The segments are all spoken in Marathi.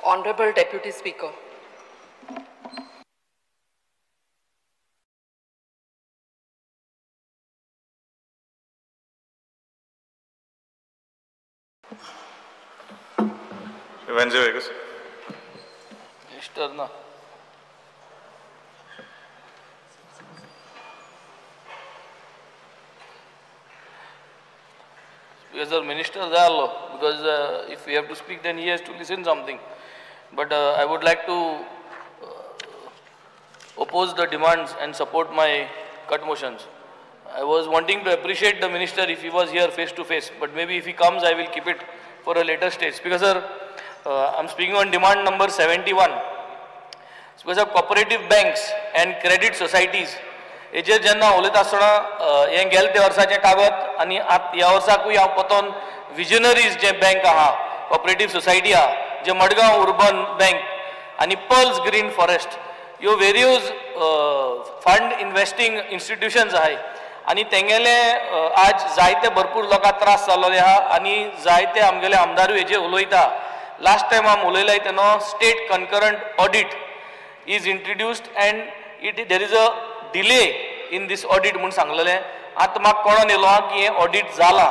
Honorable Deputy Speaker. Wednesday, Vegas. Minister, na. Because the minister is there, because if we have to speak, then he has to listen something. But I would like to oppose the demands and support my cut motions. I was wanting to appreciate the minister if he was here face to face, but maybe if he comes, I will keep it for a later stage. Because I'm speaking on demand number 71. Because of cooperative banks and credit societies, हेजेर जेन्ना उलयता आसतना हें गेले ते वर्साचें कागद आनी ह्या वर्साकूय हांव पोतोन विजनरीज जे बँक आहा कॉपरेटीव सोसायटी आहा जे मडगांव उर्बन बँक आनी पर्ल्स ग्रीन फॉरेस्ट ह्यो वेरियस फंड इन्वेस्टिंग इन्स्टिट्यूशन्स आहाय आनी तेंगेले आज जायते भरपूर लोकांक त्रास जाल्ले आहा आनी जायते आमगेले आमदारूय हेजेर उलयता. लास्ट टायम आमी उलयले तेन्ना state concurrent audit is introduced and there is a delay in this audit म्हणून सांगलेलें. आतां म्हाका कळोन येयलो की हें ऑडिट जालां.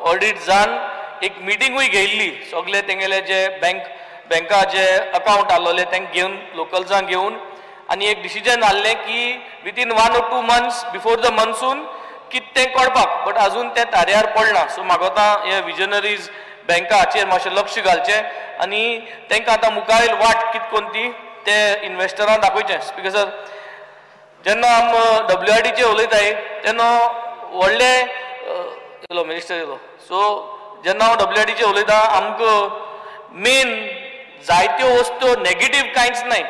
ऑडिट जावन एक मिटींगूय घेयल्ली सगळे तेंगेले जे बँका जे अकाउंट आसलेले तेंक घेवन लोकल्सांक घेवन आनी एक डिसिजन जाल्लें की within 1 or 2 months before the monsoon कितें तें कळपाक, बट अजून तें तारयार पडना. सो म्हाका आतां हे विजनरीज बँकाचेर मातशें लक्ष घालचें आनी तेंकां आतां मुखावेल वाट कितें कोण ती ते इन्वेस्टरांक दाखोवचें. बिकॉज जेन्ना आमी WRDचे उलयताय तेन्ना व्हडले येलो मिनिस्टर येलो. सो जेन्ना हांव WRDचे उलयता आमकां मेन जायत्यो वस्तू नेगेटीव कांयच नाय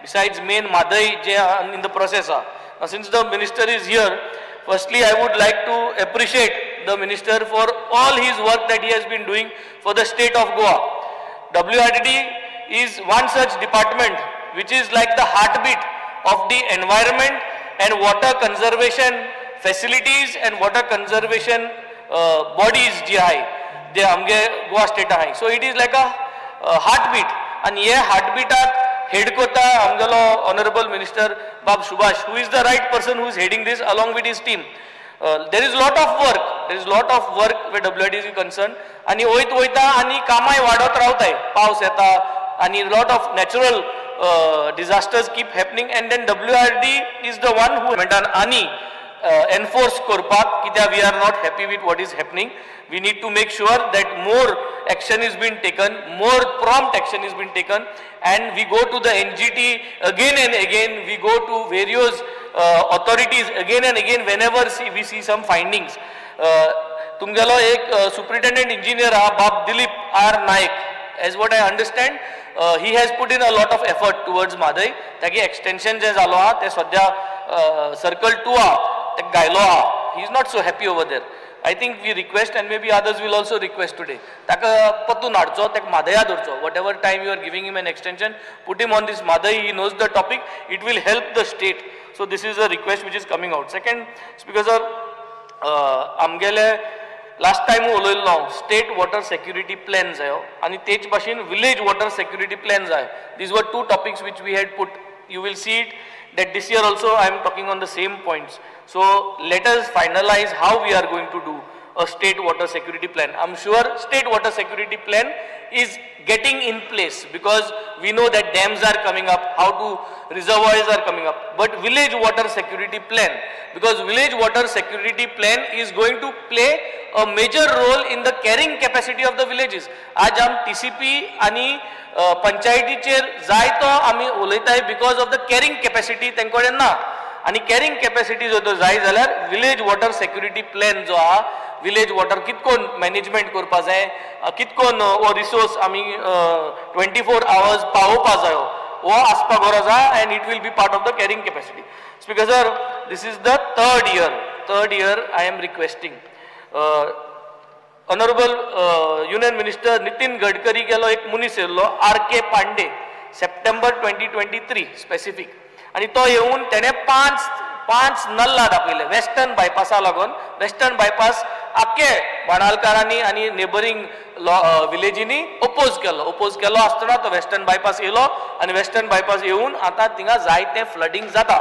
बिसायड्स मेन म्हादय जे इन द प्रोसेस आहा. Since the minister is here, firstly I would like to appreciate the minister for all his work that he has been doing for the state of Goa. WRD is one such department which is like the heartbeat of the environment and water conservation facilities and water conservation bodies ji hai they amge Goa state hai. So it is like a heartbeat and ye heartbeat head kota amgalo honorable minister Bab Subhash, who is the right person who is heading this along with his team. There is lot of work where WRD is concerned आणि वयता आणि कामाय वाढत रावताय. पावस येता आणि lot of natural disasters keep happening and then WRD is the one who ani enforce korpak कित्याक we are not happy with what is happening. We need to make sure that more action is being taken, more prompt action is being taken, and we go to the NGT again and again. We go to various authorities again and again whenever we see some findings. तुमगेलो एक superintendent engineer Bab Dilip R Naik, as what I understand, he has put in a lot of effort towards Madai. ताकी extension जे जालो हा ते सद्या circle 2 ते गायलो हा. He is not so happy over there. I think we request and maybe others will also request today. ताका पतून हाडचो, ताका मादया धरचो. Whatever time you are giving him an extension, put him on this Madai. He knows the topic. It will help the state. So this is a request which is coming out. Second, Speaker sir, आमगेले last time उलयल्लो state water security plans आयो आणि तेच भाशेन village water security plans आयो. These were two topics which we had put. You will see it that this year also I am talking on the same points. So let us finalize how we are going to do a state water security plan. I am sure state water security plan is getting in place because we know that dams are coming up, how to reservoirs are coming up. But village water security plan, because village water security plan is going to play a major role in the carrying capacity of the villages. आज आम TCP आणि पंचायतीचेर जायतो आमी उलयताय because of the carrying capacity तेंकोडे ना. आणि carrying capacity जो तो जाय जाल्यार village water security plan जो आहा, village water कितकोन management करपा जाय, कितकोन वो resource आमी 24 hours पावोवपा जायो, वो आसपा गरज आहा and it will be part of the carrying capacity. Speaker sir, this is the third year I am requesting. Honorable Union Minister Nitin Gadkari गेलो एक मुनीस येयल्लो R.K. पांडे September 2023 specific आणि तो येऊन त्याने पांच नल्ला दाखवले वेस्टर्न बायपासा लागून. वेस्टर्न बायपास आख्खे बाणालकारांनी आणि नेबरिंग विलेजींनी ओपोज केलो आसतना तो वेस्टर्न बायपास येयलो आणि वेस्टर्न बायपास येऊन आता थिंगा जायते फ्लडिंग जाता.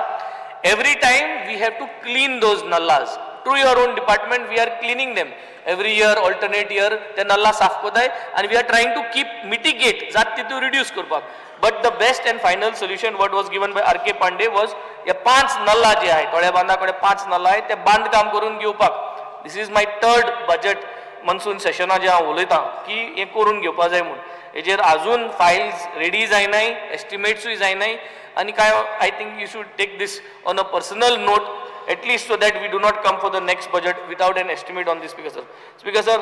Every time we have to clean those nallas. Through your own department, we are cleaning them. Every year, alternate year, the nalla saaf kotai, and we are trying to keep mitigate, zat to reduce kurpak. But the best and final solution, what was given by R.K. Pandey was, ye 5 nalla je hai, thode banda kode 5 nalla hai, te band kam karun घेवपाक. This is my third budget monsoon session je हांव उलयतां की हे करून घेवपा जाय म्हूण. हेजेर अजून फायल्स रेडी जायनाय, एस्टिमेट्सूय जायनाय. आणि काय I think you should take this on a personal note at least so that we do not come for the next budget without an estimate on this. Speaker sir. Speaker sir,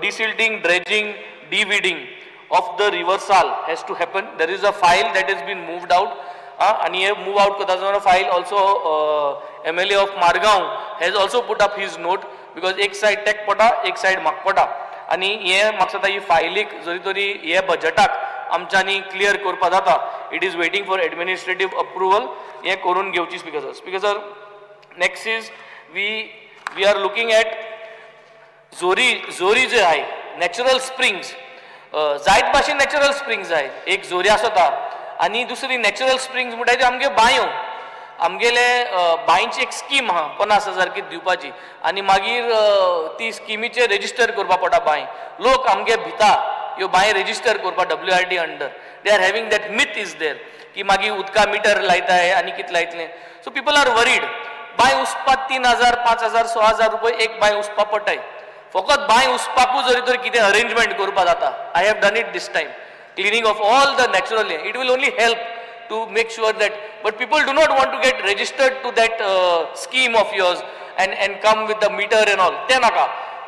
desilting, dredging, de-weeding of the river Sal has to happen. There is a file that has been moved out. And he move out kota file also. MLA of Margaon has also put up his note because एक side tech pota, एक side mak pota. आणि हे म्हाका दिसता ही फायलीक जरी तरी हे बजेटाक आमच्यांनी क्लियर करपा जाता. It is waiting for administrative approval. हे करून घेवची. Speaker sir. Speaker sir, next is we are looking at जोरी जे आहे नॅचरल स्प्रिंग्स. जायत भाशेन नॅचरल स्प्रिंग्स आहे. एक जोरी आसता आणि दुसरी नॅचरल स्प्रिंग्स म्हणटा ती आमगे बांयो. आमगेले बांयची एक स्कीम आहा 50,000 कित दिवपाची आणि मागीर ती स्किमीचे रेजिस्टर करपा पडटा बांय. लोक आमगे भिता ह्यो बांय रेजिस्टर करपा WRD अंडर. They are having that myth is there की मागीर उदका मिटर लायताय आणि कित लायतले. So people are worried. बांय उसपाक 3,000, 5,000, 6,000 रुपये एक बांय उसपा पडटाय. फकत बांय उसपाकूच जरी तर कितें अरेंजमेंट करपा जाता. I have done it this time. Cleaning of all the natural. It will only help to make sure that, but people do not want to get registered to that scheme of yours and come with the meter and all. ते नाका.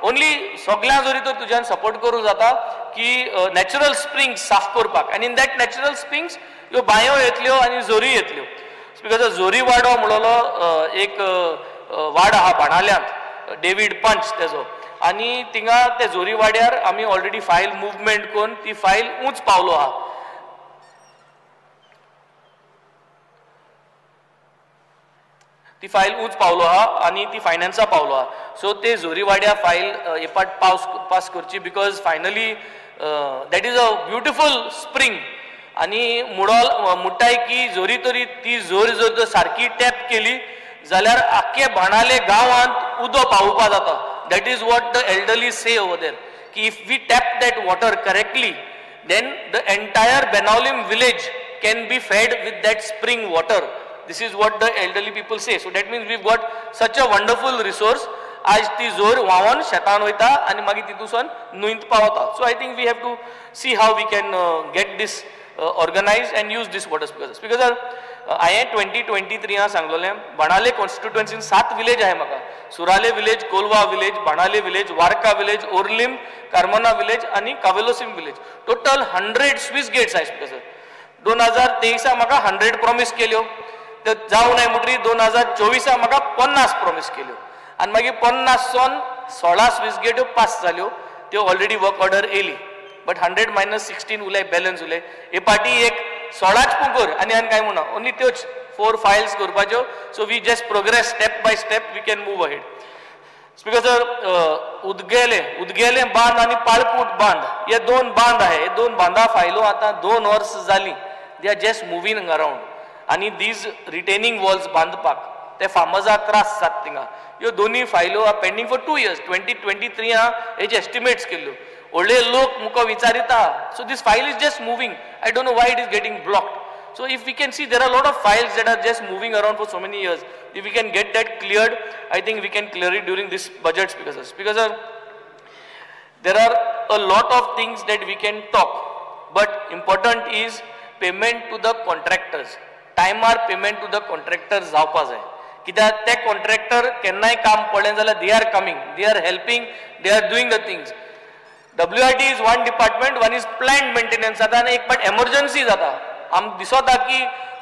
only सगळ्या जरी तर तुज्यान सपोर्ट करू जाता की नॅचरल स्प्रिंग्स साफ करपाक. and in that natural springs ह्यो बांयो येतल्यो आणि जोरी येतल्यो. बिकॉज जोरी वाडो म्हणलो एक वाड आहा बाणाल्यांत डेव्हिड पंच तेजो. आणि थिंगा ते जोरी वाड्यार आमी ऑलरेडी फायल मुवमेंट करून ती फायल उंच पावलो आहा. ती फायल उंच पावलो आहा आणि ती फायनान्सा पावलो आहा. सो ते जोरी वाड्या फायल एपाट पास करची because finally that is a beautiful spring. आणि म्हणटाय की जोरी तरी ती जोर जर सारकी टॅप केली जाल्यार आख्खे बाणाले गांवांत उदो पावोवपा जाता. That is what the elderly say over there that if we tap that water correctly then the entire Benaulim village can be fed with that spring water. This is what the elderly people say. So that means we've got such a wonderful resource. आज ती जोर व्हांवन शेतान वयता आणि मागीर तितून न्हंयत पावता. So I think we have to see how we can get this organized and use this water. Because हांवें 2023 सांगलोलें बाणाले कॉन्स्टिट्युएन्सीन 7 विलेज आहे म्हाका. सुराले विलेज, कोलवा विलेज, बाणाले विलेज, वार्का विलेज, ओर्लिम, कार्मोना विलेज आणि कावेलोसिम विलेज. टोटल 100 स्विस गेट्स आहे. स्पीकर 2023 म्हाका 100 प्रॉमिस केल्यो. तर जाऊ नये म्हणटरी 2024 म्हाका 50 प्रॉमिस केल्यो आणि मागीर 50 16 स्विस गेट्यो पास जाल्यो. त्यो ऑलरेडी वर्क ऑर्डर येयली. बट 100 - 16 उरले, बॅलन्स उरले. हे पाटी एक 16च पुंकर आणि काय म्हणा ओन्ली त्योच 4 फायल्स करपाच्यो. So we just progress step by step we can move ahead. Speaker sir, उदगेले बांद आणि पाळपूट बांद हे 2 बांद आहे. हे 2 बांदा फायलो आता 2 वर्स जाली. They are just moving around. आणि दीज रिटेनिंग वॉल्स बांदपाक ते फार्मर्साक त्रास जाता थिंगा. ह्यो दोनी फायलो आर पेंडिंग फॉर 2 years. 2023 हेजे एस्टिमेट्स केल्ल्यो. व्हडले लोक मुको विचारिता. So this file is just moving. I don't know why it is getting blocked. So if we can see there are a lot of files that are just moving around for so many years. If we can get that cleared, I think we can clear it during this budget. Because there are a lot of things that we can talk, but important is payment to the contractors. Time or payment to the contractors जावपा जाय. कित्याक ते contractor केन्नाय काम पडलें जाल्यार they are coming, they are helping, they are doing the things. WRT is one department, one is planned maintenance जाता आनी एक पाट emergency जाता. आम दिसता की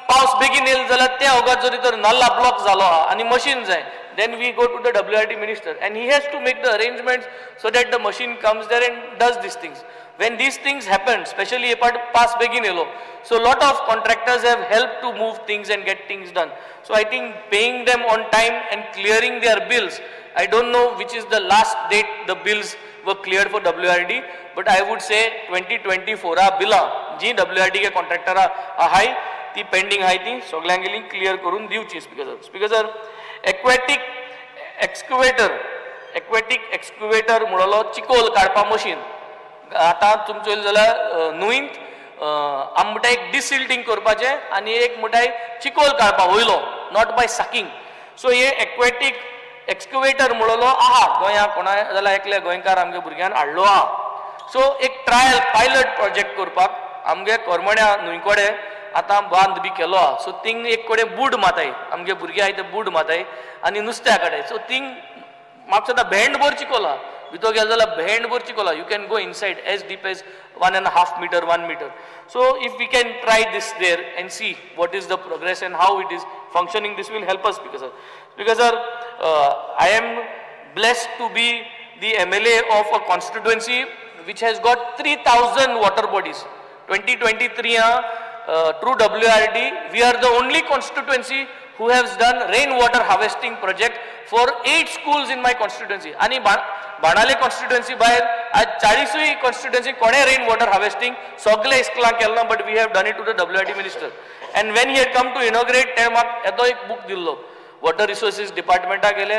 पावस बेगीन येयलो जाल्यार ते वगात जरी तर नाला ब्लॉक जालो आहा आनी मशीन जाय. Then we go to the WRT minister and he has to make the arrangements so that the machine comes there and does these things. When these things happen, especially a part pass begin yellow, so a lot of contractors have helped to move things and get things done. So I think paying them on time and clearing their bills I don't know which is the last date the bills were cleared for WRD, but I would say 2024 बिला जी WRD के कॉन्ट्रॅक्टर आहाय ती पेंडिंग आहे ती सगळ्यांगेली क्लियर करून दिवची. स्पीकर सर एक्वेटिक एक्स्क्युवेटर म्हणलो चिकोल काडपा मशीन आता तुमचो जाल्यार न्हंयत आमटा एक डिसिल्टिंग करपाचे आनी एक म्हणटा चिकोल काडपा वयलो नॉट बाय सकिंग. सो हे एक्वेटिक एक्स्क्युवेटर म्हणलो आहा गोंया कोणा जाल्यार एकल्या गोंयकार आमगे भुरग्यान हाडलो आहा. सो एक ट्रायल पायलट प्रोजेक्ट करपाक आमगे कोरमण्या न्हंयकोडे आतां बांद बी केलो आहा. सो थिंग एक कडेन बूड माताय आमगे भुरगे आहाय ते बूड माताय आनी नुस्त्या काडाय. सो थिंग म्हाका सुद्दां भेंडभर चिकोल आहा भितर गेलो जाल्यार भेंडभर चिकोल आहा. You can go inside as deep as 1.5 meter 1 meter. So if we can try this there and see what is the progress and how it is functioning, this will help us. Because sir, I am blessed to be the MLA of a constituency which has got 3,000 water bodies. 2023 through WRD we are the only constituency who has done rainwater harvesting project for 8 schools in my constituency. आणि बाणाले constituency भायर आज 40 constituency कोणे rain water harvesting सगळे इस्कलां केलना, but we have done it to the WRD minister. And when he had come to inaugurate ते म्हाका येदो एक book दिल्लो water resources department गेले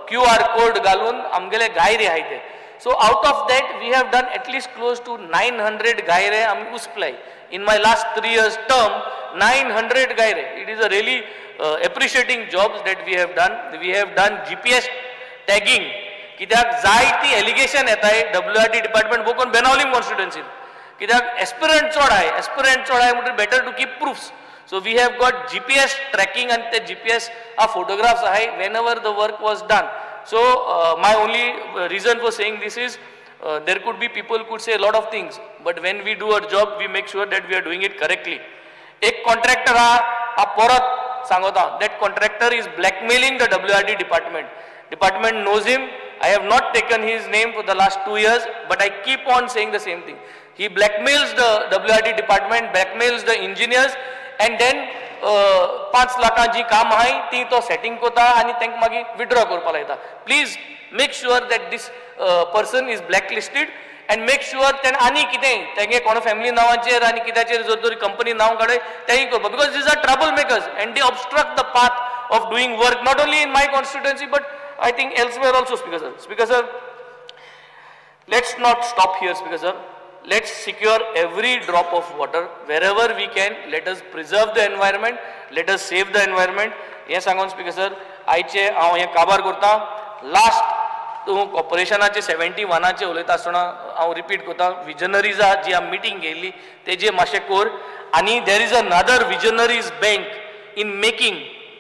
QR code घालून आमगेले गायरे आहाय ते. So out of that we have done at least close to 900 गायरे आमी उसप्लाय. In my last 3 years term 900 गायरे. It is a really appreciating jobs that we have done. We have done GPS tagging कित्याक जायती एलिगेशन येताय WRD डिपार्टमेंट बोकोन बेनावलीम कॉन्स्टिट्युएन्सीन कित्याक एस्पिरंट चोड आहाय म्हणटकीर better to keep proofs. So we have got GPS tracking आनी ते GPS फोटोग्राफ्स आहाय whenever the work was done. So my only reason for saying this is there could be people could say a lot of things, but when we do our job we make sure that we are doing it correctly. एक contractor हा परत सांगता that contractor is blackmailing the WRD department. Department knows him. I have not taken his name for the last 2 years, but I keep on saying the same thing. He blackmails the WRD department, blackmails the engineers, and then 5 लाखांची काम आहाय ती तो सेटिंग कोता आनी तांकां मागीर विड्रॉ करपा लायता. Please make sure that this person is blacklisted end make sure तेणें आनी कितें तेंगे कोणा फॅमिली नांवाचेर आनी कित्याचेर जर तरी कंपनी नांव काडय तेंय करपा. Because these are trouble makers and they obstruct the path of doing work not only in my constituency but I think elsewhere also. Speaker sir, let's not stop here. Speaker sir, let's secure every drop of water wherever we can. Let us preserve the environment. Let us save the environment. हे सांगून स्पीकर सर आयचे हांव हे काबार करता. लास्ट तूं कॉर्पोरेशनाचे 71 उलयता आसतना हांव रिपीट करता विजनरीजा जी आमी मिटींग घेयल्ली तेजे मातशें कोर. आनी there is another visionaries bank in making.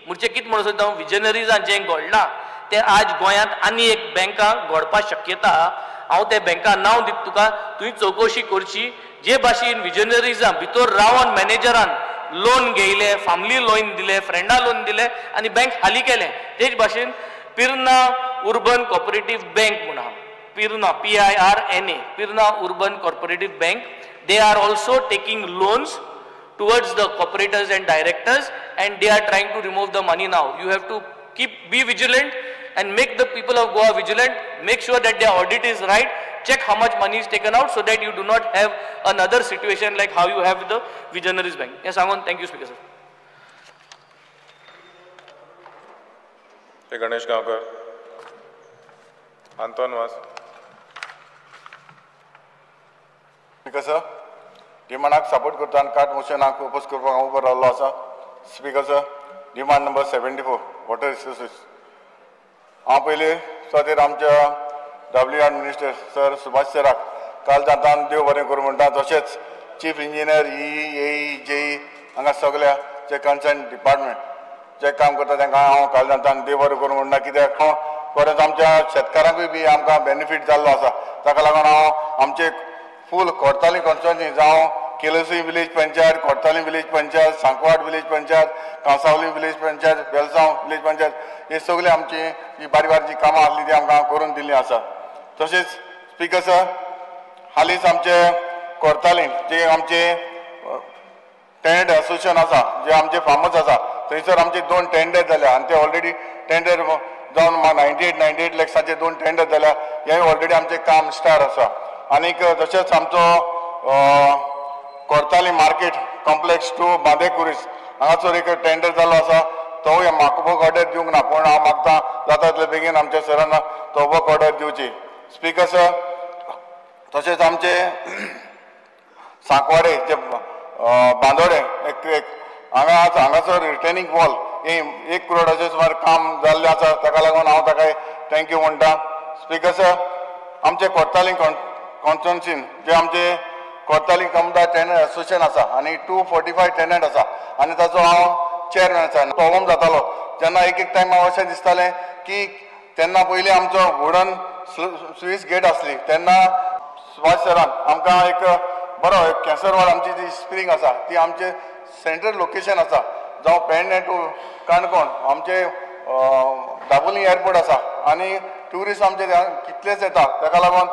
म्हणजे कितें म्हणून सोदता विजनरीजान जें घडलां ते आज गोंयांत आनी एक बँकां घडपा शक्यता. हांव त्या बँका नांव दिता तुका, तुवें चवकशी करची. जे भाशेन विजनरीजां भितर रावन मॅनेजरान लोन घेयले, फॅमिली लोन दिले, फ्रेंडा लोन दिले आनी बँक खाली केलें. तेच भाशेन पिर्ना उर्बन कॉपरेटीव बँक म्हूण आहा, Pirna PIRNA Pirna urban cooperative bank. They are also taking loans towards the cooperators and directors and they are trying to remove the money now. You have to be vigilant and make the people of Goa vigilant. Make sure that their audit is right. Check how much money is taken out so that you do not have another situation like how you have with the Visionaries Bank. Yes, Angon, thank you, Speaker sir. Hey, Ganesh Gaonkar. Anton was. Speaker sir, डिमांडाक सपोर्ट करता आनी कार्ड मोशनाक ओपोज करपाक हांव उबो रावल्लो आसा. Speaker sir, demand number 74 water resources. हांव पयलीं सुवातेर आमच्या WRD मिनिस्टर सर सुभाष सराक काल जातान देव बरें करूं म्हणटा. तशेंच चीफ इंजिनियर AE JE हांगा सगळ्या जे कन्सर्न डिपार्टमेंट जे काम करता तांकां हांव काल जातान देव बरें करूं म्हणटा. कित्याक परत आमच्या शेतकारांकूय बी आमकां बेनिफीट जाल्लो आसा. ताका लागून हांव आमचे फूल कोर्ताली कॉन्स्टिट्युएन्सी जावं केलसी village panchayat, Cortalim village panchayat, Sancoale village panchayat, Cansaulim village panchayat, Velsao village panchayat हे सगळे आमची जी बारीक बारीक जी कामां आसली ती आमकां करून दिल्ली आसा. तशेंच स्पीकर सर हालींच आमचे कोर्तालीन जे आमचे टेंट एसोसिएशन आसा जे आमचे फार्मर्स आसा थंयसर आमचे 2 टेंडर जाल्या आनी ते ऑलरेडी टेंडर जावन 98 लॅक्साचे 2 टेंडर जाल्या हे ऑलरेडी आमचें काम स्टार्ट आसा आनीक तशेंच आमचो कोर्ताली मार्केट कॉम्प्लेक्स टू बांदे कुरीस हांगासर एक टेंडर जाल्लो आसा तोय म्हाका बूक ऑर्डर दिवंक ना पूण हांव मागतां जाता तितले बेगीन आमच्या सरान तो बूक ऑर्डर दिवची स्पीकर सर तशेंच आमचे सांकवाडे जे बांदोडे हांगासर रिटर्निंग वॉल हे 1 करोडाचे सुमार काम जाल्लें आसा ताका लागून हांव ताका थँक्यू म्हणटा स्पीकर सर आमचे कोर्ताली कॉन्स्टिट्युन्सीन जे आमचे कोर्ताली कमदा टेनंट एसोसिएशन आसा आनी 245 टेनंट आसा आनी ताचो हांव चेअरमॅन आसा प्रॉब्लम जातालो जेन्ना एक टायम हांव अशें दिसतालें की तेन्ना पयलीं आमचो वुडन स्विस गेट आसली तेन्ना सुभाष सरान आमकां एक बरो कॅसरवाड आमची जी स्प्रिंग आसा ती आमचे सेंट्रल लोकेशन आसा जावं पेडणे टू काणकोण आमचे दाबोलीम एअरपोर्ट आसा आनी ट्युरिस्ट आमचे कितलेच येता ताका लागून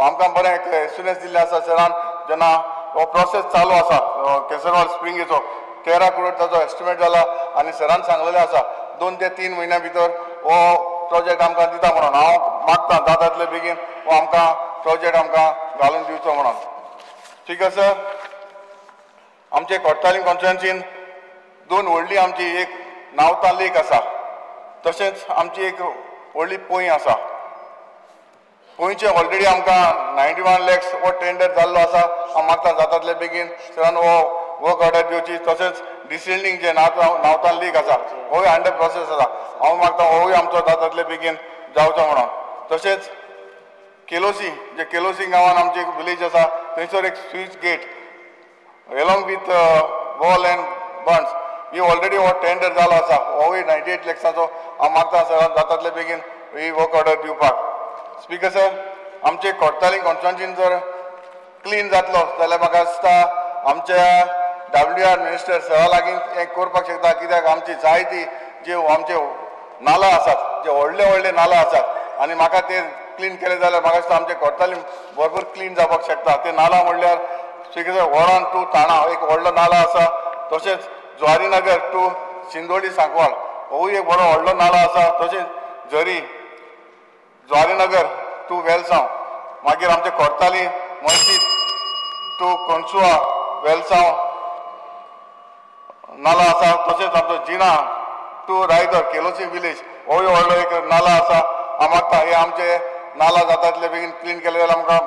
आमकां बरें एस्युरन्स दिल्लें आसा सरान जेन्ना हो प्रोसेस चालू आसा केसरवाल स्प्रिंगेचो 13 करोड ताचो एस्टिमेट जाला आनी सरान सांगलेलें आसा 2 ते 3 म्हयन्या भितर हो प्रोजेक्ट आमकां दिता म्हणून हांव मागतां जाता तितले बेगीन हो आमकां प्रोजेक्ट आमकां घालून दिवचो म्हणून ठीक आसा सर आमचे कोर्तालीम कॉन्स्टिट्युन्सीन 2 व्हडली आमची एक नावता लेक आसा तशेंच आमची एक व्हडली पोंय आसा पोंयचे ऑलरेडी आमकां 91 लॅक्स हो टेंडर जाल्लो आसा हांव मागतां जाता तितले बेगीन सरान हो वर्क ऑर्डर दिवची तशेंच डिसिल्डिंग जे नावता लेक आसा होय अंडर प्रोसेस आसा हांव मागतां होय आमचो जाता तितले बेगीन जावचो म्हणून तशेंच केलोसी जे केलोसी गांवान आमचे विलेज आसा थंयसर एक switch gate along with wall and bunds ही ऑलरेडी हो टेंडर जालो आसा होय 98 लॅक्साचो हांव मागतां सरान जाता तितले बेगीन ही वर्क ऑर्डर दिवपाक स्पीकर सर आमचे कोर्तालीम कॉन्स्टिट्युन्सीन जर क्लीन जातलो जाल्यार म्हाका दिसता आमच्या WR मिनिस्टर सरा लागीं हें करपाक शकता कित्याक आमची जायती जे आमचे नाला आसात जे व्हडले नाला आसात आनी म्हाका ते क्लीन केले जाल्यार म्हाका दिसता आमचे कोर्तालीम भरपूर क्लीन जावपाक शकता ते नाला म्हणल्यार स्पीकर सर वरान टू थाणा एक व्हडलो नाला आसा तशेंच ज्वारीनगर टू शिंदोळी सांकवाळ होय एक बरो व्हडलो नाला आसा तशेंच झरी ज्वारीनगर टू वेलसांव मागीर आमचे कोर्ताली मस्जिद टू कोणसुआ वेलसांव नाला आसा तशेंच आमचो जिना टू रायदर केलोसी विलेज होय व्हडलो एक नाला आसा हांव मागता हे आमचे नाला जाता तितले बेगीन क्लीन केले जाल्यार आमकां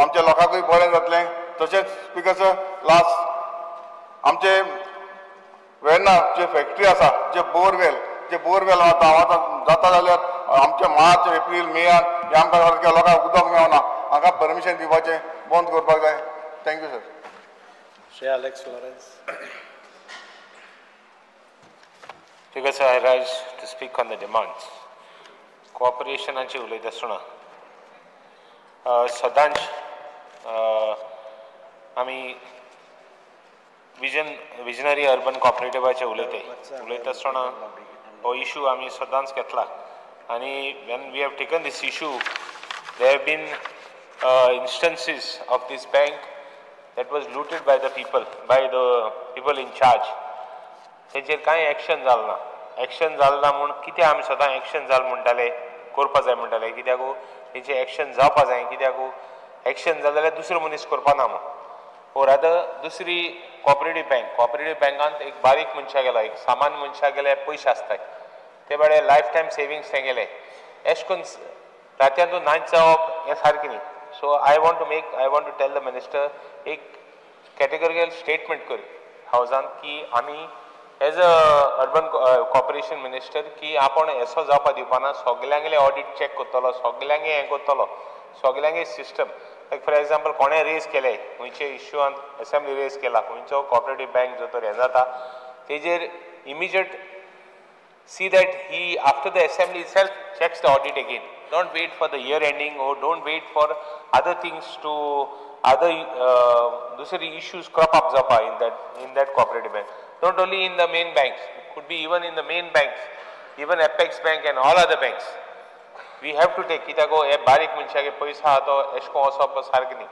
आमच्या लोकांकूय बरें जातलें तशेंच स्पीकर सर लास्ट आमचे वेर्ना जे फॅक्टरी आसा जे बोरवेल जाता जाल्यार आमचे मार्च एप्रील मेयान हे आमकां लोकांक उदक मेळना हांगा परमिशन दिवपाचें बंद करपाक जाय thank you sir Shri Alex Lawrence. Because I rise to speak on the demands. Cooperation and उलयता आसतना सदांच आमी विजनरी अर्बन कॉपरेटिवाचे उलयता आसतना हो इशू आमी सदांच घेतला आनी when we have taken this issue there have been instances of this bank that was looted by the people in charge. तेजेर कांय एक्शन जालें ना एक्शन जालें ना म्हूण कितें आमी सदां एक्शन जालें म्हणटाले करपा जाय म्हणटाले कित्याक हेचें एक्शन जावपा जाय कित्याक एक्शन जालें जाल्यार दुसरो मनीस करपा ना म्हूण ओर आतां दुसरी कॉपरेटीव बँकांत एक बारीक मनशा गेलो एक सामान्य मनशा गेले पयशे आसताय ते बाळे लायफ टायम सेविंग्स तेंगेले अशें करून रात्यान नाच जावप हें सारकें न्ही so I want to tell the minister एक कॅटेगोरिकल स्टेटमेंट कर हावजान की आमी as a urban corporation minister की आपण असो जावपा दिवपाना सगळ्यांगेले ऑडिट चॅक करतलो सगळ्यांगे हें करतलो सगळ्यांगे सिस्टम लायक फॉर एग्जाम्पल कोणें रेज केले खंयचे इश्यूआन असेंब्ली रेज केला खंयचो कॉपरेटीव बँक जो तर हें जाता तेजेर immediate see that he after the assembly itself checks the audit again. Don't wait for the year ending or don't wait for other things to other dusri issues crop up zapa in that cooperative bank. Not only in the main banks, it could be even in the main banks, even Apex Bank and all other banks. We have to take kitago e barik muncha ge paisa ato esko asop sargni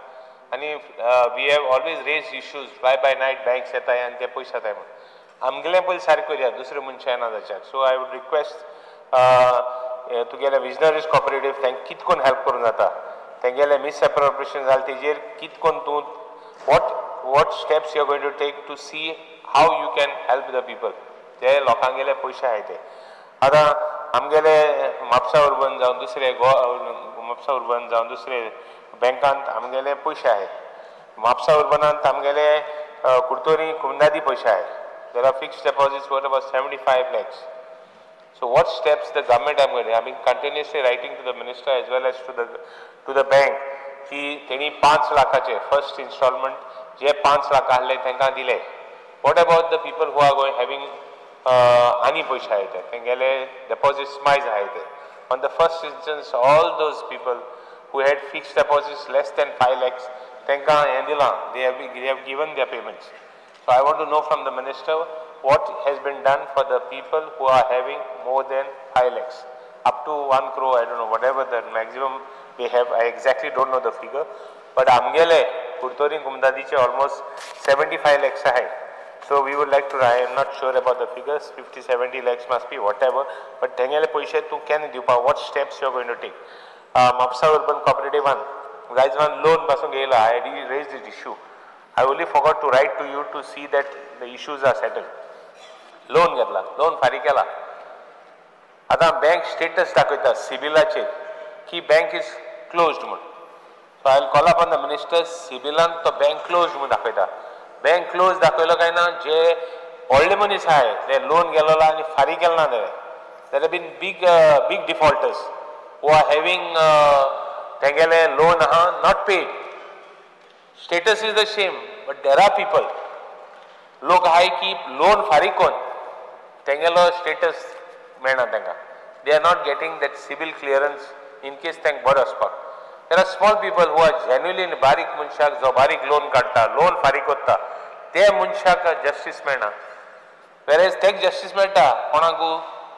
ani we have always raised issues fly by night banks eta and te paisa tay आमगेले पयलीं सारकें करया दुसरे मनशां येना जाच्यार सो आय वूड रिक्वेस्ट तुगेले विजनरीज कॉपरेटिव्ह तांकां कितकोन हेल्प करूंक जाता तेंगेले मिसएप्रोप्रिएशन जालें तेजेर कितकोन तूं what steps you are going to take to see how you can help the people ते लोकांगेले पयशे आहाय ते आतां आमगेले म्हापसा अर्बन जावं दुसरे म्हापसा अर्बन जावं दुसरे बँकांत आमगेले पयशे आहाय म्हापसा अर्बनांत आमगेले कुडतोरी कुंदादी पयशे आहाय there are fixed deposits worth about 75 lakhs. So what steps the government are going to, I've been continuously writing to the minister as well as to the bank कि तेणी 5 लाखाचे first installment जे 5 लाख आहले तांकां दिले. What about the people who are going having आनी पयशे आहाय ते तेंगेले deposits मायज आहाय ते. On the first instance all those people who had fixed deposits less than 5 lakhs तांकां हें दिलां they have given their payments. So I want to know from the minister what has been done for the people who are having more than 5 lakhs. Up to 1 crore, I don't know, whatever the maximum they have, I exactly don't know the figure. But Amgele, Kurtori Kumdadiche almost 75 lakhs ahead. So we would like to, I am not sure about the figures, 50-70 lakhs must be, whatever. But Tengele Poishe tu can dupa, what steps you are going to take? Mapsa Urban Cooperative 1, guys, one loan Basungela, I raised this issue. I only forgot to write to you to see that the issues are settled. Loan घेतला, loan फारी केला. आता bank status दाखवता सिबिलाचे की bank is closed म्हणून. So I will call upon the minister, सिबिलान तो bank closed म्हणून दाखवता. Bank closed दाखवलं काय ना जे व्हडले मनीस आहे ते loan गेलोला आणि फारी केला ना ते. There have been big defaulters who are having तेंगेले loan not paid. Status is the same, but there are people. लोक हाय की लोन फारीक कोन तेंगेलो स्टेटस मेळना तांकां. They are not getting that civil clearance in case तांकां बरो आसपाक. There are small people who are genuinely बारीक मनशाक जो बारीक लोन काडटा, लोन फारीक कोत्ता, ते मनशाक जस्टिस मेळना. Whereas ताका जस्टिस मेळटा कोणाकू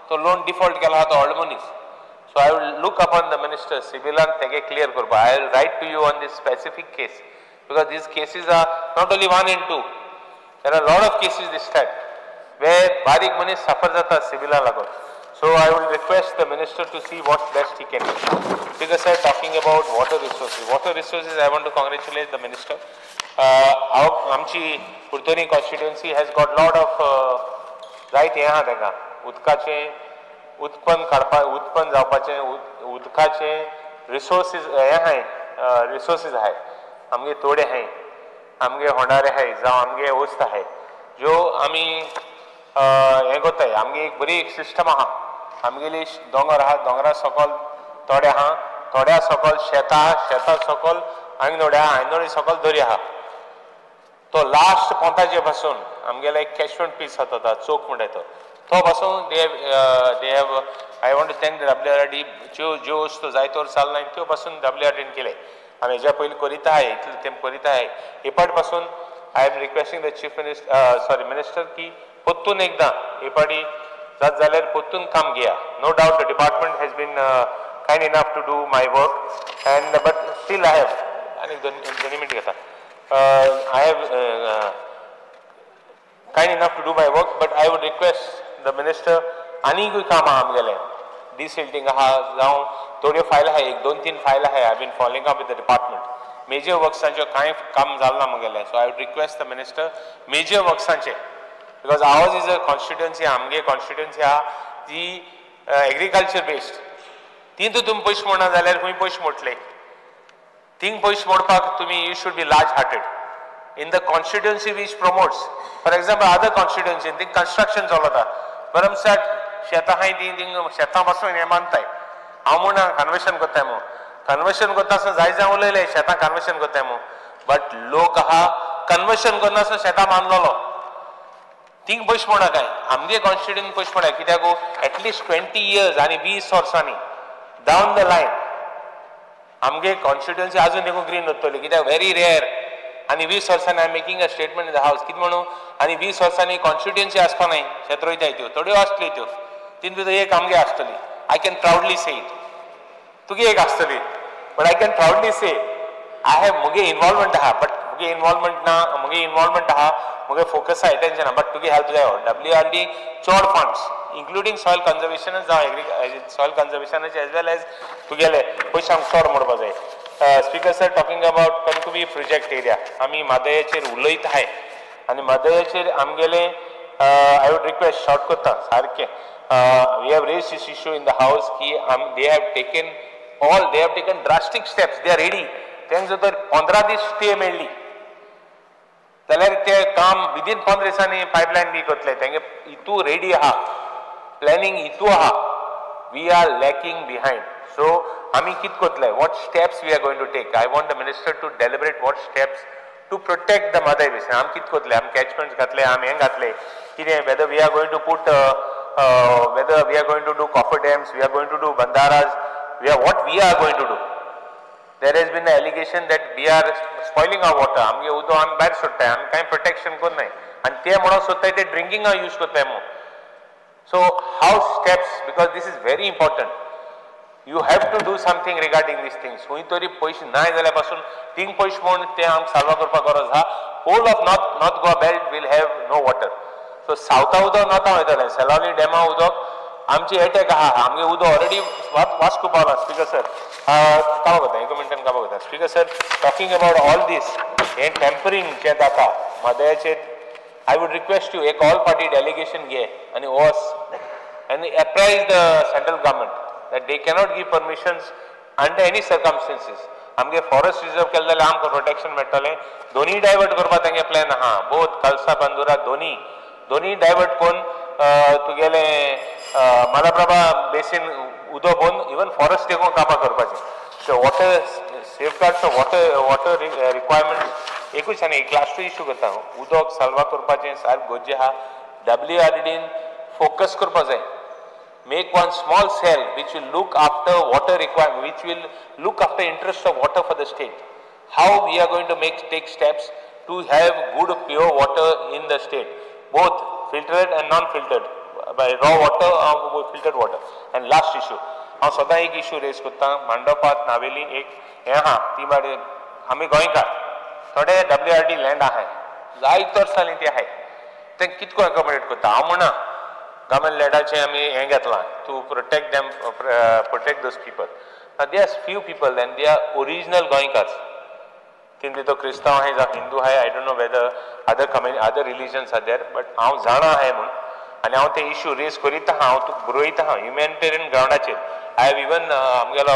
तो लोन डिफॉल्ट केला तो व्हडलो मनीस. So I will look upon the minister, Sibilan तेगे clear करपा. I will write to you on this specific case. Because these cases are not only 1 and 2. There are a lot of cases this type where barik money suffer jata civila lagon. So I will request the minister to see what best he can do. Because sir, talking about water resources. Water resources, I want to congratulate the minister. Amchi Kurtoni constituency has got lot of right yaha dega. Udkache, utpan karpa, utpan जावपाचे, उदकाचे resources yaha resources hai. आमगे तोडे हैं, आमगे होणारे हैं, जावं आमगे वस्त है, जो आमी हें कोत्ताय, आमगे एक बरी एक सिस्टम आहा, आमगेली दोंगर आहा, दोंगरा सकल तोडे आहा, तोड्या सकल शेतां आहा, शेतां सकल आंगनोड्या आहा, आंगनोडी सकल दर्या आहा. तो लास्ट पोंताचे पासून आमगेलो एक कॅचमेंट पीस जाता, चोक म्हणटा तो पासून they have I want to thank the WRD जो वस्तू जायतो वर्स चलना त्यो पासून WRDन केले. आम्ही ज्या पहिले करीत आहे इतले तेम करीत आहे एपाट पासून I am requesting the chief minister minister की पोत्तून एकदा एपाटी जात जाल्यार पोत्तून काम घेया. No doubt the department has been kind enough to do my work and but still I have आनी 2 मिनिट घेता I have kind enough to do my work but I would request the minister आनीकूय काम आहा आमगेलें डिसिल्टिंग आहा जावं थोड्यो फायल आहा 1-2-3 फायल आहा. I been following up with the department major वर्क्सांचे कांय काम जालना म्हगेलें. So I would request the minister major वर्क्सांचे because ours is a constituency आमगे कॉन्स्टिट्युएन्सी आहा जी एग्रीकल्चर बेस्ड तीं तुमी पयशे मोडना जाल्यार खंय पयशे मोडटले. थिंग पयशे मोडपाक तुमी you should be large hearted in the constituency which promotes. For example other कॉन्स्टिट्युएन्सीन थिंग कन्स्ट्रक्शन चलता बरमसाट शेतां आहाय तीं शेतां पासून हें मानताय हांव म्हूण कन्वर्शन कोत्ताय मो कन्वर्शन कोत्ता आसतना जाय जाय उलयले शेतां कन्वर्शन कोत्ताय मो बट लोक आहा कन्वर्शन करना आसतना शेतां मानलोलो थिंग पयशे मोडा काय आमगे कॉन्स्टिट्युएन्सी पयशे मोडा कित्याक एटलिस्ट 20 years आनी 20 वर्सांनी डावन द लायन आमगे कॉन्स्टिट्युएन्सी आजून देखून ग्रीन उरतली कित्याक व्हेरी रेअर आनी 20 वर्सांनी I am making a statement in the हावस कितें म्हणून आनी 20 वर्सांनी कॉन्स्टिट्युएन्सी आसपा न्हय शेत रोयताय त्यो आसतल्यो त्यो तीन भितर एक आमगे आसतली. I can proudly say it. तुगे एक आसतली but I can proudly say I have मुगे involvement आहा but मुगे involvement आहा मुगे फोकस अटेंशन बट तुगे हेल्प जाय WRD चड funds including soil conservation soil conservation as well as तुगेले पैशांक चड मोडपा जाय स्पीकर सर टॉकिंग अबाउट कणकुबी प्रोजेक्ट एरिया आमी मादयाचेर उलयत आहाय आनी मादयाचेर आमगेले I would request short kota सारके we have raised this issue in the house ki they have taken drastic steps, they are ready त्यांचं तर 15 दीस स्टे मेळ्ळी जाल्यार ते काम विदिन 15 दिसांनी पायपलायन बी करतले तेंगे इतू रेडी आहा प्लॅनिंग इतू आहा we are lacking behind so आमी कित करतले what steps we are going to take I want the minister to deliberate what steps to protect the Madai basin आम कित करतले आम catchments घातले आम हें घातले कितें whether we are going to put whether we are going to do coffer dams we are going to do bandaras what we are going to do there has been an allegation that we are spoiling our water आमगे उदो आम भायर सोडटाय आमी कांय प्रोटेक्शन करनाय आनी ते म्हणून सोदताय ते ड्रिंकिंगा यूज करताय म्हणून so how steps because this is very important you have to do something regarding these things हुंय तरी पयशे नाय जाल्या पासून तीन पयशे म्हणून ते आम साल्वा करपाक गरज आहा whole of north goa belt will have no water so सावथा उदक नॉर्था वयतलें सेलावली डॅमा उदक आमची एटॅक आहा आमगे उदक ऑलरेडी वास्को पावला स्पीकर सर काबा कोता एक मिनटान काबा कोता speaker sir talking about all दीस हें टेम्परिंग जें जाता मादयाचेर I would request you एक all party delegation घे आनी वच and apprise the central government that they cannot give permissions under any circumstances आमगे फॉरेस्ट रिजर्व केले जाल्यार आमकां प्रोटेक्शन मेळटलें दोनी डायवर्ट करपा तेंगे प्लॅन आहा बोथ कलसा बंदुरा दोनी डायवर्ट करून तुगेले मलप्रभा बेसीन उदक पोवन इवन फॉरेस्ट देखून काबां करपाचें so water safeguards water requirement एकूच आनी एक लास्ट इश्यू करता उदक साल्वा करपाचें सारकें गरजेचें आहा WRDन फोकस करपा जाय make one small cell which will look after water requirement which will look after interest of water for the state how we are going to take steps to have good pure water in the state both filtered and non filtered by raw water or filtered water and last issue हांव सदां एक इश्यू रेज करता मांडोपात नावेली एक हें आहा ती मागीर आमी गोंयकार थोडे WRD लँड आहाय जायत वर्सांनी ते आहाय तें कितको एकोमोडेट करता हांव म्हणा गव्हर्मेंट लँडाचें आमी हें घेतलां to protect them protect those people they are few people and they are original गोंयकार्स तितून तो क्रिस्तांव आहाय जावं हिंदू आहाय I don't know whether other religions are there but हांव जाणा आहाय म्हूण आनी हांव ते इश्यू रेज करीत आहा हांव तुका बरयता आहा ह्युमॅनिटेरियन ग्रावंडाचेर आय हॅव इवन आमगेलो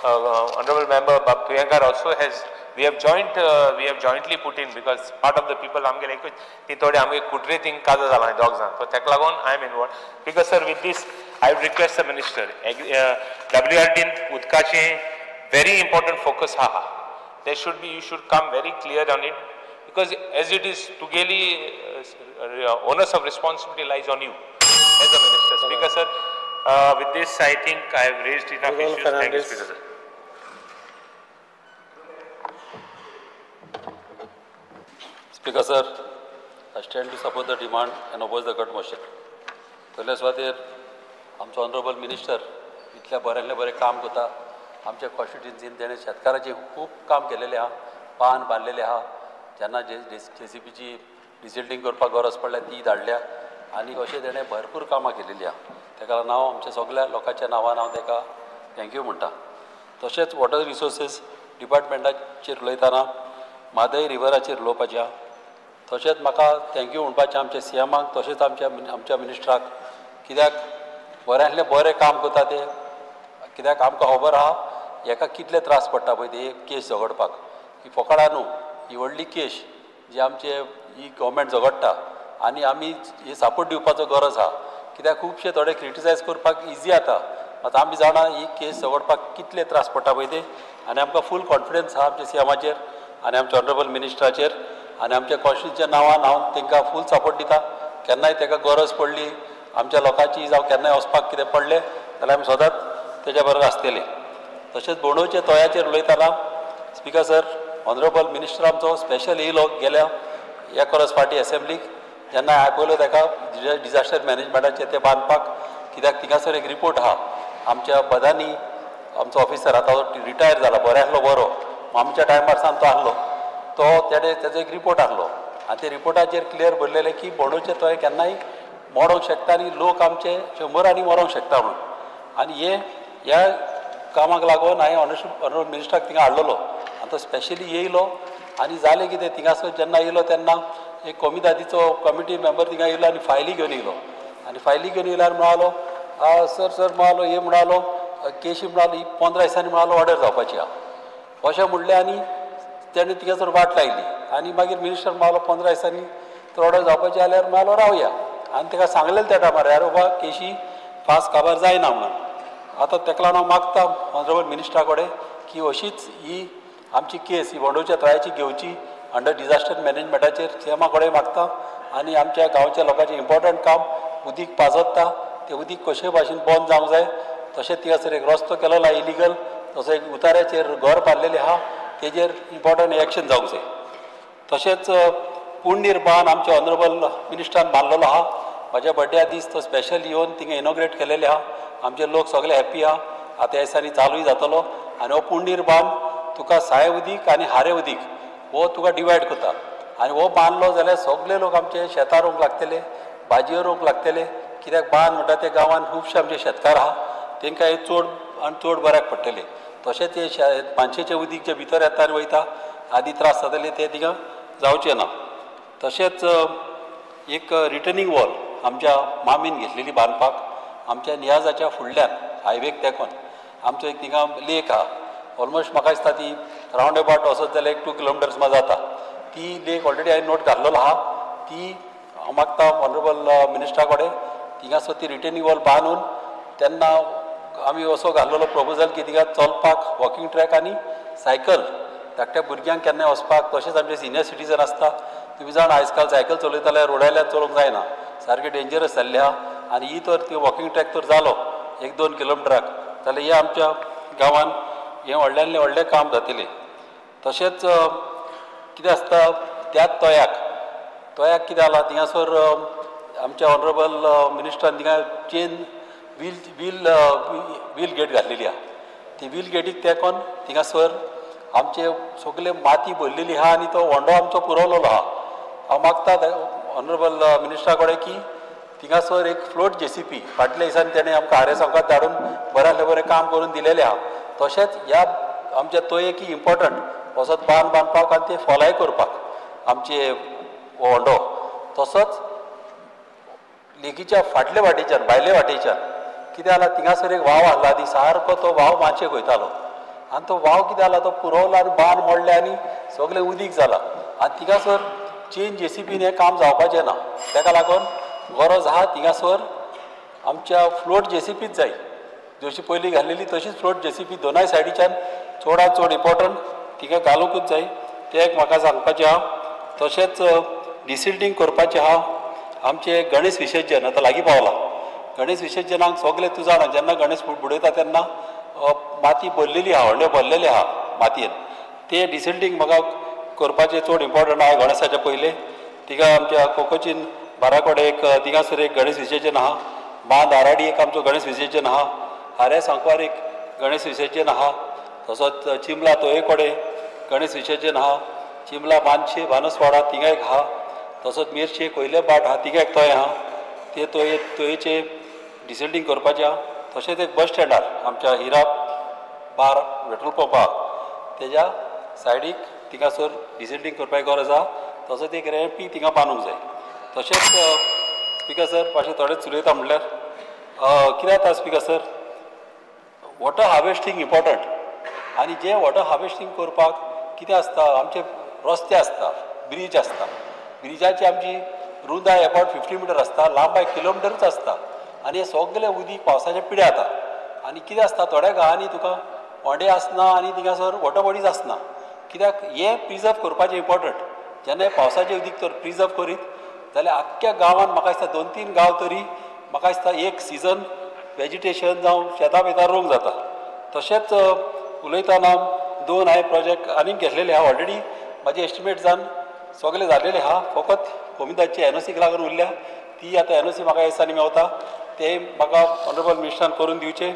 ऑनरेबल मेंबर बाब Tuenkar also has we have jointly put in because part of the people आमगे like ती थोडे आमगे कुटरे थिंग काजा जाला दोग जाण so तेका लागून I am involved because sir with this I would request the minister WRD उदकाचे very important focus आहा there should be you should come very clear on it because as it is tugeli onus of responsibility lies on you as the minister speaker sir with this I think I have raised enough issues thank you speaker sir Speaker sir, I stand to support the demand and oppose the cut motion. पयल्या सुवातेर आमचो ऑनरेबल मिनिस्टर इतल्या बऱ्यांतले बरें काम करता आमच्या कॉन्स्टिट्युएन्सीन तेणें शेतकाराचें खूब काम केलेलें आहा पान बांदलेलें आहा जेन्ना JCBची डिसिल्टिंग करपाक गरज पडल्या ती धाडल्या आनी अशें तेणें भरपूर कामां केलेलीं आहा तेका लागून हांव आमच्या सगळ्या लोकांच्या नांवान हांव तेका थँक्यू म्हणटा तशेंच वॉटर रिसोर्सीस डिपार्टमेंटाचेर उलयतना मादय रिवराचेर उलोवपाचें आहा तशेंच म्हाका थँक्यू म्हणपाचें आमच्या CMाक तशेंच आमच्या मिनिस्टराक कित्याक बऱ्यांतलें बरें काम करता ते कित्याक आमकां खबर आहा हेका कितले त्रास पडटा पळय ते एक केस झगडपाक ही फकाडा न्हू ही व्हडली केस जी आमचे ही गव्हर्मेंट झगडटा आनी आमी हे सपोर्ट दिवपाचो गरज आहा कित्याक खुबशे थोडे क्रिटिसायज करपाक इजी जाता आतां आमी जाणा ही केस झगडपाक कितले त्रास पडटा पळय ते आनी आमकां फूल कॉन्फिडन्स आहा आमच्या CMाचेर आनी आमच्या ऑनरेबल मिनिस्टराचेर आनी आमच्या कॉन्स्टिट्युएन्सीच्या नांवान हांव तांकां फूल सपोर्ट दिता केन्नाय ताका गरज पडली आमच्या लोकांची जावं केन्नाय वचपाक कितें पडलें जाल्यार आमी सदांच तेज्या बरोबर आसतलीं तशेंच बोंडोवचे तोयाचेर उलयतना स्पीकर सर ऑनरेबल मिनिस्टर आमचो स्पेशल येयलो गेल्या ह्या परस फाटी असेंब्लीक जेन्ना आपयलो ताका डिजास्टर मॅनेजमेंटाचेर ते बांदपाक कित्याक थिंगासर एक रिपोर्ट आहा आमच्या बदानी आमचो ऑफिसर आतां रिटायर जाला बऱ्यांतलो बरो आमच्या टायमार सावन तो आहलो तो तेणें तेजो एक रिपोर्ट आहलो आनी ते रिपोर्टाचेर क्लियर बरलेले की बोंडोचे तोय केन्नाय मोडोंक शकता आनी लोक आमचे 100 आनी मरोंक शकता म्हणून आनी ह्या कामाक लागून हांवें ऑनरेबल मिनिस्टराक थिंगा हाडलेलो आनी तो स्पेशली येयलो आनी जालें कितें थिंगासर जेन्ना येयलो तेन्ना एक कोमितादीचो कमिटी मेंबर थिंगा येयलो आनी फायली घेवन येयलो आनी फायली घेवन येयल्यार म्हणालो सर म्हणालो हे म्हणालो केशी म्हणालो ही 15 दिसांनी म्हणालो ऑर्डर जावपाची आहा अशें म्हणलें आनी तेणें थिंगासर वाट लायली आनी मागीर मिनिस्टर म्हणालो 15 दिसांनी तर ऑर्डर जावपाची जाल्यार म्हणालो रावया आनी ताका सांगलेलें त्या टायमार यार बाबा केशी फास्ट काबार जायना म्हणून आतां ताका लागून हांव मागता ऑनरेबल मिनिस्टरा कडेन की अशीच ही आमची केस ही बोंडोच्या तळ्याची घेवची अंडर डिजास्टर मॅनेजमेंटाचेर सीएमा कडेन मागता आनी आमच्या गांवच्या लोकांचें इम्पॉर्टंट काम उदीक पाजोत्ता तें उदीक कशे भाशेन बंद जावंक जाय तशेंच थिंगासर एक रस्तो केलेलो आहा इलिगल तसो एक उतार्याचेर घर बांदलेलें आहा तेजेर इम्पॉर्टंट एक्शन जावंक जाय तशेंच पुण्य बांद आमच्या ऑनरेबल मिनिस्टरान बांदलेलो आहा म्हाज्या बर्थडे दीस तो स्पेशल येवन थिंगा इनॉग्रेट केलेले आहा आमचे लोक सगळे हॅप्पी आहा आतां ह्या दिसांनी चालूय जातलो आनी हो पुण्य बांद तुका साय उदीक आनी हारे उदीक हो तुका डिवायड करता आनी हो बांदलो जाल्यार सगळे लोक आमचे शेतां रोवंक लागतले भाजयो रोवंक लागतले कित्याक बांद म्हणटा ते गांवांत खुबशे आमचे शेतकार आहा तांकां हे चड आनी चड बऱ्याक पडटले तशेंच हे मानशेचें उदीक जे भितर येता आनी वयता आदी त्रास जातले ते थिंगा जावचे ना तशेंच एक रिटर्निंग वॉल आमच्या मामीन घेतलेली बांदपाक आमच्या नियाजाच्या फुडल्यान हायवेक तेकोन आमचो एक थिंगा लेक आहा ऑलमोस्ट म्हाका दिसता ती रावंड अबावट वचत जाल्यार एक 2 किलोमिटर्स मात जाता ती लेक ऑलरेडी हांवें नोट घातलेलो आहा ती हांव मागता ऑनरेबल मिनिस्टरा कडेन थिंगासर ती रिटर्निंग वॉल बांदून तेन्ना आमी असो घाल्लेलो प्रपोजल की थिंगा चलपाक वॉकिंग ट्रॅक आनी सायकल धाकट्या भुरग्यांक केन्नाय वचपाक तशेंच आमचे सिनियर सिटीजन आसता तुमी जाण आयज काल सायकल चलयता जाल्यार रोडायल्यार चलोवंक जायना सारकें डेंजरस जाल्लें आहा आनी ही तर ती वॉकिंग ट्रॅक तर जालो 1-2 किलोमिटराक जाल्यार हे आमच्या गांवांत हें व्हडल्यान काम जातलें तशेंच कितें आसता त्याच तोयाक कितें जालां थिंगासर आमच्या ऑनरेबल मिनिस्टरान थिंगा चेन व्हील गेट घातलेली आहा ती व्हील गेटीक तेकोन थिंगासर आमचे सगळे माती भरलेली आहा आनी तो होंडो आमचो पुरवलेलो आहा हांव मागता ऑनरेबल मिनिस्टरा कडेन की थिंगासर एक फ्लोट JCP फाटल्या दिसांनी तेणें आमकां हारे संघात धाडून बऱ्यांतले बरें काम करून दिलेलें आहा तशेंच ह्या आमच्या तोयेक इम्पॉर्टंट वचत बांदपाक आनी ते फॉलाय करपाक आमचे होंडो तसोच लेकीच्या फाटले वाटेच्यान भायले वाटेच्यान कितें जालां थिंगासर एक व्हांव आहला ती सारको तो व्हांव मातशें वयतालो आनी तो व्हांव कितें जाला तो पुरवलो आनी बांद मोडले आनी सगळें उदीक जालां आनी थिंगासर चेन JCPन हें काम जावपाचें ना ताका लागून गरज आहा थिंगासर आमच्या फ्लोट JCPच जाय जशी पयलीं घाल्लेली तशीच फ्लोट JCP दोनाय सायडीच्यान चडांत चड इम्पॉर्टंट थिंगा घालूंकूच जाय तें एक म्हाका सांगपाचें आहा तशेंच डिसिल्टींग करपाचें आहा आमचे गणेश विसर्जन आतां लागीं पावलां गणेश विसर्जनाक सगळे तूं जाणा जेन्ना गणेश बुडयता तेन्ना माती भरलेली आहा व्हडले भरलेले आहा मातयेन ते डिसिल्टींग म्हाका करपाचें चड इम्पॉर्टंट आहा गणेशाच्या पयलीं थिंगा आमच्या कोकोचीन बारा कडेन एक थिंगासर एक गणेश विसर्जन आहा बांद आराडी एक आमचो गणेश विसर्जन आहा हारे सांकवार एक गणेश विसर्जन आहा तसोच चिंबला तोये कडेन गणेश विसर्जन आहा चिंबला बांदशे बानसवाडा थिंगा एक आहा तसोच मिरशे कोयले बाट आहा थिंगा एक तोय आहा ते तोयेचे डिसिल्टींग करपाचें आहा तशेंच एक बस स्टँडार आमच्या हिरा बार पेट्रोल पंप आहा तेज्या सायडीक थिंगासर डिसिल्टींग करपाची गरज आहा तसोच एक रॅम्पी थिंगा बांदूंक जाय तशेंच स्पिकर सर मातशें थोडेंच उलयता म्हणल्यार कितें जाता speaker sir water harvesting important आनी जे वॉटर हार्वेस्टींग करपाक कितें आसता आमचे रस्ते आसता ब्रीज आसता ब्रिजाची आमची रुंदाय अबावट 50 मिटर आसता लांबाय किलोमिटरूच आसता आनी हे सगळे उदीक पावसाचें पिड्या जाता आनी कितें आसता थोड्या गांवांनी तुका होंडे आसना आनी थिंगासर वॉटर बॉडीज आसना कित्याक हें प्रिजर्व करपाचें इम्पॉर्टंट जेन्ना पावसाचें उदीक तर प्रिजर्व करीत जाल्यार आख्ख्या गांवांत म्हाका दिसता 2-3 गांव तरी म्हाका दिसता एक सिजन वेजिटेशन जावं शेतां बितां रोवंक जाता तशेंच उलयतना 2 हांवें प्रोजेक्ट आनीक घेतलेले आहा ऑलरेडी म्हाजे एस्टिमेट जावन सगळे जाल्लेले आहा फकत कोमिताची NOCक लागून उरल्या ती आतां NOC म्हाका ह्या दिसांनी मेवता ते म्हाका ऑनरेबल मिनिस्टरान करून दिवचे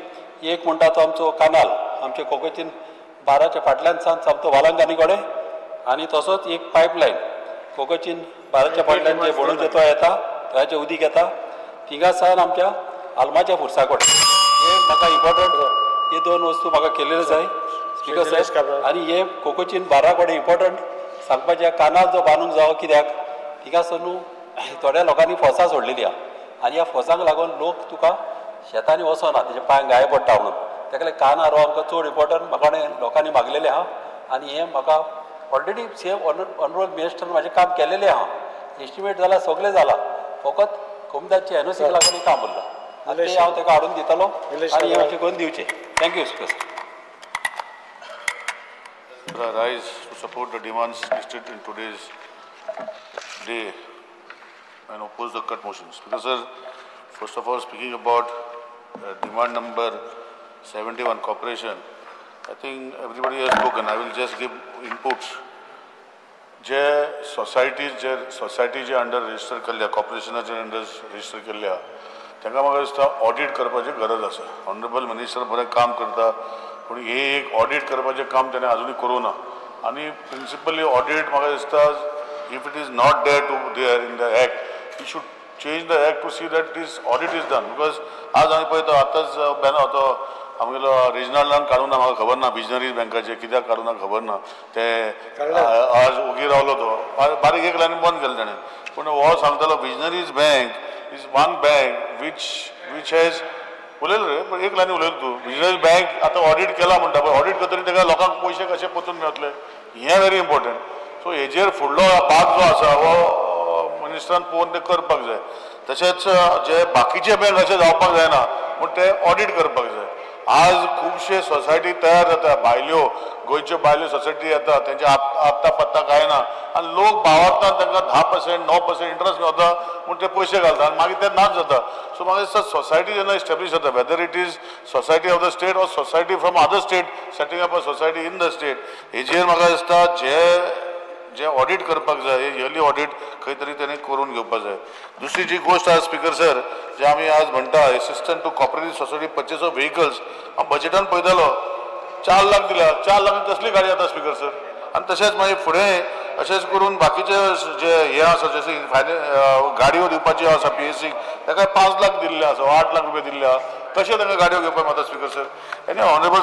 एक म्हणटा तो आमचो कानाल आमचे कोकोचीन बाराच्या फाटल्यान सावन चलतो वालांगानी कडेन आनी तसोच एक पायपलायन कोकोचीन भारतच्या फाटल्यान जे बोडूचे तो येता थंयचे उदीक येता थिंगा सावन आमच्या आलमाच्या फुरसाकोट हे म्हाका इम्पॉर्टंट हे दोन वस्तू म्हाका केलेले जाय स्पीकर साहेब आनी हे कोकोचीन बारा कडेन इम्पॉर्टंट सांगपाचें कानाल जो बांदूंक जावो कित्याक थिंगा सर न्हू थोड्या लोकांनी फोसां सोडलेली आहा आनी ह्या फोसांक लागून लोक तुका शेतांनी वचना तेजे पांय गाये पडटा म्हणून ताका लागून कान हारोवप आमकां चड इम्पॉर्टंट म्हाका लोकांनी मागलेलें आहा आनी हें म्हाका ऑलरेडी सेम ऑनरेबल मिनिस्टर म्हाजें काम केलेलें आहा एस्टिमेट जाला सगळें जाला फकत कोमदाची एनओसीक लागून काम उरलां आनी तें हांव ताका हाडून दितलो आनी हे मातशें करून दिवचें thank you speaker I rise to support the demands listed in today's day and oppose the cut motions. Because, sir, first of all, speaking about demand number 71, cooperation, I think everybody has spoken. I will just give inputs. जे सोसायटी जे अंडर रजिस्टर केल्ल्या कॉर्पोरेशनाचे अंडर रजिस्टर केल्ल्या तांकां म्हाका दिसता ऑडिट करपाची गरज आसा. ऑनरेबल मिनिस्टर बरें काम करता पूण हे एक ऑडिट करपाचें काम ताणें आजुनूय करूं ना आनी प्रिंसिपली ऑडिट म्हाका दिसता if it is not there in the act you should change the act to see that these audit is done because आज आमी पळयता आतांच बॅन तो आमगेलो रिजनलान काडूं ना म्हाका खबर ना बिजनरीज बँकाचे कित्याक काडूं ना खबर ना ते आज ओगी रावलो तो बारीक एक लायनी बंद केलें ताणें पूण हो सांगतालो बिजनरीज bank is one bank which has उलयलो रे पण एक लायनी उलयलो तूं बिजनस बँक आतां ऑडिट केला म्हणटा पळय ऑडिट करतरी ताका लोकांक पयशे कशे परतून मेळटले हें व्हेरी इम्पॉर्टंट सो हेजेर फुडलो भाग जो आसा हो मिनिस्टरान पळोवन ते करपाक जाय तशेंच जे बाकीचे बँक अशें जावपाक जायना पूण ते ऑडिट करपाक जाय आज खुबशे सोसायटी तयार जाता भायल्यो गोंयच्यो भायल्यो सोसायटी येता तेंचे आपता पत्ता काय ना आनी लोक भावार्थान तांकां 10% 9% इंट्रस्ट गावता म्हूण ते पयशे घालता आनी मागीर ते नाच जाता सो म्हाका दिसता सोसायटी जेन्ना इस्टॅब्लीश जाता whether it is society of the state or society from other state setting up a society in the state हेजेर म्हाका दिसता जे ऑडिट करपाक जाय इयरली ऑडिट खंय तरी तेणी करून घेवपाक जाय. दुसरी जी गोश्ट आसा स्पीकर सर जे आमी आज म्हणटा assistant to cooperative society purchase of vehicles हांव बजेटान पळयतालो 4 लाख दिल्या 4 लाखांक कसली गाडी येता स्पीकर सर आनी तशेंच मागीर फुडें अशेंच करून बाकीचे जे हे आसा जशे गाडयो दिवपाच्यो आसा पीएससीक ताका 5 लाख दिल्ले आसा 8 लाख रुपया दिल्ले आसा कशे तांकां गाडयो घेवपाक मेळटा speaker sir any honourable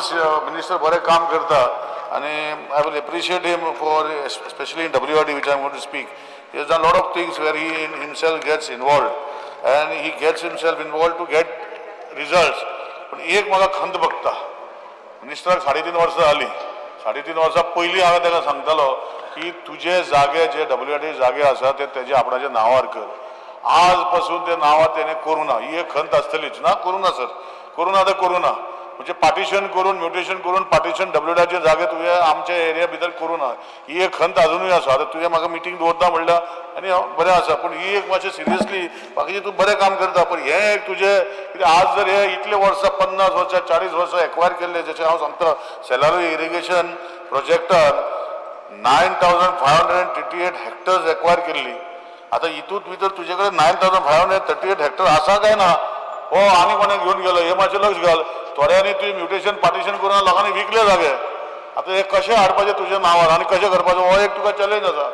minister बरें काम करता आनी I will appreciate him for specially in WRD which I am going to speak. He has done a lot of things where he himself gets involved and he gets himself involved to get results. पण एक म्हाका खंत बघता मिनिस्टराक 3.5 वर्सां जाली 3.5 वर्सां पयलीं हांवें ताका सांगतालो की तुजे जागे जे WRD जागे आसा ते तेजे आपणाच्या नांवार कर आज पासून ते नांवार तेणें करूं ना ही एक खंत आसतलीच ना करूं ना सर करूं ना ते करूं ना म्हणजे पार्टिशन करून म्युटेशन करून पार्टिशन WRDचे जागे तुवें आमच्या एरिया भितर करूं ना ही एक खंत आजुनूय आसा आतां तुवें म्हाका मिटींग दवरता म्हणल्यार आनी बरें आसा पूण ही एक मातशें सिरियसली बाकीचें तूं बरें काम करता पूण हें एक तुजें कितें आज जर हे इतले वर्सां 50 वर्सां 40 वर्सां एक्वायर केल्ले जशें हांव सांगता सेलारो इरिगेशन प्रोजेक्टान 9,538 हेक्टर्स एक्वायर केल्ली आतां हितूंत भितर तुजे कडेन 9,538 हेक्टर आसा काय ना हो आनी कोणें घेवन गेलो हे मातशें लक्ष घाल थोड्यांनी तुवें म्युटेशन पार्टिशन करून लोकांनी विकले जागे आतां हे कशें हाडपाचें तुज्या नांवार आनी कशें करपाचें हो एक तुका चॅलेंज आसा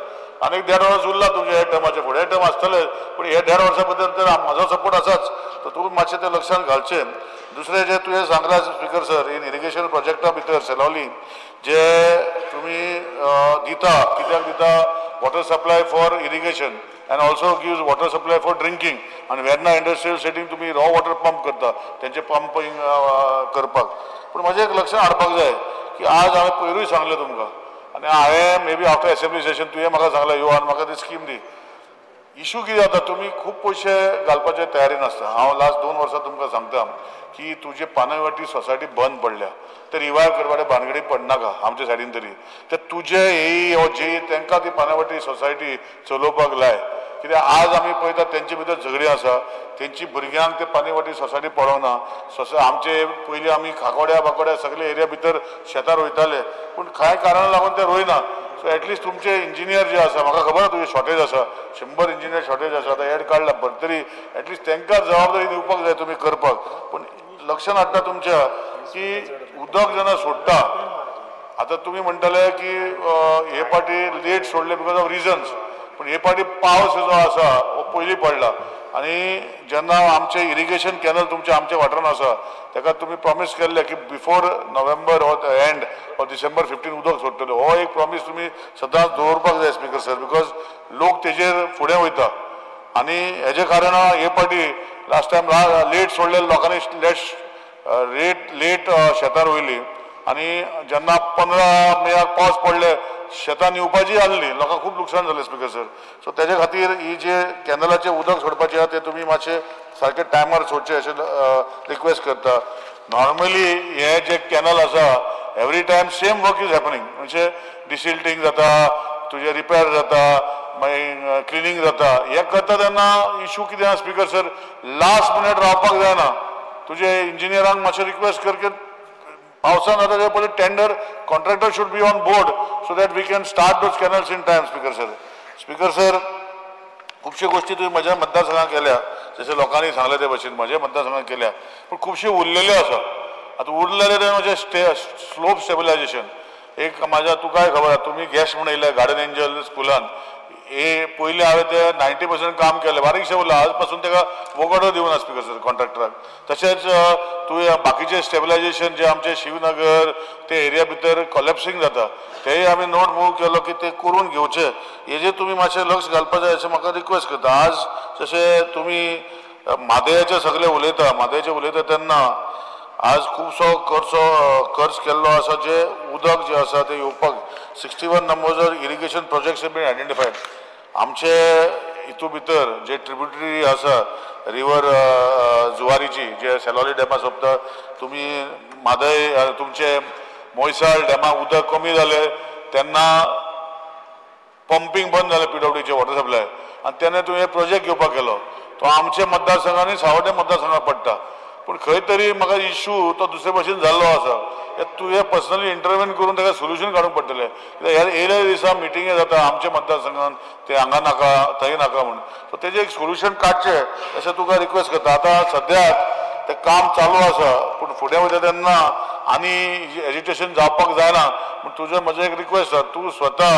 आनी 1.5 वर्स उरला तुजे हे टर्माचे फुडें हे टर्म आसतले पूण हे 1.5 वर्सां भितर तर म्हाजो सपोर्ट आसाच तर तूं मातशें तें लक्षांत घालचें. दुसरें जे तुवें सांगला स्पीकर सर इन इरिगेशन प्रोजेक्टा भितर सेलावली जे तुमी दिता कित्याक दिता water supply for irrigation and also gives water supply for drinking and Verna industrial setting तुम्ही रॉ वॉटर पंप करता त्यांचे पंपिंग करपाक पण माझे एक लक्षात हाडपाक जाय की आज हांवें पयरूय सांगलें तुमकां आनी हांवें may be after assembly session तुवें म्हाका सांगलें यो आनी म्हाका ती स्कीम दी इशू कितें जाता तुमी खूब पयशे घालपाचे तयारीन आसता हांव लास्ट 2 वर्सां तुमकां सांगता की तुजे पानवाटी सोसायटी बंद पडल्या ते रिवायव करपाचे भानगडी पडनाका आमच्या सायडीन तरी ते तुजे ही जी तांकां ती पानवाटी सोसायटी चलोवपाक लाय कित्याक आज आमी पळयता तेंचे भितर झगडी आसा तेंची भुरग्यांक ते पानवाटी सोसायटी पडोवना आमचे पयलीं आमी खाकोड्या बाकोड्या सगळे एरिया भितर शेतां रोयताले पूण कांय कारणां लागून ते रोयना सो एटलिस्ट तुमचे इंजिनियर जे आसा म्हाका खबर तुजें शॉर्टेज आसा 100 इंजिनियर शॉर्टेज आसा आतां एड काडला बट तरी एटलिस्ट तांकां जबाबदारी दिवपाक जाय तुमी करपाक पूण लक्षांत हाडटा तुमच्या की उदक जेन्ना सोडटा आतां तुमी म्हणटाले की हे पाटी लेट सोडले बिकॉज ऑफ रिजन्स पण हे फाटी पावस जो आसा हो पयलीं पडला आनी जेन्ना आमचे इरिगेशन कॅनल आमच्या वाठारान आसा ताका तुमी प्रॉमिस केल्ले की before November or end or December 15 उदक सोडटले हो एक प्रॉमिस तुमी सदांच दवरपाक जाय स्पीकर सर बिकॉज लोक तेजेर फुडें वयता आनी हेजे कारण हे फाटी लास्ट टायम लेट सोडलेले लोकांनी लेट शेतार वयली आनी जेन्ना 15 मेक पावस पडले शेतान येवपाची आसली लोकांक खूब लुकसाण जालें स्पीकर सर सो तेजे खातीर ही जे कॅनलाचे उदक सोडपाचें आहा तें तुमी मातशें सारकें टायमार सोडचें अशें रिक्वेस्ट करता नॉर्मली हे जे कॅनल आसा every time same work is happening म्हणजे डिसिल्टिंग जाता तुजें रिपेर जाता मागीर क्लिनींग जाता हे करता तेन्ना इशू कितें आहा स्पीकर सर लास्ट मिनट रावपाक जायना तुजे इंजिनियरांक मातशें रिक्वेस्ट कर की पावसान आता ते पयलीं tender contractor should be on board so that we can start those canals in time speaker sir खुबश्यो गोष्टी तुवें म्हज्या मतदारसंघात केल्या जशें लोकांनी सांगले ते भशेन म्हज्या मतदारसंघात केल्या पूण खुबश्यो उरलेल्यो आसा आतां उरलेले ते म्हणजे स्लोप स्टेबिलायजेशन एक म्हाज्या तुकाय खबर आहा तुमी गॅस म्हणून येयले गार्डन एंजल स्कुलान हे पयलीं हांवें ते 90% काम केलें बारीकशें उरलां आज पासून ताका वगडो दिवना स्पीकर सर कॉन्ट्रॅक्टराक तशेंच तुवें बाकीचें स्टेबिलायजेशन जे आमचे शिवनगर ते एरिया भितर कॉलेप्सिंग जाता तेय आमी नोट मूव केलो की ते करून घेवचे हेजेर तुमी मातशें लक्ष घालपाक जाय अशें म्हाका रिक्वेस्ट करता आज जशें तुमी म्हादयेचें सगळें उलयता तेन्ना आज खुबसो खर्च केल्लो आसा जे उदक जे आसा ते येवपाक 61 numbers irrigation projects have been identified आमचे हितू भितर जे ट्रिब्युटरी आसा रिवर जुवारीची जे सेलोली डॅमा सोंपता तुमी म्हादय तुमचे मोयसाळ डॅमा उदक कमी जालें तेन्ना पंपींग बंद जालें PWDचे वॉटर सप्लाय आनी तेन्ना तुवें प्रोजेक्ट घेवपाक केलो तो आमच्या मतदारसंघांनी सावड्डे मतदारसंघात पडटा पूण खंय तरी म्हाका इशू तो दुसरे भशेन जाल्लो आसा तुवें पर्सनली इंटरव्यून करून ताका सोल्युशन काडूंक पडटलें कित्याक येयल्या दिसा मिटिंगे जाता आमच्या मतदारसंघात ते हांगा नाका थंय नाका म्हणून सो तेजें एक सोल्युशन काडचें अशें तुका रिक्वेस्ट करता आतां सद्याक तें काम चालू आसा पूण फुडें वयता तेन्ना आनी एजिटेशन जावपाक जायना पूण तुजें म्हजें एक रिक्वेस्ट आसा तूं स्वता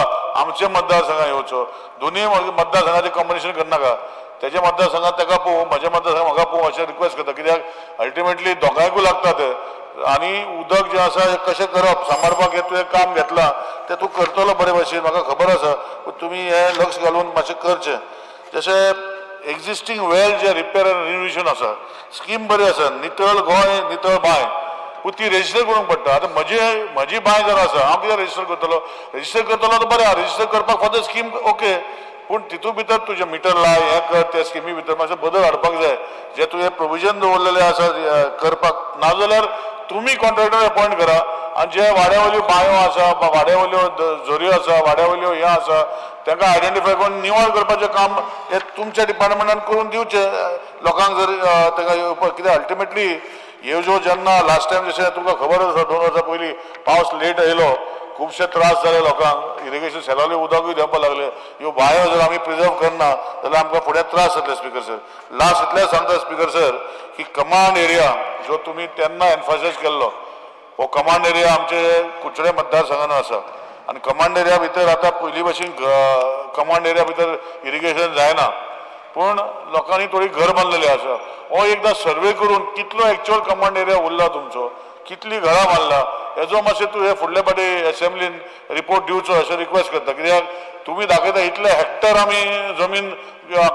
आमच्या मतदारसंघात येवचो दोनूय मतदारसंघाचें कॉम्बिनेशन करनाका तेज्या मतदारसंघात ताका पळोवं म्हज्या मतदारसंघात म्हाका पळोवं अशें रिक्वेस्ट करता कित्याक अल्टिमेटली दोगांयकूय लागता ते आनी उदक जें आसा कशें करप सांबाळपाक हें तुवें काम घेतलां तें तूं करतलो बरे भशेन म्हाका खबर आसा पूण तुमी हें लक्ष घालून मातशें करचें जशें एक्झिस्टींग वेल जे रिपेर आनी रिन्युवेशन आसा स्कीम बरी आसा नितळ गोंय नितळ बांय पूण ती रेजिस्टर करूंक पडटा आतां म्हजी बांय जर आसा हांव कित्याक रेजिस्टर करतलो तर बरें रेजिस्टर करपाक फॉर द स्कीम ओके पूण तितू भितर तुजें मिटर लाय हें कर त्या स्किमी भितर मातशें बदल हाडपाक जाय जे तुवें प्रोविजन दवरलेलें आसा करपाक नाजाल्यार तुमी कॉन्ट्रॅक्टर अपॉयंट करा आनी जे वाड्यावयल्यो बांयो आसा वाड्यावयल्यो झऱ्यो आसा वाड्यावयल्यो हें आसा तांकां आयडेंटिफाय करून निवळ करपाचें काम हें तुमच्या डिपार्टमेंटान करून दिवचें लोकांक जर ताका येवपाक कित्याक अल्टिमेटली ह्यो ज्यो जेन्ना लास्ट टायम जशें तुमकां खबर आसा 2 वर्सां पयलीं पावस लेट येयलो खुबशे त्रास जाले लोकांक इरिगेशन सेलावले उदकूय देंवपाक लागले ह्यो बांयो जर आमी प्रिजर्व करना जाल्यार आमकां फुडें त्रास जातले स्पीकर सर लास्ट इतलें सांगता स्पीकर सर की कमांड एरिया जो तुमी तेन्ना एम्फासायज केल्लो हो कमांड एरिया आमचे कुचडे मतदारसंघान आसा आनी कमांड एरिया भितर आतां पयलीं भशेन कमांड एरिया भितर इरिगेशन जायना पूण लोकांनी थोडी घर बांदलेली आसा हो एकदां सर्वे करून कितलो एक्चुअल कमांड एरिया उरला तुमचो कितली घरां बांदला हेजो मातशें तूं हे फुडले फावटी एसेंब्लीन रिपोर्ट दिवचो अशें रिक्वेस्ट करता कित्याक तुमी दाखयता इतले हेक्टर आमी जमीन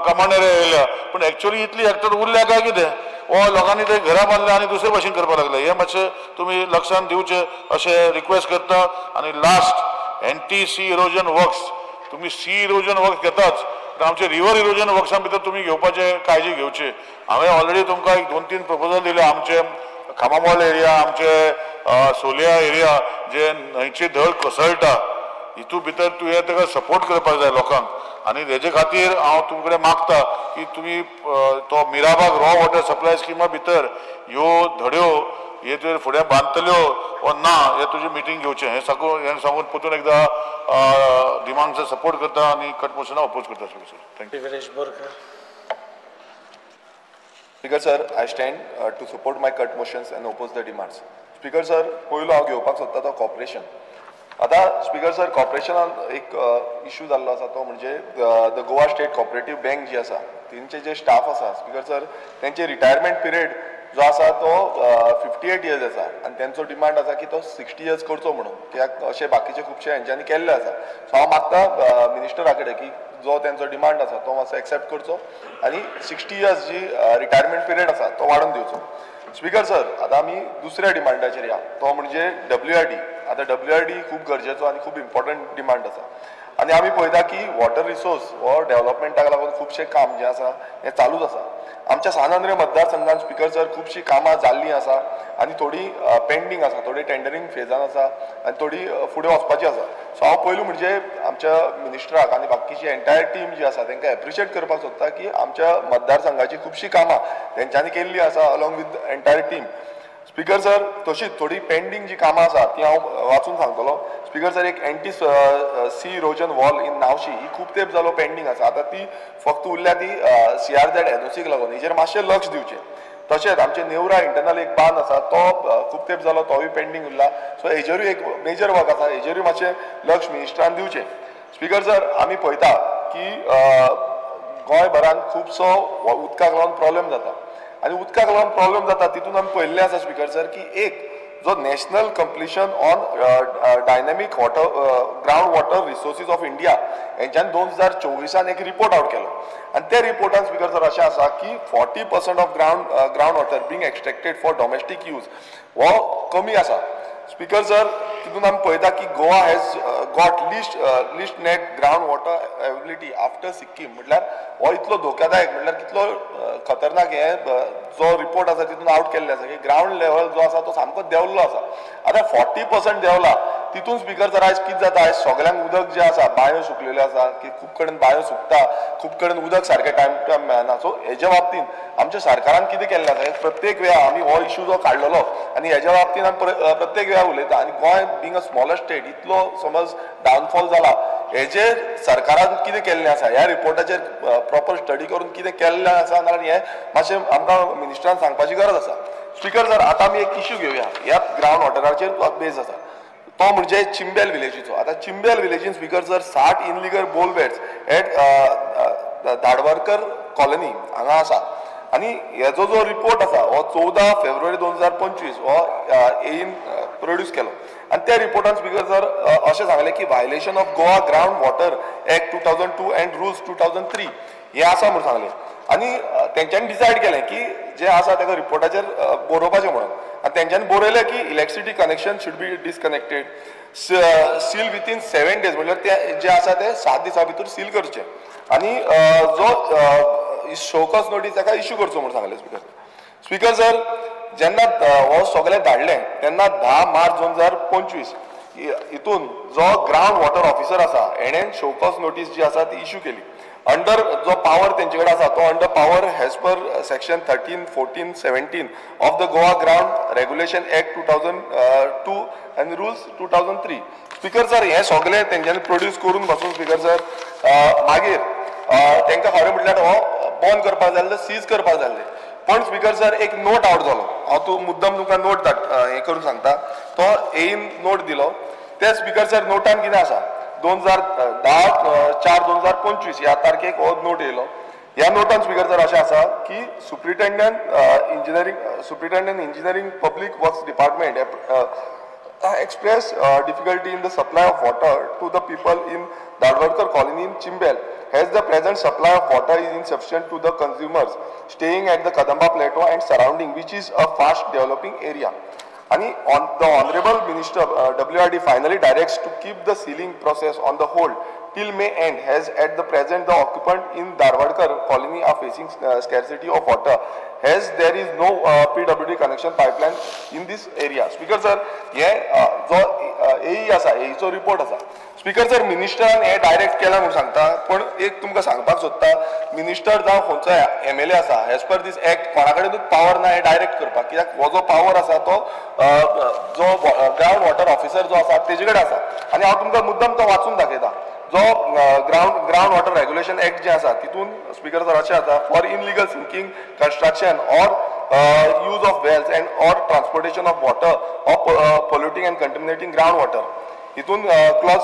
कमांड एरिया येयल्या पूण एक्चुअली इतली हेक्टर उरल्या काय कितें हो लोकांनी थंय घरां बांदल्या आनी दुसरे भशेन करपाक लागले हे मातशें तुमी लक्षांत दिवचें अशें रिक्वेस्ट करता आनी last anti sea erosion works तुमी सी इरोजन वर्क्स घेताच आमचे रिवर इरोजन वर्क्सां भितर तुमी घेवपाचें काळजी घेवची हांवें ऑलरेडी तुमकां एक 2-3 प्रपोजल दिले आमचे खामामोल एरिया आमचे सोलिया एरिया जे न्हंयची धळ कोसळटा हितू भितर तुवें ताका सपोर्ट करपाक जाय लोकांक आनी हेजे खातीर हांव तुमचे कडेन मागता की तुमी तो मिराबाग रॉ वॉटर सप्लाय स्किमा भितर ह्यो धड्यो हे तुवें फुडें बांदतल्यो वा ना हे तुजें मिटींग घेवचें हें सांगून परतून एकदां डिमांड्स सपोर्ट करता आनी कट मोशनाक अपोज करता sir thank you Viresh Borkar Speaker sir, I stand to support my cut motions and oppose the demands. Speaker sir, पयलो हांव घेवपाक सोदता तो कॉर्पोरेशन आता स्पीकर सर कॉर्पोरेशनान एक इश्यू जाल्लो आसा तो म्हणजे the Goa state cooperative bank जी आसा तेंचे जे स्टाफ आसा स्पीकर सर तेंचे रिटायरमेंट पिरियड जो आसा तो 58 इयर्स आसा आनी तेंचो डिमांड आसा की तो 60 इयर्स करचो म्हणून कित्याक अशे बाकीचे खुबशे हेंच्यांनी केल्ले आसा सो हांव मागता मिनिस्टरा कडेन की जो तेंचो डिमांड आसा तो मातसो एक्सेप्ट करचो आनी 60 इयर्स जी रिटायरमेंट पिरियड आसा तो वाडोवन दिवचो स्पीकर सर आता आमी दुसऱ्या डिमांडाचेर या तो म्हणजे WRD आता WRD खूब गरजेचो आनी खूब इम्पॉर्टंट डिमांड आसा आनी आमी पळयता की वॉटर रिसोर्स हो डेव्हलपमेंटाक लागून खुबशे काम जे आसा हें चालूच आसा आमच्या सानांद्रे मतदारसंघात स्पीकर सर खुबशीं कामां जाल्लीं आसा आनी थोडी पेंडींग आसा थोडी टेंडरींग फेजान आसा आनी थोडी फुडें वचपाची आसा सो हांव पयलू म्हणजे आमच्या मिनिस्टराक आनी बाकीची एंटायर टीम जी आसा तांकां एप्रिशिएट करपाक सोदता की आमच्या मतदारसंघाची खुबशीं कामां तेंच्यांनी केल्लीं आसा along with entire team speaker sir तशीच थोडी पेंडींग जी कामां आसा ती हांव वाचून सांगतलो स्पीकर सर एक anti sea erosion wall in Nauxim ही खूब तेंप जालो पेंडींग आसा आतां ती फक्त उरल्या ती CRZ NOCक लागून हेजेर मातशें लक्ष दिवचें तशेंच आमचे नेवरा इंटरनल एक बांद आसा तो खूब तेंप जालो तोय पेंडींग उरला सो हेजेरूय एक मेजर वर्क आसा हेजेरूय मातशें लक्ष मिनिस्टरान दिवचें स्पीकर सर आमी पळयता की गोंयभरान खुबसो उदकाक लागून प्रॉब्लेम जाता आनी उदकाक लागून प्रॉब्लेम जाता तितून आमी पळयल्लें आसा स्पीकर सर की एक जो national compilation on dynamic water ground water resources of India हेंच्यान 2024 एक रिपोर्ट आउट केलो आनी त्या रिपोर्टान स्पीकर सर अशें आसा की 40% of ground water being extracted for domestic use हो कमी आसा स्पीकर सर तितून आमी पळयता की Goa has got list net ground water availability after Sikkim म्हटल्यार हो इतलो धोक्यादायक म्हटल्यार कितलो खतरनाक हे जो रिपोर्ट आसा तितून आउट केल्ले आसा की ग्रावंड लेवल जो आसा तो सामको देंवल्लो आसा आतां 40% देंवला तितून स्पीकर सर आयज कितें जाता आयज सगळ्यांक उदक जे आसा बांयो सुकलेल्यो आसा की खूब कडेन बांयो सुकता खूब कडेन उदक सारकें टायम टू टायम मेळना सो हेज्या बाबतींत आमच्या सरकारान कितें केल्लें आसा प्रत्येक वेळा आमी हो इश्यू जो काडलेलो आनी हेज्या बाबतींत आमी प्रत्येक वेळा उलयता आनी Goa being a smaller state इतलो समज डावनफॉल जाला हेजेर सरकारान कितें केल्लें आसा ह्या रिपोर्टाचेर प्रॉपर स्टडी करून कितें केल्लें आसा नाल्यार हें मातशें आमकां मिनिस्टरान सांगपाची गरज आसा स्पीकर सर आतां आमी एक इश्यू घेवया ह्या ग्रावंड वॉटराचेर बेज आसा तो म्हणजे चिंबेल विलेजीचो आतां चिंबेल विलेजीन speaker sir 60 illegal borewells at Dhavadkar colony हांगा आसा आनी हेजो जो रिपोर्ट आसा हो 14 फेब्रुवारी 2025 हो एईन प्रोड्यूस केलो आनी त्या रिपोर्टान स्पीकर सर अशें सांगलें की violation of Goa ground water act 2002 end rules 2003 हें आसा म्हूण सांगलें आनी तेंच्यांनी डिसायड केलें की जें आसा ताका रिपोर्टाचेर बरोवपाचें म्हणून आनी तेंच्यांनी बरयलें की electricity connection should be disconnected seal within 7 days म्हळ्यार ते जे आसा ते 7 दिसां भितर सील करचें आनी जो शोकस नोटीस ताका इश्यू करचो म्हणून सांगलें स्पीकर सर जेन्ना हो सगळें धाडलें तेन्ना 10 मार्च 2025 हितून जो ग्रावंड वॉटर ऑफिसर आसा हेणें शोकस नोटीस जी आसा ती इश्यू केली अंडर जो पावर तेंचे कडेन आसा तो under power hedge per section 13, 14, 17 of the Goa ground regulation act 2002 आनी रुल्स 2003 स्पीकर सर हें सगळें तेंच्यांनी प्रोड्यूस करून पासून स्पीकर सर मागीर तांकां खरें म्हटल्यार हो बंद करपाक जाय सीज करपाक जाय पण स्पीकर सर एक नोट आउट जालो हांव तूं मुद्दम तुमकां नोट हें करून सांगता तो एईन नोट दिलो ते स्पीकर सर नोटान कितें आसा 2010/4/2025 ह्या तारखेक हो नोट येयलो ह्या नोटान स्पीकर सर अशें आसा की superintendent engineering public works department express difficulty in the supply of water to the people in Dadwarkar colony in Chimbel as the present supply of water is insufficient to the consumers staying at the Kadamba plateau and surrounding which is a fast developing area. And the Honorable Minister WRD finally directs to keep the sealing process on the hold till May end as at the present the occupant in Dadwarkar colony are facing scarcity of water as there is no PWD connection pipeline in this area. Speaker sir, जो AE आसा AEचो रिपोर्ट आसा स्पीकर सर मिनिस्टरान हे डायरेक्ट केला म्हणून सांगता पण एक तुमकां सांगपाक सोदता मिनिस्टर जावं खंयचो MLA आसा एज पर दीस एक्ट कोणा कडेनूच पावर ना हे डायरेक्ट करपाक कित्याक हो जो पावर आसा तो जो ग्रावंड वॉटर ऑफिसर जो आसा तेजे कडेन आसा आनी हांव तुमकां मुद्दम तो वाचून दाखयता जो ग्रावंड वॉटर रेग्युलेशन एक्ट जे आसा तितून स्पीकर सर अशें आसा for illegal sinking construction or use of wells and or transportation of water or polluting and contaminating groundwater हितून क्लॉज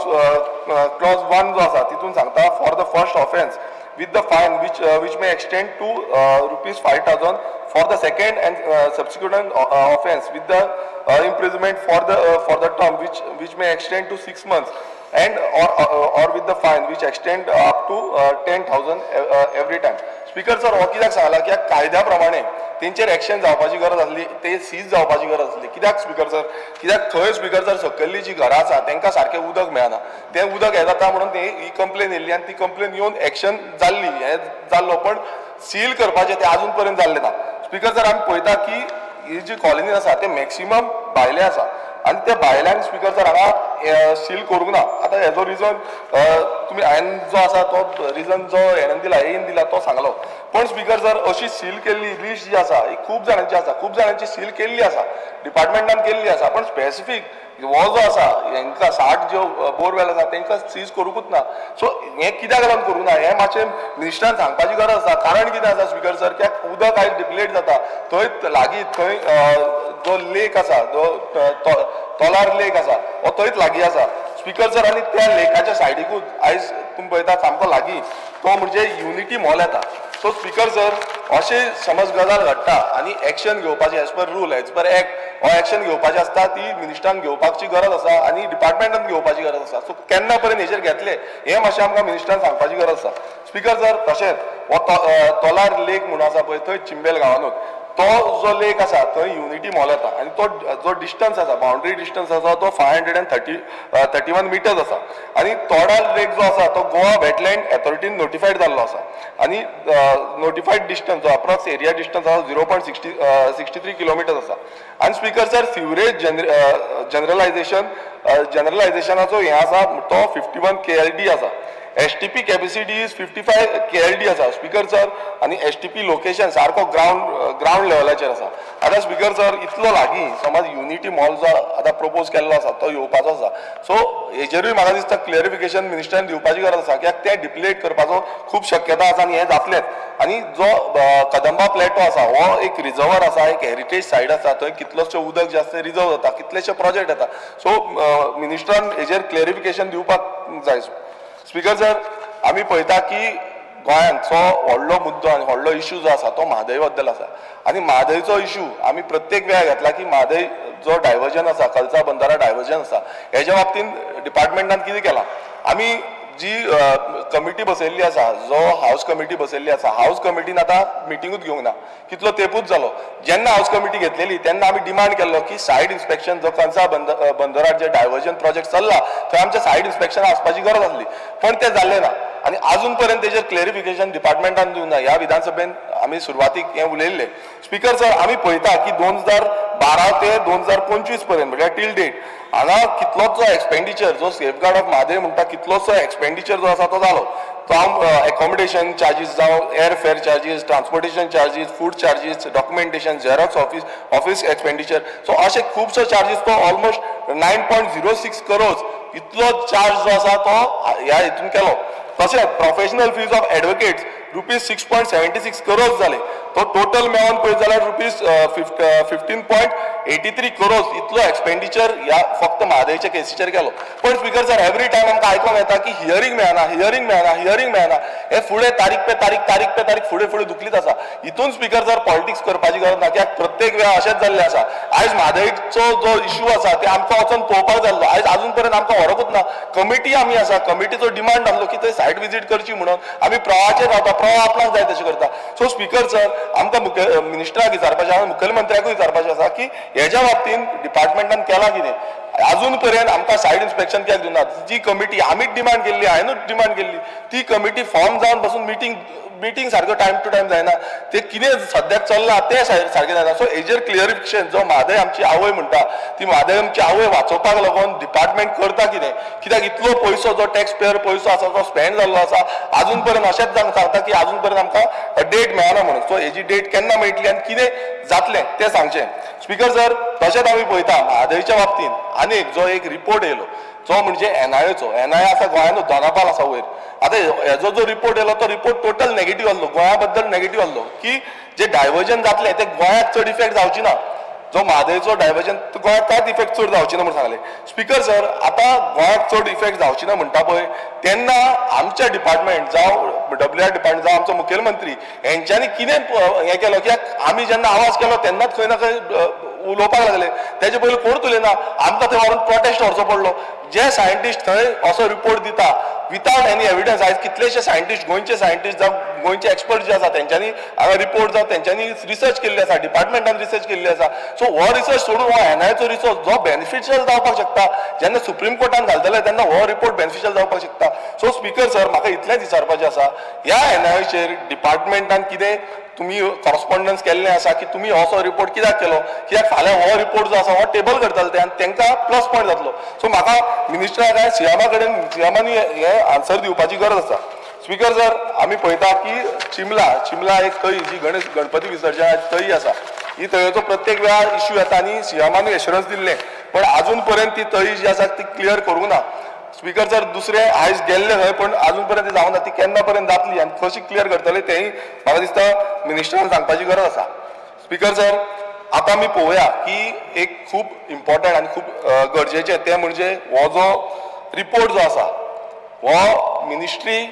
1 जो आसा तितून सांगता for the first offence with the fine which may extend to rupees 5,000 for the second and subsequent offence with the imprisonment for the term which may extend to 6 months and or with the fine which extend up to 10,000 every time. Speaker sir हो कित्याक सांगला की कायद्या प्रमाणे तेंचेर एक्शन जावपाची गरज आसली ते सीज जावपाची गरज आसली कित्याक स्पीकर सर कित्याक थंय स्पीकर सर सकयल्ली जी घरां आसा तांकां सारकें उदक मेळना तें उदक हें जाता म्हणून ही कंप्लेन येयल्ली आनी ती कंप्लेन येवन एक्शन जाल्ली हें जाल्लो पण सील करपाचें तें आजून पर्यंत जाल्लें ना स्पीकर सर आमी पळयता की ही जी कॉलनी आसा ते मॅक्सिमम भायले आसा आनी त्या भायल्यान स्पीकर सर हांगा सील करूंक ना आतां हेजो रिजन तुमी हांवें जो आसा तो रिजन जो हेणेन दिला येन दिला तो सांगलो पण स्पीकर सर अशी सील केल्ली लिस्ट जी आसा ही खूब जाणांची सील केल्ली आसा डिपार्टमेंटान केल्ली आसा पण स्पेसिफीक हो जो आसा हांकां 60 ज्यो बोरवेल आसा तांकां सीज करूंकूच ना सो हें कित्याक लागून करूंक ना हें मातशें मिनिस्टरान सांगपाची गरज आसा कारण कितें आसा स्पीकर सर कित्याक उदक आयज डिप्लेट जाता थंय लागीं थंय जो लेक आसा जो तोलार लेक आसा हो थंयच लागीं आसा स्पीकर सर आनी त्या लेकाच्या सायडीकूच आयज तुमी पळयता सामको लागीं तो म्हणजे युनिटी मॉल येता सो स्पीकर सर अशें समज गजाल घडटा आनी एक्शन घेवपाचें as per rule as per act हो एक्शन घेवपाचें आसता ती मिनिस्टरान घेवपाची गरज आसा आनी डिपार्टमेंटान घेवपाची गरज आसा सो केन्ना पर्यंत हेचेर घेतले हें मातशें आमकां मिनिस्टरान सांगपाची गरज आसा स्पीकर सर तशेंच हो तोलार लेक म्हणून आसा पळय थंय चिंबेल गांवांनूच तो जो लेक आसा थंय युनिटी मॉल येता आनी तो जो डिस्टन्स आसा बाउंड्री डिस्टन्स आसा तो 531 मिटर्स आसा आनी तोडार लेक जो आसा तो गोवा वेटलँड ऑथॉरिटीन नोटिफायड जाल्लो आसा आनी नोटिफायड डिस्टन्स जो अप्रॉक्स एरिया डिस्टन्स आसा 0.63 किलोमिटर्स आसा आनी स्पीकर सर सिवरेज जनरलायझेशनाचो हें आसा तो 51 KLD आसा STP capacity is 55 KLD आसा स्पीकर सर आनी STP लोकेशन सारको ग्राउंड लेवलाचेर आसा आतां स्पीकर सर इतलो लागीं समज युनिटी मॉल जो आतां प्रपोज केल्लो आसा तो येवपाचो आसा सो हेजेरूय म्हाका दिसता क्लियरिफिकेशन मिनिस्टरान दिवपाची गरज आसा कित्याक तें डिप्लेट करपाचो खूब शक्यता आसा आनी हें जातलेंच आनी जो कदंबा प्लॅटो आसा हो एक रिजर्वर आसा एक हेरिटेज सायट आसा थंय कितलोशें उदक जे आसा रिजर्व जाता कितलेशे प्रोजेक्ट येता सो मिनिस्टरान हेजेर क्लियरिफिकेशन दिवपाक जाय स्पीकर सर आमी पळयता की गोंयांचो व्हडलो मुद्दो आनी व्हडलो इश्यू जो आसा तो म्हादय बद्दल आसा आनी म्हादयचो इश्यू आमी प्रत्येक वेळार घेतला की म्हादय जो डायवर्जन आसा कलसा बंदारा डायवर्जन आसा हेज्या बाबतींत डिपार्टमेंटान कितें केलां आमी जी कमिटी बसयल्ली आसा जो हाऊस कमिटी बसयल्ली आसा हाऊस कमिटीन आतां मिटिंगूच घेवंक ना कितलो तेंपूच जालो जेन्ना हाऊस कमिटी घेतलेली तेन्ना आमी डिमांड केल्लो की सायड इन्स्पेक्शन जो कंसा बंदरार जे डायवर्जन प्रोजेक्ट चल्ला थंय आमच्या सायड इन्स्पेक्शन आसपाची गरज आसली पण तें जाल्लें ना आनी आजून पर्यंत तेजेर क्लियरिफिकेशन डिपार्टमेंटान दिवंक ना ह्या विधानसभेन आमी सुरवातीक हें उलयल्लें स्पीकर सर आमी पळयता की 2012 ते 2025 पर्यंत म्हळ्यार टील डेट हांगा कितलोसो एक्सपेंडिचर जो सेफगार्ड ऑफ म्हादय म्हणटा कितलोसो एक्सपेंडिचर जो आसा तो जालो तो एकोमोडेशन चार्जीस जावं air fair charges transportation charges food charges documentation Xerox office expenditure so अशे खुबशे चार्जीस तो ऑलमोस्ट 9.06 करोड इतलो चार्ज जो आसा तो ह्या हितून केलो तशेंच professional fees of advocates rupees 6.76 crore जाले तो टोटल मेळोन पळयत जाल्यार रुपीज 15.83 करोड इतलो एक्सपेंडिचर ह्या फक्त म्हादयच्या केसीचेर केलो पण स्पीकर सर एवरी टायम आमकां आयकोंक येता की हियरींग मेळना हे फुडें तारीख पे तारीख फुडें दुखलीत आसा हितून स्पीकर सर पॉलिटिक्स करपाची गरज ना कित्याक प्रत्येक वेळा अशेंच जाल्लें आसा आयज म्हादयचो जो इश्यू आसा ते आमकां वचून पळोवपाक जाल्लो आयज आजून पर्यंत आमकां व्हरकूच ना कमिटी आमी आसा कमिटीचो डिमांड आसलो की थंय सायट विजीट करची म्हणून आमी प्रवाहाचेर रावता प्रवाह आपणाक जाय तशें करता सो स्पीकर सर आमकां मिनिस्टराक विचारपाचें आसा मुखेलमंत्र्याकूय विचारपाचें आसा की हेज्या बाबतींत डिपार्टमेंटान केलां कितें अजून पर्यंत आमकां सायड इन्स्पेक्शन कित्याक दिवना जी कमिटी आमीच डिमांड केल्ली हांवेंनूच डिमांड केल्ली ती कमिटी फॉर्म जावन बसून मिटींग सारको टायम टू टायम जायना ते कितें सद्याक चल्लां तें सारकें जायना सो हेजेर क्लियरिफिकेशन जो म्हादय आमची आवय म्हणटा ती म्हादय आमची आवय वाचोवपाक लागून डिपार्टमेंट करता कितें कित्याक इतलो पयसो जो टॅक्स पेयर पयसो आसा तो स्पेंड जाल्लो आसा आजून पर्यंत अशेंच सांगता की आजून पर्यंत आमकां डेट मेळना म्हणून सो हेजी डेट केन्ना मेळटली आनी कितें जातलें तें सांगचें स्पीकर सर तशेंच आमी पळयता म्हादयच्या बाबतींत आनीक जो एक रिपोर्ट येयलो जो म्हणजे NIAचो NIA आसा गोंयांतूच दोनापाल आसा वयर आतां हेजो जो रिपोर्ट येयलो तो रिपोर्ट टोटल नेगेटीव आसलो गोंया बद्दल नेगेटीव आसलो की जे डायवर्जन जातलें ते गोंयाक चड इफेक्ट जावची ना जो म्हादयचो डायवर्जन गोंयांत कांयच इफेक्ट चड जावची ना म्हणून सांगले. स्पीकर सर, आतां गोंयांत चड इफेक्ट जावची ना म्हणटा पळय तेन्ना आमच्या डिपार्टमेंट जावं WR डिपार्टमेंट जावं आमचो मुखेलमंत्री हेंच्यांनी कितें हें केलो? कित्याक आमी जेन्ना आवाज केलो तेन्नाच खंय ना खंय उलोवपाक लागले. तेजे पयलीं कोण उलयना. आमकां थंय व्हरून प्रोटेस्ट व्हरचो पडलो. जे सायंटिस्ट थंय असो रिपोर्ट दिता विथावट एनी एविडन्स, आयज कितलेशे सायंटिस्ट गोंयचे सायंटिस्ट जावं गोंयचे एक्सपर्ट जे आसा तेंच्यांनी हांगा रिपोर्ट जावं तेंच्यांनी रिसर्च केल्ली आसा, डिपार्टमेंटान रिसर्च केल्ली आसा. सो हो रिसर्च सोडून हो NIAचो रिसर्च जो बेनिफिशियल जावपाक शकता, जेन्ना सुप्रीम कोर्टान घालतले तेन्ना हो रिपोर्ट बेनिफिशियल जावपाक शकता. सो स्पीकर सर, म्हाका इतलेंच विचारपाचें आसा, ह्या NIAचेर डिपार्टमेंटान कितें तुमी करस्पॉन्डन्स केल्लें आसा की तुमी असो रिपोर्ट कित्याक केलो? कित्याक फाल्यां हो रिपोर्ट जो आसा हो टेबल करतले ते आनी तांकां प्लस पॉयंट जातलो. सो म्हाका मिनिस्टरा काय सीएमा कडेन सीएमानी हें आन्सर दिवपाची गरज आसा. स्पीकर सर, आमी पळयता की चिमला एक तळी जी गणपती विसर्जनाची तळी आसा, ही तळयेचो प्रत्येक वेळार इश्यू येता आनी सीएमानूय एश्युरन्स दिल्लें, पण अजून पर्यंत ती तळी जी आसा ती क्लियर करूंक ना. स्पीकर सर, दुसरे आयज गेल्ले खंय पण अजून पर्यंत जावं ना. ती केन्ना पर्यंत जातली आनी कशी क्लियर करतले तेंय म्हाका दिसता मिनिस्टरान सांगपाची गरज आसा. स्पीकर सर, आतां आमी पळोवया की एक खूब इम्पॉर्टंट आनी खूब गरजेचें तें म्हणजे हो जो रिपोर्ट जो आसा हो मिनिस्ट्री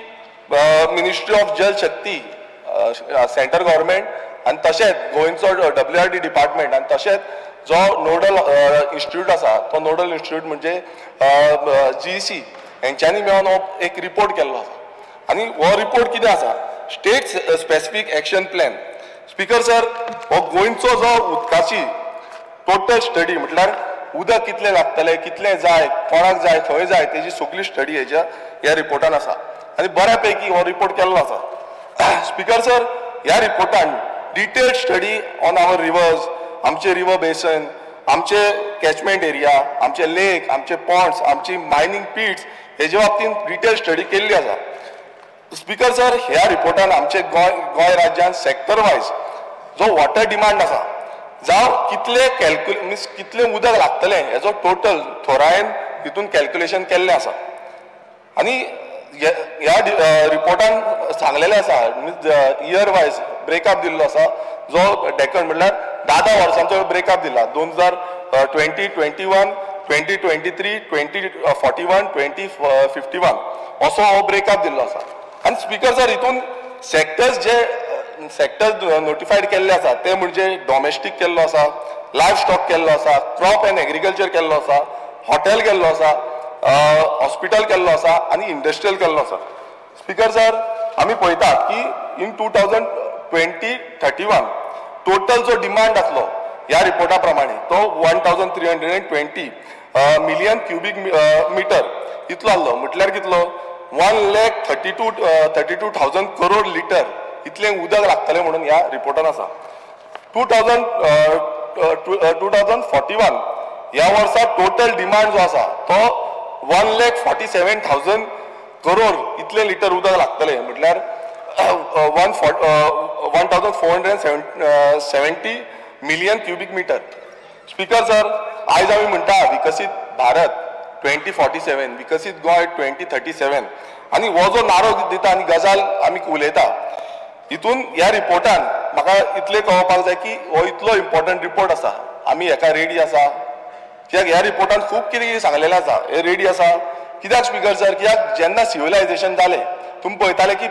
ऑफ जल शक्ती, सेंट्रल गव्हर्मेंट आनी तशेंच गोंयचो WRD डिपार्टमेंट आनी तशेंच जो नोडल इन्स्टिट्यूट आसा तो नोडल इन्स्टिट्यूट म्हणजे GEC हेंच्यांनी मेळून हो एक रिपोर्ट केल्लो आसा. आनी हो रिपोर्ट कितें आसा? State specific action plan. Speaker sir, हो गोंयचो जो उदकाची टोटल स्टडी म्हटल्यार उदक कितलें लागतलें, कितलें जाय, कोणाक जाय, खंय जाय, तेजी सगळी स्टडी ह्या रिपोर्टान आसा आनी बऱ्या पैकी हो रिपोर्ट केल्लो आसा. स्पीकर सर, ह्या रिपोर्टान detailed study on our rivers, आमचे रिवर बेसन, आमचे कॅचमेंट एरिया, आमचे लेक, आमचे पॉन्ड्स, आमची मायनिंग पिट्स हेजे बाबतींत डिटेल स्टडी केल्ली आसा. स्पीकर सर, ह्या रिपोर्टान आमचे गोंय राज्यान सेक्टर वायज जो वॉटर डिमांड आसा जावं कितलें उदक लागतलें हेजो टोटल थोरायेन हितून कॅल्क्युलेशन केल्लें आसा. आनी ह्या रिपोर्टान सांगलेलें आसा इयर वायज ब्रेकअप दिल्लो आसा जो डेकन म्हटल्यार 10 वर्सांचो ब्रेकअप दिला. 2020, 21, 2023, 2041, 2051 असो हो ब्रेकअप दिल्लो आसा. आनी स्पीकर सर, हितून सेक्टर्स नोटिफायड केल्ले आसा ते म्हणजे डॉमेस्टीक केल्लो आसा, लायफ स्टॉक केल्लो आसा, क्रॉप एंड एग्रीकल्चर केल्लो आसा, हॉटेल केल्लो आसा, हॉस्पिटल केल्लो आसा आनी इंडस्ट्रियल केल्लो आसा. स्पीकर सर, आमी पळयतात की इन 2020-31 टोटल जो डिमांड आसलो ह्या रिपोर्टा प्रमाणे तो 1320 मिलियन क्युबिक मिटर इतलो आसलो. म्हटल्यार कितलो? 1,32,000 करोड लिटर इतलें उदक लागतलें म्हणून ह्या रिपोर्टान आसा. 2041 ह्या वर्सा टोटल डिमांड जो आसा तो 1,47,000 करोड इतलें लिटर उदक लागतलें. म्हटल्यार 1,470 million cubic meter. Speaker sir, आयज आमी म्हणटा विकसीत भारत 2047, विकसीत गोंय 2037 आनी हो जो नारो दिता आनी गजाल आमी उलयता हितून ह्या रिपोर्टान म्हाका इतलें कळोवपाक जाय की हो इतलो इम्पॉर्टंट रिपोर्ट आसा, आमी हेका रेडी आसा. कित्याक ह्या रिपोर्टान खूब कितें सांगलेलें आसा, हे रेडी आसा. कित्याक स्पीकर सर, कित्याक जेन्ना सिव्हिलायझेशन जालें तुमी पळयताले की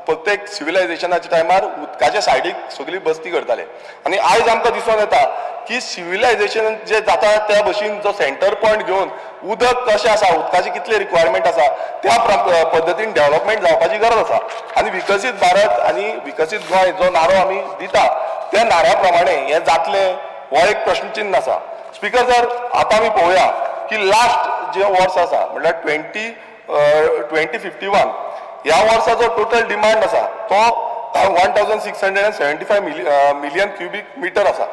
प्रत्येक सिव्हिलायझेशनाच्या टायमार उदकाच्या सायडीक सगळी बस्ती करताले आनी आयज आमकां दिसून येता की सिव्हिलायझेशन जे जाता त्या भशेन जो सेंटर पॉयंट घेवन उदक कशें आसा, उदकाची कितली रिक्वायरमेंट आसा त्या पद्दतीन डेव्हलपमेंट जावपाची गरज आसा. आनी विकसीत भारत आनी विकसीत गोंय जो नारो आमी दिता त्या नाऱ्या प्रमाणे हें जातलें हो एक प्रश्नचिन्ह आसा. स्पीकर सर, आतां आमी पळोवया की लास्ट जे वर्स आसा म्हटल्यार 2051 ह्या वर्साचो टोटल डिमांड आसा तो 1,675 मिलियन क्युबिक मिटर आसा.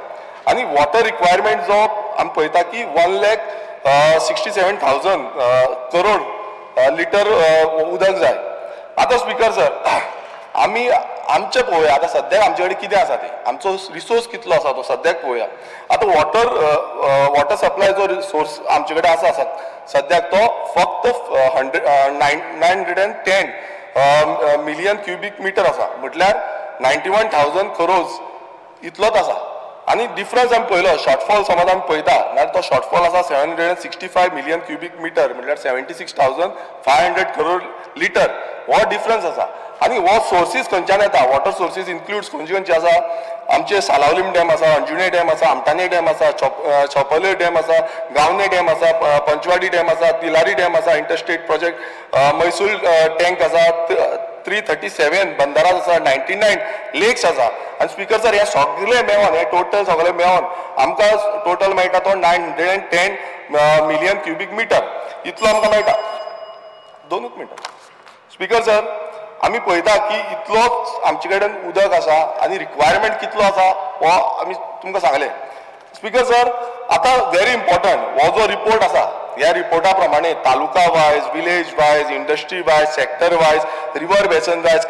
आनी वॉटर रिक्वायरमेंट जो आमी पळयता की 1,67,000 करोड लिटर उदक जाय. आतां स्पीकर सर, आमी आमचे पळोवया आतां सद्याक आमचे कडेन कितें आसा तें, आमचो रिसोर्स कितलो आसा तो सद्याक पळोवया. आतां वॉटर सप्लाय जो रिसोर्स आमचे कडेन आसा सद्याक तो फक्त 910 मिलियन क्युबिक मिटर आसा. म्हटल्यार 91,000 करोड इतलोच आसा. आनी डिफरन्स आमी पळयलो शॉर्टफॉल समज आमी पळयता जाल्यार तो शॉर्टफॉल आसा 765 मिलियन क्युबिक मिटर म्हटल्यार 76,500 करोड लिटर हो डिफरन्स आसा आनी हो सोर्सीस खंयच्यान येता वॉटर सोर्सीस इन्क्लूड्स खंयची खंयची आसा आमचे सालावलीम डॅम आसा अंजुने डॅम आसा आमटाणे डॅम आसा चोपले डॅम आसा गावने डॅम आसा पंचवाडी डॅम आसा तिलारी डॅम आसा इंटरस्टेट प्रोजेक्ट मैसूर टँक आसा 337 बंदाराज आसा 99 लेक्स आसा आनी स्पीकर सर हे सगळे मेळोन हे टोटल सगळे मेळोन आमकां टोटल मेळटा तो 910 मिलियन क्युबिक मिटर इतलो आमकां मेळटा 2 मिनटां स्पीकर सर आमी पळयता की इतलोच आमचे कडेन उदक आसा आनी रिक्वायरमेंट कितलो आसा हो आमी तुमकां सांगलें स्पीकर सर आतां व्हेरी इम्पॉर्टंट हो जो रिपोर्ट आसा ह्या रिपोर्टा प्रमाणे taluka wise village wise industry wise sector wise river basin wise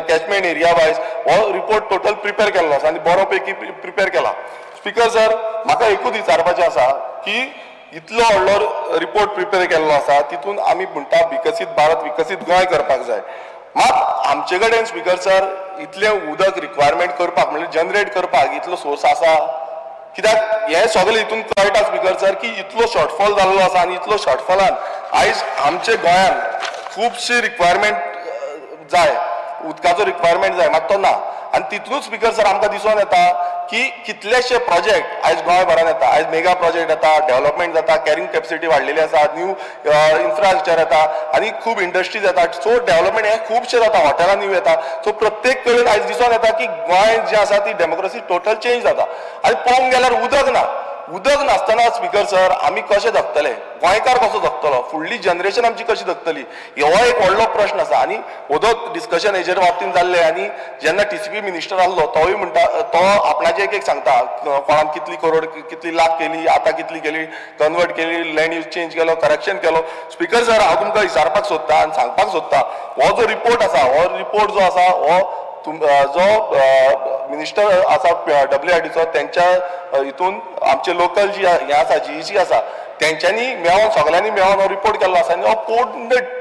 catchment area wise हो रिपोर्ट टोटल प्रिपेर केल्लो आसा आनी बरो पैकी प्रिपेर केला स्पीकर सर म्हाका एकूच विचारपाचें आसा की इतलो व्हडलो रिपोर्ट प्रिपेर केल्लो आसा तितून आमी म्हणटा विकसीत भारत विकसीत गोंय करपाक जाय मात आमचे कडेन स्पीकर सर इतलें उदक रिक्वायरमेंट करपाक म्हणजे जनरेट करपाक इतलो सोर्स आसा कित्याक हे सगळे हितून कळटा स्पीकर सर की इतलो शॉर्टफॉल जाल्लो आसा आनी इतलो शॉर्टफॉलान आयज आमचे गोंयान खुबशी रिक्वायरमेंट जाय उदकाचो रिक्वायरमेंट जाय मात तो ना आनी तितूनच स्पीकर सर आमकां दिसून येता की कितलेशे प्रोजेक्ट आयज गोंयभरान येता आयज मेगा प्रोजेक्ट येता डेव्हलपमेंट जाता कॅरिंग कॅपेसिटी वाडलेली आसा न्यू इन्फ्रास्ट्रक्चर येता आनी खूब इंडस्ट्रीज येता सो डेव्हलपमेंट हे खुबशे जाता हॉटेलां न्यू येता सो प्रत्येक कडेन आयज दिसून येता की गोंय जी आसा ती डेमोक्रेसी टोटल चेंज जाता आनी पळोवंक गेल्यार उदक नासतना स्पीकर सर आमी कशे जगतले गोंयकार कसो जगतलो फुडली जनरेशन आमची कशी जगतली हो एक व्हडलो प्रश्न आसा आनी उदक डिस्कशन हेजेर बाबतींत जाल्लें आनी जेन्ना TCP मिनिस्टर आहलो तोय म्हणटा तो आपणाचे एक सांगता कोणान कितली करोड कितली लाख केली आतां कितली केली कन्वर्ट केली लँड यूज चेंज केलो करेक्शन केलो स्पीकर सर हांव तुमकां विचारपाक सोदता आनी सांगपाक सोदता हो जो रिपोर्ट आसा हो रिपोर्ट जो आसा हो जो मिनिस्टर आसा WRDचो त्यांच्या हितून आमचे लोकल जी हे आसा GEC आसा तेंच्यांनी मेळोन सगळ्यांनी मेळोन हो रिपोर्ट केल्लो आसा आनी हो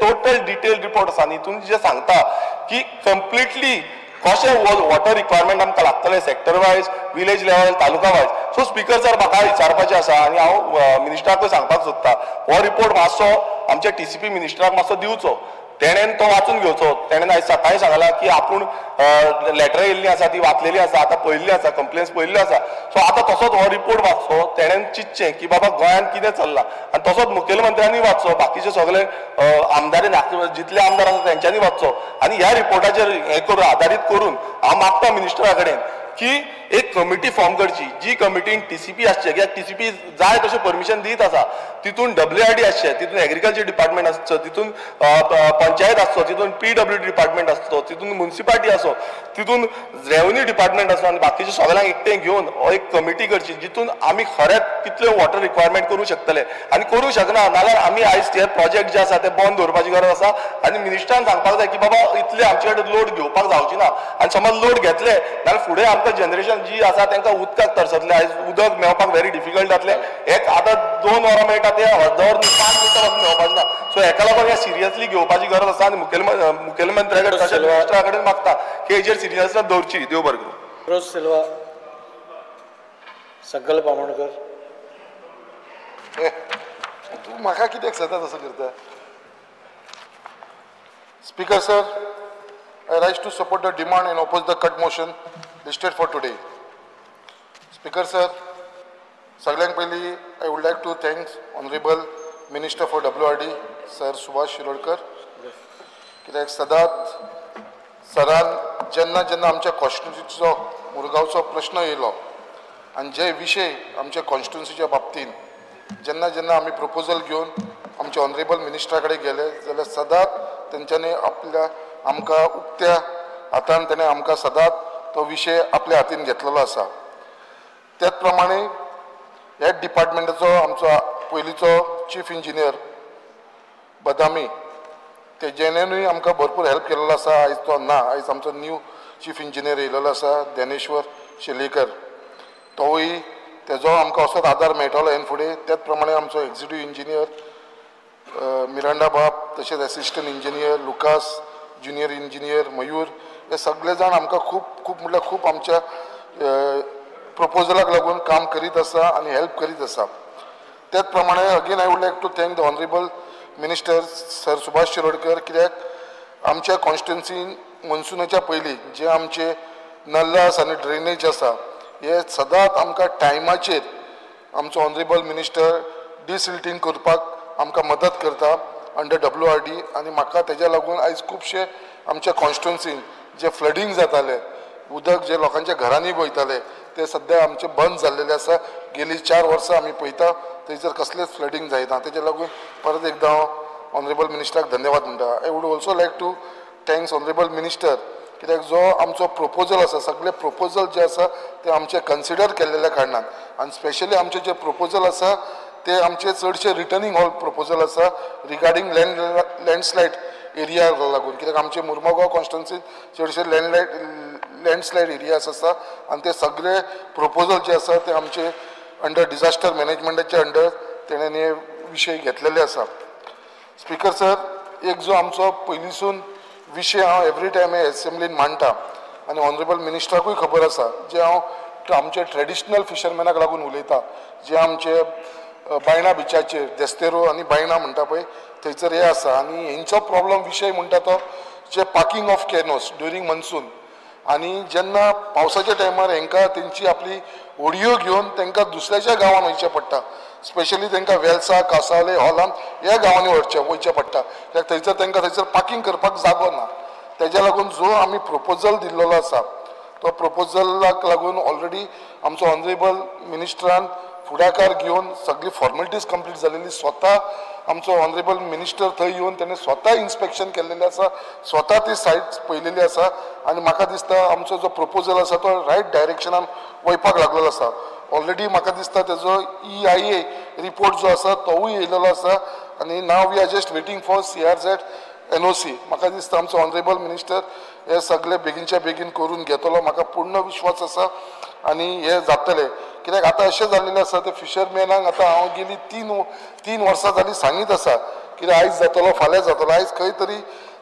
टोटल डिटेल रिपोर्ट आसा आनी हितून जे सांगता की कंप्लिटली कशें वॉटर रिक्वायरमेंट आमकां लागतलें सेक्टर वायज विलेज लेवल तालुका वायज सो स्पीकर सर म्हाका विचारपाचें आसा आनी हांव मिनिस्टराकूय सांगपाक सोदता हो रिपोर्ट मातसो आमच्या TCP मिनिस्टराक मातसो दिवचो तेणेन तो वाचून घेवचो तेणेन आयज सकाळीं सांगला की आपूण लेटरां येयल्लीं आसा ती वाचलेली आसा आतां पळयल्ली आसा कंप्लेन्स पळयल्ल्यो आसा सो आतां तसोच हो रिपोर्ट वाचचो तेणेन चिंतचें की बाबा गोंयान कितें चल्लां आनी तसोच मुखेलमंत्र्यांनी वाचचो बाकीचे सगळे आमदार जितले आमदार आसा तेंच्यांनी वाचचो आनी ह्या रिपोर्टाचेर हें करून आदारीत करून हांव मागता मिनिस्टरा कडेन की एक कमिटी फॉर्म करची जी कमिटीन TCP आसचे कित्याक TCP जाय तशें परमिशन दित आसा तितून WRD आसचे तितून एग्रीकल्चर डिपार्टमेंट आसचो तितून पंचायत आसचो तितून PWD डिपार्टमेंट आसचो तितून म्युनिसिपालिटी आसो तितून रेव्हन्यू डिपार्टमेंट आसो आनी बाकीचे सगळ्यांक एकठांय घेवन हो एक कमिटी करची जितून आमी खरेंच कितल्यो वॉटर रिक्वायरमेंट करूं शकतले आनी करूं शकना नाल्यार आमी आयज ते प्रोजेक्ट जे आसा ते बंद दवरपाची गरज आसा आनी मिनिस्टरान सांगपाक जाय की बाबा इतले आमचे कडेन लोड घेवपाक जावची ना आनी समज लोड घेतले जाल्यार फुडें आमकां जनरेशन जी आसा तांकां उदकाक तरसतले आयज उदक मेळपाक व्हेरी डिफिकल्ट जातलें एक आतां 2 वरां मेळटा ते अर्दवर 5 मिनटां वचून मेळपाचें ना सो हेका लागून हे सिरियसली घेवपाची गरज आसा आनी मुखेलमंत्र्या कडेन तशेंच मिनिस्टरा कडेन मागता की हेजेर सिरियसनेस दवरची देव बरें करूं रोज सिल्वा संकल्प आमोणकर तूं म्हाका कित्याक सदां तसो करता speaker sir I rise to support the demand and oppose the cut motion listed for today. Speaker sir, सगळ्यांक पयलीं I would like to thank Honorable Minister for WRD, Sir Subhash Shirodkar. कित्याक सदांच सरान जेन्ना जेन्ना आमच्या कॉन्स्टिट्युन्सीचो मुरगांवचो प्रश्न येयलो आनी जे विशय आमच्या कॉन्स्टिट्युन्सीच्या बाबतीन जेन्ना जेन्ना आमी प्रपोजल घेवन आमच्या ऑनरेबल मिनिस्टरा कडेन गेले जाल्यार सदांच तेंच्यांनी आपल्या आमकां उक्त्या हातान तेणें आमकां सदांच तो विशय आपल्या हातीन घेतलेलो आसा त्याच प्रमाणे ह्या डिपार्टमेंटाचो आमचो पयलींचो चीफ इंजिनियर बदामी तेजेनूय आमकां भरपूर हेल्प केलेलो आसा आयज तो ना आयज आमचो न्यू चीफ इंजिनियर येयलेलो आसा ज्ञानेश्वर शेलेकर तोवूय तेजो आमकां असोच आदार मेळटलो हे फुडें त्याच प्रमाणे आमचो एक्झिक्युटीव इंजिनियर मिरांडा बाब तशेंच assistant engineer Lucas junior engineer Mayur हे सगळे जाण आमकां खूब म्हटल्यार खूब आमच्या प्रपोजलाक लागून काम करीत आसा आनी हेल्प करीत आसा. त्याच प्रमाणे again I would like to thank the honourable minister sir Subhash Shirodkar, कित्याक आमच्या कॉन्स्टिट्युन्सीन मॉन्सुनाच्या पयलीं जे आमचे नल्लास आनी ड्रेनेज आसा हे सदांच आमकां टायमाचेर आमचो ऑनरेबल मिनिस्टर डिसिल्टिंग करपाक आमकां मदत करता अंडर WRD. आनी म्हाका तेज्या लागून आयज खुबशे आमच्या कॉन्स्टिट्युन्सीन जे फ्लडींग जाताले, उदक जे लोकांच्या घरांनी वयताले ते सद्या आमचे बंद जाल्लेले आसा. गेली 4 वर्सां आमी पळयता थंयसर कसलेंच फ्लडींग जायना. तेज्या लागून परत एकदां हांव ऑनरेबल मिनिस्टराक धन्यवाद म्हणटा. I would also like to thanks honourable minister, कित्याक जो आमचो प्रपोजल आसा सगळे प्रपोजल जे आसा ते आमचे कन्सिडर केल्लेल्या कारणान आनी स्पेशली आमचे जे प्रपोजल आसा ते आमचे चडशे रिटर्निंग हॉल प्रपोजल आसा रिगार्डींग लँडस्लायड एरिया लागून, कित्याक आमचे मुर्मुगांव कॉन्स्टिट्युन्सीन चडशे लँडस्लायड एरियाज आसा आनी ते सगळे प्रपोजल जे आसा ते आमचे अंडर डिझास्टर मॅनेजमेंटाचे अंडर तेणेन हे विशय घेतलेले आसा. स्पिकर सर, एक जो आमचो पयलींसून विशय हांव एवरी टायम हे एसेंब्लीन मांडटा आनी ऑनरेबल मिनिस्टराकूय खबर आसा, जे हांव आमचे ट्रेडिशनल फिशरमॅनाक लागून उलयता, जे आमचे बायणा बिचाचेर देस्तेरो आनी बायणा म्हणटा पळय थंयसर हे आसा आनी हेंचो प्रॉब्लम विशय म्हणटा तो जे पार्किंग ऑफ कॅनोस ड्युरींग मॉन्सून. आनी जेन्ना पावसाच्या टायमार हेंकां तेंची आपली होडयो घेवन तांकां दुसऱ्याच्या गांवांत वयचें पडटा, स्पेशली तांकां वेलसा, कासावले, हॉलांत ह्या गांवांनी वयचें पडटा, कित्याक थंयसर तांकां थंयसर पार्किंग करपाक जागो ना. तेज्या लागून जो आमी प्रपोजल दिल्लो आसा तो प्रपोजलाक लागून ऑलरेडी आमचो ऑनरेबल मिनिस्टरान फुडाकार घेवन सगळी फॉर्मेलिटीज कंप्लीट जालेली. स्वता आमचो ऑनरेबल मिनिस्टर थंय येवन तेणें स्वता इन्स्पेक्शन केल्लेलें आसा, स्वता ती सायट पळयलेली आसा आनी म्हाका दिसता आमचो जो प्रपोजल आसा तो रायट डायरेक्शनान वयपाक लागलेलो आसा. ऑलरेडी म्हाका दिसता तेजो EIA रिपोर्ट जो आसा तोवूय येयलेलो आसा आनी now we are just waiting for CRZ NOC. म्हाका दिसता आमचो ऑनरेबल मिनिस्टर हे सगळे बेगीनच्या बेगीन करून घेतलो, म्हाका पूर्ण विश्वास आसा आनी हे जातलें. कित्याक आतां अशें जाल्लेलें आसा ते फिशरमॅनांक आतां हांव गेली 3 वर्सां जालीं सांगीत आसा कित्याक आयज जातलो फाल्यां जातलो. आयज खंय तरी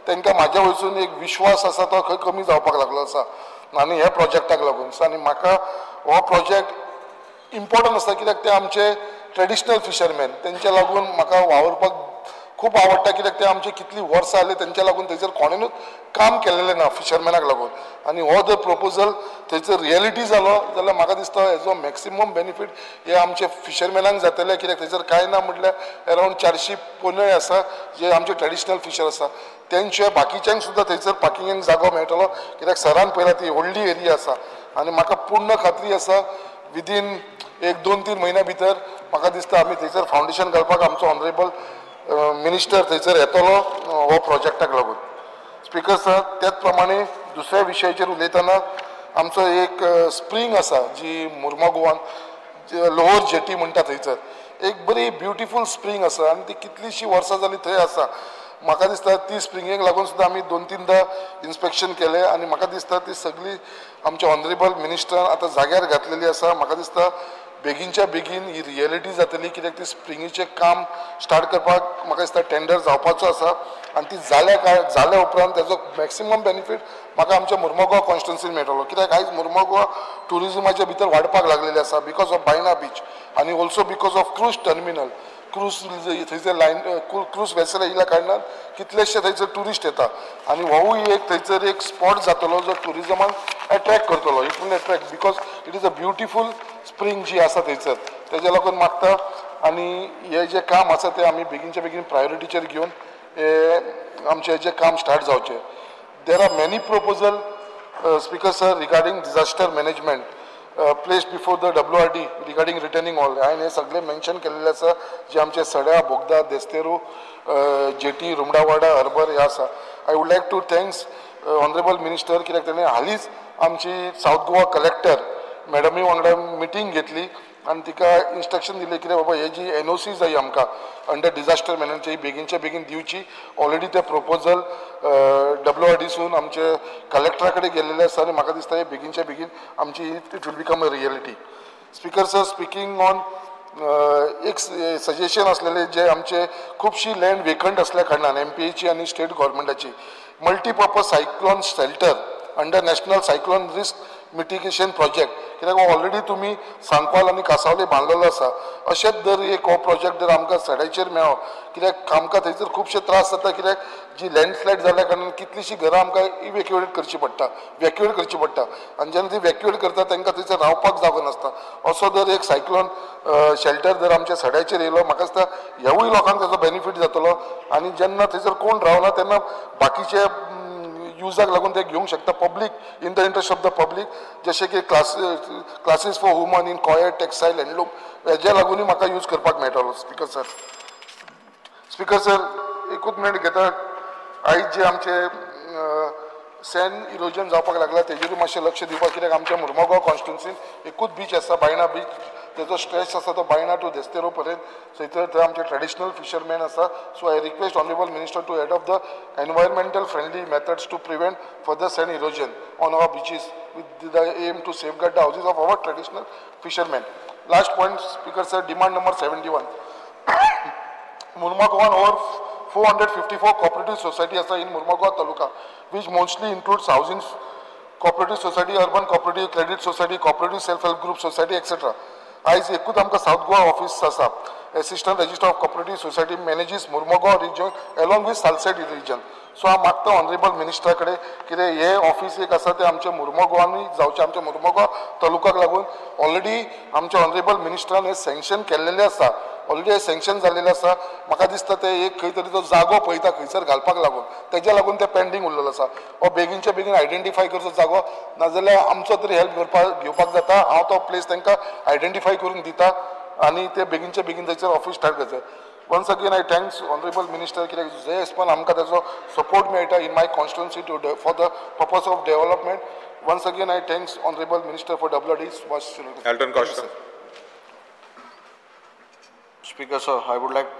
तांकां म्हाज्या वयरसून एक विश्वास आसा तो खंय कमी जावपाक लागलो आसा आनी ह्या प्रोजेक्टाक लागून. आनी म्हाका हो प्रोजेक्ट इम्पॉर्टंट आसा कित्याक ते आमचे ट्रेडिशनल फिशरमॅन तेंच्या लागून म्हाका वावरपाक खूब आवडटा, कित्याक ते आमचे कितलीं वर्सां जालीं तेंच्या लागून थंयसर कोणेनूच काम केल्लेलें ना फिशरमॅनाक लागून. आनी हो जर प्रपोजल थंयसर रियलिटी जालो जाल्यार म्हाका दिसता हेजो मॅक्सिमम बेनिफीट हे आमचे फिशरमॅनांक जातले, कित्याक थंयसर कांय ना म्हटल्यार अरावंड 400 पोनय आसा जे आमचे ट्रेडिशनल फिशर आसा. तेंशिवाय बाकीच्यांक सुद्दां थंयसर पार्किंगाक जागो मेळटलो, कित्याक सरान पळयला ती व्हडली एरिया आसा आनी म्हाका पूर्ण खात्री आसा विदीन 1-2-3 म्हयन्या भितर म्हाका दिसता आमी थंयसर फावंडेशन घालपाक आमचो ऑनरेबल मिनिस्टर थंयसर येतलो हो प्रोजेक्टाक लागून. स्पिकर सर, त्याच प्रमाणे दुसऱ्या विशयाचेर उलयतना आमचो एक स्प्रींग आसा जी मुर्मुगांवान लोअर जेटी म्हणटा थंयसर एक बरी ब्युटिफूल स्प्रींग आसा आनी ती कितलीशीं वर्सां जालीं थंय आसा. म्हाका दिसता ती स्प्रिंगेक लागून सुद्दां आमी 2-3दां इन्स्पेक्शन केलें आनी म्हाका दिसता ती सगळी आमच्या ऑनरेबल मिनिस्टरान आतां जाग्यार घातलेली आसा. म्हाका दिसता बेगीनच्या बेगीन ही रियलिटी जातली, कित्याक ती स्प्रिंगेचें काम स्टार्ट करपाक म्हाका दिसता टेंडर जावपाचो आसा आनी ती जाल्या उपरांत तेजो मॅक्सिमम बेनिफीट म्हाका आमच्या मुर्मुगांव कॉन्स्टिट्युन्सीन मेळटलो, कित्याक आयज मुर्मुगांव ट्युरिजमाच्या भितर वाडपाक लागलेले आसा बिकॉज ऑफ बायणा बीच आनी also because of cruise terminal. Cruise थंयसर क्रूज वेसल येयल्या कारणान कितलेशे थंयसर ट्युरिस्ट येता आनी होवूय एक थंयसर एक स्पॉट जातलो जो ट्युरिजमान अट्रॅक्ट करतलो. It will attract because it is a beautiful spring जी आसा थंयसर. तेज्या लागून मागता आनी हे जे काम आसा ते आमी बेगीनच्या बेगीन प्रायोरिटीचेर घेवन आमचें जें काम स्टार्ट जावचें. There are many proposal speaker sir regarding disaster management placed before the WRD regarding returning all. हांवें हे सगळे मेन्शन केल्लेले आसा जे आमचे सड्या, बोगदा, देस्तेरो, जेटी, रुमडावाडा, हर्बर हे आसा. I would like to thanks honourable minister, कित्याक तेणें हालींच आमची सावथ गोवा कलेक्टर मॅडमी वांगडा मिटींग घेतली आनी तिका इन्स्ट्रक्शन दिलें कितें बाबा हे जी NOC जाय आमकां अंडर डिझास्टर मॅनेजमेंट बेगीनच्या बेगीन दिवची. ऑलरेडी ते प्रपोजल WRDसून आमचे कलेक्टरा कडेन गेल्लेले आसा आनी म्हाका दिसता हे बेगीनच्या बेगीन आमची it will become a reality. Speaker sir, speaking on एक सजेशन आसलेले जे आमचे खुबशी लँड वेकंट असल्या कारणान MPAची आनी स्टेट गव्हर्मेंटाची multipurpose cyclone shelter under national cyclone risk mitigation project कित्याक ऑलरेडी तुमी सांकवाल आनी कांसावले बांदलेलो आसा अशेंच जर एक हो प्रोजेक्ट जर आमकां सड्याचेर मेळ्ळो कित्याक आमकां थंयसर खुबशे त्रास जाता कित्याक जी लँडस्लायड जाल्या कारणान कितलीशीं घरां आमकां इवॅक्युएट करची पडटा आनी जेन्ना ती वॅक्युएट करता तांकां थंयसर रावपाक जागो नासता असो जर एक सायक्लोन शेल्टर जर आमच्या सड्याचेर येयलो म्हाका दिसता ह्यावूय लोकांक ताचो बेनिफीट जातलो आनी जेन्ना थंयसर कोण रावना तेन्ना बाकीचे युजाक लागून ते घेवंक शकता public in the interest of the public जशें की classes for woman in coir textile handloom हेज्या लागूनय म्हाका यूज करपाक मेळटलो स्पिकर सर एकूच मिनीट घेता आयज जे आमचे सँड इरोजन जावपाक लागला तेजेरूय मातशें लक्ष दिवपाक कित्याक आमच्या मुर्मुगांव कॉन्स्टिट्युन्सीन एकूच बीच आसा बायणा बीच तेजो स्ट्रेच आसा तो बायणा टू देस्तेरो पर्यंत थंय आमचे ट्रेडिशनल फिशरमॅन आसा so I request honourable minister to adopt the environmental friendly methods to prevent further sand erosion on our beaches with the aim to safeguard the houses of our traditional fisherman last point speaker sir demand number 71 मुर्मुगांवान over 454 cooperative society asa in Murmugaon taluka which mostly includes housing cooperative society, urban cooperative, credit society, cooperative self-help group society etc. Aaj ekut amka South Goa office asa assistant register of cooperative society manages Murmugaon region along with Salsette region. So I मागता ऑनरेबल मिनिस्टरा कडेन कितें हे ऑफिस एक आसा ते आमच्या मुर्मुगांवांनी जावचे आमच्या मुर्मुगांव तालुक्याक लागून ऑलरेडी आमच्या ऑनरेबल मिनिस्टरान हे सँक्शन केल्लेले आसा ऑलरेडी हे सँक्शन जाल्लेले आसा म्हाका दिसता ते एक खंय तरी तो जागो पळयता खंयसर घालपाक लागून तेज्या लागून ते पेंडींग उरलेलो आसा हो बेगीनच्या बेगीन आयडेंटिफाय करचो जागो नाजाल्यार आमचो तरी हेल्प घेवपाक जाता हांव तो प्लेस तांकां आयडेंटिफाय करून दिता आनी ते बेगीनच्या बेगीन थंयसर ऑफिस स्टार्ट करचें Once again, I thanks Honorable Minister कित्याक जे हिसपान आमकां ताचो सपोर्ट मेळटा in my constituency for the purpose of development. Once again, I thanks Honorable Minister for WD. Alton Costa. Speaker sir, I would like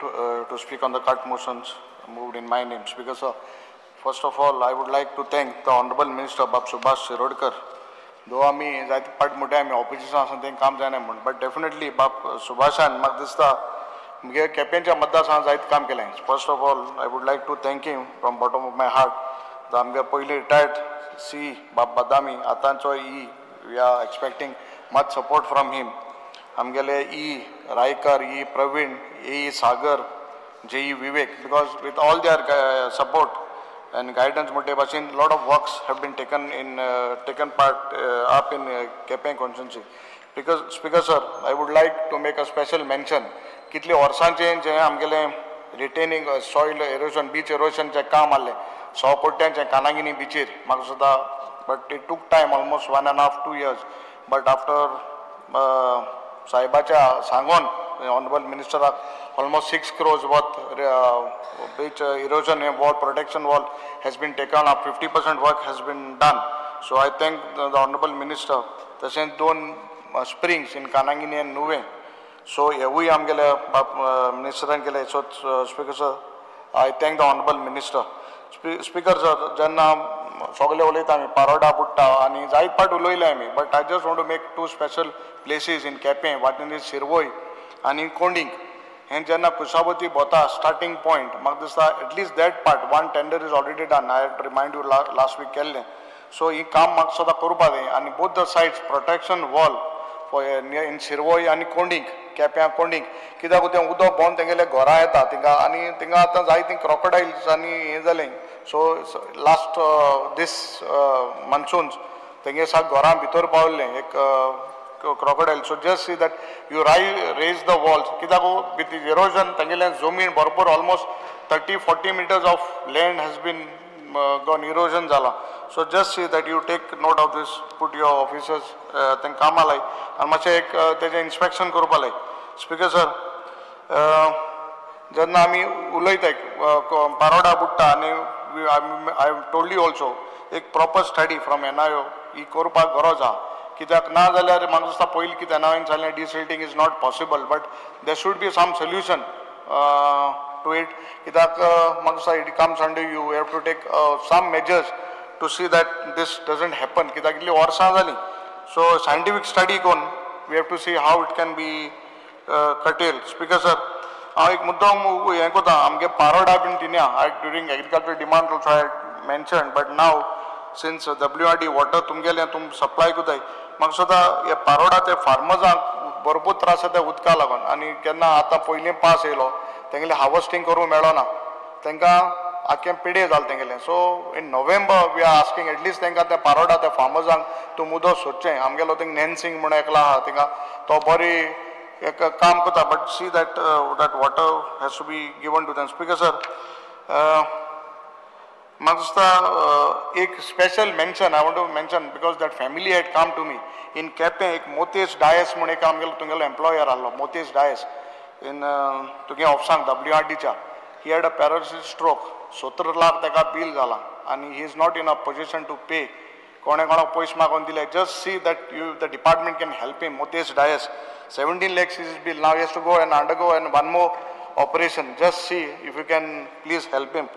to speak on the cut motions moved in my name. Speaker sir, first of all, I would like to thank the Honorable Minister Bab Subhash Shirodkar. Though आमी जायते पाट मोठे आमी ऑपोजिशन आसा तें काम जायना म्हण बट डेफिनेटली बाब सुभाषान म्हाका दिसता मुगे केपेंच्या मतदारसंघात जायत काम केलें first of all I would like to thank him from bottom of my heart आमगे पयलीं रिटायर्ड सी बाब बदामी आतांचो we are expecting much support from him आमगेले रायकर प्रवीण सागर जे Vivek because with all their support and guidance मुटे भाशेन lot of works have been taken part up in Kepeng constituency. Because Speaker sir, I would like to make a special mention. कितले वर्सांचे जे आमगेले retaining soil erosion beach erosion जे काम आले 100 कोट्यांचे कानागिनी बीचेर म्हाका सुद्दां but it took time almost 1.5-2 years but after साहेबाच्या सांगून ऑनरेबल मिनिस्टराक almost 6 crores worth beach erosion wall protection wall has been taken up 50% work has been done so I thank the honorable minister तशेंच 2 springs in Kanangini and Nuve so हेवूय आमगेले मिनिस्टरान केले so speaker sir I thank the honorable minister speaker sir जेन्ना सगळे उलयता आमी पारोडा बुट्टा आनी जायत पाट उलयले आमी but I just want to make 2 special places in Kepen one is Sirvoy आनी कोंडिंग and जेन्ना कुशावती बोता starting point म्हाका दिसता at least that part one tender is already done I had to remind you last week केल्लें so ही काम म्हाका सुद्दां करपा जाय आनी both the sides protection wall for in Sirvoy आनी कोंडिंग केप्यां कोंडिंग कित्याक तें उदक भोंवन तेंगेले घरां येता थिंगा आनी थिंगा आतां जायतीं crocodiles आनी हें जालें so last this monsoons तेंगे साक घरां भितर पावल्लें एक crocodile so just see that you raise the walls kidako with the erosion tangile zomin bharpur almost 30-40 meters of land has been gone erosion jala so just see that you take note of this put your officers then kamalai and mache ek teje inspection korupalai speaker sir jenna ami uloyta paroda butta ani I have told you also ek proper study from NIO e korupak goroja कित्याक ना जाल्यार म्हाका दिसता पयलीं कितें हांवें जालें desilting is not possible but there should be some solution to it कित्याक म्हाका दिसता it comes under you have to take some measures to see that these doesn't happen कित्याक इतलीं वर्सां जालीं सो सायंटिफीक स्टडी करून we have to see how it can be curtail speaker sir हांव एक मुद्दम हें कोता आमगे पारोडा बीन तिन्या during agriculture demand also I mention but now since WRD water तुमगेले supply कोताय म्हाका सुद्दां हे पारोडा ते फार्मर्सांक भरपूर त्रास जाता उदका लागून आनी केन्ना आतां पयलीं पास येयलो तेंगेले हार्वेस्टिंग करूंक मेळना तांकां आख्खें पिडे जालें तेंगेलें so in November we are asking at least तांकां त्या पारोडा त्या फार्मर्सांक तूं उदक सोदचें आमगेलो थिंग नॅन्सिंग म्हणून एकलो आहा थिंगा तो बरी एक काम करता but see that that water has to be given to them speaker sir म्हाका दिसता एक special mention I want to mention because that family had come to me in Quepem एक मोतेश डायस म्हणून एक आमगेलो तुमगेलो एम्प्लॉयर आहलो मोतेश डायस इन तुगे ऑफिसांक WRDच्या he had a paralysis stroke 70 lakh ताका बील जाला आनी he is not in a position to pay कोणे कोणाक पयशे मागून दिले just see that you the department can help him Motesh Dias 17 lakhs is bill now he has to go and undergo and one more operation just see if you can please help him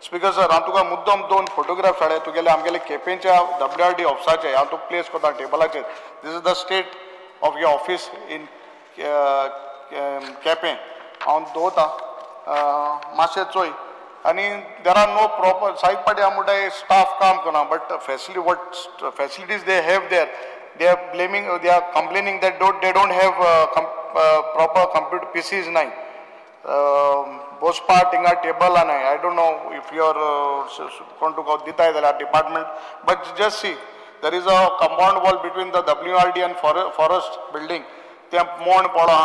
speaker sir हांव तुका मुद्दम 2 फोटोग्राफ्स हाडे तुगेले आमगेले केपेंच्या WRD ऑफिसाचे हांव तुका प्लेस करता टेबलाचेर this is the state of your office in Quepem हांव दवरतां मातशें चोय आनी there are no proper side पाटी हांव म्हणटा स्टाफ काम करना but facilities they have there they are blaming they are complaining that they don't have proper computer PCs nahi both part inga table nahi I don't know if you are going to go dita idala department but just see there is a compound wall between the WRD and forest building te mon poda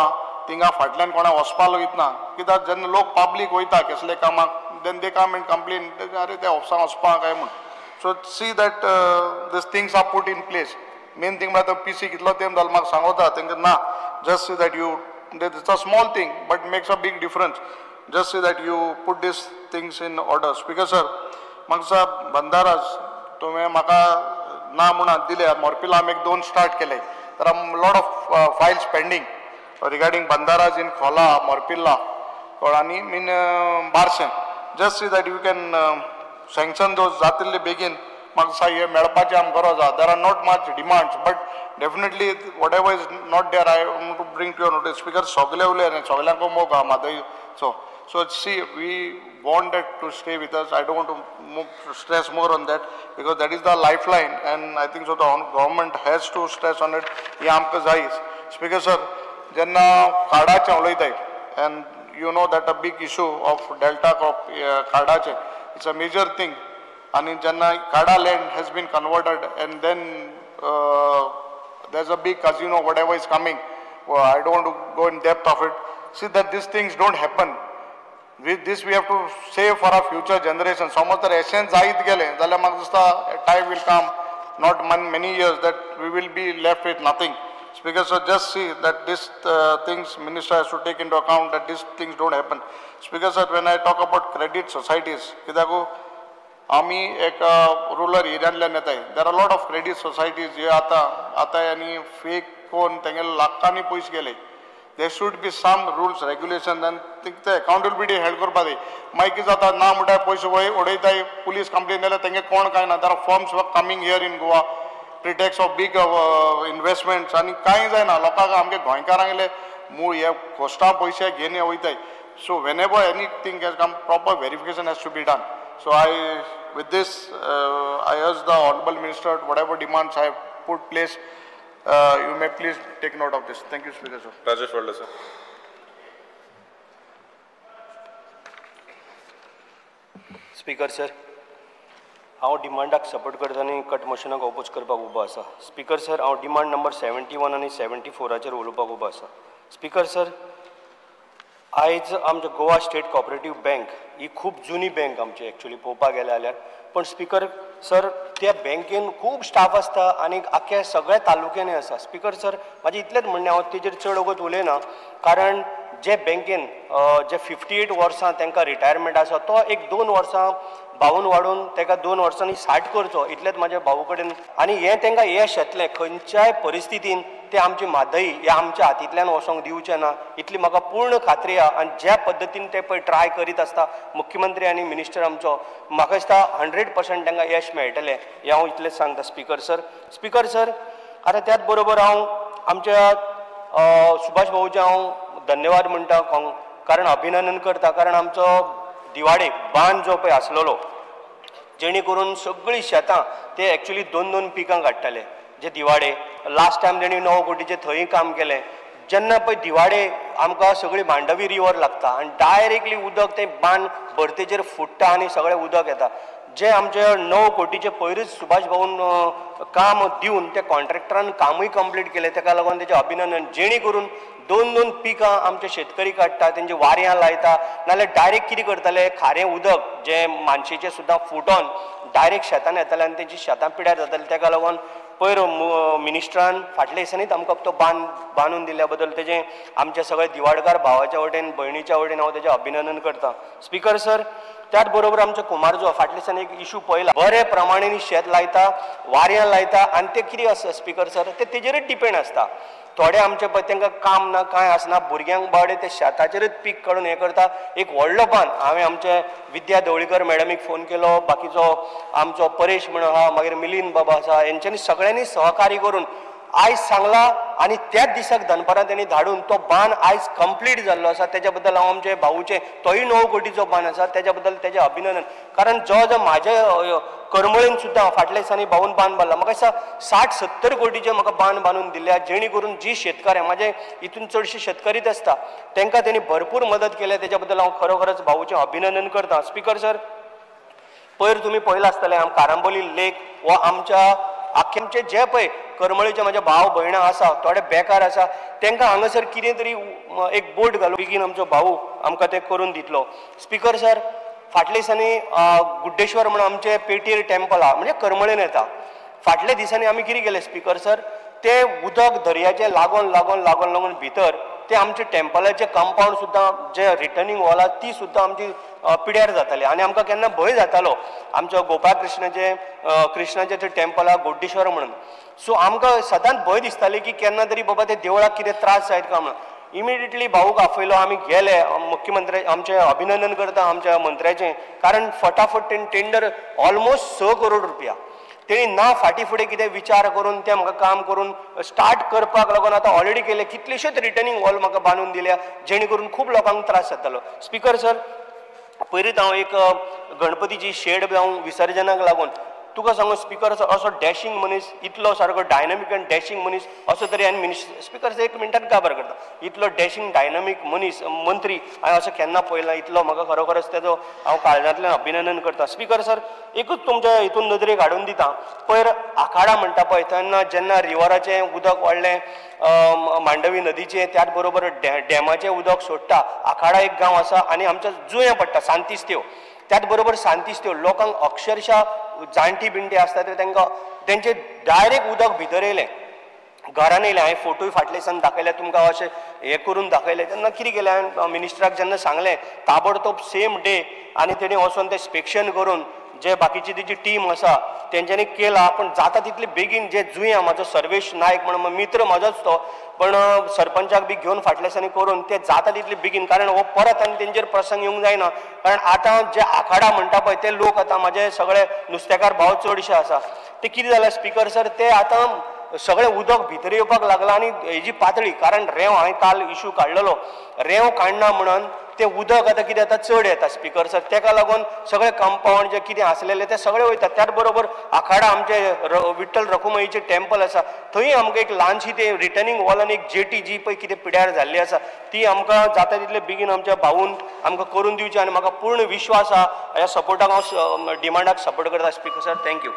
tinga fatlan kona hospital itna kida jan lok public hoita kesle kama then they come and complain are they hospital kai mun so see that these things are put in place main thing about the PC kitlo time dal mak sangota think na just see that you it's a small thing but makes a big difference just see that you put these things in order speaker sir magsa bandaras tume maka na muna dile morpila am ek 2 start kele there are lot of files pending regarding bandaras in Khola morpilla korani mean barsen just see that you can sanction those zatille begin म्हाका हे मेळपाचें आमकां गरज आहा there are not much demands but definitely whatever is not there I want to bring to your notice speaker सगळे उलय न्ही सगळ्यांक मोग आहा Mhadei so see we want that to stay with us I don't want to stress more on that because that is the lifeline and I think so the government has to stress on it हें आमकां जायच स्पीकर सर जेन्ना कार्डाचें उलयताय and you know that a big issue of delta crop कार्डाचें it's a major thing and Janna Kada land has been converted and then there's a big casino whatever is coming I don't want to go in depth of it see that these things don't happen with this we have to save for our future generations so much the essence ait gele jalla mak dista time will come not many years that we will be left with nothing speaker so just see that this things minister has to take into account that these things don't happen speaker sir when I talk about credit societies kidaku आमी एक रुरल एरियांतल्यान येताय there are lot of credit societies जे आतां आनी फेक कोण तेंगेले लाखांनी पयशे गेले there should be some rules regulation आनी ते अकाउंटेबिलिटी हेल्ड करपा जाय मागीर कितें जाता ना म्हणटा पयशे उडयताय पुलीस कंप्लेन जाल्यार तेंगे कोण काय ना there are forms coming here in Goa pretext of big investments आनी कांय जायना लोकांक आमगे गोंयकारांक गेले मूळ हे कोस्टा पयशे घेवन वयताय so whenever anything has come proper verification has to be done so with this I urge the honorable minister whatever demands I have put place you may please take note of this thank you speaker sir Rajesh Walde sir speaker sir हांव डिमांडाक सपोर्ट करता आनी कट मोशनाक ऑपोज करपाक उबो आसा स्पीकर सर हांव डिमांड नंबर 71 आनी 74 उलोवपाक उबो आसा स्पीकर सर आयज आमच्या गोवा स्टेट कॉपरेटीव बँक ही खूब जुनी बँक आमची एक्चुअली पळोवपाक गेले जाल्यार पण स्पीकर सर त्या बँकेन खूब स्टाफ आसता आनी आख्या सगळ्या तालुक्यांनी आसा स्पीकर सर म्हाजें इतलेंच म्हणणें हांव तेजेर चड वगत उलयना कारण जे बँकेन जे 58 वर्सां तांकां रिटायरमेंट आसा तो एक 2 वर्सां भावून वाडून ताका 2 वर्सांनी 60 करचो इतलेंच म्हाज्या भाऊ कडेन आनी हें तांकां यश येतलें खंयच्याय परिस्थितीन ते आमची म्हादई हे आमच्या हातींतल्यान वचोंक दिवचें ना इतली म्हाका पूर्ण खात्री आहा आनी ज्या पद्दतीन ते पळय ट्राय करीत आसता मुख्यमंत्री आनी मिनिस्टर आमचो म्हाका दिसता 100% तांकां यश मेळटलें हें हांव इतलेंच सांगता स्पीकर सर आतां त्याच बरोबर हांव आमच्या सुभाष भाऊचे हांव धन्यवाद म्हणटा कारण अभिनंदन करता कारण आमचो दिवाडे बांद जो पळय आसलेलो जेणे करून सगळीं शेतां ते एक्चुअली 2-2 पिकां काडटाले जे दिवाडे लास्ट टायम तेणी 9 कोटीचे थंय काम केलें जेन्ना पळय दिवाडे आमकां सगळी मांडवी रिवर लागता आनी डायरेक्टली उदक तें बांद भरतेचेर फुट्टा आनी सगळें उदक येता जे आमचे 9 कोटीचे पयरूच सुभाष भाऊन काम दिवन त्या कॉन्ट्रॅक्टरान कामूय कंप्लीट केलें ताका लागून तेजें अभिनंदन जेणे करून 2-2 पिकां आमचे शेतकरी काडटा तेंचे वाऱ्यां लायता नाल्यार डायरेक्ट कितें करताले खारें उदक जे मानशेचें सुद्दां फुटोन डायरेक्ट शेतान येताले आनी तेंची शेतां पिड्यार जाताली ताका लागून पयर मिनिस्टरान फाटल्या दिसांनीच आमकां तो बांदून दिल्या बद्दल तेजें आमच्या सगळ्या दिवाडकार भावाच्या वटेन भयणीच्या वटेन हांव तेजें अभिनंदन करतां स्पीकर सर त्याच बरोबर आमचे कुमारजो फाटल्या दिसांनी एक इशू पळयला बरे प्रमाणेन शेत लायता वाऱ्यां लायता आनी ते कितें आसता स्पीकर सर ते तेजेरच डिपेंड आसता थोडे आमचे पळय तांकां काम ना कांय आसना भुरग्यांक बावडे ते शेताचेरच पीक काडून हें करता एक व्हडलो बांद हांवें आमचे विद्या ढवळीकर मॅडमीक फोन केलो बाकीचो आमचो परेश म्हणून आहा मागीर मिलिंद बाबा आसा हेंच्यांनी सगळ्यांनी सहकार्य करून आयज सांगला आनी त्याच दिसाक दनपारां तेणी धाडून तो बांद आयज कंप्लीट जाल्लो आसा तेज्या बद्दल हांव आमचे भाऊचे तोय 9 कोटीचो बांद आसा तेज्या बद्दल तेजें अभिनंदन कारण जो म्हाजे करमळेन सुद्दां फाटल्या दिसांनी भाऊन बांद बांदला म्हाका दिसता 60-70 कोटीचे म्हाका बांद बांदून दिल्या जेणे करून जी शेतकार म्हाजे हितून चडशे शेतकरीच आसता तांकां तेणी भरपूर मदत केल्या तेज्या बद्दल हांव खरोखरच भाऊचें अभिनंदन करतां स्पीकर सर पयर तुमी पळयलां आसतलें कारांबोली लेक वो आमच्या आख्यांचे जे पळय करमळेचे म्हाजे भाव भयणां आसा थोडे बेकार आसा तांकां हांगासर कितें तरी एक बोट घालून बेगीन आमचो भाऊ आमकां ते करून दितलो स्पीकर सर फाटल्या दिसांनी गुड्डेश्वर म्हणून आमचे पेटीर टेम्पल आहा म्हणजे करमळेन येता फाटल्या दिसांनी आमी कितें केलें स्पीकर सर ते उदक दर्याचें लागून भितर ते आमचे टेम्पलाचे कंपाऊंड सुद्दां जे रिटर्निंग वॉल आहा ती सुद्दां आमची पिड्यार जाताली आनी आमकां केन्ना भंय जातालो आमचो गोपाळ कृष्णाचें थंय टेम्पल आहा गुड्डेश्वर म्हणून सो आमकां सदांच भंय दिसताली की केन्ना तरी बाबा ते देवळाक कितें त्रास जायत काय म्हणून इमिडिएटली भाऊक आपयलो आमी गेले मुख्यमंत्री आमचें अभिनंदन करता आमच्या मंत्र्याचें कारण फटाफट तेणी टेंडर ऑलमोस्ट 6 करोड रुपया तेणी ना फाटी फुडें कितें विचार करून तें म्हाका काम करून स्टार्ट करपाक लागून आतां ऑलरेडी केले कितलेशेच रिटर्निंग वॉल म्हाका बांदून दिल्या जेणे करून खूब लोकांक त्रास जातालो स्पीकर सर पयलींच हांव एक गणपतीची शेड हांव विसर्जनाक लागून तुका सांगू स्पीकर असो डॅशिंग मनीस इतलो सारको डायनामीक आनी डॅशिंग मनीस असो तरी हांवें मिनिस्टर स्पीकर एक मिनटान काबार करता इतलो डॅशिंग डायनामीक मनीस मंत्री हांवें असो केन्ना पळयला इतलो म्हाका खरोखरच तेजो हांव काळजांतल्यान अभिनंदन करता स्पीकर सर एकूच तुमच्या हितून नदरेक हाडून दिता पयर आखाडा म्हणटा पळय तेन्ना जेन्ना रिवराचें उदक वाडलें मांडवी नदीचें त्याच बरोबर डॅमाचें उदक सोडटा आखाडा एक गांव आसा आनी आमच्या जुंया पडटा सांतिस्तेव त्याच बरोबर सांतिस्तेव लोकांक अक्षरशः जाणटी बिणटी आसता ते तांकां तेंचें डायरेक्ट उदक भितर येयलें घरान येयलें हांवें फोटोय फाटल्या दिसान दाखयले तुमकां अशें हें करून दाखयलें तेन्ना कितें केलें हांवें मिनिस्टराक जेन्ना सांगलें ताबडतोब सेम डे आनी तेणी वचून तें स्पेक्शन करून जे बाकीची तेजी टीम आसा तेंच्यांनी केला पण जाता तितले बेगीन जे जुंया म्हाजो सर्वेश नायक म्हणून मित्र म्हजोच तो पण सरपंचाक बी घेवन फाटल्या दिसांनी करून ते जाता तितले बेगीन कारण हो परत आनी तेंचेर प्रसंग येवंक जायना कारण आतां जे आखाडा म्हणटा पळय ते लोक आतां म्हाजे सगळे नुस्तेकार भाव चडशे आसा ते कितें जालें स्पीकर सर ते आतां सगळें उदक भितर येवपाक लागलां आनी हेजी पातळी कारण रेंव हांवें काल इशू काडलेलो रेंव काडना म्हणून ते उदक आतां कितें जाता चड येता स्पीकर सर तेका लागून सगळे कंपाऊंड जे कितें आसलेले ते सगळे वयता त्याच बरोबर आखाडा आमचे विठ्ठल रखुमाईचें टेम्पल आसा थंय आमकां एक ल्हानशी ते रिटर्निंग वॉलान एक जेटी जी पळय कितें पिड्यार जाल्ली आसा ती आमकां जाता तितले बेगीन आमच्या भाऊन आमकां करून दिवची आनी म्हाका पूर्ण विश्वास आहा ह्या सपोर्टाक हांव डिमांडाक सपोर्ट करता speaker sir thank you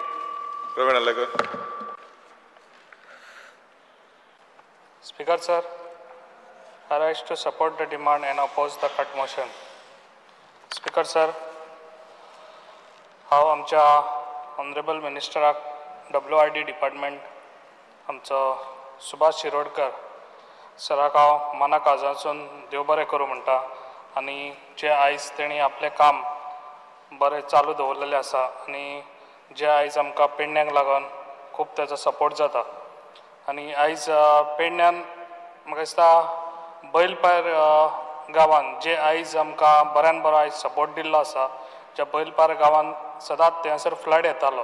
Speaker sir, I rise to support the demand and oppose the cut motion. Speaker sir, हांव आमच्या ऑनरेबल मिनिस्टराक WRD डिपार्टमेंट आमचो सुभाष शिरोडकर सराक हांव मना काळजांतसून देव बरें करूं म्हणटा आनी जे आयज तेणी आपलें काम बरें चालू दवरलेलें आसा आनी जे आयज आमकां पेडण्यांक लागून खूब तेजो सपोर्ट जाता आनी आयज पेडण्यान म्हाका दिसता बैलपार गांवांत जे आयज आमकां बऱ्यान बरो आयज सपोर्ट दिल्लो आसा ज्या बैलपार गांवांत सदांच थंयसर फ्लड येतालो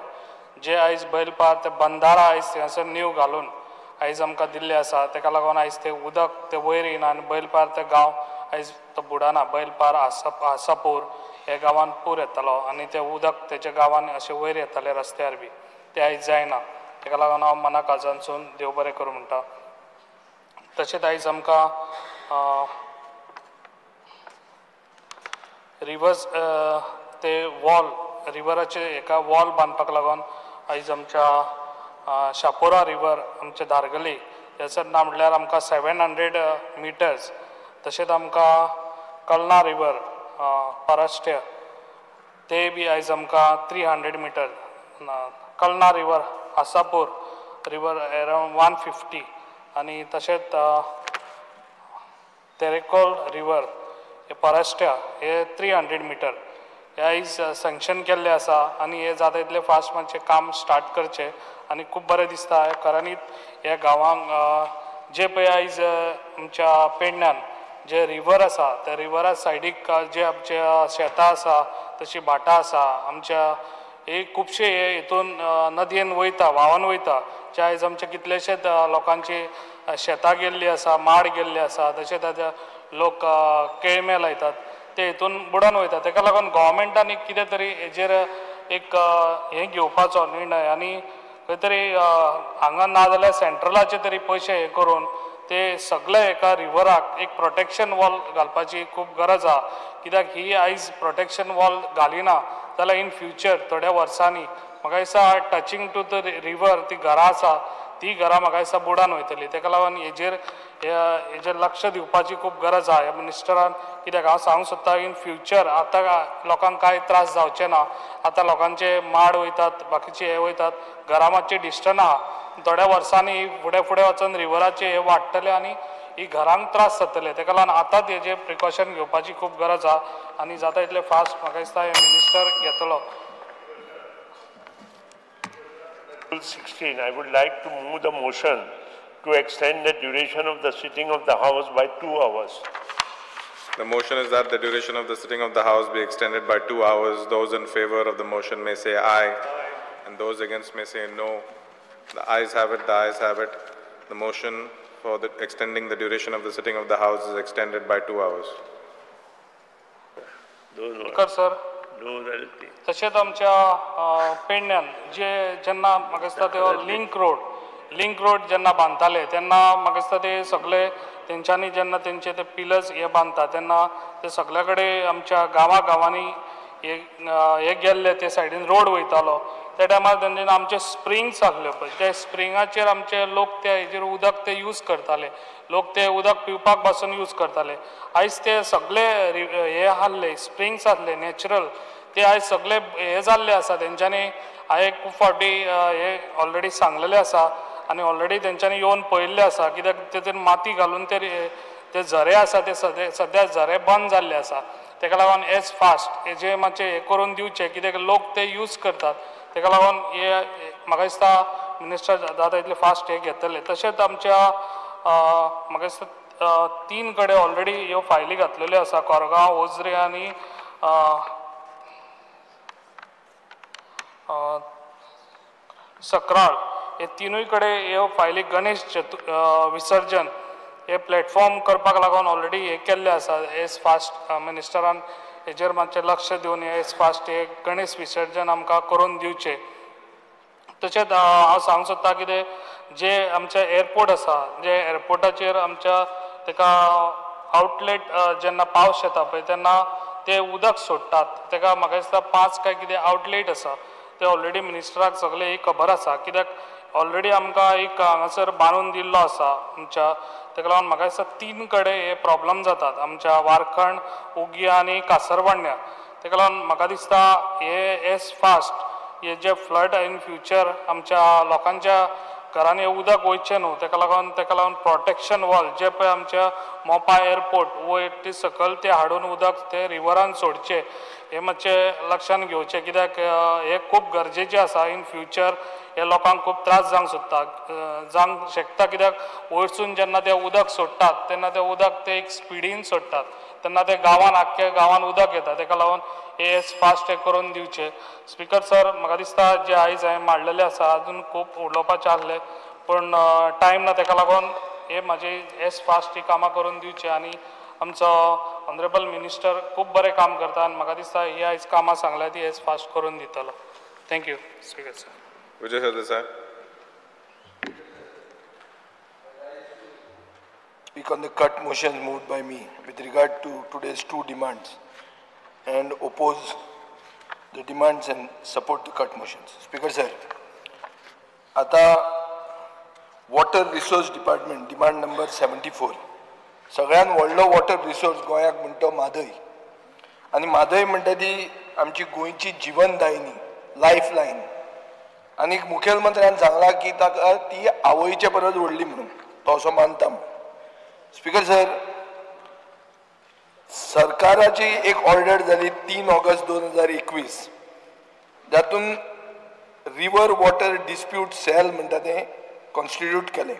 जे आयज बैलपार ते बंदारा आयज थंयसर नीव घालून आयज आमकां दिल्ले आसा तेका लागून आयज ते उदक ते वयर येना आनी बैलपार ते गांव आयज तो बुडाना बैलपार आसापूर हे गांवांत पूर येतालो आनी ते उदक तेच्या गांवांत अशें वयर येताले रस्त्यार बी ते आयज जायना ताका लागून हांव मना काळजांतसून देव बरें करूं म्हणटा तशेंच आयज आमकां रिवर्स ते वॉल रिवराचे एका वॉल बांदपाक लागून आयज आमच्या शापोरा रिवर आमचे धारगली ह्याचं नांव म्हटल्यार आमकां 700 मिटर्स तशेंच आमकां कल्ना रिवर पराष्ट्य ते बी आयज आमकां 300 मिटर कल्ना रिवर आसापूर रिवर अरावंड 150 आनी तशेंच तेरेकोल रिवर हे पराष्ट्या हे 300 मिटर हे आयज सँक्शन केल्ले आसा आनी हे जाता तितले फास्ट मातशें काम स्टार्ट करचें आनी खूब बरें दिसता खऱ्यांनीच ह्या गांवांक जे पळय आयज आमच्या पेडण्यान जे रिवर आसा त्या रिवरा सायडीक जे आमचे शेतां आसा तशी भाटां आसा आमच्या एक खुबशे हे हितून नदयेन वयता व्हांवन वयता जे आयज आमचे कितलेशेच लोकांची शेतां गेल्लीं आसा माड गेल्ले आसा तशेंच आतां लोक केळमे लायतात ते हितून बुडोवन वयता ताका लागून गोवोरमेंटान एक कितें तरी हेजेर एक हें घेवपाचो निर्णय आनी खंय तरी हांगा ना जाल्यार सेंट्रलाचे तरी पयशे हे करून ते सगळे एका रिवराक एक प्रोटेक्शन वॉल घालपाची खूब गरज आहा कित्याक ही आयज प्रोटेक्शन वॉल घालिना जाल्यार इन फ्युचर थोड्या वर्सांनी म्हाका दिसता टचिंग टू द रिवर ती घरां आसा ती घरां म्हाका दिसता बुडान वयतली ताका लागून हेजेर लक्ष दिवपाची खूब गरज आहा ह्या मिनिस्टरान कित्याक हांव सांगूंक सोदता इन फ्युचर आतां लोकांक कांय त्रास जावचे ना आतां लोकांचे माड वयतात बाकीचे हे वयतात घरां मातशे डिस्टन्स आहा थोड्या वर्सांनी फुडें फुडें वचून रिवराचे हे वाडटले आनी ही घरांक त्रास जातले ताका लागून आतांच हेजे प्रिकॉशन घेवपाची खूब गरज आहा आनी जाता तितले फास्ट म्हाका दिसता हे मिनिस्टर घेतलो 16, I would like to move the motion to extend the duration of the sitting of the House by 2 hours. The motion is that the duration of the sitting of the House be extended by 2 hours. Those in favor of the motion may say aye, and those against may say no. The ayes have it, the ayes have it. The motion for extending the duration of the sitting of the House is extended by 2 hours. Sir. तशेंच आमच्या पेडण्यान जेन्ना म्हाका दिसता ते लिंक रोड जेन्ना बांदताले तेन्ना म्हाका दिसता ते सगळे तेंच्यांनी जेन्ना तेंचे ते पिलर्स हे बांदता तेन्ना ते सगळे कडेन आमच्या गांवांनी हे गेल्ले ते सायडीन रोड वयतालो त्या टायमार तेंच्यानी आमचे स्प्रिंग्स आसले पळय ते स्प्रिंगाचेर आमचे लोक ते हेजेर उदक ते यूज करताले लोक ते उदक पिवपाक पासून यूज करताले आयज ते सगळे हे आसले स्प्रिंग्स आसले नॅचरल ते आयज सगळे हे जाल्ले आसा तेंच्यांनी हांवें खूब फावटी हे ऑलरेडी सांगलेले आसा आनी ऑलरेडी तेंच्यांनी येवन पळयल्ले आसा कित्याक तेतून माती घालून ते झरे आसा ते सद्या झरे बंद जाल्ले आसा ताका लागून एज फास्ट हेजे मातशें हे करून दिवचे कित्याक लोक ते यूज करतात ताका लागून हे म्हाका दिसता मिनिस्टर जाता तितले फास्ट हे घेतले तशेंच आमच्या म्हाका दिसता 3 कडेन ऑलरेडी ह्यो फायली घातलेल्यो आसा कोरगांव ओझरे आनी सकराळ हे तिनूय कडेन ह्यो फायली गणेश विसर्जन हे प्लॅटफॉर्म करपाक लागून ऑलरेडी हे केल्ले आसा एज फास्ट मिनिस्टरान हेजेर मातशें लक्ष दिवन एज फास्ट हे गणेश विसर्जन आमकां करून दिवचे तशेंच हांव सांगूंक सोदता कितें जे आमचे एअरपोर्ट आसा जे एअरपोर्टाचेर आमच्या ताका आउटलेट जेन्ना पावस येता पळय तेन्ना ते उदक सोडटात ताका म्हाका दिसता 5 काय कितें आउटलेट आसा ते ऑलरेडी मिनिस्टराक सगळे ही खबर आसा कित्याक ऑलरेडी आमकां एक हांगासर बांदून दिल्लो आसा आमच्या ताका लागून म्हाका दिसता 3 कडेन हे प्रॉब्लम जातात आमच्या वारखंड उगी आनी कासरवांड्या ताका लागून म्हाका दिसता हे एज फास्ट हे जे फ्लड इन फ्युचर आमच्या लोकांच्या घरांनी उदक वयचें न्हू ताका लागून प्रोटेक्शन वॉल जे पळय आमच्या मोपा एअरपोर्ट वयर ते सकयल ते हाडून उदक ते रिवरान सोडचे हे मातशें लक्षांत घेवचें कित्याक हे खूब गरजेचें आसा इन फ्युचर हे लोकांक खूब त्रास जावंक शकता कित्याक वयरसून जेन्ना ते उदक सोडटात तेन्ना ते उदक ते एक स्पिडीन सोडटात तेन्ना ते गांवांत आख्ख्या गांवांत उदक येता ताका लागून हे फास्ट हे करून दिवचे स्पिकर सर म्हाका दिसता जे आयज हांवें मांडलेले आसा अजून खूब उलोवपाचें आसलें पूण टायम ना ताका लागून हे म्हाजे एज फास्ट ही कामां करून दिवचे आनी आमचो ऑनरेबल मिनिस्टर खूब बरें काम करता आनी म्हाका दिसता ही आयज कामां सांगल्या ती हेच फास्ट करून दितलो. Thank you speaker sir. Vijay Sardesai. Speak on the cut motion moved by me with regard to today's two demands and oppose the demands and support the cut motions. Speaker sir, आता water resource department demand number 74. सगळ्यान व्हडलो वॉटर रिसोर्स गोंयाक म्हणटा म्हादय आनी म्हादय म्हणटा ती आमची गोंयची जिवनदायिनी लायफ लायन आनी मुखेलमंत्र्यान सांगला की ताका ती आवयच्या परस व्हडली म्हणून तो असो मानता. स्पीकर सर, सरकाराची एक ऑर्डर जाली 3 ऑगस्ट 2021 जातून रिवर वॉटर डिस्प्यूट सेल म्हणटा तें कॉन्स्टिट्यूट केलें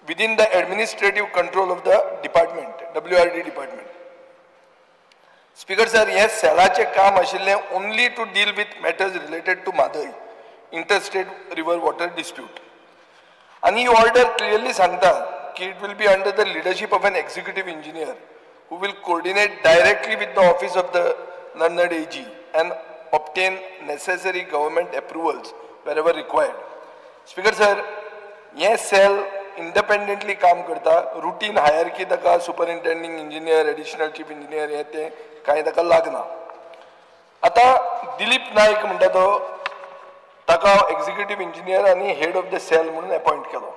within the administrative control of the department, WRD department. Speaker sir, yes, सेलाचे काम आशिल्लें only to deal with matters related to Madai, interstate river water dispute. And he order clearly सांगता कि it will be under the leadership of an executive engineer who will coordinate directly with the office of the learned AG and obtain necessary government approvals wherever required. Speaker sir, yes, cell independently काम करता, रुटीन हायरकी ताका superintending engineer, additional chief engineer हे ते कांय ताका लागना. आता दिलीप नायक म्हणटा तो ताका एक्झिक्युटिव्ह इंजिनियर आनी हेड ऑफ द सेल म्हणून अपॉइंट केलो.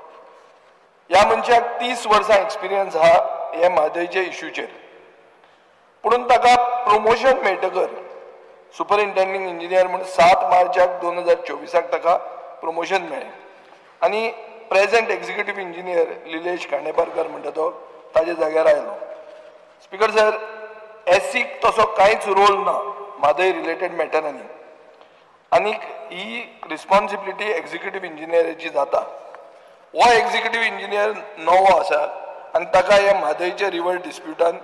ह्या मनशाक 30 वर्सां एक्सपिरियन्स हा हे म्हादयचे इश्यूचेर. पुणून ताका प्रमोशन मेळटकर सुपरिंटेंडिंग इंजिनियर म्हणून 7 मार्चाक 2024 ताका प्रमोशन मेळ्ळें आनी प्रेजेंट एक्झिक्युटिव्ह इंजिनियर लिलेश खांडेपारकर म्हणटा तो ताजे जाग्यार आयलो. स्पीकर सर, एसीक तसो कांयच रोल ना म्हादय रिलेटेड मॅटरांनी आनीक ही रिस्पॉन्सिबिलिटी एक्झिक्युटिव्ह इंजिनियराची जाता. हो एक्झिक्युटिव्ह इंजिनियर नवो आसा आनी ताका ह्या म्हादयच्या रिवर डिस्प्युटान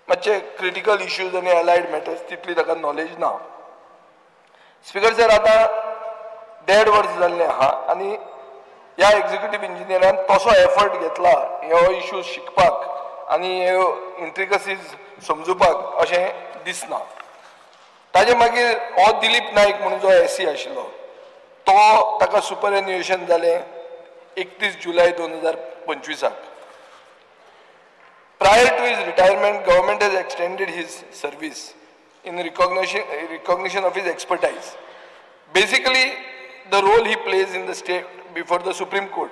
मातशे क्रिटिकल इश्यूज आनी एलायड मॅटर्स तितली ताका नॉलेज ना. स्पीकर सर, आतां 1.5 वर्स जाल्लें आहा आनी ह्या एक्झिक्युटिव्ह इंजिनियरान तसो एफर्ट घेतला ह्यो इश्यूज शिकपाक आनी ह्यो इंट्रिकसीज समजुपाक अशें दिसना. ताजे मागीर हो दिलीप नायक म्हणून जो एसी आशिल्लो तो ताका सुपरएन्युएशन जालें 31 July 2025. Prior to his retirement, government has extended his service in recognition of his expertise. Basically, the role he plays in the state before the Supreme Court.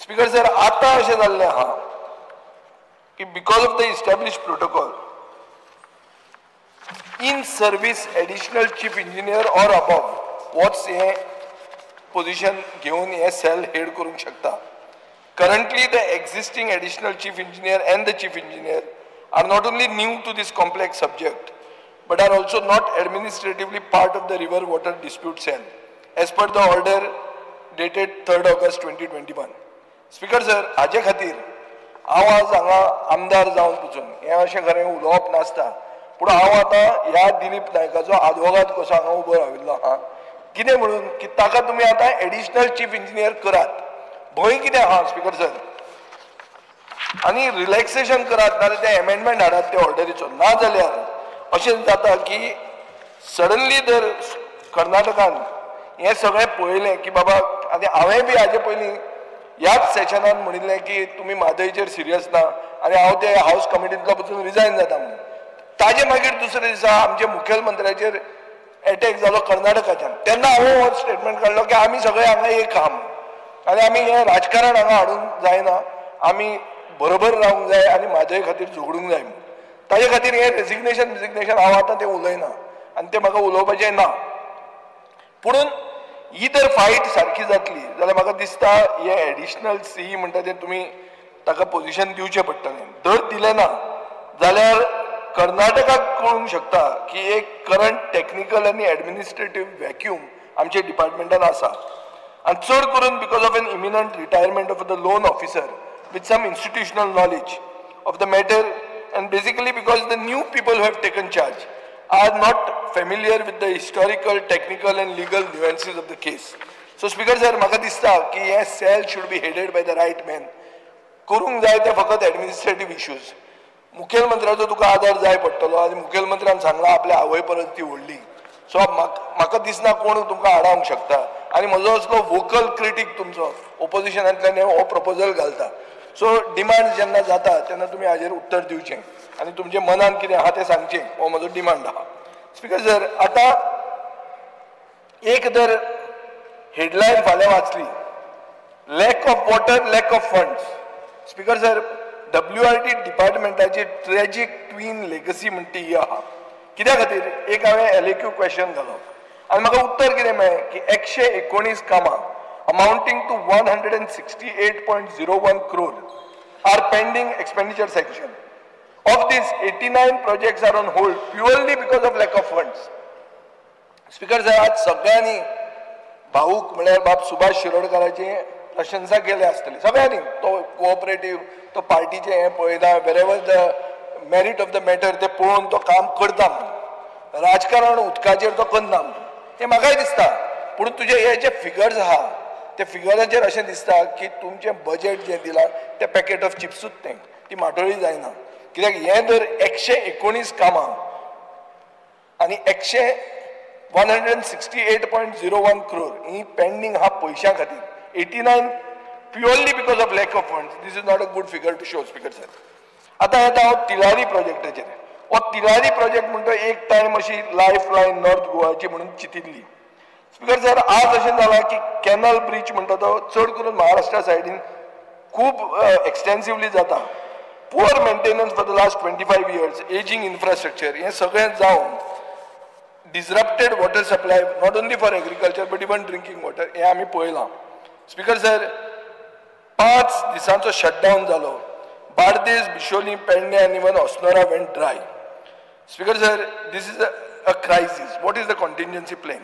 Speaker sir, आता अशें जाल्लें आहा की because of the established protocol, in service additional chief engineer or above what's हे position घेवन हे cell head करूंक शकता. Currently, the existing additional chief engineer and the chief engineer are not only new to this complex subject, but are also not administratively part of the river water dispute cell, as per the order dated 3rd August 2021. Speaker sir, हाजे खातीर हांव आज हांगा आमदार जावन पुसून हें अशें खरें उलोवप नासता, पूण हांव आतां ह्या दिलीप नायकाचो आदवोगाद कसो हांगा उबो राविल्लो आहा. कितें म्हणून की ताका तुमी आतां एडिशनल चीफ इंजिनियर करात. भंय कितें आहा स्पीकर सर? आनी रिलॅक्सेशन करात नाजाल्यार ते एमेंडमेंट हाडात ते ऑर्डरीचो. ना जाल्यार अशें जाता की सडनली जर कर्नाटकान हें सगळें पळयलें की बाबा, आनी हांवें बी हाजे पयलीं ह्याच सेशनान म्हणिल्लें की तुमी म्हादयचेर सिरियस ना आनी हांव ते हावस कमिटींतलो पसून रिजायन जाता म्हणून. ताजे मागीर दुसरे दिसा आमच्या मुखेलमंत्र्याचेर एटॅक जालो कर्नाटकाच्यान. तेन्ना हांवें हो स्टेटमेंट काडलो की आमी सगळे हांगा एक आहा म्हणून आनी आमी हें राजकारण हांगा हाडूंक जायना, आमी बरोबर रावंक जाय आनी म्हादय खातीर झगडूंक जाय म्हणून. ताजे खातीर हें रेजिग्नेशन हांव आतां तें उलयना आनी तें म्हाका उलोवपाचें ना. पुणून ही जर फायट सारकी जातली जाल्यार म्हाका दिसता हे एडिशनल सी म्हणटा तें तुमी ताका पोजिशन दिवचें पडटलें. जर दिलें ना जाल्यार कर्नाटकाक कळूंक शकता की एक करंट टेक्निकल आनी एडमिनिस्ट्रेटीव वॅक्यूम आमच्या डिपार्टमेंटान आसा. And third करून because of an imminent retirement of the loan officer with some institutional knowledge of the matter, and basically because the new people who have taken charge are not familiar with the historical, technical and legal nuances of the case. So Speaker sir, म्हाका दिसता की हे cell should be headed by the right man करूंक जाय ते फकत एडमिनिस्ट्रेटीव इश्यूज. मुखेलमंत्र्याचो तुका आदार जाय पडटलो आनी मुखेलमंत्र्यान सांगला आपल्या आवय परस ती व्हडली. सो म्हाका दिसना कोण तुमकां आडावंक शकता. आनी म्हजो असलो वोकल क्रिटीक तुमचो ओपोजिशनांतल्यान हो प्रपोजल घालता. सो डिमांड जेन्ना जाता तेन्ना तुमी हाजेर उत्तर दिवचें आनी तुमचे मनान कितें आहा तें सांगचें हो म्हजो डिमांड आहा. स्पिकर सर, आतां एक जर हेडलायन फाल्यां वाचली, lack of water, lack of funds. Speaker sir, WRD डिपार्टमेंटाची ट्रॅजीक ट्वीन लेगसी म्हणटी ही आहा. कित्या खातीर? एक हांवें LAQ क्वेश्चन घालो आनी म्हाका उत्तर कितें मेळ्ळें की 119 कामां amounting to 168.01 crore are pending expenditure section. Of this, 89 projects are on hold purely because of lack of funds. Speaker sir, आज सगळ्यांनी भाऊक म्हळ्यार बाब सुभाष शिरोडकराची प्रशंसा केली आसतली सगळ्यांनी. तो कोऑपरेटीव, तो पार्टीचे हें पळयता, wherever the merit of the matter ते पळोवन तो काम करता म्हणून. राजकारण उदकाचेर तो करना म्हणून हें म्हाकाय दिसता. पूण तुजे हे जे फिगर्स आहा त्या फिगरांचेर अशें दिसता की तुमचें बजेट जें दिलां तें पॅकेट ऑफ चिप्सूच तें, ती माटोळी जायना. कित्याक हें जर 119 कामां आनी 168.01 crore ही पेंडींग आहा पयशां खातीर, 89 purely because of lack of funds. This is not a good figure to show. Speaker sir, आतां येता हांव तिलारी प्रोजेक्टाचेर. हो तिलारी प्रोजेक्ट म्हणटा एक टायम अशी लायफ लायन नॉर्थ गोवाची म्हणून चिंतिल्ली. स्पिकर सर, आज अशें जालां की कॅनल ब्रिज म्हणटा तो चड करून महाराष्ट्रा सायडीन खूब एक्सटेन्सिवली जाता. Poor maintenance for the last 25 years, ageing infrastructure, हें सगळें जावन disrupted water supply not only for agriculture but even drinking water हें आमी पळयलां. स्पिकर सर, 5 दिसांचो शटडावन जालो. बार्देस, बिशोली, पेडणे आनी even Assonora went dry. Speaker sir, this is a crisis. What is the contingency plan?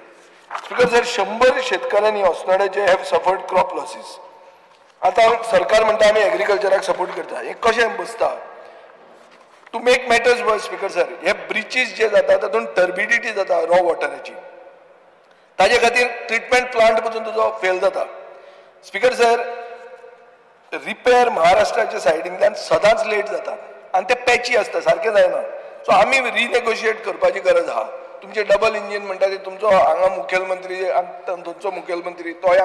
Speaker sir, 100 शेतकऱ्यांनी अस्नोड्याचे हॅव सफर्ड क्रॉप लॉसीस. आतां सरकार म्हणटा आमी एग्रीकल्चराक सपोर्ट करता. हें कशें बसता? टू मेक मॅटर्स वर्स स्पिकर सर, हे ब्रिचीस जे जाता तातूंत टर्बिडिटी जाता रॉ वॉटराची. ताजे खातीर ट्रिटमेंट प्लांट पसून तुजो फेल जाता. स्पिकर सर, रिपेर महाराष्ट्राच्या सायडींतल्यान सदांच लेट जाता आनी ते पॅची आसता, सारकें जायना. सो आमी रिनेगोशिएट करपाची गरज आहा. तुमचे डबल इंजीन म्हणटा ते तुमचो हांगा मुखेलमंत्री थंयचो मुखेलमंत्री तोय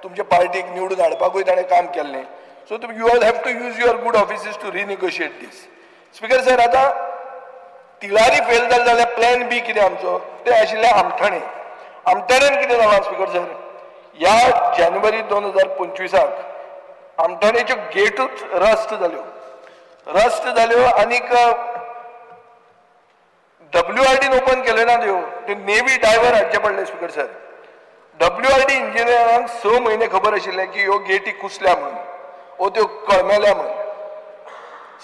तुमच्या पार्टीक निवडून हाडपाकूय ताणें काम केल्लें. So you all have to use your good offices to renegotiate this. Speaker sir, आतां तिलारी फेल जालें जाल्यार प्लॅन बी कितें आमचो? तें आशिल्लें आमठाणे. आमठाण्यान कितें जालां स्पिकर सर? ह्या जानेवारी 2025 आमठाणेच्यो गेटूच रस्ट जाल्यो आनीक WRDन ओपन केल्यो ना त्यो. ते नेवी डायव्हर हाडचे पडले. स्पिकर सर, WRD इंजिनियरांक 6 म्हयने खबर आशिल्लें की ह्यो गेटी कुसल्या म्हणून, वो त्यो कळमेल्या म्हणून.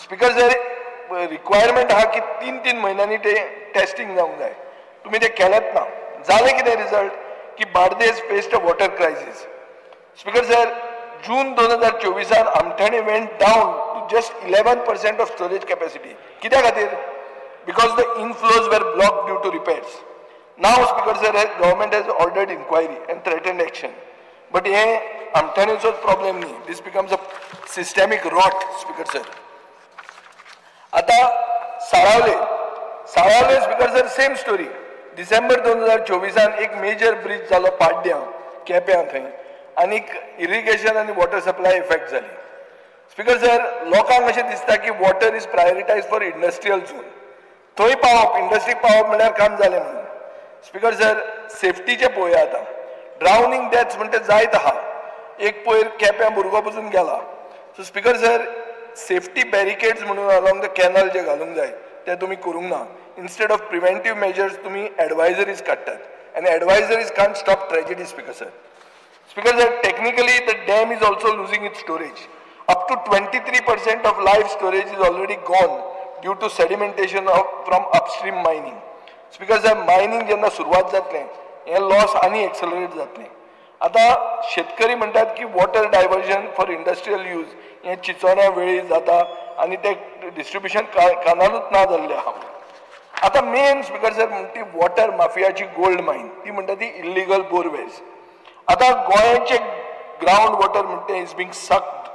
स्पिकर सर, रिक्वायरमेंट आहा की 3-3 म्हयन्यांनी ते टेस्टिंग जावंक जाय. तुमी ते केलेंच ना. जालें कितें रिजल्ट? की Bardez faced a water crisis. Speaker sir, June 2024 Amthane went down to just 11% of storage capacity. कित्या खातीर? because the inflows were blocked due to repairs. Now, Speaker sir, government has ordered inquiry and threatened action. But here, Amthane's problem nahi. This becomes a systemic rot, Speaker sir. Ata Saravale, Speaker sir, same story. December 2024 एक major bridge झालो पाड्ड्यां, केप्यां थंय, आनी irrigation आणि water supply effect झाली. Speaker sir, लोकांक अशें दिसता की water is prioritized for industrial zone. थंय पावप, इंडस्ट्रीक पावप म्हळ्यार काम जालें म्हणून. स्पिकर सर, सेफ्टीचे पळोवया आतां. ड्रावनींग डेथ्स म्हणटा जायत आहा. एक पयर केप्यां भुरगो पसून गेला. So speaker sir, safety barricades म्हणून अलोंग द कॅनल जे घालूंक जाय ते तुमी करूंक ना. इन्स्टेड ऑफ प्रिव्हेंटीव मेजर्स तुमी एडवायजरीज काडटात आनी advisories can't stop tragedy. Speaker sir, technically the dam is also losing its storage. Up to 23% of life storage is already gone due to sedimentation from upstream mining. Speaker sir, mining जेन्ना सुरवात जातलें, हे लॉस आनी एक्सेलरेट जातलें. आतां शेतकरी म्हणटात की water diversion for industrial use हें चिचोण्या वेळी जाता आनी ते डिस्ट्रिब्युशन कानालूच ना जाल्लें आहा. आतां मेन स्पिकर सर म्हणटी वॉटर माफियाची गोल्ड मायन, ती म्हणटा ती इल्लिगल बोरवेल्स. आतां गोंयाचें ग्रावंड वॉटर म्हणटा is being sucked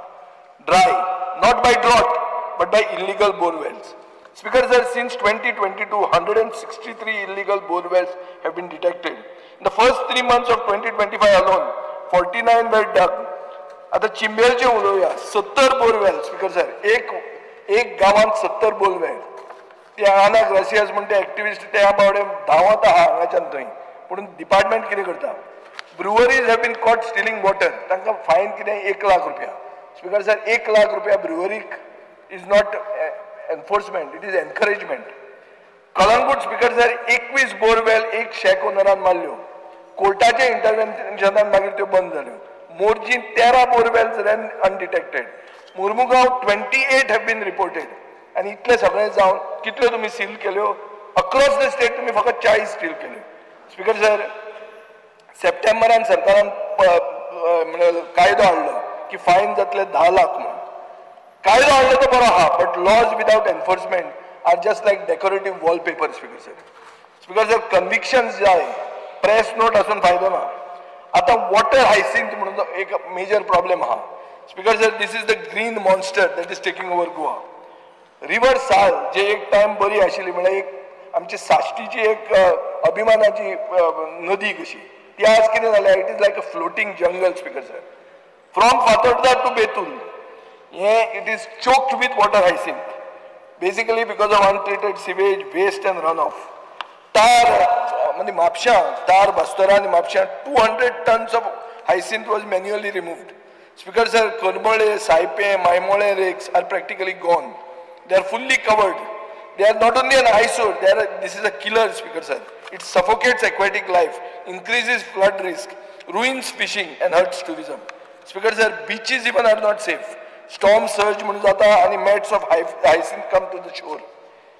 dry not by drought, but by illegal bore wells. Speaker sir, since 2022, 163 illegal bore wells have been detected. In the first 3 months of 2025 alone, 49 were dug. आता चिंबेरचे उलोवया 70 बोरवेल स्पीकर सर एक गावात 70 बोरवेल ते आना ग्रासियस म्हणते एक्टिविस्ट त्या बावडे धांवत आहा हांगाच्यान थंय पूण डिपार्टमेंट कितें करता breweries have been caught Stilling water तांकां फायन कितें 1 लाख रुपया स्पीकर सर 1 लाख रुपया ब्रुवरीक is not enforcement it is encouragement Calangute speaker sir 21 borewell एक शेक ओनरान मारल्यो कोर्टाच्या इंटरव्हेन्शनान मागीर त्यो बंद जाल्यो मोर्जीन 13 borewells ran undetected. Mormugao 28 have been reported. आणि इतले सगळे जावन कितल्यो तुमी सील केल्यो अक्रॉस द स्टेट तुमी फकत 40 सील केल्यो स्पीकर सर सप्टेंबरान सरकारान कायदो हाडलो की फायन जातले 10 लाख म्हणून कायदो हाडलो तो बरो आहा but laws without enforcement are just like decorative wallpaper speaker sir convictions जाय प्रेस नोट आसून फायदो ना आता वॉटर हायसिंथ म्हणून एक मेजर प्रॉब्लेम आहा speaker sir this is the green monster that is taking over Goa river साल जे एक टाइम बरी आशिल्ली म्हणजे एक आमची साश्टीची एक अभिमानाची नदी कशी ती आज कितें जाल्या it is like a floating jungle speaker sir from Fatorda to Betul हे it is choked with water hyacinth basically because of untreated sewage waste and run off तार म्हणजे म्हापशां तार बास्तोरा आनी म्हापशां 200 tons of hyacinth was manually removed. Speaker sir, Kormole, Saipe, Maimole lakes are practically gone. They are fully covered. They are not only an eyesore, this is a killer, Speaker sir. It suffocates aquatic life, increases flood risk, ruins fishing and hurts tourism. Speaker sir, beaches even are not safe. Storm surge म्हणून जाता आणि mats of hyacinth come to the shore.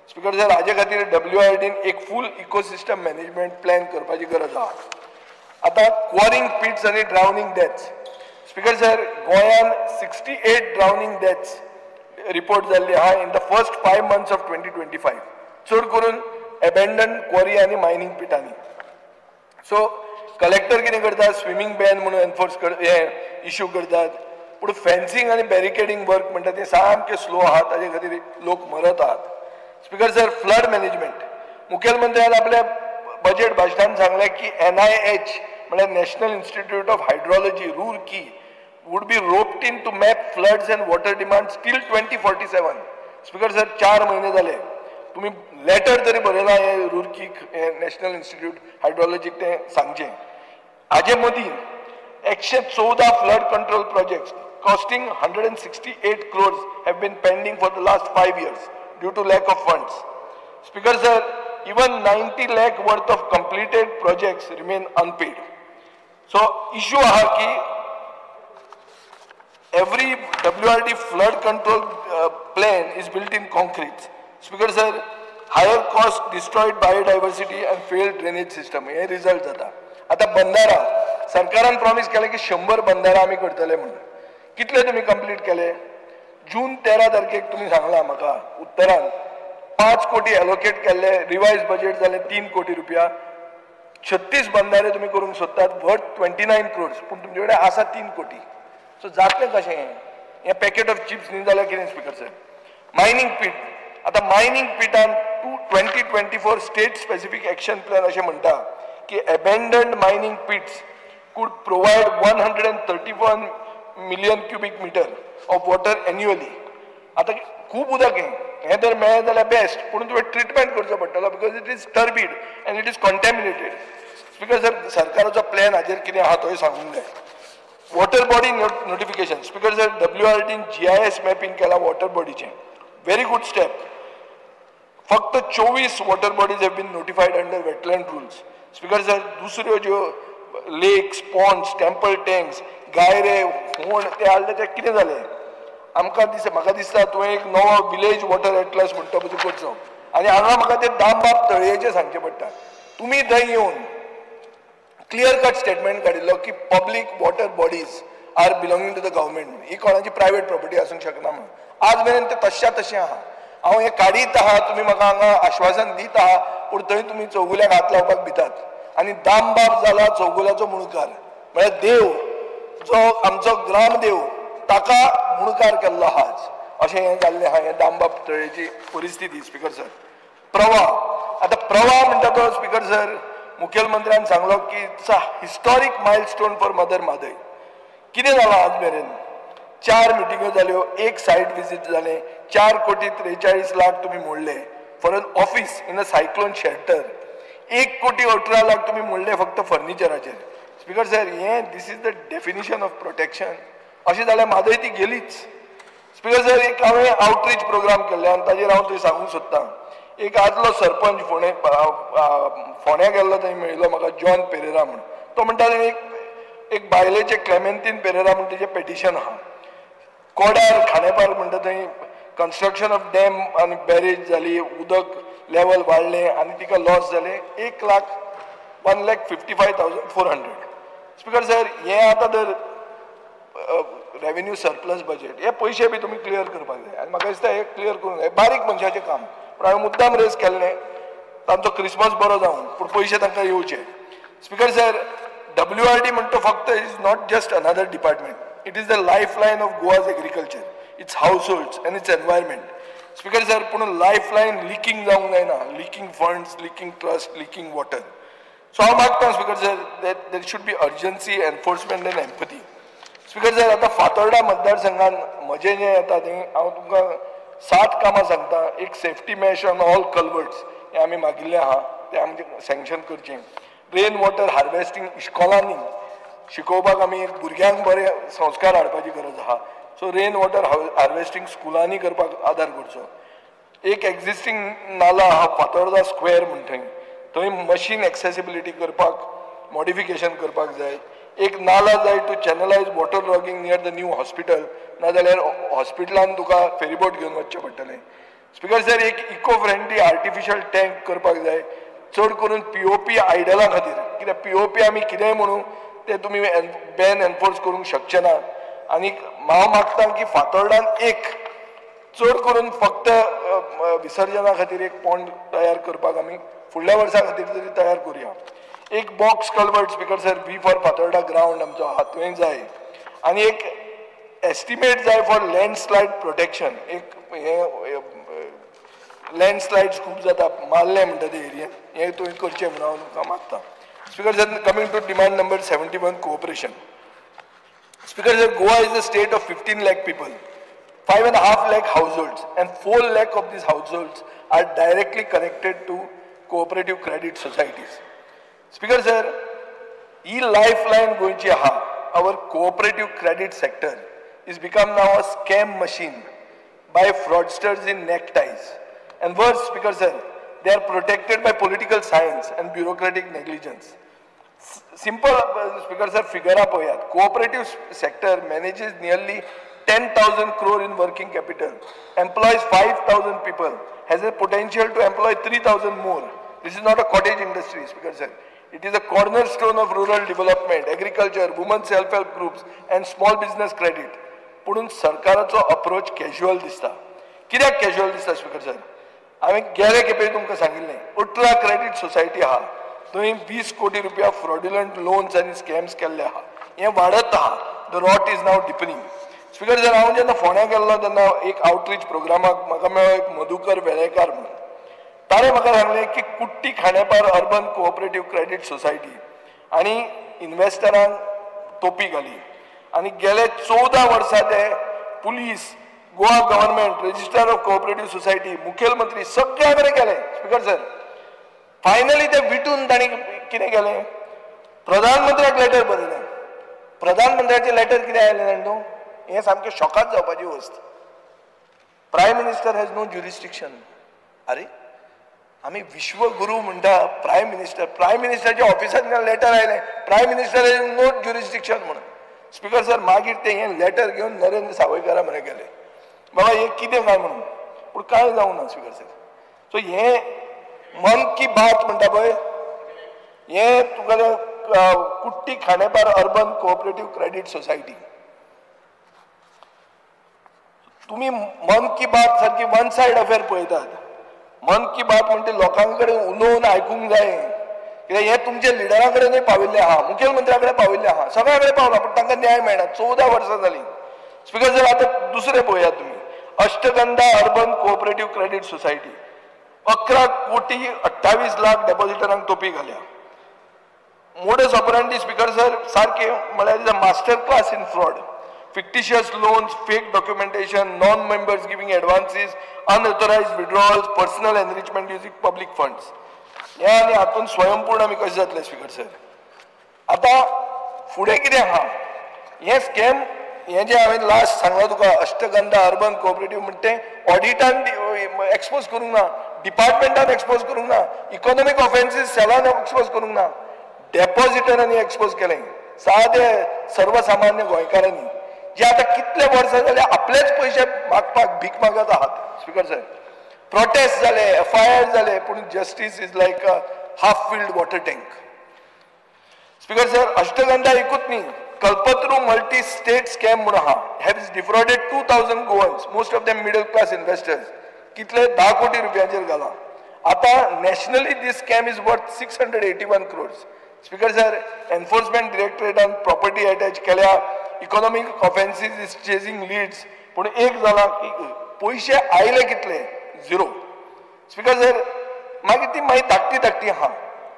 Speaker sir हाजे खातीर WIRDन एक फूल इकोसिस्टम मॅनेजमेंट प्लॅन करपाची गरज आहा आता क्वॉरिंग पिट्स आणि ड्रावनिंग डेथ्स स्पीकर सर गोंयान 68 ड्रावनिंग डेथ्स रिपोर्ट जाल्ली आहा in the first 5 months of 2025 चड करून एबेंडन क्वॉरी आणि मायनिंग पिटांनी सो कलेक्टर कितें करता स्विमींग बॅन म्हणून एनफोर्स इश्यू करतात पूण फेन्सिंग आणि बॅरिकेडिंग वर्क म्हणटा ते सामके स्लो आहात ताजे खातीर लोक मरत आहात स्पीकर सर फ्लड मॅनेजमेंट मुखेलमंत्र्यान आपल्या बजेट भाशणान सांगलें की NIH म्हणजे national institute of hydrology Roorkee would be roped in to map floods and water demands till 2047 speaker sir 4 महिने जाले तुम्ही लेटर तरी बरयला हे रुरकीक नॅशनल इन्स्टिट्यूट हायड्रोलॉजीक ते सांगचें हाजे मदीं 114 flood control projects costing 168 crores have been pending for the last 5 years due to lack of funds. Speaker sir, even 90 lakh worth of completed projects remain unpaid. So issue aha ki every WRD flood control plan is built in concrete. Speaker sir, higher cost destroyed biodiversity and failed drainage system हे result जाता आता बंधारा सरकारान प्रॉमिस केले की 100 बंधारा आम्ही करतले म्हणून कितले तुम्ही कंप्लीट केले जून 13 तारखेक तुम्ही सांगला म्हाका उत्तरान 5 कोटी एलोकेट केले रिवाइज बजेट जाले 3 कोटी रुपया 36 बंधारे तुम्ही करूंक सोदतात वर्थ 29 crores पूण तुमचे कडेन आसा 3 कोटी सो जातलें कशें हे पॅकेट ऑफ चिप्स न्ही जाल्यार कितें स्पीकर सर मायनिंग पीट आता मायनिंग पिटान 2024 स्टेट स्पेसिफिक एक्शन प्लॅन अशें म्हणटा की abandoned mining pits could provide 131 million cubic meter of water annually. आता खूप उदक हे जर मेळ्ळें जाल्यार बेस्ट पूण तुवें ट्रिटमेंट करचो पडटलो because it is turbid and it is contaminated speaker sir सरकाराचो प्लॅन हाजेर कितें आहा तोय सांगूंक जाय water body notification speaker sir WRDन GIS मॅपिंग केला वॉटर बॉडीचें व्हेरी गुड स्टेप फक्त 24 water bodies have been notified under wetland rules speaker sir दुसऱ्यो ज्यो लेक्स पॉन्ड्स टेम्पल टँक्स गायरे होण ते हाडले ते कितें जालें म्हाका दिसता तुवें एक नवो विलेज वॉटर एटलस म्हणटा पळय तो करचो आनी हांगा म्हाका ते दामबाब तळयेचें सांगचें पडटा तुमी थंय येवन क्लियर कट स्टेटमेंट काडिल्लो की public water bodies are belonging to the government ही कोणाची प्रायवेट प्रॉपर्टी आसूंक शकना म्हणून आज मेरेन ते तश्या तशें आहा हांव हें काडीत आहा तुमी म्हाका हांगा आश्वासन दीत आहा पूण थंय तुमी चौगुल्याक हात लावपाक भितात आनी दामबाब जाला चौगुल्याचो मुणकार म्हळ्यार देव जो आमचो ग्रामदेव ताका मुणकार केल्लो आहा अशें हें जाल्लें आहा, हें दामबाब तळेची परिस्थिती. स्पीकर सर, प्रवाह, आतां प्रवाह म्हणटा तो स्पीकर सर मुखेलमंत्र्यान सांगलो की it's a historic milestone for mother Mhadei. कितें जालां आज मेरेन? 4 मिटिंगो जाल्यो, 1 सायट विजीट जालें, 4,43,00,000 तुमी मोडले for an office in a cyclone shelter. 1,18,00,000 तुमी मोडले फक्त फर्निचराचेर. स्पीकर सर, हें this is the definition of protection. अशें जाल्यार म्हादय ती गेलीच. स्पीकर सर, एक हांवें आउटरीच प्रोग्राम केल्ले आनी ताजेर हांव थंय सांगूंक सोदतां. एक आदलो सरपंच फोंड्या गेल्लो, थंय मेळिल्लो म्हाका जॉन पेरेरा म्हणून. तो म्हणटा एक बायलेचें क्लेमेंटीन पेरेरा म्हणून तेजें पेटिशन आहा. कोड्यार खांडेपार म्हणटा थंय कन्स्ट्रक्शन ऑफ डॅम आनी बॅरेज जाली, उदक लेवल वाडलें आनी तिका लॉस जालें 1,55,400. स्पीकर सर, हें आतां तर रेव्हेन्यू सरप्लस बजेट, हे पयशे बी तुमी क्लियर करपाक जाय आनी म्हाका दिसता हे क्लियर करूंक जाय. बारीक मनशाचें काम, पूण हांवें मुद्दाम रेज केल्लें तांचो क्रिसमस बरो जावं, पूण पयशे तांकां येवचे. स्पीकर सर, WRD म्हणटा फक्त is not just another department, it is the lifeline of Goa's agriculture, its households and its environment. Speaker sir, पूण लायफ लायन लिकींग जावंक जायना, leaking funds, leaking trust, leaking water. So हांव मागता speaker sir that there should be urgency, enforcement and empathy. Speaker sir, आतां फातोर्डा मतदारसंघान म्हजें जें येता तें हांव तुमकां 7 कामां सांगता. एक सेफ्टी मॅश ऑन ऑल कल्वर्ट्स, हें आमी मागिल्लें आहा, तें आमचें सँक्शन करचें. रेन वॉटर हार्वेस्टींग इश्कोलांनी शिकोवपाक आमी एक भुरग्यांक बरे संस्कार हाडपाची गरज आहा. सो रेन वॉटर हार्वेस्टींग स्कुलांनी करपाक आदार करचो. एक एक्झिस्टींग नाला आहा फातोर्डा स्क्वेअर म्हणटा थंय मशीन एक्सेसिबिलिटी करपाक मॉडिफिकेशन करपाक जाय. एक नाला जाय to channelise water logging near the new hospital, नाजाल्यार हॉस्पिटलान तुका फेरीबोट घेवन वचचें पडटलें. स्पीकर सर, एक इको फ्रेंडली आर्टिफिशियल टँक करपाक जाय, चड करून POP आयडलां खातीर. कित्याक POP आमी कितेंय म्हणून तें तुमी बॅन एनफोर्स करूंक शकचे ना. आनी हांव मागतां की फातोर्डान एक चड करून फक्त विसर्जना खातीर एक पॉंड तयार करपाक आमी फुडल्या वर्सा खातीर तरी तयार करुया. एक box culvert speaker sir V for Fatorda ground आमचो हातवें जाय. आनी एक एस्टिमेट जाय फॉर लँडस्लायड प्रोटेक्शन. एक हे लँडस्लायड्स खूब जाता, मारले म्हणटा ते एरियेन, हें तुवें करचें म्हणून हांव तुमकां मागतां. Speaker sir, coming to demand number 71, cooperation. Speaker sir, Goa is a state of 15 lakh people. 5.5 lakh households and 4 lakh of these households are directly connected to cooperative credit societies. Speaker sir, lifeline goinchi aha, our cooperative credit sector is become now a scam machine by fraudsters in neckties. And worse, Speaker sir, they are protected by political science and bureaucratic negligence. Simple, Speaker sir, figure up hoyat. Cooperative sector manages nearly 10,000 crore in working capital, employs 5,000 people, has a potential to employ 3,000 more. This is not a cottage industry, Speaker sir. It is a cornerstone of rural development, agriculture, women self-help groups and small business credit. Pudun sarkaracho approach casual dista. Kidak casual dista, Speaker sir? हांवें गेले खेपे तुमकां सांगिल्लें, उटला क्रेडिट सोसायटी आहा, थंय 20 कोटी रुपया फ्रॉड्युलंट लोन्स आनी स्कॅम्स केल्ले आहा. हें वाडत आहा. The rot is now deepening. Speaker sir, हांव जेन्ना फोंड्या गेल्लो तेन्ना एक आउटरीच प्रोग्रामाक म्हाका मेळ्ळो एक मधुकर वेळेकार म्हणून. ताणें म्हाका सांगलें की कुट्टी Khandepar urban cooperative credit society आनी इन्व्हेस्टरांक तोपी घाली आनी गेले 14 वर्सां ते police, Goa government, registrar of cooperative society, मुखेलमंत्री सगळ्या कडेन गेले. स्पीकर सर, फायनली ते विटून तांणी कितें केलें, प्रधानमंत्र्याक लेटर बरयलें. प्रधानमंत्र्याचें लेटर कितें आयलें जाणा तूं, हें सामकें शॉकाच जावपाची वस्त. Prime minister has no jurisdiction. अरे, आमी विश्वगुरू म्हणटा प्रायम मिनिस्टराच्या ऑफिसांतल्यान लेटर आयलें, prime minister has no jurisdiction म्हणून. स्पीकर सर, मागीर ते हें लेटर घेवन नरेंद्र सावयकारा म्हणे गेले, बाबा हें कितें काय म्हणून, पूण कांय जावं ना. स्पीकर सर, सो हें मन की बात म्हणटा पळय, हें तुका कुट्टी Khandepar urban cooperative credit society. तुमी मन की बात सारकी वन सायड अफेअर पळयतात. मन की बात म्हणटा लोकां कडेन उलोवन आयकूंक जाय, कित्याक हें तुमच्या लिडरा कडेनूय पाविल्लें आहा, मुखेलमंत्र्या कडेन पाविल्लें आहा, सगळ्या कडेन पावला, पूण तांकां न्याय मेळना. 14 वर्सां जालीं. स्पीकर सर, आतां दुसरें पळयात तुमी, अष्टगंधा अर्बन कोऑपरेटिव्ह क्रेडिट सोसायटी 11,28,00,000 डेपॉझिटरांक तोपी घाल्या. मोडस ऑपरंडी स्पीकर सर सारखे म्हळ्यार is a master class in fraud. fictitious loans, fake documentation, non-members giving advances, unauthorized withdrawals, personal enrichment using public funds. ह्या आनी हातून स्वयंपूर्ण आमी कशें जातले स्पीकर सर. आतां फुडें कितें आहा हें स्कॅम हें जें हांवें लास्ट सांगलां तुका अष्टगंधा अर्बन कोऑपरेटिव्ह म्हणटा तें ऑडिटान एक्सपोज करूंक ना, डिपार्टमेंटान एक्सपोज करूंक ना, इकॉनॉमिक ऑफेन्सीस सेलान एक्सपोज करूंक ना, डेपॉझिटरांनी एक्सपोज केलें. सादे सर्वसामान्य गोंयकारांनी जे आता कितले वर्सां जाले आपलेच पयशे मागपाक भीक मागत आहात स्पीकर सर. प्रोटेस्ट जाले, FIR जाले, पूण justice is like a half filled water tank. Speaker sir Ashtagandha एकूच न्ही, कल्पत्रू मल्टी स्टेट स्कॅम म्हणून आहा has defrauded 2,000 Goans, most of them middle class investors. कितले 10 कोटी रुपयांचेर घाला. आता nationally this scam is worth 681 crores. Speaker sir enforcement डिरेक्टरेटान प्रॉपर्टी अटॅच केल्या, economic offences is chasing leads, पूण एक जाला की पयशे आयले कितले 0. स्पीकर सर मागीर ती धाकटी आहा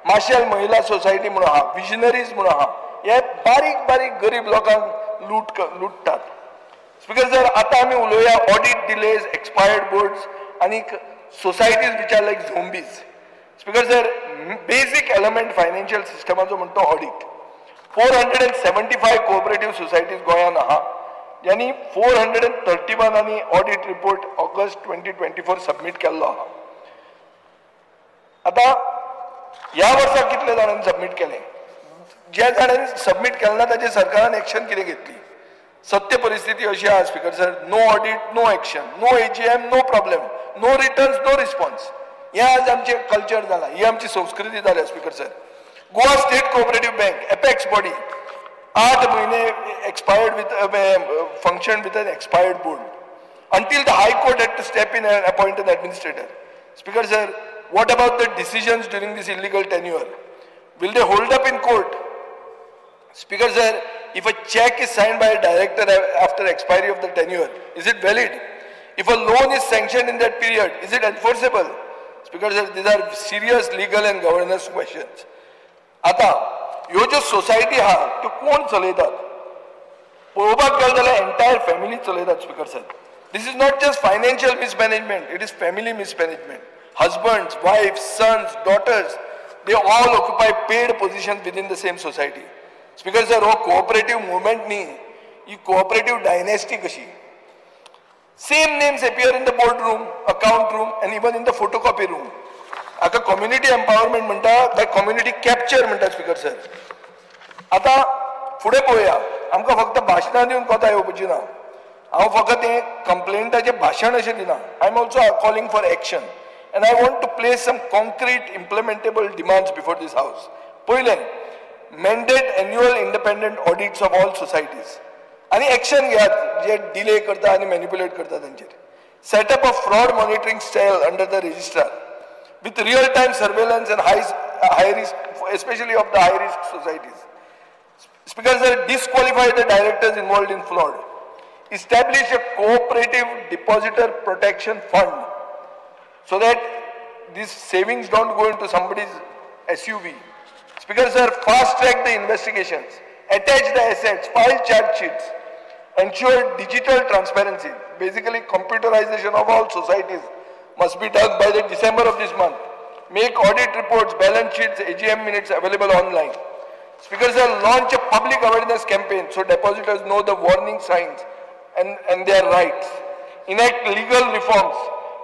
माशेल महिला सोसायटी म्हणून आहा, विजनरीज म्हणून आहा, हे बारीक बारीक गरीब लोकांक लुटतात. स्पीकर सर आता आमी उलोवया ऑडिट डिलेज, एक्सपायर्ड बोर्ड्स आनी societies which are like zombies. Speaker sir basic element financial सिस्टमाचो म्हणटा तो ऑडिट. 475 कोऑपरेटिव्ह सोसायटीज गोंयान आहा ज्यांनी 431 आनी ऑडिट रिपोर्ट ऑगस्ट 2024 सबमिट केल्लो आहा. आता ह्या वर्सा कितले जाणांनी सबमिट केले, ज्या जाणांनी सबमिट केलें ना ताचेर सरकारान एक्शन कितें घेतली. सत्य परिस्थिती अशी आहा speaker sir, no audit, no action, no AGM, no problem, no returns, no response. हे आज आमचे कल्चर जाला, ही आमची संस्कृती जाल्या speaker sir. Goa state cooperative bank apex body 8 महिने expired with functioned with an expired board until the High Court had to step in and appoint an administrator. Speaker sir, what about the decisions during this illegal tenure? Will they hold up in court? Speaker sir, if a check is signed by a director after expiry of the tenure, is it valid? If a loan is sanctioned in that period, is it enforceable? Speaker sir, these are serious legal and governance questions. आता ह्यो ज्यो सोसायटी आहा त्यो कोण चलयतात पळोवपाक गेले जाल्यार एंटायर फॅमिली चलयतात speaker sir. This is not just financial mismanagement, it is family mismanagement. Husbands, wives, sons, daughters, they all occupy paid positions within the same society. Speaker sir, हो cooperative movement नी ही cooperative dynasty कशी. Same names appear in the boardroom, account room and even in the photocopy room. आता कम्युनिटी एम्पावरमेंट म्हणटा काय कम्युनिटी कॅप्चर म्हणटा स्पीकर सर. आता फुडें पळोवया, आमकां फक्त भाशणां दिवन कोता येवपाची ना. हांव फकत हें कंप्लेंटाचें भाशण अशें दिना. I am also calling for action and I want to place some concrete implementable demands before this house. पहिले mandate annual independent audits of all societies आणि action घेयात जे डिले करता आणि मॅनिप्युलेट करता तांचेर. Set up a fraud monitoring cell under the registrar with real-time surveillance and high risk, especially of the high-risk societies. Speaker sir, disqualify the directors involved in fraud. Establish a cooperative depositor protection fund so that these savings don't go into somebody's SUV. Speaker sir, fast-track the investigations, attach the assets, file charge sheets, ensure digital transparency. Basically, computerization of all societies must be done by the December of this month. Make audit reports, balance sheets, AGM minutes available online. Speaker sir, launch a public awareness campaign so depositors know the warning signs and their rights. Enact legal reforms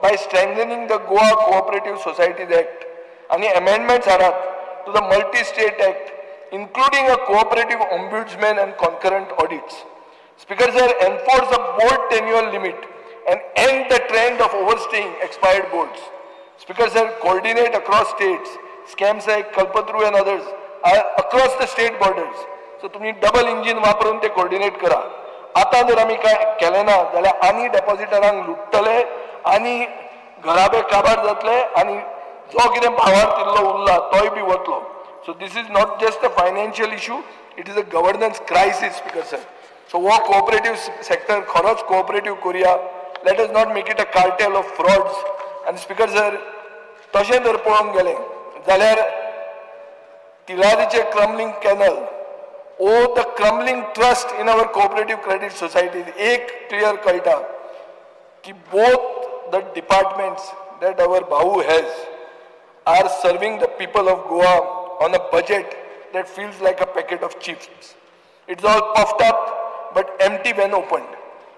by strengthening the Goa Cooperative Societies Act and the amendments to the Multi-State Act, including a cooperative ombudsman and concurrent audits. Speaker sir, enforce a board tenure limit and end the trend of overstaying expired boards. Speaker sir, coordinate across states. Scams like Kalpatru and others are across the state borders. So तुम्ही double engine वापरून ते coordinate करा. आता जर आम्ही काय केले ना जाल्यार आनी डेपॉझिटरांक लुटतले आनी घराबे काबार जातले आनी जो कितें भावार तिल्लो उरला तोय बी वतलो. So this is not just a financial issue, it is a governance crisis, Speaker sir. So वो cooperative sector खरोच cooperative करूया let us not make it a cartel of frauds. And Speaker sir, तशें जर पळोवंक गेलें जाल्यार तिलारीचे क्रमलिंग canal or the crumbling trust in our cooperative credit societies, एक clear कळटा कि both the departments that our Bahu has are serving the people of Goa on a budget that feels like a packet of chips. It's all puffed up but empty when opened.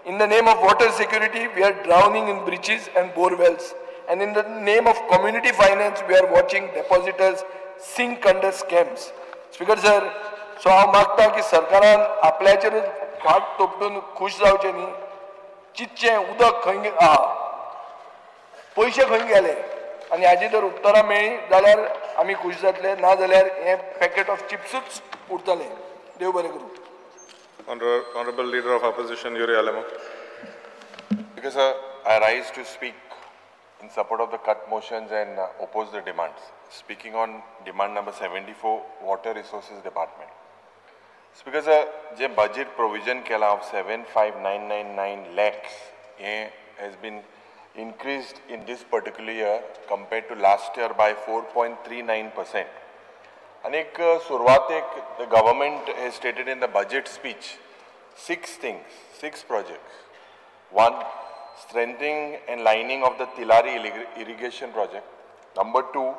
In the name of water security, we are drowning in breaches and bore wells. And in the name of community finance, we are watching depositors sink under scams. Speaker sir, so हांव मागता की सरकारान आपल्याचेरूच फाट तोपटून खुश जावचें न्ही. चिंतचें उदक खंय पयशे खंय गेले आनी हाजी जर उत्तरां मेळ्ळी जाल्यार आमी खुश जातले, ना जाल्यार हें पॅकेट ऑफ चिप्सूच उरतलें. देव बरें करूं. Honorable Leader of Opposition, Yuri Alamo. Because I rise to speak in support of the cut motions and oppose the demands. Speaking on demand number 74, Water Resources Department. Because the budget provision of 75999 lakhs has been increased in this particular year compared to last year by 4.39%. And the government has stated in the budget speech 6 things, 6 projects. 1, strengthening and lining of the Tilari irrigation project. Number 2,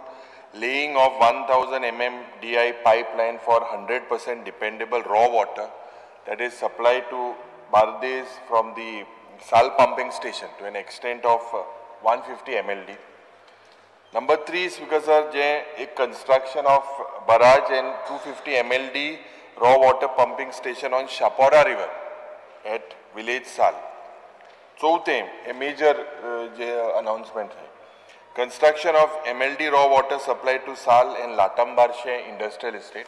laying of 1000 MMDI pipeline for 100% dependable raw water that is supplied to Bardes from the Sal pumping station to an extent of 150 MLD. Number 3 is because of a construction of barrage and 250 MLD raw water pumping station on Shapora River at village Sal. Chauथे, a major announcement hai. Construction of MLD raw water supply to Sal and Latambarshe Industrial Estate.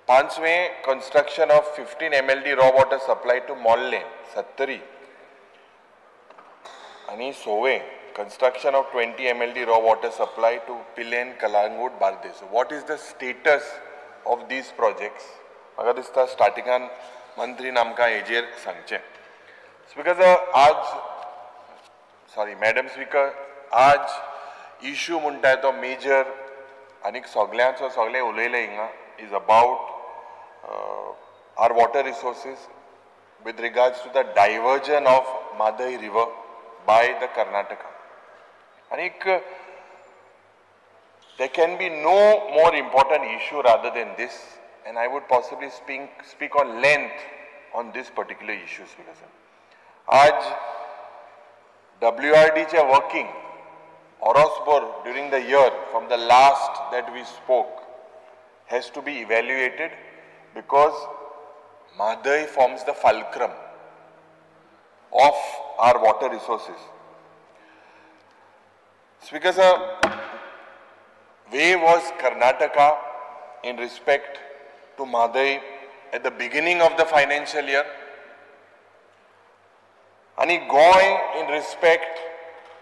Panchwe, construction of 15 MLD raw water supply to Molle, Sattari. Ani Sove, construction of 20 MLD raw water supply to Pilen, Kalangud, Barde. So what is the status of these projects? Agar dista starting on Mantri Namka Ejer Sangche. Because Madam Speaker, आज issue म्हणटा तो major आनीक सगळ्यांचो सगळे उलयले हिंगा is about our water resources with regards to the diversion of Madai River by the Karnataka. Anik, there can be no more important issue rather than this, and I would possibly speak on length on this particular issue. आज WRD चे working Orosbor during the year from the last that we spoke has to be evaluated because Madai forms the fulcrum of our water resources. Speaker sir, where was Karnataka in respect to Madai at the beginning of the financial year? And going in respect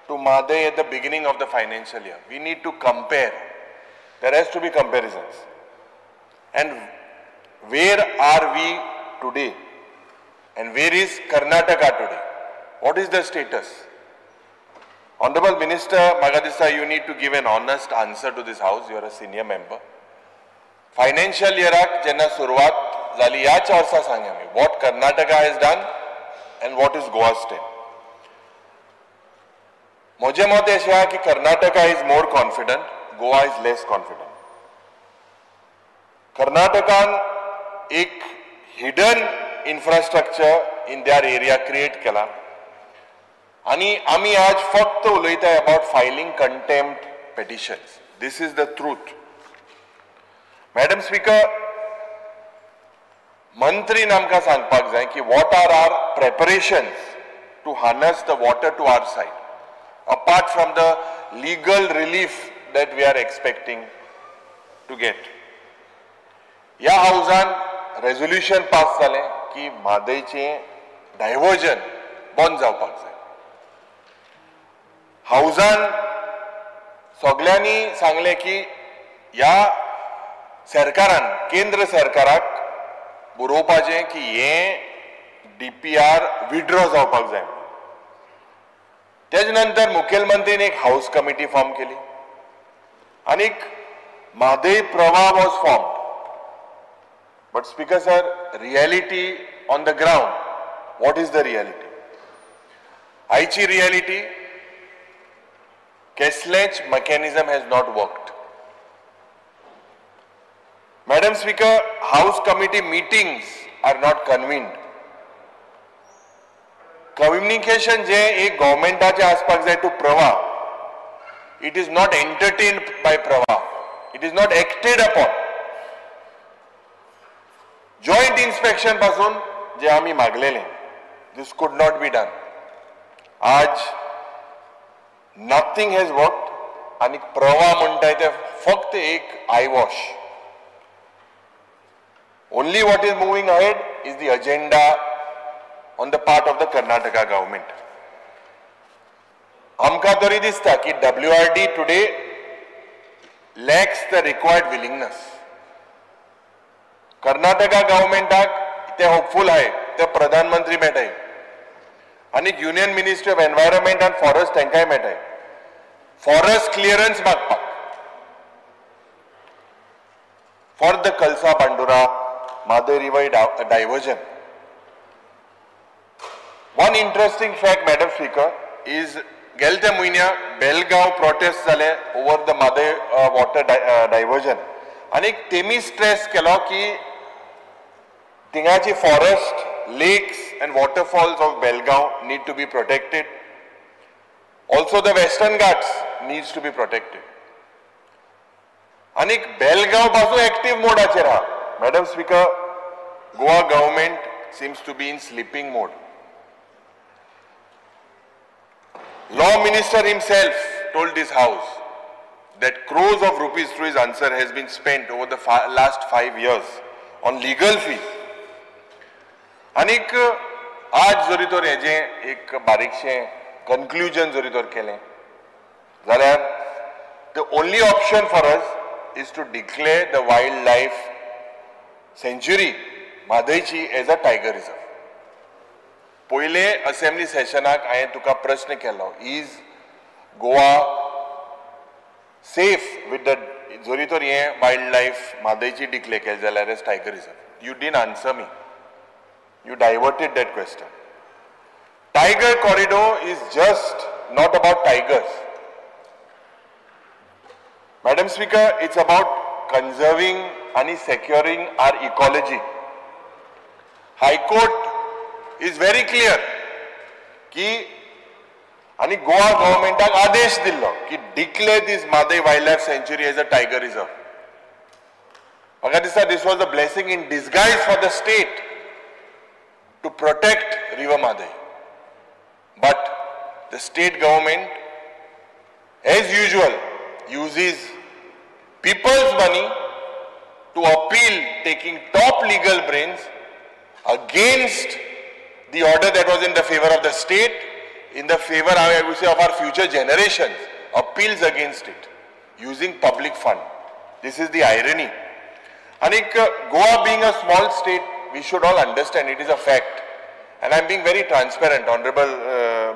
to Madai at the beginning of the financial year. We need to compare. There has to be comparisons. And where are we today? And where is Karnataka today? What is the status? Honorable Minister Magadisa, you need to give an honest answer to this house. You are a senior member. Financial year jenna surwat zali yaच वर्सा सांगा मी. What Karnataka has done and what is Goa's step. मुझे मत ऐसा है कि Karnataka is more confident, Goa is less confident. Karnataka एक hidden infrastructure in their area create केला. आणि आम्ही आज फक्त उलयताय about filing contempt petitions. This is the truth. Madam Speaker, मंत्री नामका सांगपाक जाय की what are our preparations to harness the water to our side, apart from the legal relief that we are expecting to get. या हाऊसान resolution pass जाले की म्हादयचे diversion बंद जावपाक जाय. हाऊसान सगळ्यांनी सांगले की या सरकारान केंद्र सरकाराक बरोवपाचें की हे DPR विड्रॉ जावपाक जाय. त्याच्यानंतर मुख्यमंत्रीने एक हाऊस कमिटी फॉर्म केली आणि Mhadei Pravah was form. But speaker sir, reality on the ground, what is the reality? आयची रियलिटी, कसलेंच mechanism has not worked. Madam speaker, house committee meetings are not convened. Communication जे एक गव्हर्मेंटाचे आसपाक जाय टू प्रवाह, it is not entertained by Prava. It is not acted upon. Joint inspection पासून जे आम्ही मागलेले, this could not be done. आज nothing has worked आणि प्रवा म्हणताय ते फक्त एक eye wash. Only what is moving ahead is the agenda on the part of the Karnataka government. आमकां तरी दिसता की WRD today lacks the required willingness. Karnataka गव्हर्मेंटाक ते होपफुल आहे, ते प्रधानमंत्री मेळटाय आणि union ministry of environment and forest तांकांय मेळटाय फॉरेस्ट क्लियरन्स मागपाक for the Kalasa Bandura Mhadei river diversion. One interesting fact madam speaker is गेल्या म्हयन्या बेलगांव प्रोटेस्ट जाले over the Mhadei water diversion आणि तेमी स्ट्रेस केलो की थिंगाची forest, lakes and waterfalls of Belgaum need to be protected. Also the Western Ghats needs to be protected. आणि बेलगांव पासून एक्टिव्ह मोडाचेर आहा. Madam speaker, Goa government seems to be in sleeping mode. Law Minister himself told this House that crores of rupees through his answer has been spent over the last 5 years on legal fees. आणि आज जरी तर हेजे एक बारीकशे कन्क्लुजन जरी तर केलें जाल्यार the only option for us is to declare the wildlife sanctuary म्हादयची as a tiger reserve. पहिले असेंब्ली सेशनाक हांवें तुका प्रश्न केलो, is Goa safe with the जरी तर हें वायल्ड लायफ म्हादयची डिक्लेअर केलें जाल्यार as tiger reserve. You didn't answer me. You diverted that question. Tiger corridor is just not about tigers. Madam speaker, it's about conserving आणि securing our ecology. High court is very clear की आणि गोवा गव्हर्मेंटाक आदेश दिल्लो की declare this Mhadei wildlife sanctuary as a tiger reserve. म्हाका दिसता this was a blessing in disguise for the state to protect river Mhadei. But the state government as usual uses people's money to appeal, taking top legal brains against the order that was in the favor of the state, in the favor, I would say, of our future generations, appeals against it, using public fund. This is the irony. And Goa being a small state, we should all understand, it is a fact. And I'm being very transparent, Honorable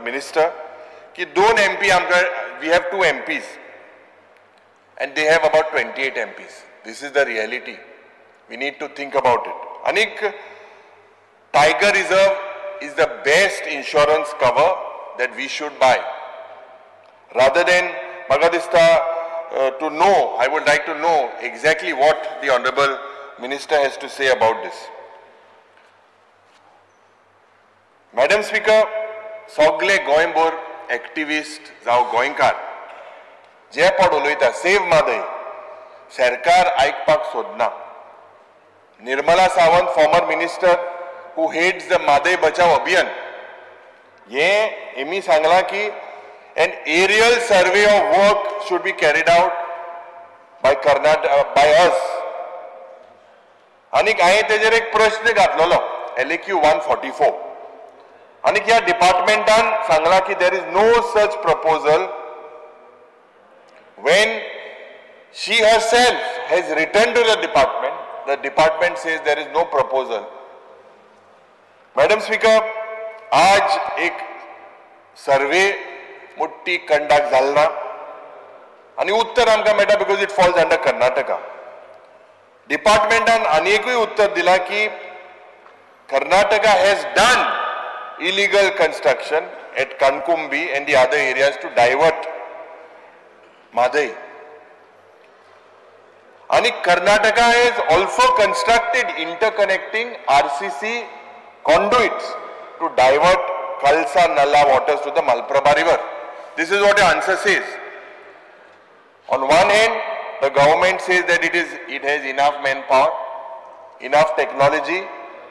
Minister, ki दोन MP, we have 2 MPs, and they have about 28 MPs. This is the reality. We need to think about it. And Tiger Reserve is the best insurance cover that we should buy. Rather than Magadista to know, I would like to know exactly what the Honorable Minister has to say about this. Madam Speaker, सगळे गोंयभर एक्टिविस्ट जावं गोंयकार जे पड उलयता सेव म्हादय सरकार आयकपाक सोदना. Nirmala Sawant, former minister who heads the Madai Bachao Abhiyan, हेमी सांगला की an aerial survey of work should be carried out by us. आणि हांवें तेजेर एक प्रश्न घातलेलो LAQ 144 आणि ह्या डिपार्टमेंटान सांगला की there is no such proposal when she herself has written to the department says there is no proposal. Madam speaker, आज एक सर्वे मोठी कंडाक जालना आणि उत्तर आमकां मेळटा because it falls under Karnataka. डिपार्टमेंटान आनी एकूय उत्तर दिला की Karnataka has done illegal construction at Kankumbi and the other areas to divert Madai. And Karnataka has also constructed interconnecting RCC conduits to divert Khalsa Nalla waters to the Malprabha river. This is what the answer says. On one hand, the government says that it has enough manpower, enough technology,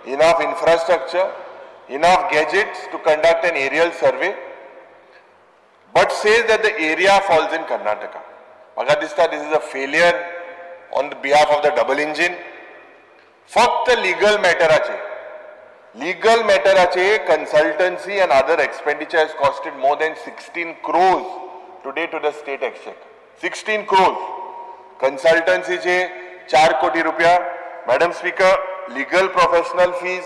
enough infrastructure, enough gadgets to conduct an aerial survey, but says that the area falls in Karnataka. Maga dista this is a failure on the behalf of the double engine. Fakt legal matterache consultancy and other expenditure has costed more than 16 crores today to the state exchequer. 16 crores. Consultancy che 4 koti rupiah. Madam Speaker, legal professional fees,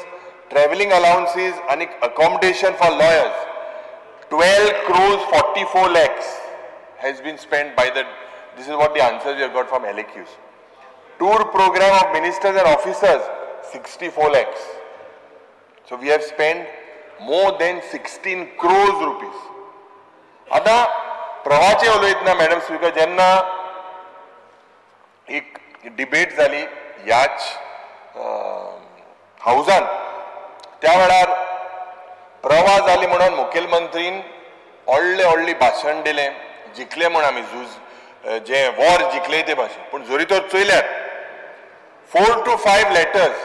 travelling allowances and accommodation for lawyers, 12 crores 44 lakhs has been spent by this is what the answers we have got from LAQs. Tour program of ministers and officers, 64 lakhs. So we have spent more than 16 crores rupees. आता प्रवाहाचे उलयतना मॅडम स्पीकर जेन्ना एक डिबेट जाली ह्याच हाऊसान त्या वेळार प्रवाह जाली म्हणून मुखेलमंत्रीन व्हडली भाशण दिलें जिखले म्हण आमी झूज जे वॉर जिखले ते भाशेन पूण जोरी तर चोयल्यार 4 to 5 letters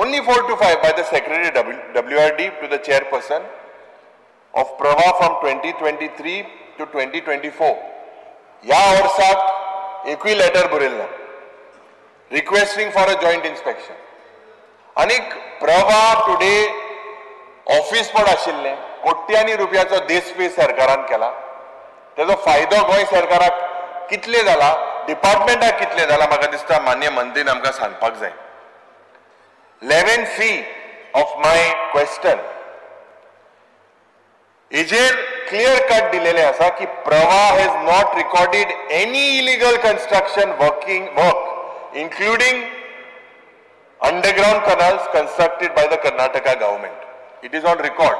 only 4 to 5 by the secretary WRD to the chairperson of Prava from 2023 to 2024 ह्या वर्साक एकूय लेटर बरयल्लें ना requesting for a joint inspection. आणि प्रभा टुडे ऑफिस पण आशिल्ले कोट्यांनी रुपयाचो देशपे सरकारान केला त्याचो फायदो गोंय सरकाराक कितले जाला डिपार्टमेंटाक कितले जाला म्हाका दिसता मान्य मंत्रीन आमकां सांगपाक जाय. 11C of my question हेजेर क्लियर कट दिलेले आसा की Prabha has not recorded any illegal construction work including underground canals constructed by the Karnataka government. It is on record.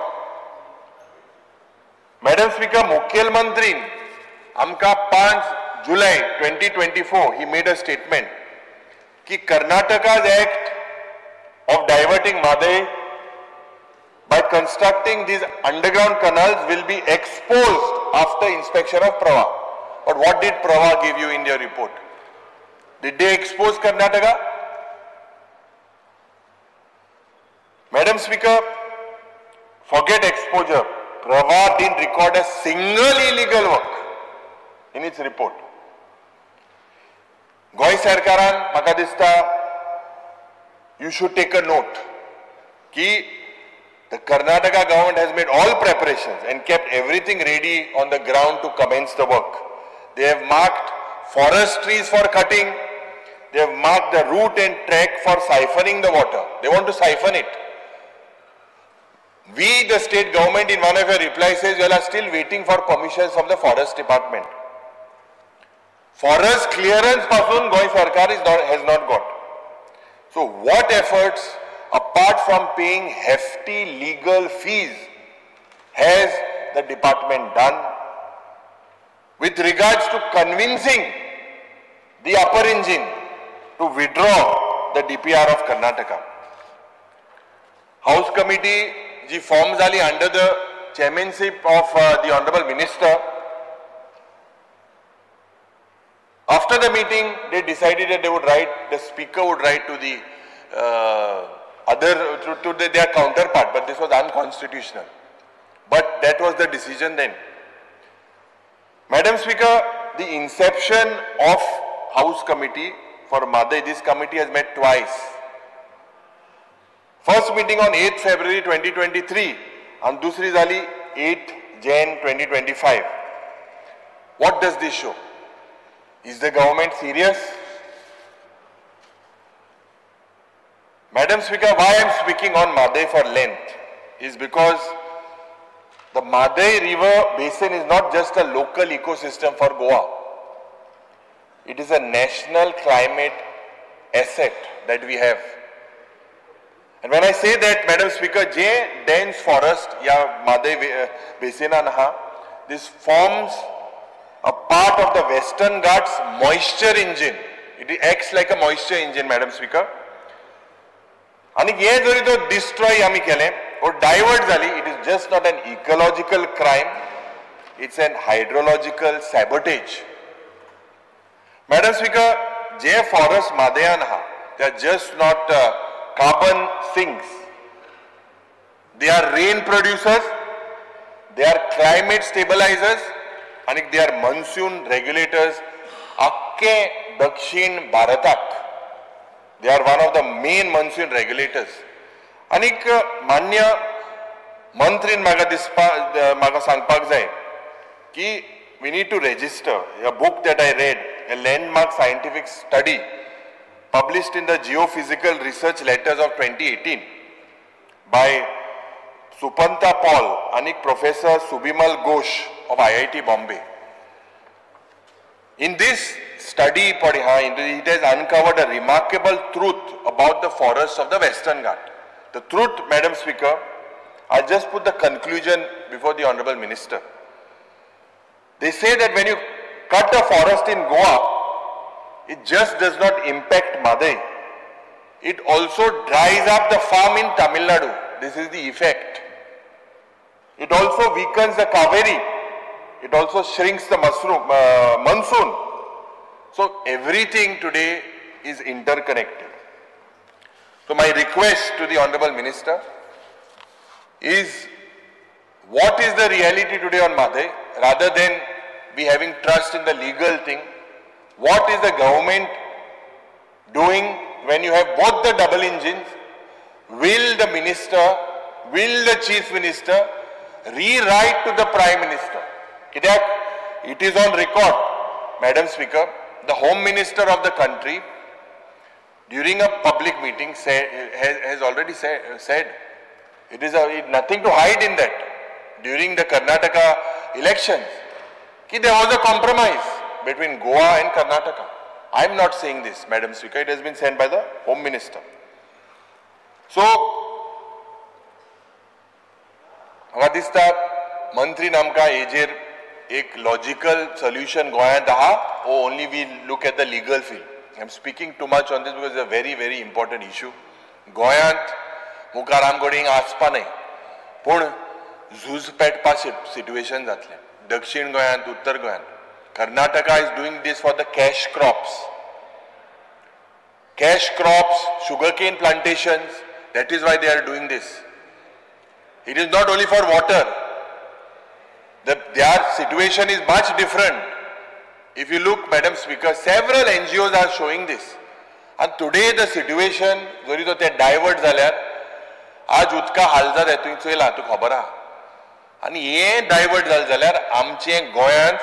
Madam Speaker, Mukhel Mantrin, Amka 5 July 2024, he made a statement कि Karnataka's act of diverting Madai by constructing these underground canals will be exposed after inspection of Prava. But what did Prava give you in your report? Did they expose Karnataka? Madam Speaker, forget exposure. Prava didn't record a single illegal work in its report. Goy Sarkaran, म्हाका दिसता, you should take a note कि the Karnataka government has made all preparations and kept everything ready on the ground to commence the work. They have marked forest trees for cutting. They have marked the route and track for siphoning the water. They want to siphon it. We, the state government, in one of your replies says, you are still waiting for permissions from the forest department. Forest clearance pasun Goy Sarkar has not got. So what efforts, apart from paying hefty legal fees, has the department done with regards to convincing the upper engine to withdraw the DPR of Karnataka? House committee ji formed under the chairmanship of the Honorable Minister. After the meeting, they decided that they would write, the speaker would write to the their counterpart, but this was unconstitutional. But that was the decision then. Madam Speaker, the inception of House Committee for Madai, this committee has met twice. First meeting on 8th February 2023 and dusri zali 8th Jan 2025. What does this show? Is the government serious? Madam Speaker, why I am speaking on Madai for length is because the Madai River Basin is not just a local ecosystem for Goa. It is a national climate asset that we have. And when I say that, Madam Speaker, dense forest, ya Madai Basin anha, this forms a part of the Western Ghats moisture engine. It acts like a moisture engine, Madam Speaker. And ये जरी तो destroy आमी केले or divert झाली, it is just not an ecological crime, it's an hydrological sabotage. Madam Speaker, जे forest Madayan ha, they are just not carbon sinks. They are rain producers, they are climate stabilizers, and they are monsoon regulators. Akke Dakshin Bharatak. They are one of the main monsoon regulators. Anik manya mantrin maga sangpak jay ki we need to register a book that I read, a landmark scientific study published in the Geophysical Research Letters of 2018 by Supanta Paul and Professor Subimal Ghosh of IIT Bombay. In this study, it has uncovered a remarkable truth about the forests of the Western Ghat. The truth, Madam Speaker, I'll just put the conclusion before the Honorable Minister. They say that when you cut a forest in Goa, it just does not impact Madai. It also dries up the farm in Tamil Nadu. This is the effect. It also weakens the Kaveri. It also shrinks the monsoon. So everything today is interconnected. So my request to the Honorable Minister is, what is the reality today on Madai? Rather than be having trust in the legal thing, what is the government doing when you have both the double engines? Will the minister, will the chief minister rewrite to the prime minister? It is on record, Madam Speaker, the home minister of the country during a public meeting has already said, it is nothing to hide in that. During the Karnataka elections, there was a compromise between Goa and Karnataka. I am not saying this, Madam Speaker, it has been said by the home minister. So, Mantri Namka Ejir एक logical solution Goyan daha, or only we look at the legal field. I am speaking too much on this because it's a very, very important issue. Goyan, Mukaram Goding Aspa nahi. Pun Zuzpet pa situation zatle. Dakshin Goyan, Uttar Goyan. Karnataka is doing this for the cash crops. Cash crops, sugarcane plantations, that is why they are doing this. It is not only for water. Their situation is much different. If you look, Madam Speaker, several NGOs are showing this. And today the situation, जरी तो ते divert जाल्यार, आज उदका हालजात येतुय चोयला तू खबर आहा. आणि हे divert जाल्यार आमचे गोंयांत,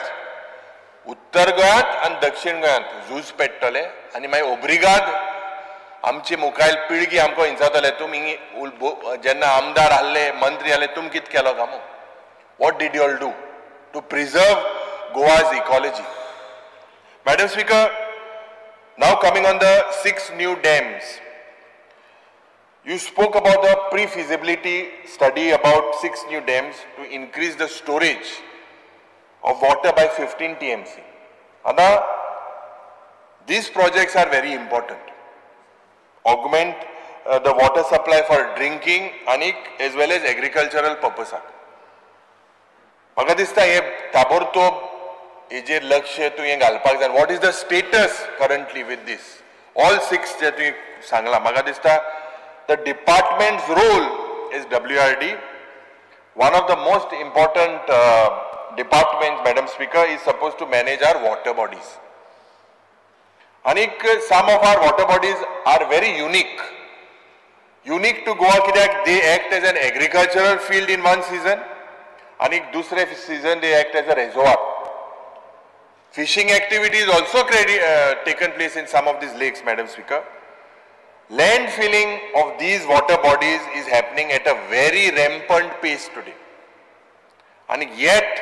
उत्तर गोंयांत आणि दक्षिण गोंयांत झूज पेट्टले आणि मागीर ओब्रिगाद आमची मुखायल पिळगी आमकां हिंसातले तुमी जेन्ना आमदार आहले, मंत्री आहले, तुमी कितें केलो कामो? What did you all do to preserve Goa's ecology? Madam Speaker, now coming on the 6 new dams. You spoke about the pre-feasibility study about 6 new dams to increase the storage of water by 15 TMC. Ana, these projects are very important. Augment the water supply for drinking, anik, as well as agricultural purposes. म्हाका दिसता हे ताबडतोब हेजेर लक्ष तुवें घालपाक जाय. What is the status currently with this? All 6 जे तुवें सांगला, म्हाका दिसता the department's role is WRD. One of the most important departments, Madam Speaker, is supposed to manage our water bodies. Anik, some of our water bodies are very unique. Unique to Goa kidak they act as an agricultural field in one season. And in दूसरे season they act as a reservoir. Fishing activities also taken place in some of these lakes, Madam Speaker. Land filling of these water bodies is happening at a very rampant pace today. and yet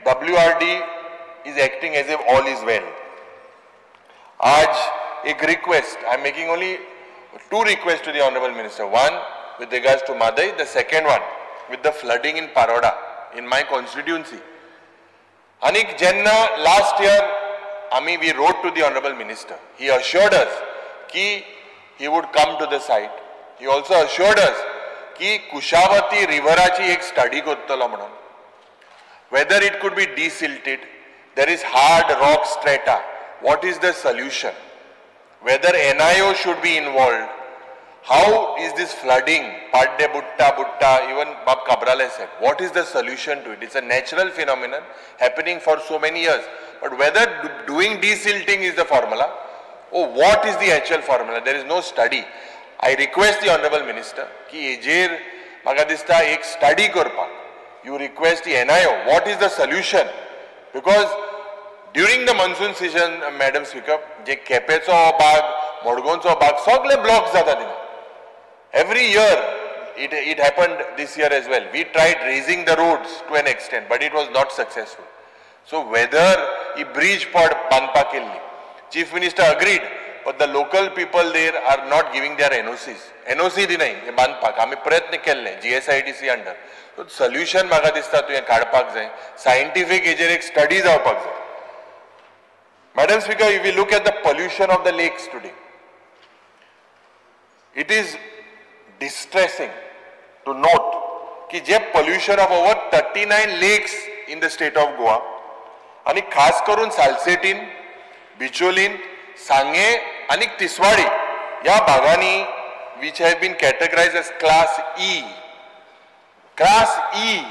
WRD is acting as if all is well. Aaj ek request, I am making only two requests to the Honorable Minister. One with regards to Madai, the second one with the flooding in Paroda, in my constituency. Anik Jenna, last year, we wrote to the Honorable Minister. He assured us that he would come to the site. He also assured us that Kushavati Riverachi ek study kottala manan. Whether it could be desilted, there is hard rock strata. What is the solution? Whether NIO should be involved. How is this flooding? Padde Butta, even Bab Kabrale said. What is the solution to it? It's a natural phenomenon happening for so many years. But whether doing desilting is the formula, or what is the actual formula? There is no study. I request the Honorable Minister, ki ejer magadista ek study korpa. You request the NIO, what is the solution? Because during the monsoon season, Madam Speaker, je Kepecho bag, Modgoncho bag, sogle blocks zata dina. Every year, it happened this year as well. We tried raising the roads to an extent, but it was not successful. So whether he breach pod Banpa Killi, Chief Minister agreed, but the local people there are not giving their NOCs. NOC di nahi, Banpa, kami prayatn kelle, GSIDC under. So solution maga dista tu ye kadpak jai, scientific ejeric studies avpak jai. Madam Speaker, if we look at the pollution of the lakes today, it is distressing to note that there is pollution of over 39 lakes in the state of Goa. And खास करून Salsetin, Bicholin, Sange and Tiswadi, या भागानी which have been categorized as Class E. Class E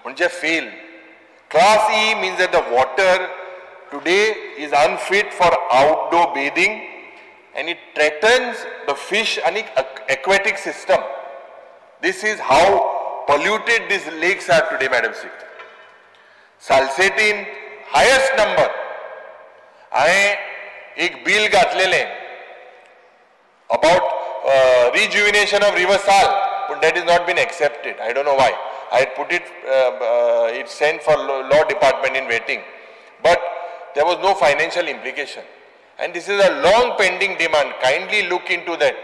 म्हणजे fail. Class E means that the water today is unfit for outdoor bathing and it threatens the fish and aquatic system. This is how polluted these lakes are today, Madam Speaker. Salsetin, highest number. I एक bill घातलेले about rejuvenation of River Sal, but that has not been accepted. I don't know why. I had put it, it's sent for law department in waiting, but there was no financial implication. And this is a long pending demand. Kindly look into that.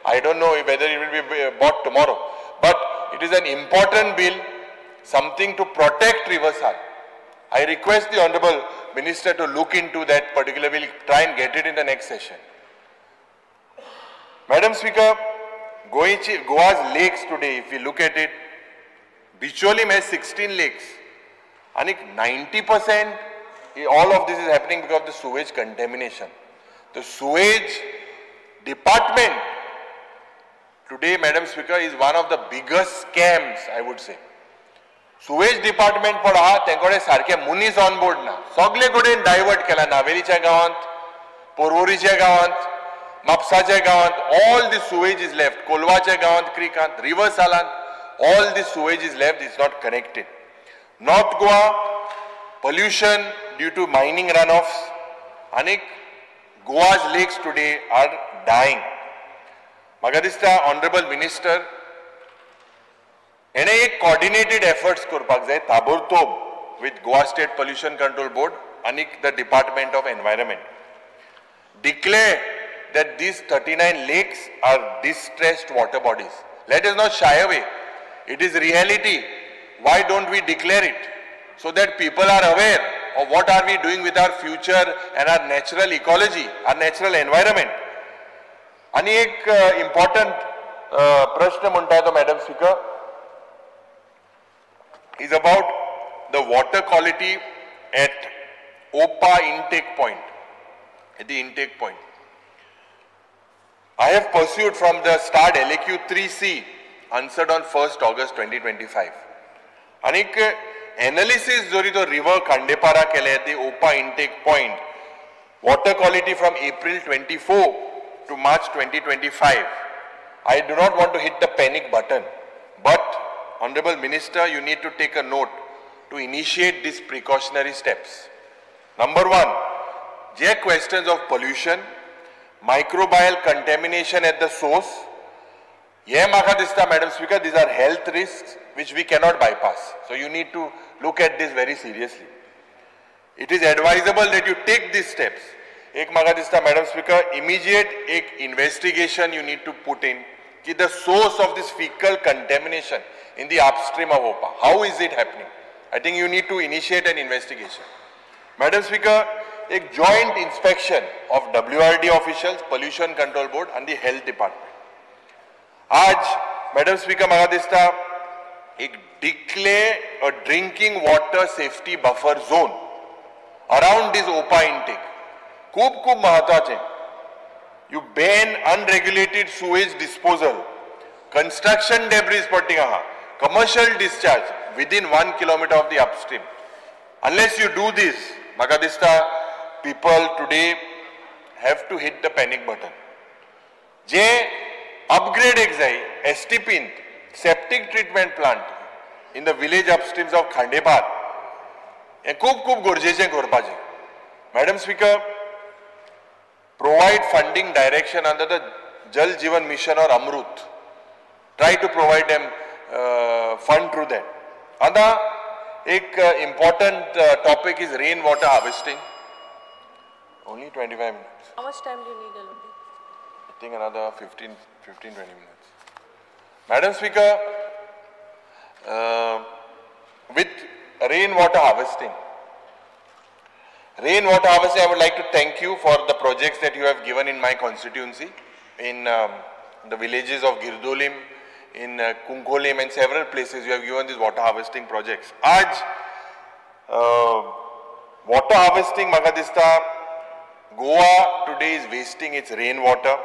I don't know whether it will be bought tomorrow, but it is an important bill, something to protect River Sal. I request the Honorable Minister to look into that particular. We'll try and get it in the next session. Madam Speaker, Goa's lakes today, if we look at it, Bicholim has 16 lakes. And 90%, all of this is happening because of the sewage contamination. The sewage department today, Madam Speaker, is one of the biggest scams, I would say. Sewage department पडा तेंकोडे सारखे मुनीस ऑन बोर्ड ना सगळे कडेन डायवर्ट केला नावेलीच्या गावांत पोरवोरीच्या गावांत म्हापसाच्या गावांत all the sewage is left कोलवाच्या गावांत क्रिकांत रिवर सालांत all the sewage is left, it's not connected. North Goa pollution due to mining runoffs and Goa's lakes today are dying. म्हाका दिसता Honorable Minister एने एक coordinated efforts करपाक जाय ताबडतोब with Goa State Pollution Control Board and the Department of Environment. Declare that these 39 lakes are distressed water bodies. Let us not shy away. It is reality. Why don't we declare it? So that people are aware of what are we doing with our future and our natural ecology, our natural environment. And एक important प्रश्न म्हणता तो Madam Speaker is about the water quality at OPA intake point, at the intake point. I have pursued from the start LAQ 3C, answered on 1st August 2025. And analysis जो तो river Khandepara केले at the OPA intake point, water quality from April 24 to March 2025. I do not want to hit the panic button, but Honorable Minister, you need to take a note to initiate these precautionary steps. Number one, there are questions of pollution, microbial contamination at the source. Yeah, Madam Speaker, these are health risks which we cannot bypass. So you need to look at this very seriously. It is advisable that you take these steps. Ek maga dista, Madam Speaker, immediate investigation you need to put in ki the source of this fecal contamination in the upstream of OPA. How is it happening? I think you need to initiate an investigation. Madam Speaker, a joint inspection of WRD officials, Pollution Control Board and the Health Department. Aaj, Madam Speaker, maga dista, ek declare a drinking water safety buffer zone around this OPA intake. खूप महत्वाचे. You ban unregulated sewage disposal, construction debris putting commercial discharge within 1 kilometer of the upstream. Unless you do this, Magadista, people today have to hit the panic button. Je upgrade exai STP septic treatment plant in the village upstreams of Khandepar. हे खूप गरजेचें करपाचें. Madam Speaker, provide funding direction under the Jal Jeevan Mission or Amrut. Try to provide them fund through that. Another important topic is rainwater harvesting. Only 25 minutes. How much time do you need, LOD? I think another 15-20 minutes. Madam Speaker, with rainwater harvesting, I would like to thank you for the projects that you have given in my constituency, in the villages of Girdolim, in Kunkolim and several places you have given these water harvesting projects. Aaj, water harvesting, Magadista, Goa today is wasting its rainwater.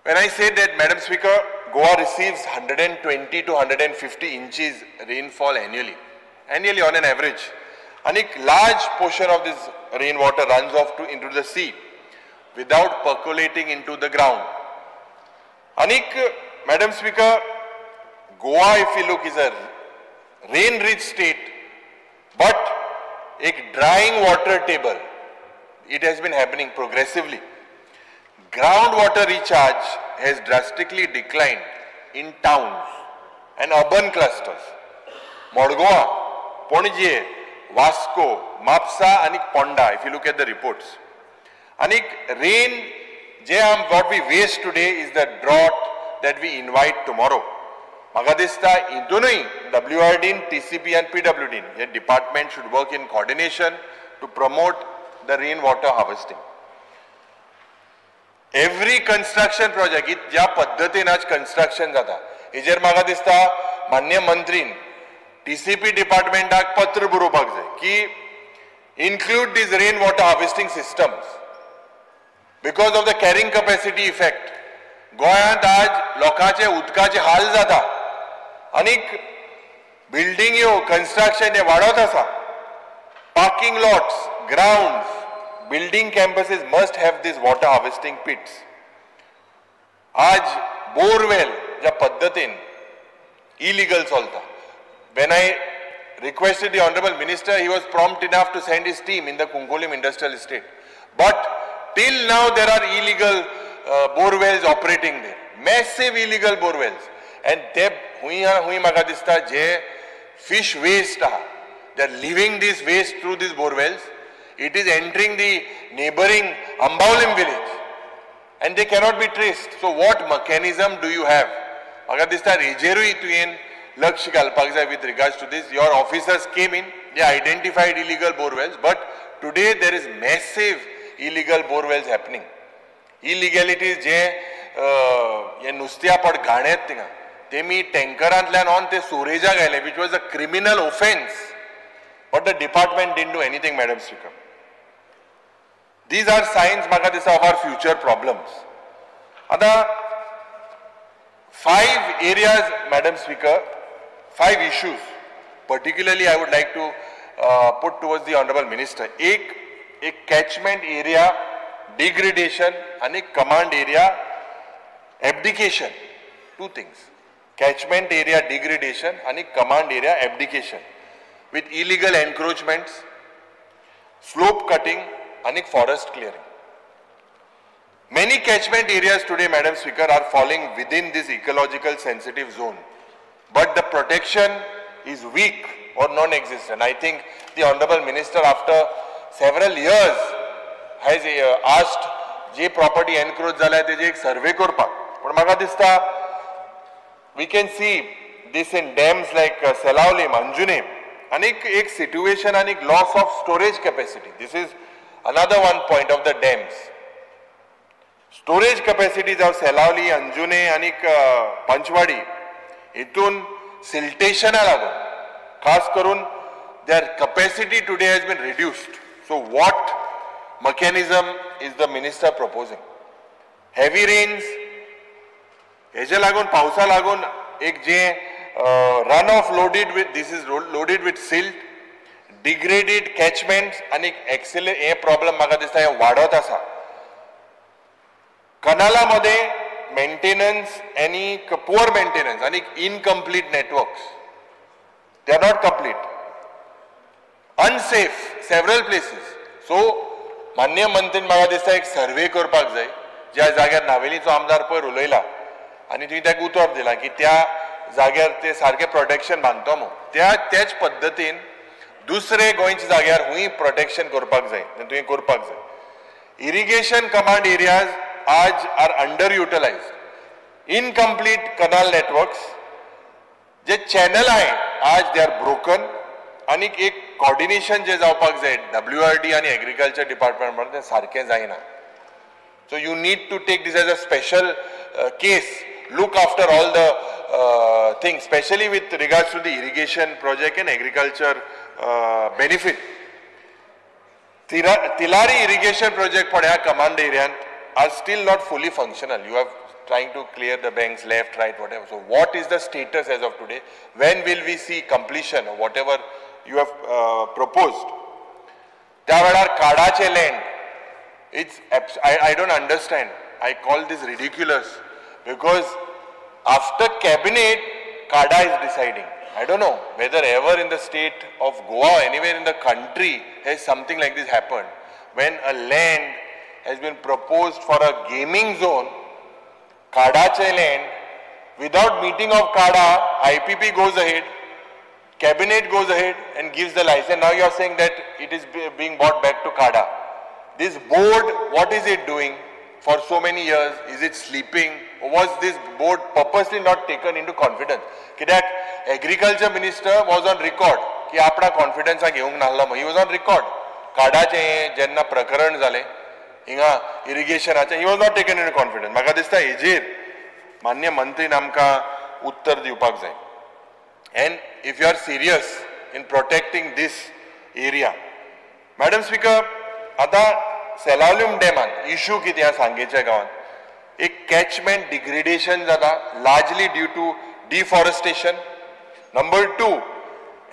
When I say that, Madam Speaker, Goa receives 120 to 150 inches rainfall annually on an average. And a large portion of this rainwater runs off into the sea without percolating into the ground. Anik, Madam Speaker, Goa, if you look, is a rain-rich state, but a drying water table, it has been happening progressively. Groundwater recharge has drastically declined in towns and urban clusters. Morgoa, Ponije, Vasco, Mapsa, and Ponda, if you look at the reports. Anik, rain, what we waste today is the drought that we invite tomorrow. Magadista, idunui, WRD, TCP and PWD, your department should work in coordination to promote the rainwater harvesting. Every construction project, ज्या पद्धतीन आज construction जाता, हेजेर म्हाका दिसता मान्य मंत्रीन TCP डिपार्टमेंटाक पत्र बरोवपाक जाय की include these rainwater harvesting systems because of the carrying capacity effect. गोंयांत आज लोकांचे उदकाचे हाल जाता आनीक बिल्डिंग construction हे वाडत आसा. Parking lots, grounds, building campuses must have these water harvesting pits. आज borewell ज्या पद्धतीन illegal चलता. When I requested the Honorable Minister, he was prompt enough to send his team in the Kunkolim Industrial Estate. But till now there are illegal borewells operating there. Massive illegal borewells. And they maga dista je fish waste they are leaving this waste through these borewells. It is entering the neighboring Ambaulim village and they cannot be traced. So what mechanism do you have? Magadista rejeru ituyen laksh galpagza with regards to this. Your officers came in, they identified illegal borewells, but today there is massive illegal borewells happening. Illegalities je ye nustia pad ganet tinga. Temi tankerantlan on te Sureja gaile, which was a criminal offense. But the department didn't do anything, Madam Speaker. These are signs, Magadisa, of our future problems. Other 5 areas, Madam Speaker, 5 issues, particularly I would like to put towards the Honorable Minister. A catchment area degradation and a command area abdication. 2 things. Catchment area degradation and a command area abdication. With illegal encroachments, slope cutting and forest clearing. Many catchment areas today, Madam Speaker, are falling within this ecological sensitive zone. But the protection is weak or non-existent. I think the Honorable Minister after several years has asked जे property encroach झालाय तेजे एक survey करपाक. पण म्हाका दिसता we can see this in dams like Selauli, Anjune, and एक situation and loss of storage capacity. This is another one point of the dams. Storage capacity of Selauli, Anjune and Panchwadi, itun siltation लागून, खास करून their capacity today has been reduced. So what mechanism is the minister proposing? Heavy rains, हेजे लागून पावसा लागून एक जे runoff loaded with, this is loaded with silt, degraded catchments आणि excellent हे problem म्हाका दिसता हे वाढत आसा. कनालामध्ये maintenance आणि poor maintenance आणि incomplete networks, they are not complete, unsafe several places. So माननीय मंत्रीन म्हाका दिसता एक सर्वे करपाक जाय ज्या जाग्यार नावेलीचो आमदार पयर उलयला आणि तुम्ही त्याक उतर दिला की त्या जाग्यार ते सारखे प्रोटेक्शन बांधतो मग त्याच पद्धतीन दुसरे गोंयच्या जाग्यार हुंय प्रोटेक्शन करपाक जाय तुम्ही करपाक जाय. इरिगेशन कमांड एरियाज आज आर अंडर युटिलाइज्ड, इनकम्प्लीट कनाल नेटवर्क्स, जे चॅनल आहे आज दे आर ब्रोकन आणि एक कोऑर्डिनेशन जे जावपाक जाय WRD आणि एग्रीकल्चर डिपार्टमेंट म्हणून ते सारखे जायना. So you need to take this as a special case, look after all the things, especially with regards to the irrigation project and agriculture benefit. Tilari irrigation project for our command area are still not fully functional. You are trying to clear the banks left, right, whatever. So what is the status as of today? When will we see completion of whatever you have proposed? There Kadache land. I don't understand. I call this ridiculous because after cabinet, CADA is deciding. I don't know whether ever in the state of Goa or anywhere in the country has something like this happened. When a land has been proposed for a gaming zone, CADA land, without meeting of CADA, IPP goes ahead, cabinet goes ahead and gives the license. Now you are saying that it is being brought back to CADA. This board, what is it doing for so many years? Is it sleeping? Or was this board purposely not taken into confidence? That agriculture minister was on record. Ki apna confidence ha घेऊंक नाहला. He was on record. काडाचे जेन्ना प्रकरण जाले, हिंगा irrigationाचे, he was not taken into confidence. म्हाका दिसता हेजेर मान्य मंत्रीन आमका उत्तर दिवपाक जाय. And if you are serious in protecting this area, Madam Speaker, आता सेलावलीम डॅमान इश्यू कितें आसा सांगेच्या गांवांत एक कॅचमेंट डिग्रेडेशन जाता largely due to deforestation. Number 2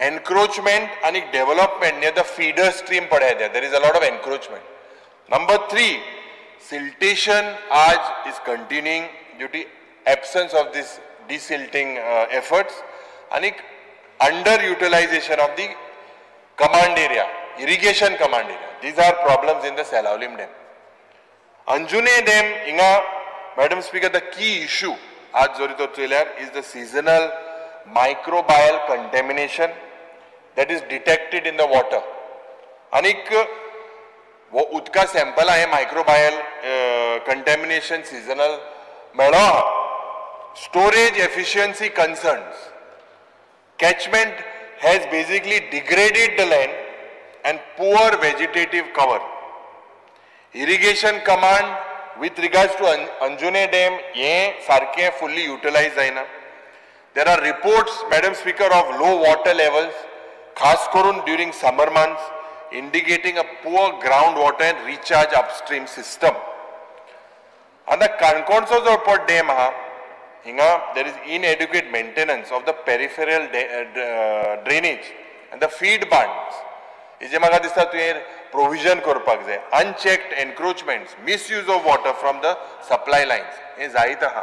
encroachment आणि development near the feeder stream पड़े there is a lot of encroachment. Number 3 siltation आज is continuing due to absence of this desilting efforts आणि under utilisation of the command area, irrigation command area. These are problems in the Selaulim dam. Anjune dam, inga, Madam Speaker, the key issue aaj jorito trailer is the seasonal microbial contamination that is detected in the water. Anik wo udka sample hai microbial contamination seasonal mela storage efficiency concerns. Catchment has basically degraded the land and poor vegetative cover. Irrigation command with regards to Anjune dam, ye sarke fully utilized जायना. There are reports, Madam Speaker, of low water levels, khas karun during summer months, indicating a poor groundwater and recharge upstream system. And the Kankonso dam, there is inadequate maintenance of the peripheral drainage and the feed bunds. इजे म्हाका दिसता तुवें प्रोविजन करपाक जाय. Unchecked encroachments, misuse of water from the supply lines हें जायत आहा.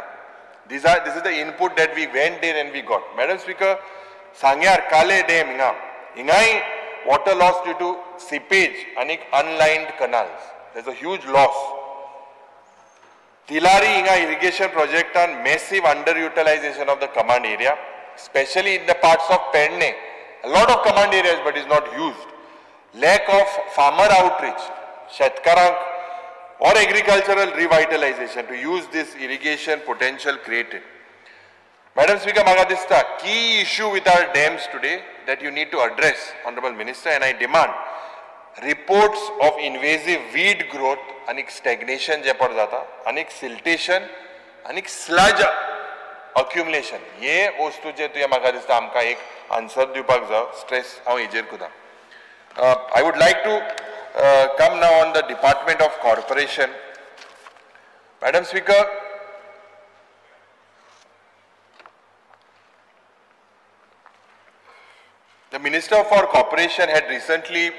This is the input that we went in and we got. Madam speaker, सांग्यार काले डॅम हिंगाय water loss due to seepage आनी unlined canals. There is a huge loss. Tillari हिंगा इरिगेशन प्रोजेक्टान massive under utilisation of the command area, specially in the parts of Pedne a lot of command areas but is not used. Lack of farmer outreach, shetkarank or agricultural revitalization to use this irrigation potential created. Madam Speaker, maga dista key issue with our dams today that you need to address, Honorable Minister, and I demand reports of invasive weed growth and stagnation je pad jata, and siltation and sludge accumulation. ये वस्तू जे तुझे मागा दिसता आमका एक आन्सर दिवपाक जाय, stress हांव हेजेर कोता. I would like to come now on the Department of Corporation. Madam Speaker, the Minister for Corporation had recently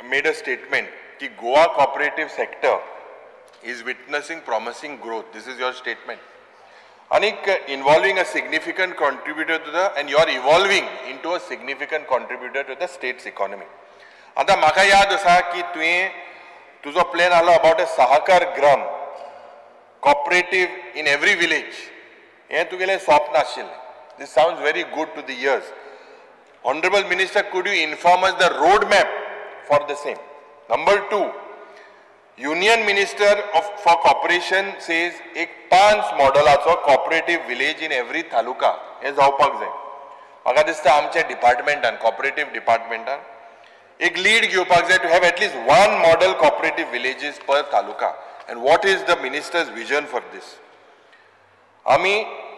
made a statement that Goa cooperative sector is witnessing promising growth. This is your statement. Anik involving a significant contributor to the, and you are evolving into a significant contributor to the state's economy. आता म्हाका याद आसा की तुवें तुजो प्लॅन आलो अबाउट अ सहकार ग्राम cooperative in every village. हें तुगेलें स्वप्न आशिल्लें. This sounds very good to the ears. Honorable Minister, could you inform us the roadmap for the same? Number 2, Union Minister for Corporation says एक 5 मॉडेलाचो cooperative village in every तालुका हें जावपाक जाय. म्हाका दिसता आमच्या डिपार्टमेंटान, cooperative डिपार्टमेंटान एक लीड घेवपाक जाय to have at least 1 model cooperative villages per taluka. And what is the minister's vision for this? आमी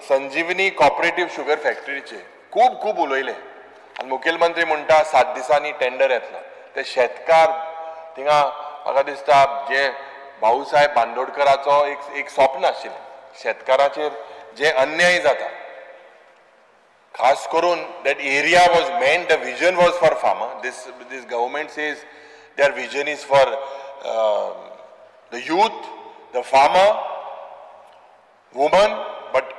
संजीवनी cooperative sugar factory चे खूब उलयले आनी मुखेलमंत्री म्हणटा 7 दिसांनी टेंडर येतलो. ते शेतकार थिंगा म्हाका दिसता जे भाऊसाहेब बांदोडकराचो एक स्वप्न आशिल्लें. शेतकाराचेर जे अन्याय जाता, खास करून that area was meant, the vision was for farmer. This government says their vision is for the youth, the farmer, woman. But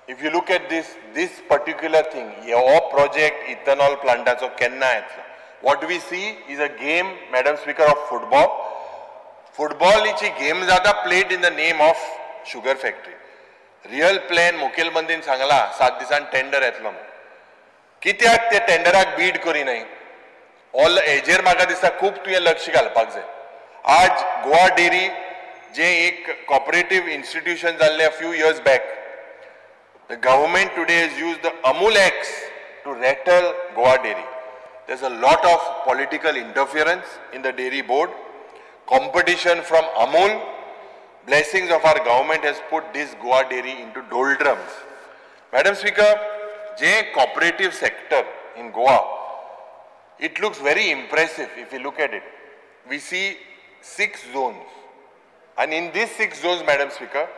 if you look at this particular thing, your project ethanol plantacho kenna etla. What we see is a game, Madam Speaker, of football. Football is a game zada played in the name of sugar factory. Real plan मुखेलमंत्रीन सांगला 7 दिसान टेंडर येतलो. कित्याक ते टेंडराक बीड करी नाही? ऑल हेजेर म्हाका दिसता खूब तुवें लक्ष घालपाक जाय. आज गोवा डेरी जे एक cooperative institution जाल्ले a few years back, the government today has used the Amul Acts to rattle Goa dairy. There's a lot of political interference in the dairy board, competition from Amul. Blessings of our government has put this Goa dairy into doldrums. Madam Speaker, the cooperative sector in Goa, it looks very impressive if you look at it. We see 6 zones. And in these 6 zones, Madam Speaker,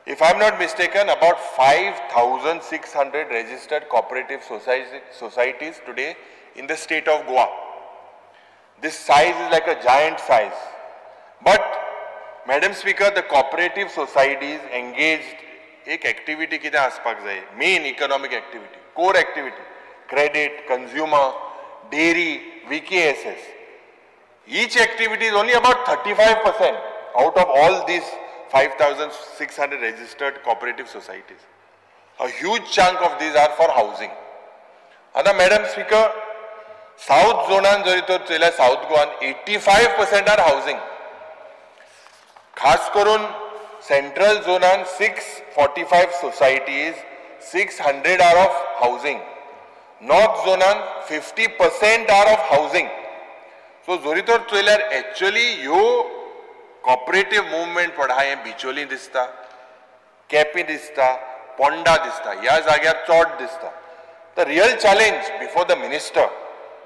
if I'm not mistaken, about 5,600 registered cooperative societies today in the state of Goa. This size is like a giant size. But Madam Speaker, the cooperative societies engaged एक activity कितें आसपाक जाय, main economic activity, core activity, credit, consumer, dairy, VKSS. Each activity is only about 35% out of all these 5,600 registered cooperative societies. A huge chunk of these are for housing. And Madam Speaker, South Zonan जरी तो चला South Goan 85% are housing. खास करून central जोनान 645 societies, 600 are of housing. North zonan 50% are of housing. So जोरीतोर चोयल्यार actually yo cooperative movement पढाय Bicholim दिसता, केपी दिसता, पोंडा दिसता, ह्या जाग्यार चोड दिसता. The real challenge before the minister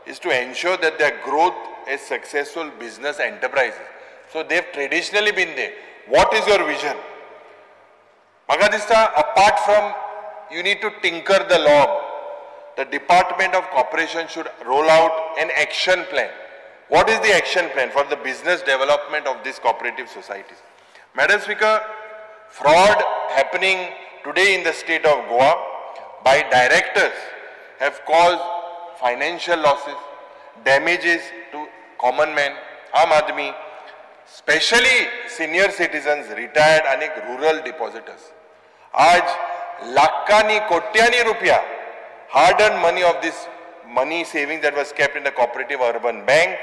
is to ensure that their growth is successful business enterprises. So they've traditionally been there. What is your vision? Magadista, apart from you need to tinker the law, the Department of Corporation should roll out an action plan. What is the action plan for the business development of these cooperative societies? Madam Speaker, fraud happening today in the state of Goa by directors have caused financial losses, damages to common man, Aam Aadmi, especially senior citizens, retired and rural depositors. आज लाखांनी कोट्यांनी रुपया hard-earned money of these money savings that was kept in the cooperative urban bank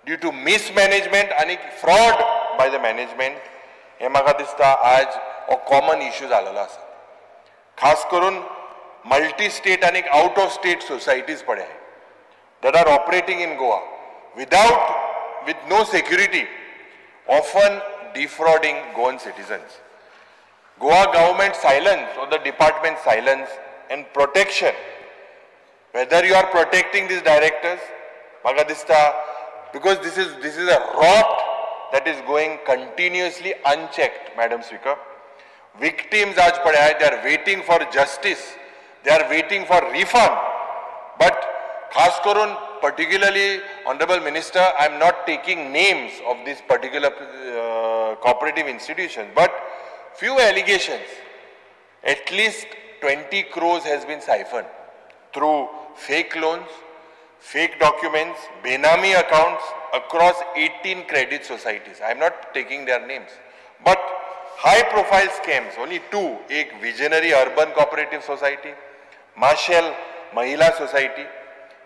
due to mismanagement and fraud by the management, हे म्हाका दिसता आज हो कॉमन इश्यू जालेलो आसा. खास करून मल्टी स्टेट आणि आउट ऑफ स्टेट सोसायटीज पळय that are operating in Goa with no security, often defrauding Goan citizens. Goa government silence or the department silence and protection, whether you are protecting these directors, because this is a rot that is going continuously unchecked, Madam Speaker. Victims aaj padha hai, they are waiting for justice, they are waiting for refund, but khas karun, particularly Honorable Minister, I am not taking names of these particular cooperative institutions, but few allegations, at least 20 crores has been siphoned through fake loans, fake documents, Benami accounts across 18 credit societies. I am not taking their names, but high profile scams, only two, एक Visionary Urban Cooperative Society, Marshall Mahila Society,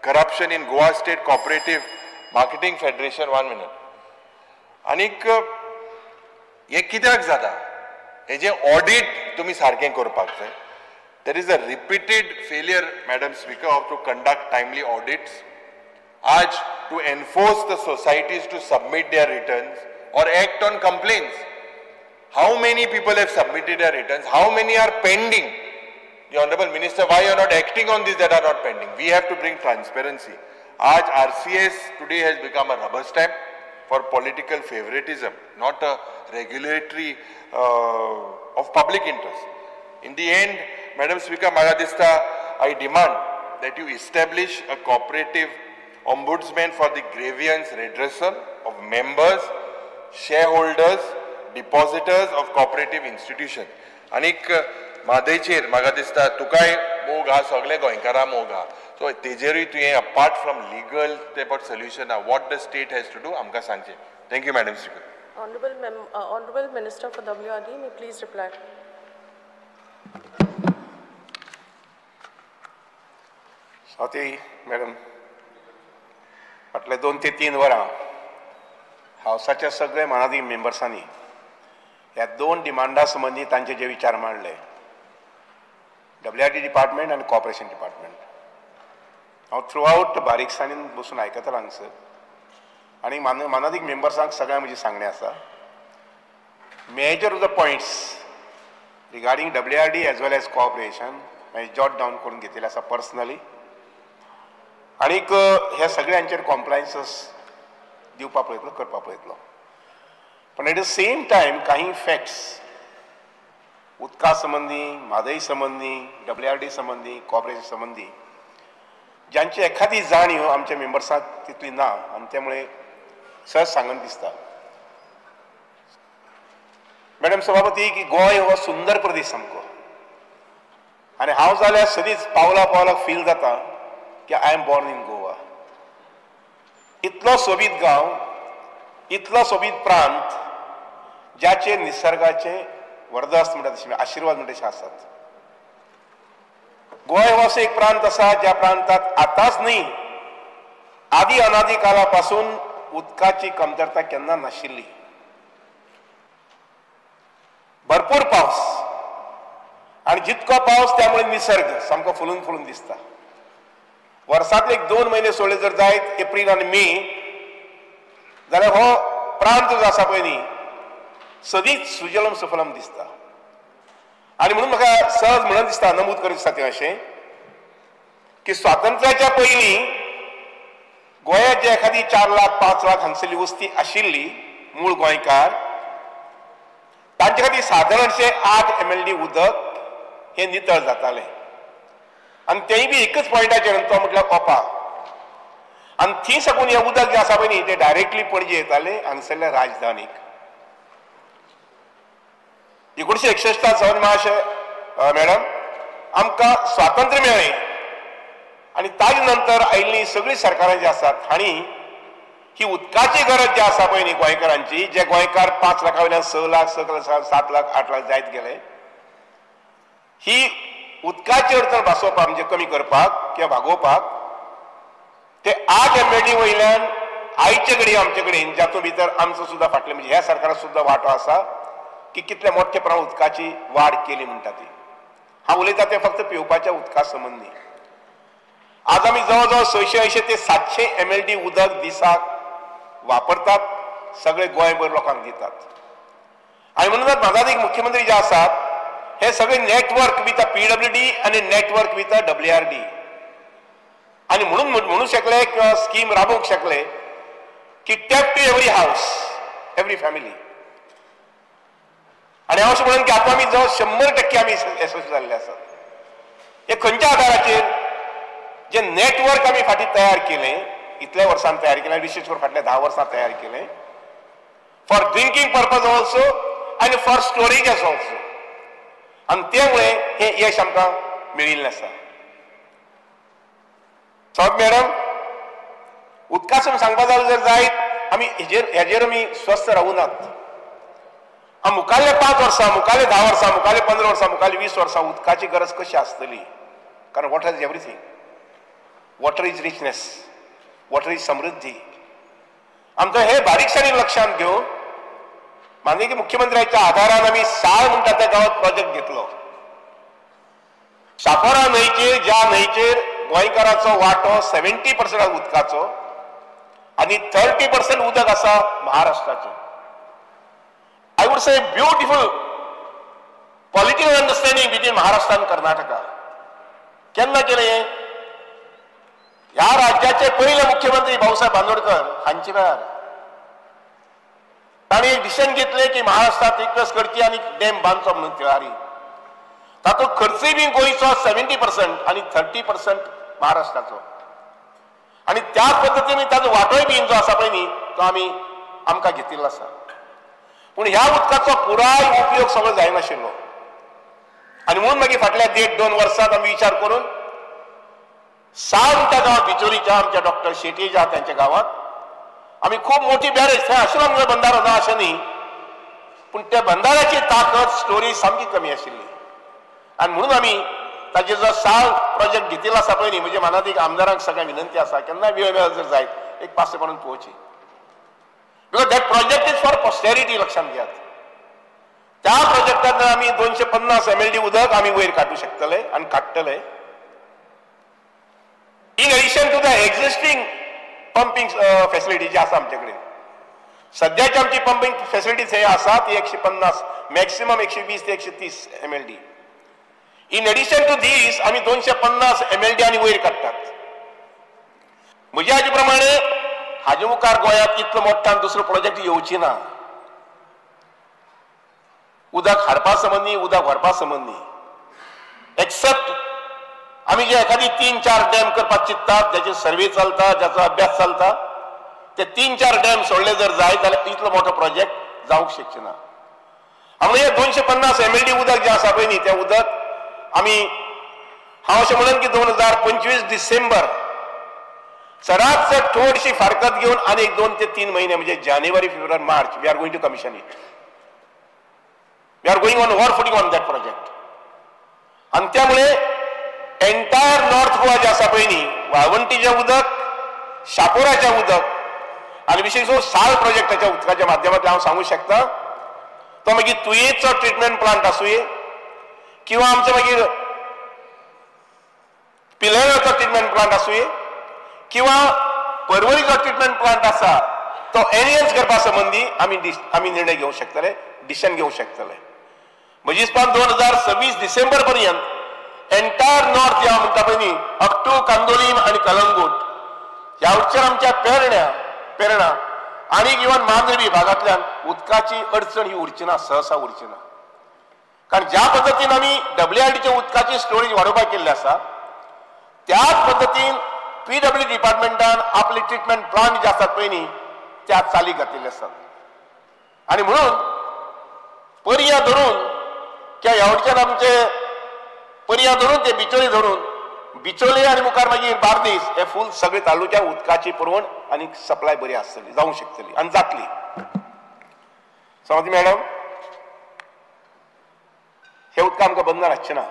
corruption in Goa State Cooperative Marketing Federation, 1 minute. Anik, ye कित्याक जाता? हेजे audit तुम्ही सारकें करपाक जाय. There is a repeated failure, Madam Speaker, of to conduct timely audits. Aj to enforce the societies to submit their returns or act on complaints. How many people have submitted their returns? How many are pending? The Honorable Minister, why you are not acting on these that are not pending? We have to bring transparency. Aaj RCS today has become a rubber stamp for political favoritism, not a regulatory of public interest. In the end, Madam Speaker, Magadista, I demand that you establish a cooperative ombudsman for the grievance redressal of members, shareholders, depositors of cooperative institutions. Anik Madhaichir, Magadista, Tukai Moga, Sogle Goinkara Moga. So, Tejeri to apart from legal type of solution, what the state has to do, Amka Sanje. Thank you, Madam Speaker. Honorable Minister for WRD, may please reply. Swati, Madam, फाटले 2 ते 3 वरां हावसाच्या सगळे मानादी मेंबर्सांनी ह्या 2 डिमांडा संबंधी तांचे जे विचार मांडले, WRD डिपार्टमेंट आनी कॉर्पोरेशन डिपार्टमेंट, हांव थ्रू आउट बारीकसाणेन बसून आयकतालो हांगसर आनी मानादीक मेंबर्सांक सगळ्यांक म्हजी सांगणें आसा. Major of the points regarding WRD as well as corporation हांवें जॉट डावन करून घेतिल्ले आसा पर्सनली, आनीक ह्या सगळ्यांचेर कॉम्प्लायन्स दिवपा पळयतलो, करपा पळयतलो. पण एट द सेम टायम काही फॅक्ट्स उदका संबंधी, म्हादई संबंधी, WRD संबंधी, कॉर्पोरेशन संबंधी ज्यांची एखादी जाणीव आमच्या मेंबर्सांक तितली ना आनी त्यामुळे सहज सांगन दिसता. मॅडम सभापती, की गोंय हो सुंदर प्रदेश सामको आनी हांव जाल्यार सदींच पावला पावलाक फील जाता की I am born in Goa. इतलो सोबीत गांव, इतलो सोबीत प्रांत ज्याचे निसर्गाचे वरदस्त म्हणटा तशें आशिर्वाद म्हणटा तशें आसात. गोंय हो असो एक प्रांत आसा ज्या प्रांतात आतांच न्ही, आदी अनादी काळापासून उदकाची कमतरता केन्ना नाशिल्ली. भरपूर पावस आनी जितको पावस त्यामुळे निसर्ग सामको फुलून फुलून दिसता. वर्सांतले 2 महिने सोडले जर जायत एप्रील आनी मे, जाल्यार हो प्रांत जो आसा पळय न्ही सदींच सुजलम सुफलम दिसता. आनी म्हणून म्हाका सहज म्हणून दिसता, नमूद करूंक दिसता तें अशें की स्वातंत्र्याच्या पयलीं गोंयांत जे एखादी 4 लाख 5 लाख हांगसरली वस्ती आशिल्ली मूळ गोंयकार, तांचे खातीर सादारणशे 8 MLD उदक हे नितळ जातालें. आनी तेंय बी एकच पॉयंटाचेर, तो म्हटल्यार ओपा. आनी थंय साकून हें उदक जें आसा पळय न्ही तें डायरेक्टली पणजे येतालें हांगसरल्या राजधानीक. 1961 सावन महाशय मॅडम आमकां स्वातंत्र्य मेळ्ळें आनी ताजे नंतर आयिल्लीं सगळीं सरकारां जीं आसात हांणी ही उदकाची गरज जी आसा पळय न्ही गोंयकारांची, जे गोंयकार 5 लाखा वयल्यान 6 लाख 7 लाख 8 लाख जायत गेले, ही उदकाची अडचण भासोवपाक म्हणजे कमी करपाक किंवा भागोवपाक ते 8 MLD वयल्यान आयचे घडी आमचे कडेन जातून भितर आमचो सुद्धा फाटले म्हणजे ह्या सरकाराक सुद्धा वांटो आसा की कितले मोठे प्रमाण उदकाची वाड केली म्हणटा ती. हांव उलयता ते फक्त पिवपाच्या उदका संबंधी. आज आमी जवळ जवळ 680 ते 700 MLD उदक दिसाक वापरतात, सगळे गोंयभर लोकांक दितात. आणि म्हणूनच माझा एक मुख्यमंत्री जे आसात हे सगळे नेटवर्क विथ PWD आणि नेटवर्क विथ WRD आणि म्हणू शकले किंवा स्कीम राबवूंक शकले की tap to every house every family. आणि हांव अशें म्हणून की आतां आमी जवळ 100% आमी यशस्वी जाल्ले आसात. हे खंयच्या आदाराचेर जे नेटवर्क आमी फाटीं तयार केलें, इतल्या वर्सांत तयार केलें, विशेष करून फाटल्या 10 वर्सां तयार केलें फॉर ड्रिंकींग पर्पज ऑल्सो आनी फॉर स्टोरेज ऑल्सो. आणि त्यामुळे हे यश आमकां मेळिल्लें आसा. सावंत मॅडम, उदकासून सांगपा जर जायत आमी हेजेर आमी स्वस्थ रावनात. मुखाल्ले 5 वर्सां, मुखाल्ले 10 वर्सां, मुखाल्ले 15 वर्सां, मुखाल्ले 20 वर्सां उदकाची गरज कशी आसतली. कारण water is everything. Water is richness, water is समृद्धी. आमकां हे बारीकसाणेन लक्षांत घेवन माननीय मुख्यमंत्र्याच्या आधारान आमी साळ म्हणटा त्या गांवांत प्रोजेक्ट घेतलो. शापोरा न्हंयचेर, ज्या न्हंयचेर गोंयकाराचो वांटो 70% उदकाचो आणि 30% उदक आसा महाराष्ट्राचें. I would say beautiful political understanding between Maharashtra आनी कर्नाटका. केन्ना केलें हें? ह्या राज्याचे पयले मुख्यमंत्री भाऊसाहेब बांदोडकर हांचे वेळार तांणी एक डिसिजन घेतलें की महाराष्ट्रात रिक्वेस्ट करची आनी डॅम बांदचो म्हणून तयारी. तातूंत खर्चूय बी गोंयचो 70% आनी 30% महाराष्ट्राचो. आणि त्याच पद्दतीन ताजो वांटोय बी जो आसा पळय न्ही तो आमकां घेतिल्लो आसा. पूण ह्या उदकाचो पुराय उपयोग सगळो जायनाशिल्लो. आनी म्हणून मागीर फाटल्या 1.5-2 वर्सांत आमी विचार करून साळ त्या गांवांत बिचोलीच्या आमच्या डॉक्टर शेटये जे आहा त्यांच्या गांवांत आमी खूब मोठी बॅरेज थंय आशिल्लो आमचो बंधारो ना अशें न्ही, पूण त्या बंधाऱ्याची ताकद स्टोरेज सामकी कमी आशिल्ली. आनी म्हणून आमी ताजे जो साळ प्रोजेक्ट घेतिल्लो आसा पळय न्ही म्हणजे मनात एक आमदारांक सगळ्यांक विनंती आसा केन्नाय वेळ मेळत जर जायत एक 5 पर्यंत पोवची. Because that project is for posterity लक्षांत घेयात. त्या प्रोजेक्टांत आमी 250 MLD उदक आमी वयर काडूं शकतले आनी काडटले. In addition to the existing pumping facility जी आसा आमचे कडेन सद्याची आमची पंपिंग फॅसिलिटी थंय आसा ती 150 मॅक्सिमम 120 ते 130 MLD. इन एडिशन टू दीस आमी 250 MLD आनी वयर काडटात. म्हज्या हाजे प्रमाणे हाजे मुखार गोंयांत इतलो मोठ्ठान दुसरो प्रोजेक्ट येवची ना. उदक हाडपा संबंधी, उदक व्हरपा संबंधी एक्सेप्ट आमी जे एखादी 3-4 डॅम करपाक चिंततात ज्याचे सर्वे चलता, ज्याचो अभ्यास चलता, ते 3-4 डॅम सोडले जर जाय जाल्यार इतलो मोठो प्रोजेक्ट जावंक शकचे ना. आमी हे 250 MLD उदक जे आसा पळय न्ही तें उदक आमी हांव अशें म्हणन की 2025 डिसेंबर सरात थोडीशी फारकत घेवन आनी 2 ते 3 महिने म्हणजे जानेवारी, फेब्रुवारी, मार्च we are going to commission it. We are going on over footing on that project. आणि त्यामुळे एंटायर नॉर्थ गोवा जे आसा पळय न्ही वाळवंटीचें उदक, शापोराचें उदक आनी विशेष करून साळ प्रोजेक्टाच्या उदकाच्या माध्यमांतल्यान हांव सांगूं शकता तो मागीर तुयेचो ट्रिटमेंट प्लांट आसूं किंवा आमचो मागीर पिलेराचो ट्रिटमेंट प्लांट आसूं किंवा पर्वरीचो ट्रिटमेंट प्लांट आसा तो एनहेन्स करपा संबंधी आमी निर्णय घेवंक शकतले, डिसिजन घेवंक शकतले. म्हजी हिसपान 2026 डिसेंबर पर्यंत एंटायर नॉर्थ या म्हणटा पळय न्ही अप टू कांदोलीम आनी कलंगूट ह्या वयच्यान आमच्या पेरणा आनी इवन मांद्रेबी भागांतल्यान उदकाची अडचण ही उरची ना, सहसा उरची ना. कारण ज्या पद्दतीन आमी WRDच्या उदकाची स्टोरेज वाडोवपाक केल्ली आसा त्याच पद्दतीन PWD डिपार्टमेंटान आपले ट्रिटमेंट प्लांट जे आसात पळय न्ही त्या चालीक घातिल्ले आसात. आनी म्हणून पर्या धरून किंवा ह्या वयच्यान आमचे पर्या धरून ते बिचोली धरून बिचोली आनी मुखार मागीर बार्देस हे फूल सगळे तालुक्या उदकाची पुरवण आनी सप्लाय बरी आसतली, जावंक शकतली आनी जातली. समज मॅडम हे उदक आमकां बंद रावचें ना.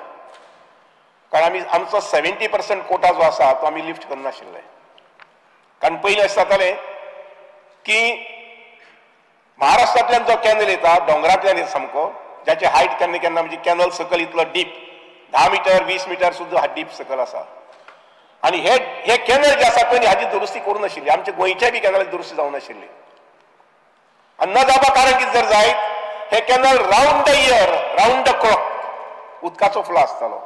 कारण आमी आमचो 70% कोटा जो आसा तो आमी लिफ्ट करनाशिल्ले. कारण पयलीं अशें जातालें की महाराष्ट्रांतल्यान जो कॅनल येता दोंगरांतल्यान येता सामको, ज्याची हायट केन्ना केन्ना म्हणजे कॅनल सकयल इतलो डीप 10 मीटर 20 मीटर सुद्दां डीप सकयल आसा. आनी हे कॅनल जे आसा पळय हाजी दुरुस्ती करूं नाशिल्ली. आमच्या गोंयच्या बी कॅनलाची दुरुस्ती जावं नाशिल्ली. आनी न जावपा कारण कितें जर जायत हे canal round the year round the clock उदकाचो फ्लो आसतालो.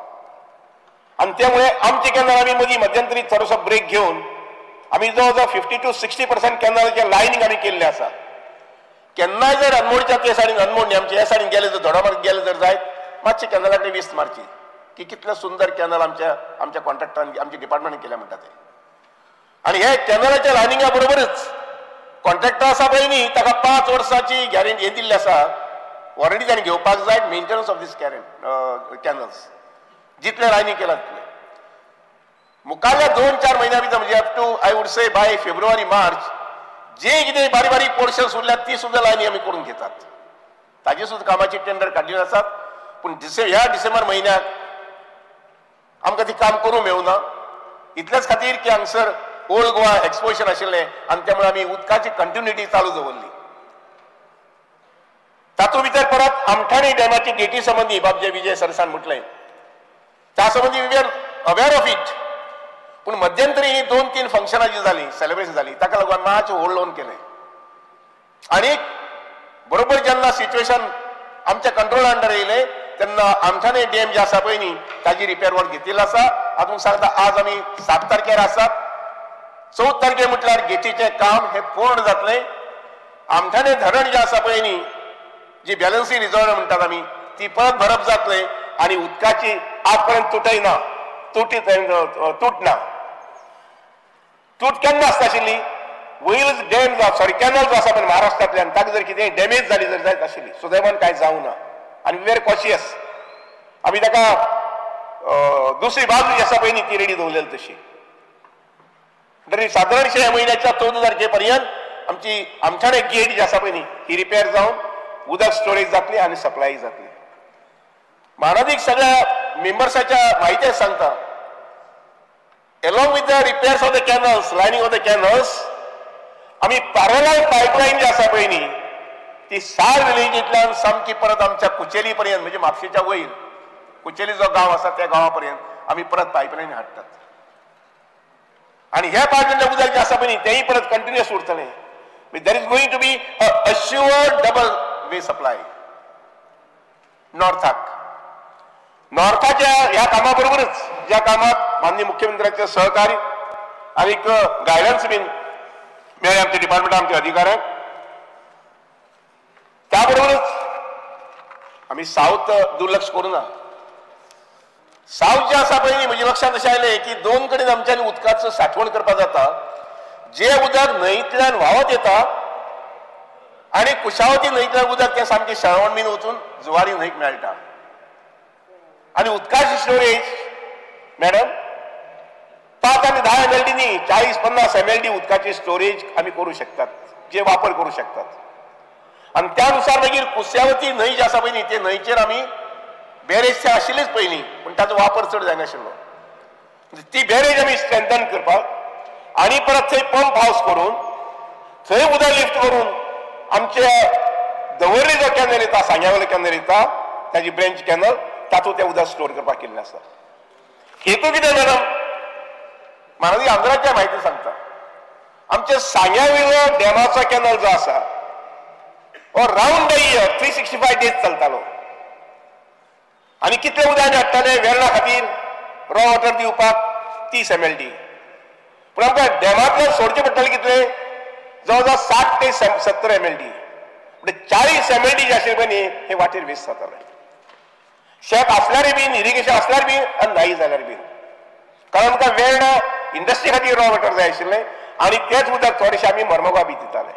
आनी त्यामुळे आमचे कॅनल आमी मदीं मध्यंतरी थोडोसो ब्रेक घेवन आमी जवळ जवळ 50 to 60% कॅनलाचे लायनींग आमी केल्ले आसा. केन्नाय जर अनमोडच्या ते सायडीन अनमोड न्ही आमचे हे सायडीन गेले जर धोडामार्ग गेले जर जायत मातशे कॅनला कडेन विस्त मारची की कितले सुंदर कॅनल आमच्या कॉन्ट्रॅक्टरान आमच्या डिपार्टमेंटान केल्या म्हणटा ते. आनी हे कॅनलाच्या लायनिंगा बरोबरच कॉन्ट्रॅक्टर आसा पळय न्ही ताका 5 वर्सांची गॅरंटी हे दिल्ली आसा, वॉरंटी ताणें घेवपाक जाय मेंटेनन्स ऑफ दीस कॅनल्स जितले लायनींग केला तितले. मुखारल्या 2-4 म्हयन्या भितर म्हणजे up to I would say by February March जे कितें बारीक बारीक पोर्शन्स उरल्यात ती सुद्दां लायनी आमी करून घेतात. ताजी सुद्दां कामाची टेंडर काडिल्ली आसात. पूण ह्या डिसेंबर म्हयन्याक आमकां ती काम करूं मेळूना. इतलेच खातीर की हांगसर ओल्ड गोवा एक्सपोजिशन आशिल्लें आनी त्यामुळे आमी उदकाची कंटिन्युटी चालू दवरली. तातूंत भितर परत आमठाणे डॅमाची गेटी संबंदी बाबजे विजय सरसान म्हटलें त्या संबंधी we are aware of it. पूण मध्यंतरी 2-3 फंक्शनां जी जाली सेलिब्रेशन जाली ताका लागून मातशें होल्ड ऑन केलें. आनी बरोबर जेन्ना सिच्युएशन आमच्या कंट्रोला अंडर येयलें तेन्ना आमठाणे डॅम जे आसा पळय न्ही ताजी रिपेर वर्क घेतिल्लो आसा. हातूंत सांगता आज आमी 7 तारखेर आसात. 14 तारखेर म्हटल्यार गेटीचें काम हे पूर्ण जातलें. आमठाणे धरण जें आसा पळय न्ही जी बॅलन्सिंग रिजर्व म्हणटात आमी ती परत भरप जातलें आनी उदकाची आज पर्यंत तुटय ना तूट ना. तूट केन्ना आसनाशिल्ली वयर डॅम सॉरी कॅनल जो आसा पळय महाराष्ट्रांतल्यान ताका जर कितें डॅमेज जाली जर जायत आशिल्ली सुदैवान कांय जावं ना. आनी वी आर कॉशियस. आमी ताका दुसरी बाजू जी आसा पळय न्ही ती रेडी दवरलेली तशी. तरी सादारणशे ह्या म्हयन्याच्या 14 तारखे पर्यंत आमची आमठाणे गेट जी आसा पळय न्ही ही रिपेर जावन उदक स्टोरेज जातली आनी सप्लाय जातली. महानदीक सगळ्या मेंबर्साच्या म्हायती सांगता along with the repairs of the canals, lining of the canals, आमी parallel pipeline जी आसा पळय न्ही ती सार विलेजींतल्यान सामकी परत आमच्या कुचेली पर्यंत म्हणजे म्हापशेच्या वयर कुचेली जो गांव आसा त्या गांवा पर्यंत आमी परत पायपलायन हाडटात. आनी ह्या पायपलायनचें उदक जें आसा पळय न्ही तेंय परत कंटिन्युअस उरतलें. There is going to be assured double way supply नॉर्थाच्या ह्या कामा बरोबरच ज्या कामात माननीय मुख्यमंत्र्यांचे सहकारी आणि गायडन्स बीन मेळ्ळे आमच्या डिपार्टमेंटान आमच्या अधिकाऱ्यांक त्याबरोबरच आमी साऊथ दुर्लक्ष करूं ना. साऊथ जे आसा पळय न्ही म्हज्या लक्षांत अशें आयलें की 2 कडेन आमच्यानी उदकाचो सांठवण करपाक जाता. जे उदक न्हंयतल्यान व्हांवत येता आनी कुशावती न्हंयतल्यान उदक तें सामकें शेळवण बीन वचून जुवारी न्हंयक मेळटा. आनी उदकाची स्टोरेज मॅडम 5 आनी 10 MLD न्ही 40-50 MLD उदकाची स्टोरेज आमी करूं शकतात जे वापर करूं शकतात. आनी त्यानुसार मागीर कुशावती न्हंय जी आसा पळय न्ही ते न्हंयचेर आमी बॅरेज आशिल्लीच पयलीं पूण ताचो वापर चड जायनाशिल्लो. ती बॅरेज आमी स्ट्रेंथन करपाक आनी परत थंय पंप हावस करून थंय उदक लिफ्ट करून आमचे दवर्ली जो कॅनल येता सांग्यावयलो कॅनल येता ताजी ब्रँच कॅनल तातूंत तें उदक स्टोर करपाक केल्लें आसा. हेतू कितें मॅडम म्हानदी आंध्राच्या म्हायती सांगता आमचे सांग्यावयलो डॅमाचो कॅनल जो आसा हो रावंड द इयर 365 days चलतालो. आनी कितले उदक हाडटाले वेर्णा खातीर रॉ वॉटर दिवपाक 30 MLD. पूण आमकां डॅमांतल्यान सोडचें पडटालें कितले जवळ जवळ 60 ते 70 MLD. म्हणजे 40 MLD जे आशिल्ले पळय न्ही हे वाटेर वेस्ट जाताले. शेत असल्यार बीन इरिगेशन असल्यार बीन आनी नाही जाल्यार बीन कारण आमकां वेर्णा इंडस्ट्री खातीर रॉ वॉटर जाय आशिल्लें आनी तेच उदक थोडेशें आमी मर्मगांव बी दिताले.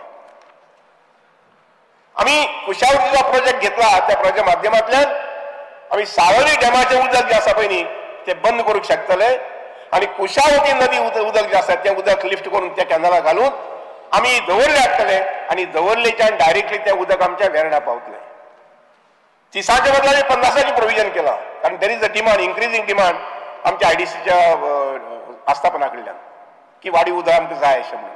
आमी कुशावतीचो प्रोजेक्ट घेतला त्या प्रोजेक्ट माध्यमांतल्यान आमी सावळी डॅमाचें उदक जें आसा पळय न्ही तें बंद करूंक शकतले आनी कुशावती नदी उदक जें आसा तें उदक लिफ्ट करून त्या कॅनलाक घालून आमी दवर्ले हाडटले आनी दवर्लेच्यान डायरेक्टली तें उदक आमच्या वेर्णा पावतलें. 30च्या बदला 50ची प्रोविजन केला कारण देर is a demand increasing demand आमच्या IDCच्या आस्थापना कडल्यान की वाडीव उदक आमकां जाय अशें म्हणून.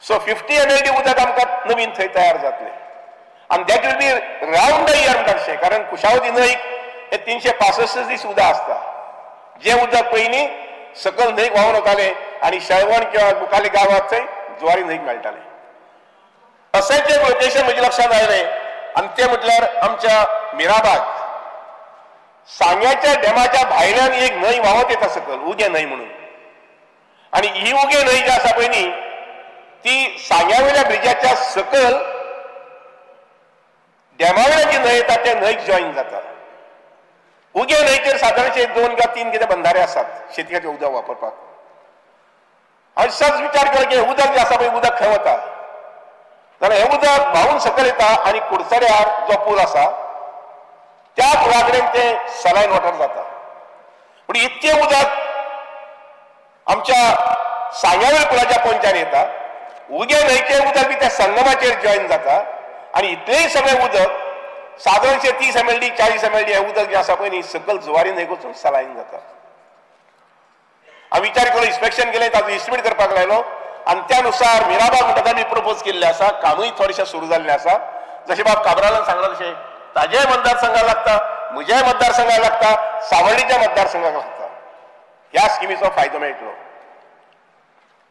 सो 50 MLD उदक आमकां नवीन थंय तयार जातलें आनी that will be round the year म्हणटाशें. कारण कुशावती न्हंयक हे 365 दीस उदक आसता. जे उदक पयलीं सकल न्हंयक व्हांवन वतालें आनी शेळवण किंवा मुखाल्ले गांवांत थंय जुवारी न्हंयक मेळटालें. असेंच एक लोकेशन म्हज्या लक्षांत आयलें आनी तें म्हटल्यार आमच्या मिराबाग. सांग्याच्या डॅमाच्या भायल्यान एक न्हंय व्हांवत येता सकल, उगे न्हंय म्हणून. आनी ही उगे न्हंय जी आसा पळय न्ही ती सांग्या वयल्या ब्रिजाच्या सकल डॅमा वयल्यान जी न्हंय येता त्या न्हंयक जॉईन जाता. उगे न्हंयचेर सादारणशे 2 वा 3 कितें बंधारे आसात शेतकाचें उदक वापरपाक. हांवें सच विचार केलो की उदक जें आसा पळय उदक खंय वता जाल्यार हें उदक व्हांवून सकल येता आनी कुडचड्यार जो पूल आसा त्या पुला कडेन तें सलायन वॉटर जाता. पूण इतकें उदक आमच्या सांग्यावयल्या पुलाच्या पोंच्यान येता, उगे न्हंयचें उदक बी त्या संगमाचेर जॉईन जाता आनी इतलेंय सगळें उदक सादारणशे 30 MLD 40 MLD हें उदक जें आसा पळय न्ही सकल जुवारी न्हंयक वचून सलायन जाता. हांवें विचार केलो, इन्स्पेक्शन केलें, ताजो इस्टिमेट करपाक लायलो आनी त्या नुसार मिराबाग म्हणटा आमी प्रपोज केल्लें आसा. कामूय थोडेशें सुरू जाल्लें आसा. जशें बाब काब्रालान सांगलां तशें ताजेय मतदारसंघाक लागता, म्हज्याय मतदारसंघाक लागता, सावड्डेच्या मतदारसंघाक लागता. ह्या स्किमीचो फायदो मेळटलो.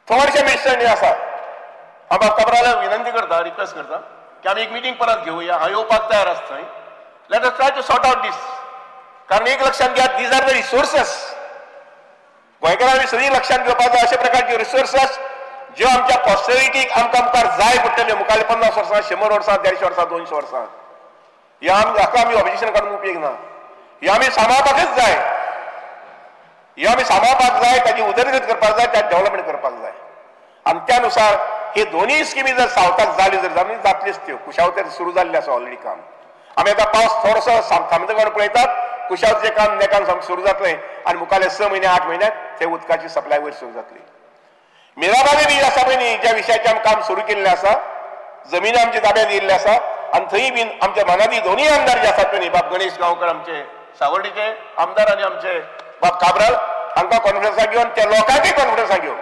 थोडेशे मिनिस्टरांनी आसा. हांव बाब काब्रालाक विनंती करता, रिक्वेस्ट करता की आमी एक मिटींग परत घेवया. हांव येवपाक तयार आसा थंय. Let us try to sort out this. कारण एक लक्षात घ्या, दीज आर द रिसोर्सेस. गोंयकारांनी सगळीं लक्षात घेवपाक जाय अशे प्रकारचे रिसोर्सेस ज्यो आमच्या पॉस्टरिटीक आमकां मुखार जाय पडटल्यो मुखारले 50 वर्सां 100 वर्सां 150 वर्सां 200 वर्सां. हाका आमी ऑब्जेक्शन काडून उपयोग ना. हे आमी सांबाळपाकच जाय. हे आमी सांबाळपाक जाय, ताची उदरगत करपाक जाय, त्या डेव्हलपमेंट करपाक जाय. आनी त्या नुसार हे दोनूय स्किमी जर सावथाक जाल्यो जर जाल्यार जातल्योच त्यो. कुशावतेर सुरू जाल्लें आसा ऑलरेडी काम. आमी आतां पावस थोडोसो थांबता पळयतात, कुशावतेचें काम नेकान सुरू जातलें आनी मुखारले 6 म्हयने 8 म्हयन्याक ते उदकाची सप्लाय वयर सुरू जातली. मिराबागे बी आसा पळय न्ही ज्या विशयाचें आमी काम सुरू केल्लें आसा, जमीन आमच्या ताब्यांत येयल्ले आसा आनी थंय बीन आमच्या मनादी दोनूय आमदार जे आसात पळय न्ही, बाब गणेश गांवकर आमचे सावड्डेचे आमदार आनी आमचे बाब काब्राल हांकां कॉन्फरन्साक घेवन त्या लोकांकय कॉन्फरन्साक घेवन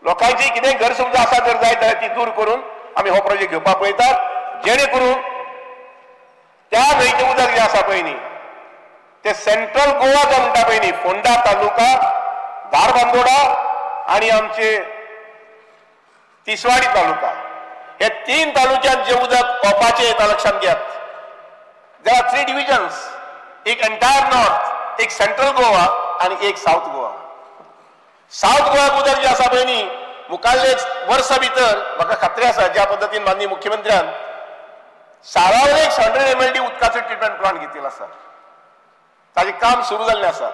लोकांची कितेंय गैरसमज आसा जर जायत जाल्यार ती दूर करून आमी हो प्रोजेक्ट घेवपाक पळयतात, जेणे करून त्या न्हंयचें उदक जें आसा पळय न्ही ते सेंट्रल गोवा जो म्हणटा पळय न्ही, फोंडा तालुका, धारबांदोडा आनी आमचे तिसवाडी तालुका, हे 3 तालुक्यांत जे उदक ओपाचें येता लक्षांत घेयात. देर आर 3 डिव्हिजन्स, एक एंटायर नॉर्थ, एक सेंट्रल गोवा आनी एक साऊथ गोवा. साऊथ गोवाक उदक जें आसा पळय न्ही मुखारले वर्सा भितर म्हाका खात्री आसा ज्या पद्दतीन माननीय मुख्यमंत्र्यान सारावले 100 MLD उदकाचो ट्रिटमेंट प्लांट घेतिल्लो आसा, ताजें काम सुरू जाल्लें आसा.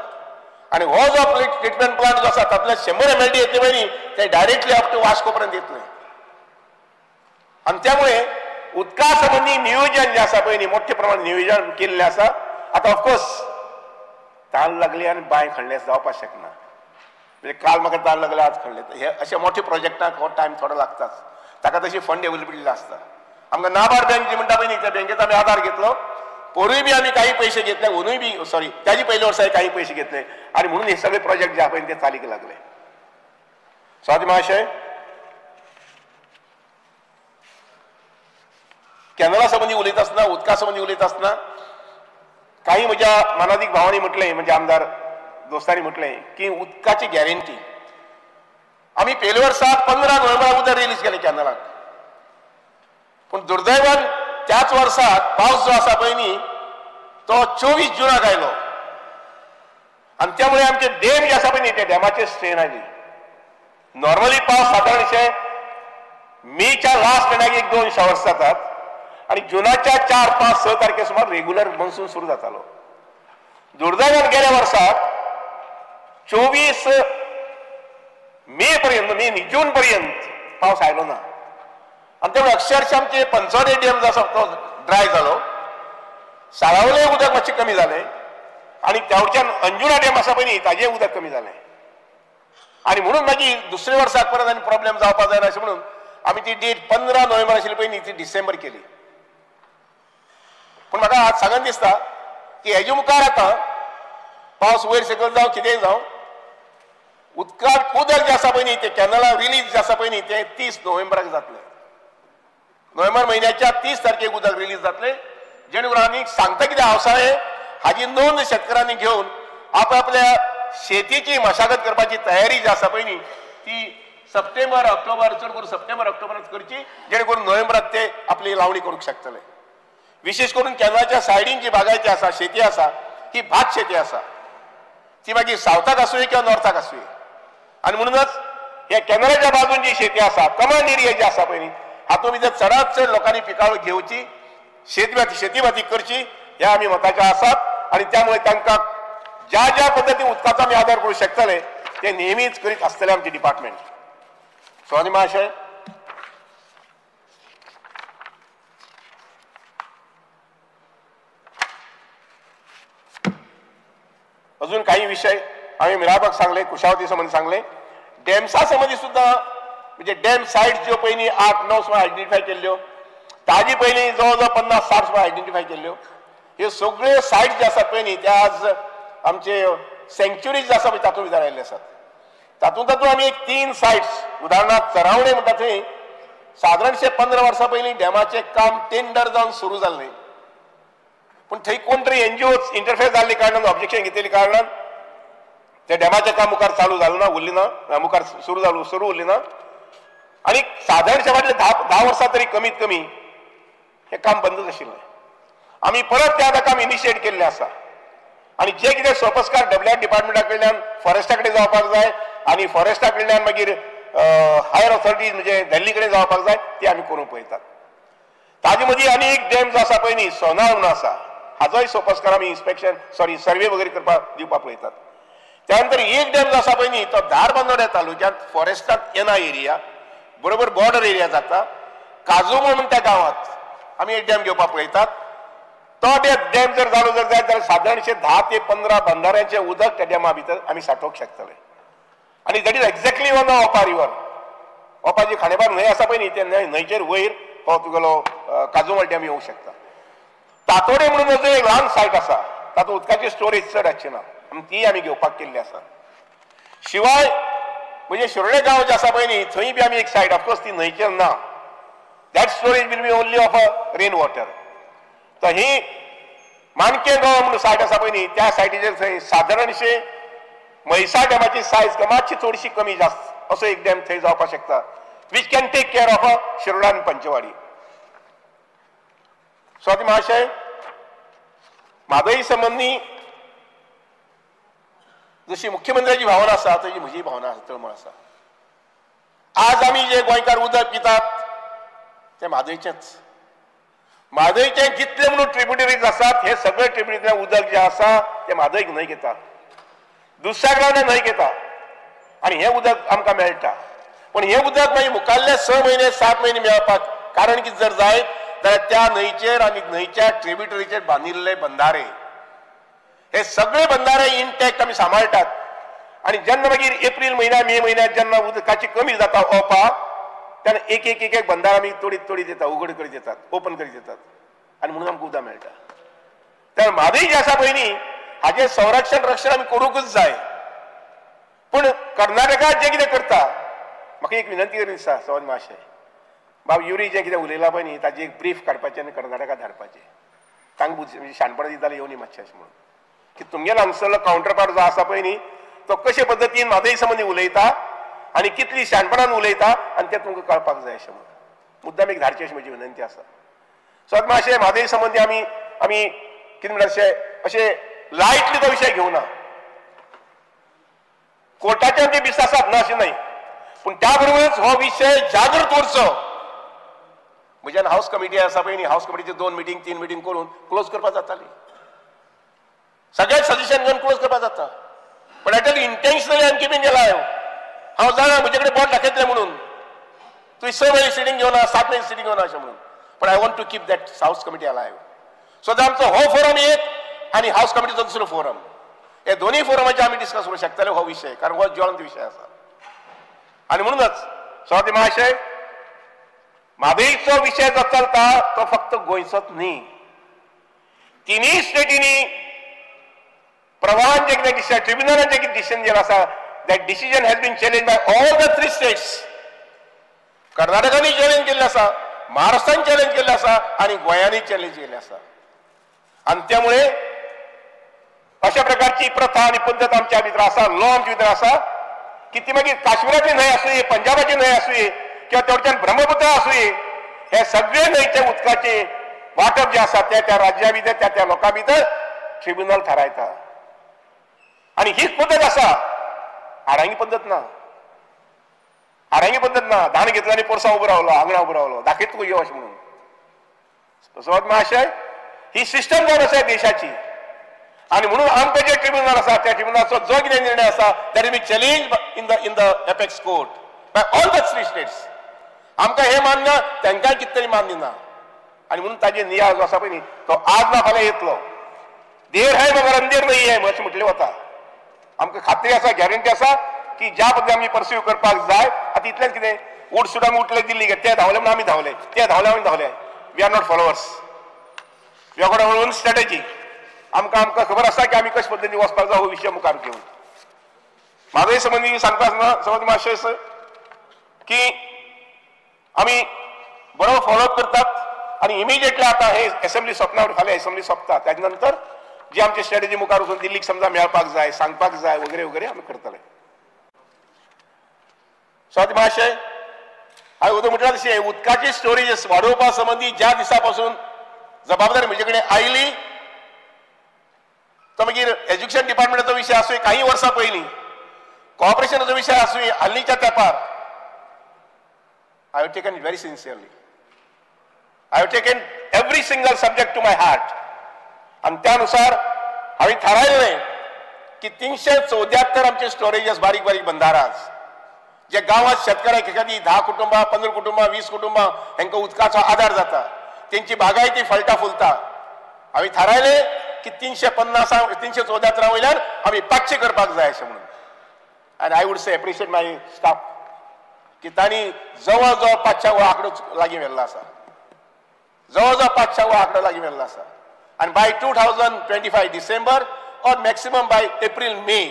आनी हो जो ट्रिटमेंट प्लांट जो आसा तातूंतले 100 MLD येतले पळय न्ही ते डायरेक्टली अप टू वास्को पर्यंत येतले. आनी त्यामुळे उदका संबंधी नियोजन जें आसा पळय न्ही मोठ्या प्रमाणात नियोजन केल्लें आसा. आतां ऑफकोर्स तान लागली आनी बांय खणलें जावपाक शकना. म्हणजे काल म्हाका तान लागले आज खणलें. हे अशे मोठे प्रोजेक्टाक हो टायम थोडो लागताच. ताका तशी फंड अवेलेबिलिटी आसता. आमकां नाबार्ड बँक जी म्हणटा पळय न्ही त्या बँकेचो आमी आधार घेतलो. पोरूय बी आमी काही पैसे घेतले, अंदूय बी सॉरी त्याची पयल्या वर्सा काही पैसे घेतले आनी म्हणून हे सगळे प्रोजेक्ट जे आहा पळय ते चालीक लागले. स्वाती महाशय, कॅनला संबंधी उलयता आसतना, उदका संबंधी उलयता आसतना काही म्हज्या मनादीक भावांनी म्हटलें, म्हणजे आमदार दोस्तांनी म्हटलें की उदकाची गॅरंटी आमी पयल्या वर्सा 15 नोव्हेंबराक उदक रिलीज केलें कॅनलाक. पूण दुर्दैवान त्याच वर्साक पावस जो आसा पळय न्ही तो 24 जुनाक आयलो आनी त्यामुळे आमचे डॅम जे आसा पळय न्ही त्या डॅमाचेर स्ट्रेन आयली. नॉर्मली पावस सादारणशे मेच्या लास्ट एंडाक 1-2 शावर्स जातात आनी जुनाच्या 4, 5, 6 तारखे सुमार रेग्युलर मॉन्सून सुरू जातालो. दुर्दैवान गेल्या वर्साक 24 मे पर्यंत जून पर्यंत पावस आयलो ना आनी त्यामुळे अक्षरशः आमचे पंचवडे डॅम जो आसा तो ड्राय जालो. साळावले उदक मातशें कमी जालें आनी त्यावच्यान अंजुना डॅम आसा पळय न्ही ताजें उदक कमी जालें. आनी म्हणून मागीर दुसऱ्या वर्साक परत आनी प्रॉब्लेम जावपाक जायना अशें म्हणून आमी ती डेट 15 नोव्हेंबर आशिल्ली पळय न्ही ती डिसेंबर केली. पूण म्हाका आज सांगन दिसता की हेजे मुखार आतां पावस वयर सकयल जावं कितेंय जावं उदक जे आसा पळय न्ही ते कॅनला रिलीज जे आसा पळय न्ही ते 30 नोव्हेंबराक जातले. नोव्हेंबर म्हयन्याच्या 30 तारखेक उदक रिलीज जातले जेणे करून आनी सांगता कितें हावसाळे हाजी नोंद शेतकारांनी घेवन आपल्या शेतीची मशागत करपाची तयारी जी आसा पळय न्ही ती सप्टेंबर ऑक्टोबर चड करून सप्टेंबर ऑक्टोबरांत करची जेणे करून नोव्हेंबरांत ते आपली लावणी करूंक शकतले. विशेष करून कॅनलाच्या सायडीन जी बागायती आसा शेती आसा ही भात शेती आसा ती मागीर सावथाक आसूं किंवा नॉर्थाक आसूं आनी म्हणूनच ह्या कॅनलाच्या बाजून जी शेती आसा कमांड एरिया जी आसा पळय न्ही हातूंत भितर चडांत चड लोकांनी पिकावळ घेवची शेती बाती करची हे आमी मताचे आसात आनी त्यामुळे तांकां ज्या ज्या पद्दतीन उदकाचो आमी आदार करूंक शकतले ते नेहमीच करीत आसतले आमचे डिपार्टमेंट. स्वामी महाशय अजून काही विषय आम्ही मिराबाग सांगले कुशावती संबंधी सांगले डॅम्सा संबंधी सुद्धा म्हणजे डॅम साइट ज्यो पयलीं 8-9 सुमार आयडेंटिफाय केल्ल्यो ताजी पयलीं जवळ जवळ 50-60 सुमार आयडेंटिफाय केल्ल्यो ह्यो सगळ्यो साइट जे आसात पळय न्ही त्या आज आमचे सँक्च्युरीज आसा पळय तातूंत भितर आयिल्ले आसात. तातूंत आमी एक 3 साइट्स उदाहरणार्थ चरावणे म्हणटा थंय सादारणशे 15 वर्सां पयलीं डॅमाचें काम टेंडर जावन सुरू जाल्लें पूण थंय कोण तरी एनजीओज इंटरफेर जाल्ले कारणान ऑब्जेक्शन घेतलेल्या कारणान त्या डॅमाचें काम मुखार चालू जालें ना उरलें ना मुखार सुरू उरलें ना आनी सादारणशे फाटले 10 वर्सां तरी कमीत कमी हें काम बंदच आशिल्लें. आमी परत तें आतां काम इनिशिएट केल्लें आसा आनी जे कितें सोपस्कार डब्ल्यूआर डिपार्टमेंटा कडल्यान फॉरेस्टा कडेन जावपाक जाय आनी फॉरेस्टा कडल्यान मागीर हायर ऑथॉरिटीज म्हणजे दिल्ली कडेन जावपाक जाय ते आमी करूंक पळयतात. ताजे मदीं आनी एक डॅम जो आसा पळय न्ही सोनार म्हणून आसा हाजोय सोपस्कार आमी सर्वे वगैरे करपाक दिवपाक पळयतात. त्यानंतर एक डॅम जो आसा पळय न्ही तो धारबांदोड्या तालुक्यांत फॉरेस्टांत येना एरिया बरोबर बॉर्डर एरिया जाता काजूमो म्हणून त्या गांवांत आमी एक डॅम घेवपाक पळयतात. तो डॅम जर जालो जर जायत जाल्यार सादारणशे 10 ते 15 बंधाऱ्यांचें उदक त्या डॅमा भितर आमी सांठोवंक शकतले आनी that is exactly on the Opa river. Opa जी खांडेपार न्हंय आसा पळय न्ही त्या न्हंयचेर वयर हो तुगेलो काजूमल डॅम येवंक शकता. तातोडे म्हणून अजून एक ल्हान सायट आसा तातूंत उदकाची स्टोरेज चड आसची ना आनी ती आमी घेवपाक केल्ली आसा. शिवाय म्हणजे शिरोडे गांव जे आसा पळय न्ही थंय बी आमी एक सायट ऑफकोर्स ती न्हंयचेर ना that storage will be only of a rain water. तर ही माणके गांव म्हणून सायट आसा पळय न्ही त्या सायटीचेर थंय सादारणशे म्हैसा डॅमाची सायज मातशी चडशी कमी जास्त असो एक डॅम थंय जावपाक शकता which can take care of a Shiroda आनी पंचवाडी. स्वाती महाशय म्हादई संबंधी जशी मुख्यमंत्र्याची भावना आसा तशी म्हजी भावना तळमळ आसा. आज आमी जे गोंयकार उदक पितात ते म्हादयचेंच म्हादयचें जितले म्हणून ट्रिब्युटरीज आसात हे सगळे ट्रिब्युटरींतल्यान उदक जे आसा ते म्हादयक न्हंयक येता दुसऱ्या ग्रावंडार न्हंयक येता आनी हें उदक आमकां मेळटा. पण हें उदक मागीर मुखाल्ले 6 महिने 7 महिने मेळपाक कारण कितें जर जायत जाल्यार त्या न्हंयचेर आनी न्हंयच्या ट्रिब्युटरीचेर बांदिल्ले बंधारे हे सगळे बंधारे इंटॅक्ट आमी सांबाळटात आनी जेन्ना मागीर एप्रील म्हयन्या मे म्हयन्यात जेन्ना उदकाची कमी जाता ओपा तेन्ना एक एक एक एक बंधार आमी तोडीत येतात उगड करीत येतात ओपन करीत येतात आनी म्हणून आमकां उदक मेळटा. त्या म्हादय जे आसा पळय न्ही हाजें संरक्षण रक्षण आमी करूंकच जाय. पूण कर्नाटकात जे कितें करता म्हाका एक विनंती करून दिसता सवानी महाशय बाब युरी जें कितें उलयलां पळय न्ही ताजें एक ब्रीफ काडपाचें आनी कर्नाटकात धाडपाचें तांकां म्हणजे शाणपणां दिताले येवनी मातशें अशें म्हणून की तुमगेलो हांगसरलो कावंटर पार्ट जो आसा पळय न्ही तो कशे पद्दतीन म्हादय संबंदी उलयता आनी कितली शाणपणान उलयता आनी तें तुमकां कळपाक जाय अशें म्हणून मुद्दाम एक धाडची अशी म्हजी विनंती आसा. सो मातशें म्हादय संबंदी आमी कितें म्हणटा अशें लायटली तो विशय घेवना. कोर्टाचे आमचे विश्वासात ना अशें न्हय पूण त्या बरोबरच हो विशय जागृत उरचो. म्हज्यान हाऊस कमिटी आसा पळय न्ही हाऊस कमिटीचे 2 मिटींग 3 मिटींग करून क्लोज करपाक जाताली सगळे सजेशन घेवन क्लोज करपाक जाता. पण आय इंटेन्शनली आय किपींग अलायव हांव जाणा म्हजे कडेन बोट दाखयतलें म्हणून तुवें 6 महिने सिटींग घेवना 7 महिने सिटींग घेवना अशें म्हणून पण I want to keep that house committee alive. So आमचो हो फोरम एक आनी हाऊस कमिटीचो दुसरो फोरम हे दोनूय फोरमाचे आमी डिस्कस करूंक शकतले हो विशय कारण हो ज्वलंत विशय आसा. आनी म्हणूनच स्वाती महाशय म्हादयचो विशय जो चलता तो फक्त गोंयचोच न्ही तिनूय स्टेटींनी प्रवाहान जे कितें डिसिजन ट्रिब्युनलान जे कितें डिसिजन दिलें आसा that decision has been challenge by all the 3 states. कर्नाटकांनी चॅलेंज केल्लें आसा, महाराष्ट्रान चॅलेंज केल्लें आसा आनी गोंयांनी चॅलेंज केल्लें आसा. आणि त्यामुळे अशा प्रकारची प्रथा आणि पद्धत आमच्या भितर आसा, लॉ आमच्या भितर आसा की ती मागीर काश्मीराची न्हंय आसूं, पंजाबाची न्हंय आसूं किंवा तेवटेच्यान ब्रह्मपुत्र आसूं, हे सगळे न्हंयचे उदकाचे वाटप जे आसा ते त्या राज्या भितर त्या लोकां भितर ट्रिब्युनल थारायता. आणि हीच पद्धत आसा, आडांगी पद्धत ना. आडांगी पद्धत ना. धान घेतला आनी पोरसा उबो रावलो, आंगणा उबो रावलो, दाखयत तुका यो अशें म्हणून. महाशय ही सिस्टम जावन आसा देशाची. आणि म्हणून आमकां जे ट्रिब्युनल आसा त्या ट्रिब्युनलाचो जो कितें निर्णय आसा that be challenge in the apex court by all the 3 states. आमकां हे मान्य, तांकांय कितें तरी मान्य ना. आणि म्हणून ताजे नियाळ जो आसा पळय न्ही तो आज ना फाल्यां येतलो. देर है मगर अंधेर नाही है अशें म्हटलें वता. आमकां खात्री आसा, गॅरंटी आसा की ज्या पद्दतीन आमी परस्यू करपाक जाय. आतां इतलेंच कितें उठ सुट आमी उठले दिल्ली ते धांवले म्हणून आमी धांवले, ते धांवले आमी धांवले. We are not followers, we are got our own strategy. आमकां खबर आसा की आमी कशे पद्दतीन वचपाक जाय हो विशय मुखार घेवन. म्हाजोय संबंदी सांगता आसतना समज मातशें की आमी बरो फॉलोअप करतात आणि इमिजिएटली आता हे असेंब्ली सोंपना फाल्यां असेंब्ली सोंपता ताजे नंतर जी आमची स्ट्रॅटेजी मुखार वचून दिल्लीक समजा मेळपाक जाय, सांगपाक जाय वगैरे वगैरे आमी करतले. स्वाती महाशय हांवें उदक म्हटल्यार तशें उदकाची स्टोरेज वाडोवपा संबंदी ज्या दिसा पासून जबाबदारी म्हजे कडेन आयली तो मागीर एज्युकेशन डिपार्टमेंटाचो विशय आसूं, काही वर्सां पयलीं कॉपरेशनाचो विशय आसूं, हालींच्या तेंपार I have taken it very sincerely. I have taken every single subject to my heart. आणि त्यानुसार हांवें थारायलें की 374 आमचे स्टोरेजेस बारीक बारीक बंधाराज जे गांवांत शेतकऱ्याक एखादी 10 कुटुंबां, 15 कुटुंबां, 20 कुटुंबां हांकां उदकाचो आदार जाता, तेंची बागायती फळटा फुलता. हांवें थारायलें की 374 वयल्यान आमी 500 करपाक जाय अशें म्हणून. आनी I would say appreciate my staff की तांणी जवळ जवळ 500 हो आंकडो लागीं व्हेल्लो आसा, जवळ जवळ 500 हो आंकडो लागीं व्हेल्लो आसा. आनी बाय 2025 डिसेंबर और मॅक्सिमम बाय एप्रील मे,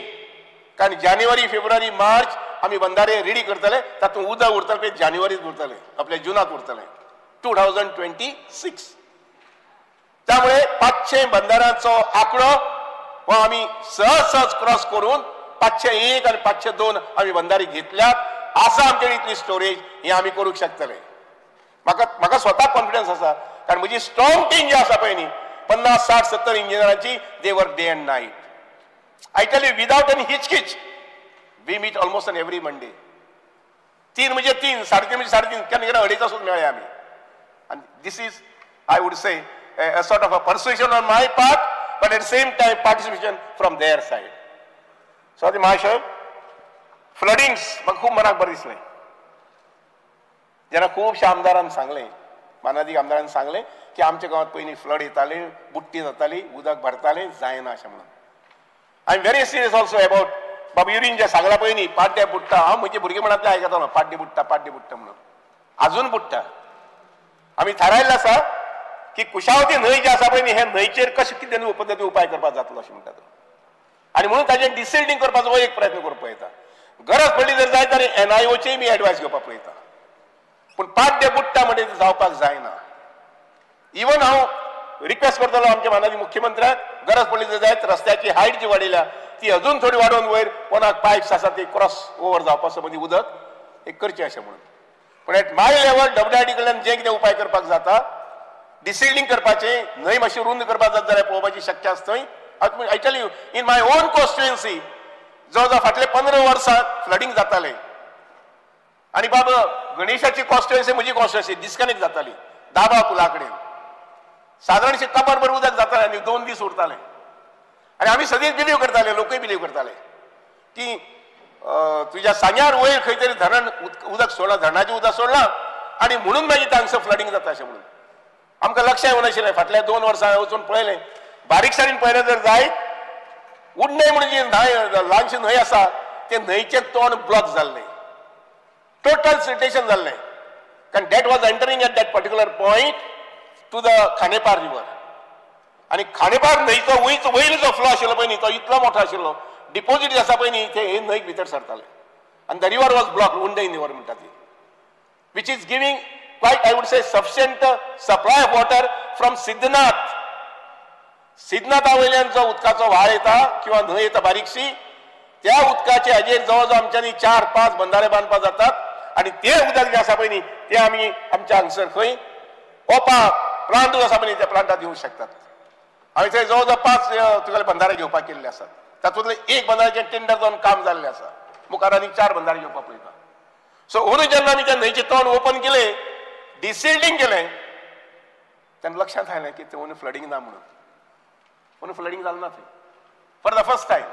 कारण जानेवारी फेब्रुवारी मार्च आमी बंधारे रेडी करतले, तातूंत उदक उरतलें पळय जानेवारीत उरतलें, आपल्या जुनांत उरतलें 2026. त्यामुळे 500 बंधारांचो आंकडो हो आमी सहज सहज क्रॉस करून 501 आणि 502 आमी बंधारे घेतल्यात. आसा आमचे इतली स्टोरेज हे आमी करूंक शकतले. म्हाका स्वताक कॉन्फिडन्स आसा, कारण म्हजी स्ट्रॉंग टीम जी आसा पळय न्ही 50, 60, 70 इंजिनियरांची, they were day and night. I tell you without any हिचकिच we meet almost on every Monday. 3 म्हणजे 3, 3.5 म्हणजे 3.5, केन्ना केन्ना 2.5 सुद्दां मेळ्ळे आमी. आनी this is I would say a sort of a persuasion on my part, but at the same time participation from their side. So the Marshal, floodings म्हाका खूब मनाक बरें दिसलें. जेन्ना खुबशे आमदारांनी सांगलें, मानादी आमदारांनी सांगलें की आमच्या गांवांत पयलीं फ्लड येताले, बुट्टी जाताली, उदक भरतालें, जायना अशें म्हणून. I am very serious also about बाबा युरीन जे सांगला पळय न्ही, पाड्डे बुट्टा. हांव म्हजे भुरगेपणांतले आयकतालो पाड्डे बुट्टा म्हणून. आजून बुट्टा. आमी थारायल्लें आसा की कुशावती न्हंय जी आसा पळय न्ही, हे न्हंयचेर कशें कितें पद्दती उपाय करपाक जातलो अशें म्हणटात. आनी म्हणून ताचें डिसिल्डिंग करपाचो एक प्रयत्न करपाक पळयता. गरज पडली जर जाय जाल्यार NIOचेय मी एडवायस घेवपाक पळयता. पूण पाड्डे बुट्टा म्हणजे ते जावपाक जायना. इवन हांव रिक्वेस्ट करतलो आमच्या माननीय मुख्यमंत्र्याक, गरज पडली जर जायत रस्त्याची हायट जी वाडयल्या ती अजून थोडी वाडोवन वयर कोणाक पायप्स आसा ती क्रॉस ओवर जावपा संबंदी उदक एक करचें अशें म्हणून. पूण एट माय लेवल WID कडल्यान जे कितें उपाय करपाक जाता, डिसिल्डिंग करपाचें, न्हंय मातशी रुंद करपाक जाता जाल्यार पळोवपाची शक्य आसा थंय. I tell you in my on constituency जवळ फाटले 15 वर्सां फ्लडिंग जातालें. आनी बाबा गणेशाची कॉन्स्टिट्युएन्सी म्हजी कॉन्स्टिट्युएन्सी डिस्कनेक्ट जाताली दाबा पुला कडेन. सादारणशें कबर उदक जातालें आनी 2 दीस उरतालें. आनी आमी सगळींच बिलीव करताले, लोकूय बिलीव करताले की तुज्या सांग्यार वयर खंय तरी धरण उदक सोडलां, धरणाचें उदक सोडलां आनी म्हणून मागीर तांगसर फ्लडिंग जाता अशें म्हणून. आमकां लक्षाय येवनाशिल्लें. फाटल्या 2 वर्सां वचून पळयलें, बारीकसाणेन पळयलें जर जायत उडणे म्हणून जी ल्हानशी न्हंय आसा ते न्हंयचें तोंड ब्लॉक जाल्लें, टोटल सिटेशन जाल्लें. कारण that was entering at that particular point to the Khandepar river. आनी खांडेपार न्हंयचो वयलो जो फ्लो आशिल्लो पळय न्ही तो इतलो मोठो आशिल्लो डिपॉझिट जे आसा पळय न्ही ते हे न्हंयक भितर सरताले आनी द रिवर वॉज ब्लॉक उंडे इन रिवर म्हणटा ती which is giving quite, I would say, sufficient supply of water from Siddhnath. सिद्धनाथा जो उदकाचो व्हाळ येता किंवा न्हंय येता बारीकशी त्या उदकाचे हाजेर जवळ आमच्यांनी 4-5 बंधारे बांदपा जातात आणि ते उदक जे आसा पळय न्ही ते आमी आमच्या हांगसर खंय ओपा प्लांट आसा पळय न्ही त्या प्लांटात दिवंक शकतात. हांवें थंय जवळ 5 तुगेले बंधारे घेवपाक केल्ले आसात. तातूंतले एक बंधाऱ्याचें टेंडर जावन काम जाल्लें आसा. मुखार आनी 4 बंधारे घेवपाक पळयता. सो अंदू जेन्ना आमी त्या न्हंयचें तोंड ओपन केलें डिसिल्डिंग केलें तेन्ना लक्षांत आयलें की ते अंदू फ्लडिंग ना म्हणून. अंदू फ्लडिंग जालें ना थंय for the first time.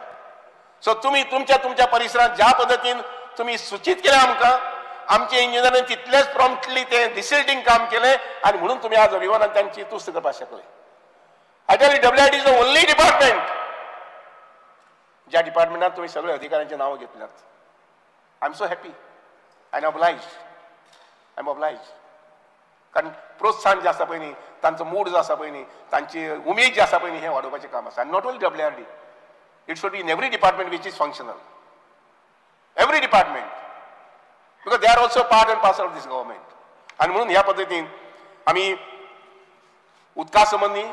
So तुमी तुमच्या परिसरांत ज्या पद्दतीन तुमी सूचित केलें आमकां आमचे इंजिनियरांनी तितलेच प्रॉम्प्टली ते डिसिल्डिंग काम केलें आनी म्हणून तुमी आज अभिमानान तांची तुस्त करपाक शकले. I tell you WID is the only department ज्या डिपार्टमेंटान तुमी सगळे अधिकाऱ्यांची नांवां घेतल्यात. I am so happy. I am obliged. कारण प्रोत्साहन जे आसा पळय न्ही तांचो मूड जो आसा पळय न्ही तांची उमेद जी आसा पळय न्ही हें वाडोवपाचें काम आसा. Not only WID. It should be in every department which is functional. Every department because they are also part and parcel of this government. आनी म्हणून ह्या पद्दतीन आमी उदका संबंदी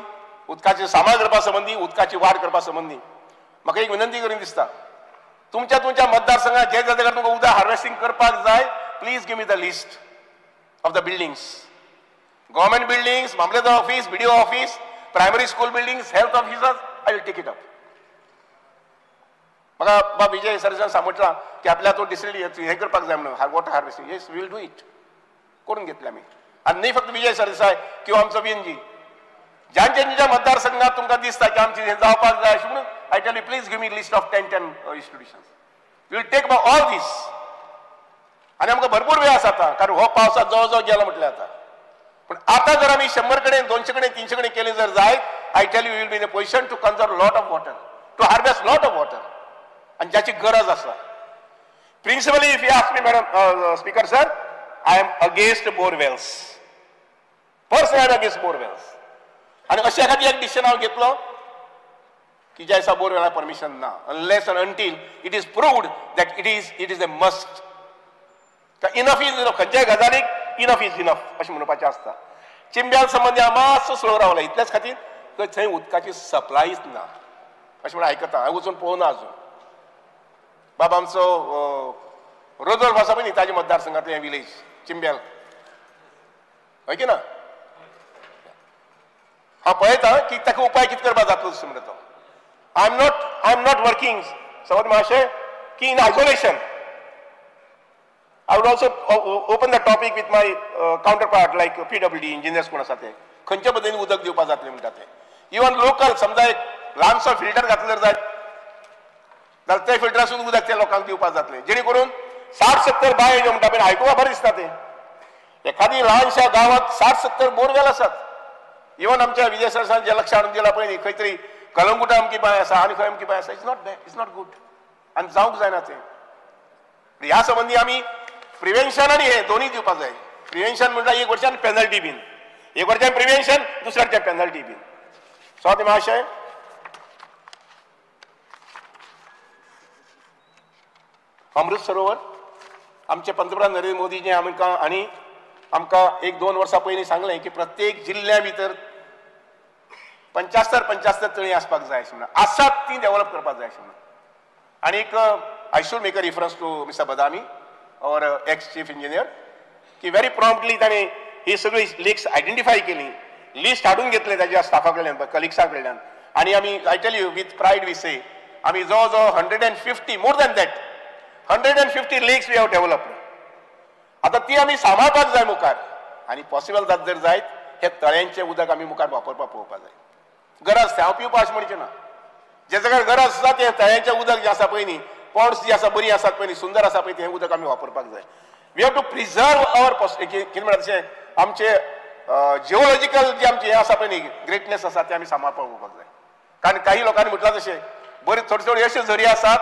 उदकाचें सांबाळ करपा संबंदी उदकाची वाड करपा संबंदी म्हाका एक विनंती करून दिसता तुमच्या मतदारसंघात जे जाग्यार तुमकां उदक हार्वेस्टिंग करपाक जाय please give me the list of the buildings. Government buildings, मामलेदार office, BDO office, primary school buildings, health officers, I will take it up. म्हाका विजय सरसान सांगटला की आपल्या तो डिसिल्ड हे करपाक जाय म्हणून water harvesting. Yes we will do it. करून घेतले आमी. आनी न्ही फक्त विजय सरदेसाय किंवा आमचो VNG ज्यांच्या मतदारसंघात तुमकां दिसता की आमचे हे जावपाक जाय अशें म्हणून I tell you please give me list of 10 institutions. We will take about all this. आनी आमकां भरपूर वेळ आसा आता कारण हो पावसात जवळ गेला म्हटल्यार आता. पण आता जर आमी 100 कडेन 200 कडेन 300 कडेन केले जर जायत I tell you will be in a position to conserve lot of water to harvest lot of water आनी ज्याची गरज आसा. Principally if you ask me madam speaker sir I am against borewells. Personally I am against borewells. आणि अशा एखादी एक डिसिजन हांव घेतलो की ज्या दिसा बोरवेला परमिशन ना unless and until it is proved that it is a must. Enough is enough. खंयच्याय गजालीक इनफ इज इनफ अशें म्हणपाचें आसता. चिंब्याल संबंदी हांव मातसो स्लो रावला इतलेच खातीर थंय उदकाची सप्लायच ना अशें म्हणून आयकता. हांवें वचून पळोवना अजून. बाबा आमचो रोजोल्फ आसा पळय न्ही ताजे मतदारसंघांतलें हें विलेज चिंब्याल हय की ना. हांव पळयता की ताका उपाय कितें करपाक जातलो अशें म्हणटा तो. आय एम नॉट वर्किंग समज मातशें की in isolation. I would also open the topic with my counterpart like PWD engineers कोण आसा ते खंयच्या पद्दतीन उदक दिवपाक जातलें म्हणटा ते. इवन लोकल समजा एक ल्हानसो फिल्टर घातलो जर जायत जाल्यार त्या फिल्टरासून उदक त्या लोकांक दिवपाक जातलें जेणे करून 60-70 बाय जे म्हणटा पळय आयकुपाक बरें दिसता ते. एखादी ल्हानशा गांवांत 60-70 बोरवेल आसात. इवन आमच्या विजय सरसान जे लक्ष हाडून दिला पळय न्ही खंय तरी कलंगुटा अमकी बाय आसा आनी खंय अमकी बाय आसा. इट्स नॉट गुड आनी जावंक जायना तें. ह्या संबंधी आमी प्रिव्हेन्शन आनी हे दोन्ही दिवपाक जाय. प्रिव्हेन्शन म्हणटा एक वर्षान पेनल्टी बीन एक वर्षान प्रिव्हेन्शन दुसऱ्याच्या पेनल्टी बीन. स्वाती महाशय अमृत सरोवर आमचे पंतप्रधान नरेंद्र मोदीजी आमकां 1-2 वर्सां पयलीं सांगलें की प्रत्येक जिल्ल्या भितर 75 तळी आसपाक जाय अशें म्हणून आसात ती डेव्हलप करपाक जाय अशें म्हणून. आनीक I should make a reference to mister Badami और एक्स चीफ इंजिनियर की व्हेरी प्रॉम्प्टली ताणें ही सगळी लिक्स आयडेंटिफाय केली. लिस्ट हाडून घेतले ताच्या स्टाफा कडल्यान कलिग्सा कडल्यान आनी आमी I tell you with pride we say आमी जवळ 150 मोर दॅन दॅट 150 लेक्स वी हॅव डेव्हलप्ड. आता ती आमी सांबाळपाक जाय मुखार आनी पॉसिबल जात जर जायत हे तळ्यांचें उदक आमी मुखार वापरपाक पळोवपाक जाय. गरज तें हांव पिवपाक अशें म्हणचें ना. जे जाग्यार गरज आसा तें तळ्यांचें उदक जें आसा पळय न्ही पॉन्ड्स जी आसा बरी आसात पळय न्ही सुंदर आसा पळय तें उदक आमी वापरपाक जाय. We have to preserve our कितें म्हणटा तशें आमचे जिओलॉजिकल जे आमचे हे आसा पळय न्ही ग्रेटनेस आसा ते आमी सांबाळपाक पळोवपाक जाय. कारण काही लोकांनी म्हटलां तशें बरे थोडे अशे झरी आसात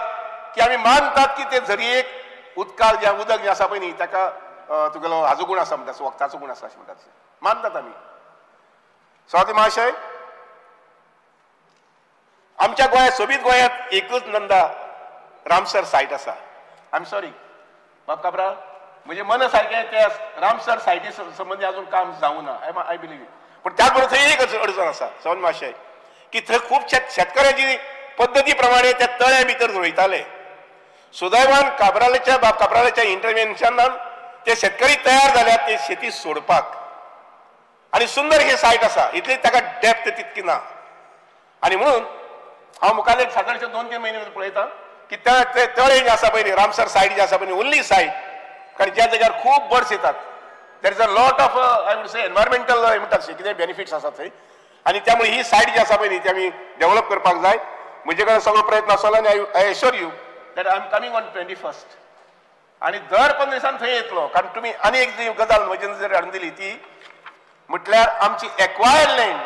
की आमी मानतात की ते झरयेक उदकाक जें उदक जें आसा पळय न्ही ताका तुगेलो हाजो गूण आसा म्हणटा वखदाचो गूण आसा अशें म्हणटात मानतात आमी. स्वाती महाशय आमच्या गोंयांत सोबीत गोंयांत एकूच नंदा रामसर सायट आसा. आय एम सॉरी बाब काबरा, म्हणजे मन सारकें त्या रामसर सायटी संबंदी अजून काम जावं ना. I believe it. पण त्याच बरोबर थंय एक अडचण आसा सवन मातशें, की थंय खूब शेतकऱ्याची पद्दती प्रमाणे त्या तळ्या भितर रोयताले. सुदैवान काब्रालेच्या इंटरव्हेन्शनान ते शेतकरी तयार जाल्यात ते शेती सोडपाक. आणि सुंदर हे सायट आसा, इतली ताका डेप्थ तितकी ना. आणि म्हणून हांव मुखार एक सादारणशे 2-3 म्हयने पळयता की ते तळे जे आसा पळय रामसर सायट जी आसा पळय ओन्ली सायट, कारण ज्या जाग्यार खूब बर्ड्स येतात. देर is a lot of I would say environmental म्हणटात कितें बेनिफिट्स आसात थंय. आणि त्यामुळे ही सायट जी आसा पळय ती आमी डेव्हलप करपाक जाय. म्हजे कडेन सगळो प्रयत्न आसलो आणि I assure you that I am coming on 21st. आणि दर 15 दिसांनी थंय येतलो. कारण तुमी आनी एक जी गजाल म्हजे नजर हाडून दिली ती म्हटल्यार आमची acquired land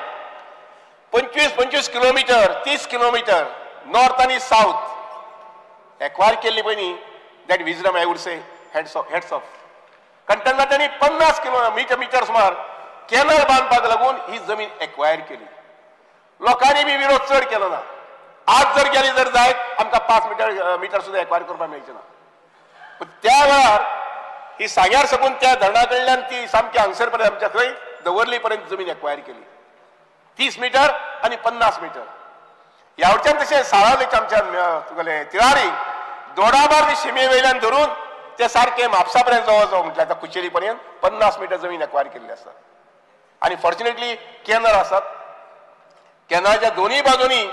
25 kilometre 30 kilometre north आणि साऊथ एक्वायर केल्ली पळय न्ही, that wisdom I would say heads of. कारण तेन्ना त्यांनी 50 किलोमीटर सुमार कॅनल बांदपाक लागून ही जमीन एक्वायर केली. लोकांनी बी विरोध चड केलो ना. आज जर गेली जर जायत आमकां 5 मीटर सुद्धा एक्वायर करपाक मेळचे ना. पण त्या वेळार ही सांग्यार सकून त्या धरणा कडल्यान ती सामकी हांगसर पर्यंत आमच्या थंय दवर्ली पर्यंत जमीन एक्वायर केली. 30 मीटर आणि 50 मीटर. ह्या वटच्यान तशें साळावलेच्या आमच्या तुगेले तिळारी दोडामार्ग शिमे वयल्यान धरून ते सारखे म्हापसा पर्यंत जवळ म्हटल्यार आतां कुचेरी पर्यंत 50 मीटर जमीन एक्वायर केल्ली आसा. आणि फॉर्च्युनेटली कॅनल आसात. कॅनलाच्या दोन्ही बाजूनी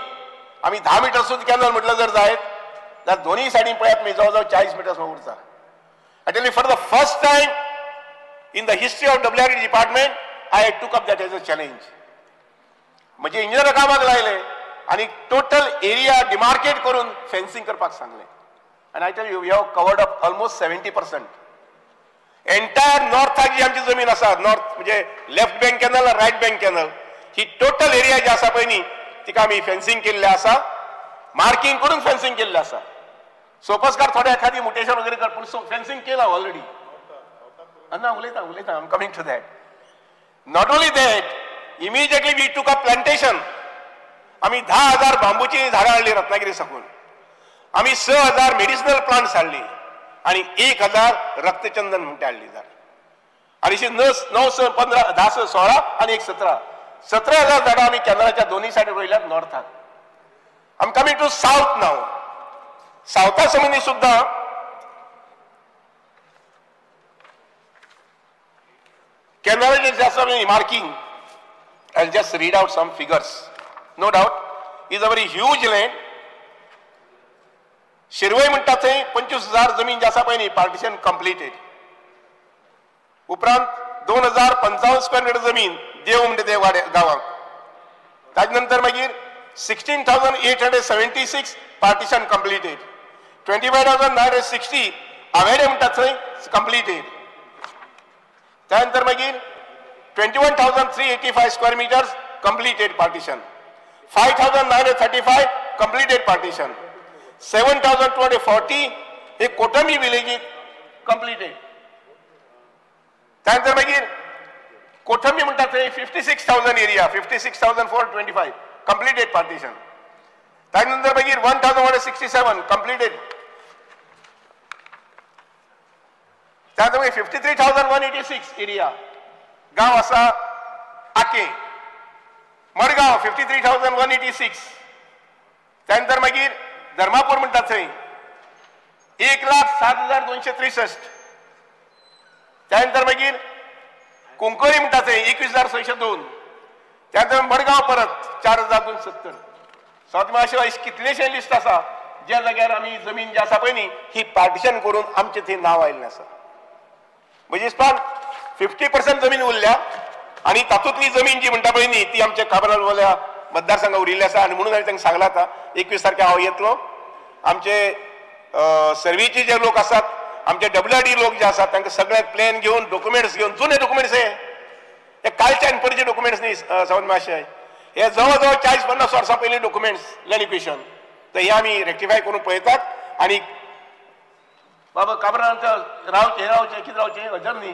आमी 10 मीटर सुद्धा कॅनल म्हटलं जर जायत जाल्यार दोन्ही सायडीन पळयात मी जवळ 40 मीटर सुद्धा उरता. Actually, for the first time in the history of WRD department, I took up that as a challenge. म्हणजे इंजिनियर कामाक लायले आणि टोटल एरिया डिमार्केट करून फेन्सिंग करपाक सांगले. And I tell you, we have covered up almost 70%. Entire नॉर्थाक जी आमची जमीन आसा, नॉर्थ म्हणजे left bank canal right bank canal, ही टोटल एरिया जी आसा पळय न्ही तिका आमी फेन्सिंग केल्ले आसा. मार्किंग करून फेन्सिंग केल्ले आसा. सोपस्कार थोडे एखादी मुटेशन वगैरे कर, पण फेन्सिंग केला ऑलरेडी. ना उलयता I am coming to that. Not only that, immediately we took up plantation. आम्ही 10,000 बांबूची झाडं हाडली रत्नागिरी साकून. आम्ही 6,000 मेडिसिनल प्लांट्स हाडली आणि 1,000 रक्तचंदन म्हणते हाडली झाड. आणि 9, 15, 10, 16 आणि 17,000 झाडां आम्ही कॅनलाच्या दोन्ही सायडीक रोयल्यात नॉर्थाक. I am coming to south now. साऊथा संबंधी सुद्धा कॅनल जे आसा marking, I'll just read out some figures. No doubt, is a very huge land. शिरवय म्हणतात थंय 25,000 जमीन जी आसा पळय न्ही पार्टिशन कंप्लीटेड. उपरांत 2,055 स्क्वेअर मीटर जमीन देव म्हणटा ते गांवांक. ताजे नंतर मागीर 16,876 पार्टिशन कंप्लीटेड. 25,960 आवेडे म्हणटात थंय कंप्लीटेड. त्यानंतर मागीर 21,385 square meters completed partition. 5,935 completed partition. 7,240 हे कोटमी विलेजीत completed. त्यानंतर मागीर कोटमी म्हणतात थंय 56,000 एरिया 56,425 completed partition. त्यानंतर मागीर 1,167 completed. त्यानंतर मागीर 53,186 एरिया गांव आसा आके. मडगांव 53,186. त्यानंतर मागीर धर्मापूर म्हणटात थंय 1,07,263. त्यानंतर मागीर कुंकळी म्हणटात थंय 21,602. त्यानंतर मडगांव परत 4,270. सावथ महाराष्ट्र कितलेशे लिस्ट आसा ज्या जाग्यार आमी जमीन जी आसा पळय न्ही ही पार्टिशन करून आमचे थंय नांव आयिल्लें आसा. म्हणजे हिसपान 50% जमीन उरल्या आणि तातूंतली जमीन जी म्हणटा पळय न्ही ती आमच्या काबरालवाल्या मतदारसंघात उरिल्ली आसा. आणि म्हणून हांवें तांकां सांगलां आतां 21 तारखेर हांव येतलो. आमचे सर्वेचे जे लोक आसात, आमचे WRD लोक जे आसात तांकां सगळे प्लॅन घेवन डॉक्युमेंट्स घेवन जुने डॉक्युमेंट्स हे कालचे आनी परचे डॉक्युमेंट्स न्ही सावंत मातशे हे जवळ जवळ 40-50 वर्सां पयलीं डॉक्युमेंट्स लँड इक्वेशन तर हे आमी रेक्टिफाय करून पळयतात. आणि बाबा काबरांच्या रावचे कितें रावचे हजर न्ही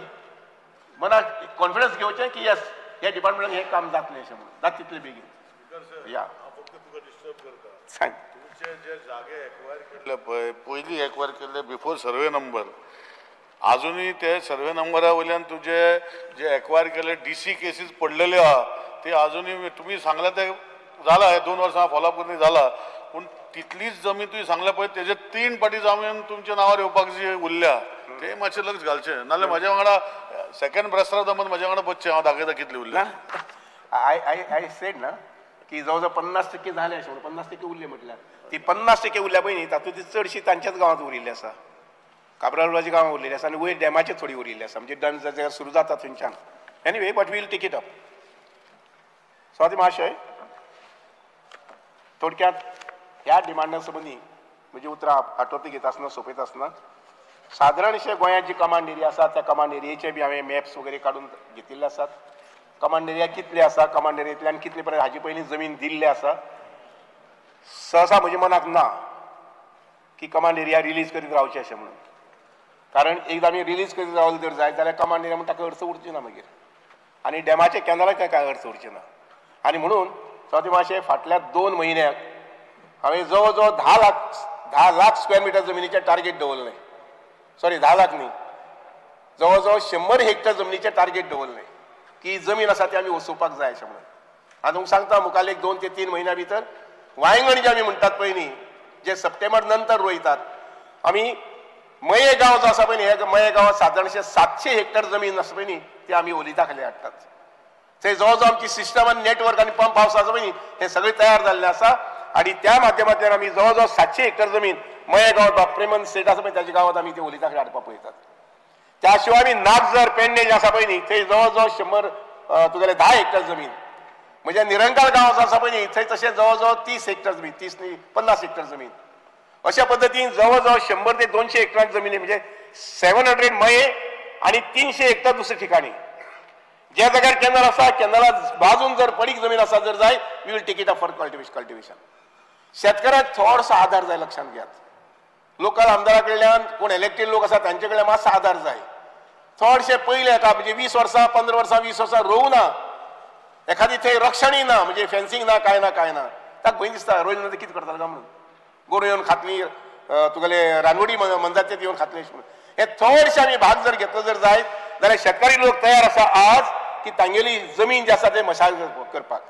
मनाक कॉन्फिडन्स घेवचें की यस ह्या डिपार्टमेंटान हें काम जातलें अशें म्हणून जाता तितलें बेगीन. या सांग तुमचे जे जागे एक्वायर केल्ले पळय पयलीं एक्वायर केल्ले बिफोर सर्वे नंबर अजूनही ते सर्वे नंबरा वयल्यान तुझे जे एक्वायर केले DC केसीस पडलेले आहा ते अजूनही तुम्ही सांगला ते झाला हे 2 वर्सां फॉलोअप करून झाला पूण तितलीच जमीन तुम्ही सांगल्या पळय तेजे 3 पाटी जमीन तुमच्या नावार येवपाक जी उरल्या ते मातशें लक्ष घालचें नाल्यार म्हाज्या वांगडा सेकंड ब्रस्तार दमन म्हाज्या वांगडा बसचें हांव दाखयता कितली उरल्या आय सेड ना की जवळजवळ 50% झाले अशें म्हणून 50% उरले म्हटल्यार ती 50% उरल्या पळय न्ही तातूंत ती चडशी तांच्याच गांवांत उरिल्ली आसा काबरालवाची गांवां उरलेली आसा आनी वयर डॅमाचेर थोडी उरिल्ली आसा म्हणजे डन जाल्यार सुरू जाता थंयच्यान anyway but will take it up Swati महाशय थोडक्यात ह्या डिमांडा संबंदी म्हणजे उतरां आठवती घेता आसतना सोंपयता आसतना सादारणशे गोंयांत जी कमांड एरिया आसा त्या कमांड एरियेचे बी हांवें मॅप्स वगैरे काडून घेतिल्ले आसात कमांड एरिया कितले आसा कमांड एरियेंतल्यान कितले पर्यंत हाजे पयलीं जमीन दिल्ले आसा सहसा म्हज्या मनाक ना की कमांड एरिया रिलीज करीत रावचे अशें म्हणून कारण एकदां आमी रिलीज करीत रावले जर जायत जाल्यार कमांड एरिया म्हणटा ताका अर्थ उरची ना मागीर आनी डॅमाचे कॅनलाक काय अर्थ उरचे ना आनी म्हणून स्वाती मातशें फाटल्या 2 म्हयन्याक हांवें जवळ जवळ 10 लाख स्क्वेअर मिटर जमिनीचें टार्गेट दवरलें सॉरी 10 लाख न्ही जवळ जवळ 100 हेक्टर जमिनीचें टार्गेट दवरलें की जमीन आसा ती आमी वसोवपाक जाय अशें म्हणून आतां तुमकां सांगता मुखार एक 2 ते 3 म्हयन्या भितर वांयगण जे आमी म्हणटात पळय न्ही जे सप्टेंबर नंतर रोयतात आमी मये गांव जो आसा पळय न्ही हे मये गांवांत सादारणशे 700 हेक्टर जमीन आसा पळय न्ही ती आमी ओलिता खाली हाडटात थंय जवळ जवळ आमची सिस्टम आनी नेटवर्क आनी पंप हावस आसा पळय न्ही हे सगळे तयार जाल्ले आसा आनी त्या माध्यमांतल्यान आमी जवळ जवळ 700 हेक्टर जमीन मये गांव डॉक्टरेमन स्टेट आसा पळय ताच्या गांवांत आमी ती ओलिता खाली हाडपाक पळयतात त्या शिवाय आमी नागझर पेडणे जे आसा पळय न्ही थंय जवळ जवळ 100 तुगेले 10 हेक्टर जमीन म्हणजे निरंकाल गांव जो आसा पळय न्ही थंय तशें जवळ जवळ 30 हेक्टर जमीन 30 न्ही 50 हेक्टर जमीन अशा पद्दतीन जवळ जवळ 100 ते 200 हेक्टर जमिनी म्हणजे 700 मये आणि 300 हेक्टर दुसऱ्या ठिकाणी ज्या जाग्यार कॅनल आसा कॅनला बाजून जर पडीक जमीन आसा जर जाय we will take it up for cultivation शेतकऱ्याक थोडसो आधार जाय लक्षात घेयात लोकल आमदारा कडल्यान कोण इलेक्टेड लोक आसा तांचे कडल्यान मातसो आधार जाय थोडशे पयले येता म्हणजे 20 वर्सां 15 वर्सां 20 वर्सां रोवू ना एखादी थंय रक्षणूय ना म्हणजे फेन्सिंग ना काय ताका भंय दिसता रोयले ना कितें करताले काय म्हणून गोरवां येवन खातली तुगेले रानवडी मनजात येवन खातले हे थोडेशे आमी भाग जर घेतलो जर जायत जाल्यार शेतकरी लोक तयार आसा आज की तांगेली जमीन जी आसा ते मशाल करपाक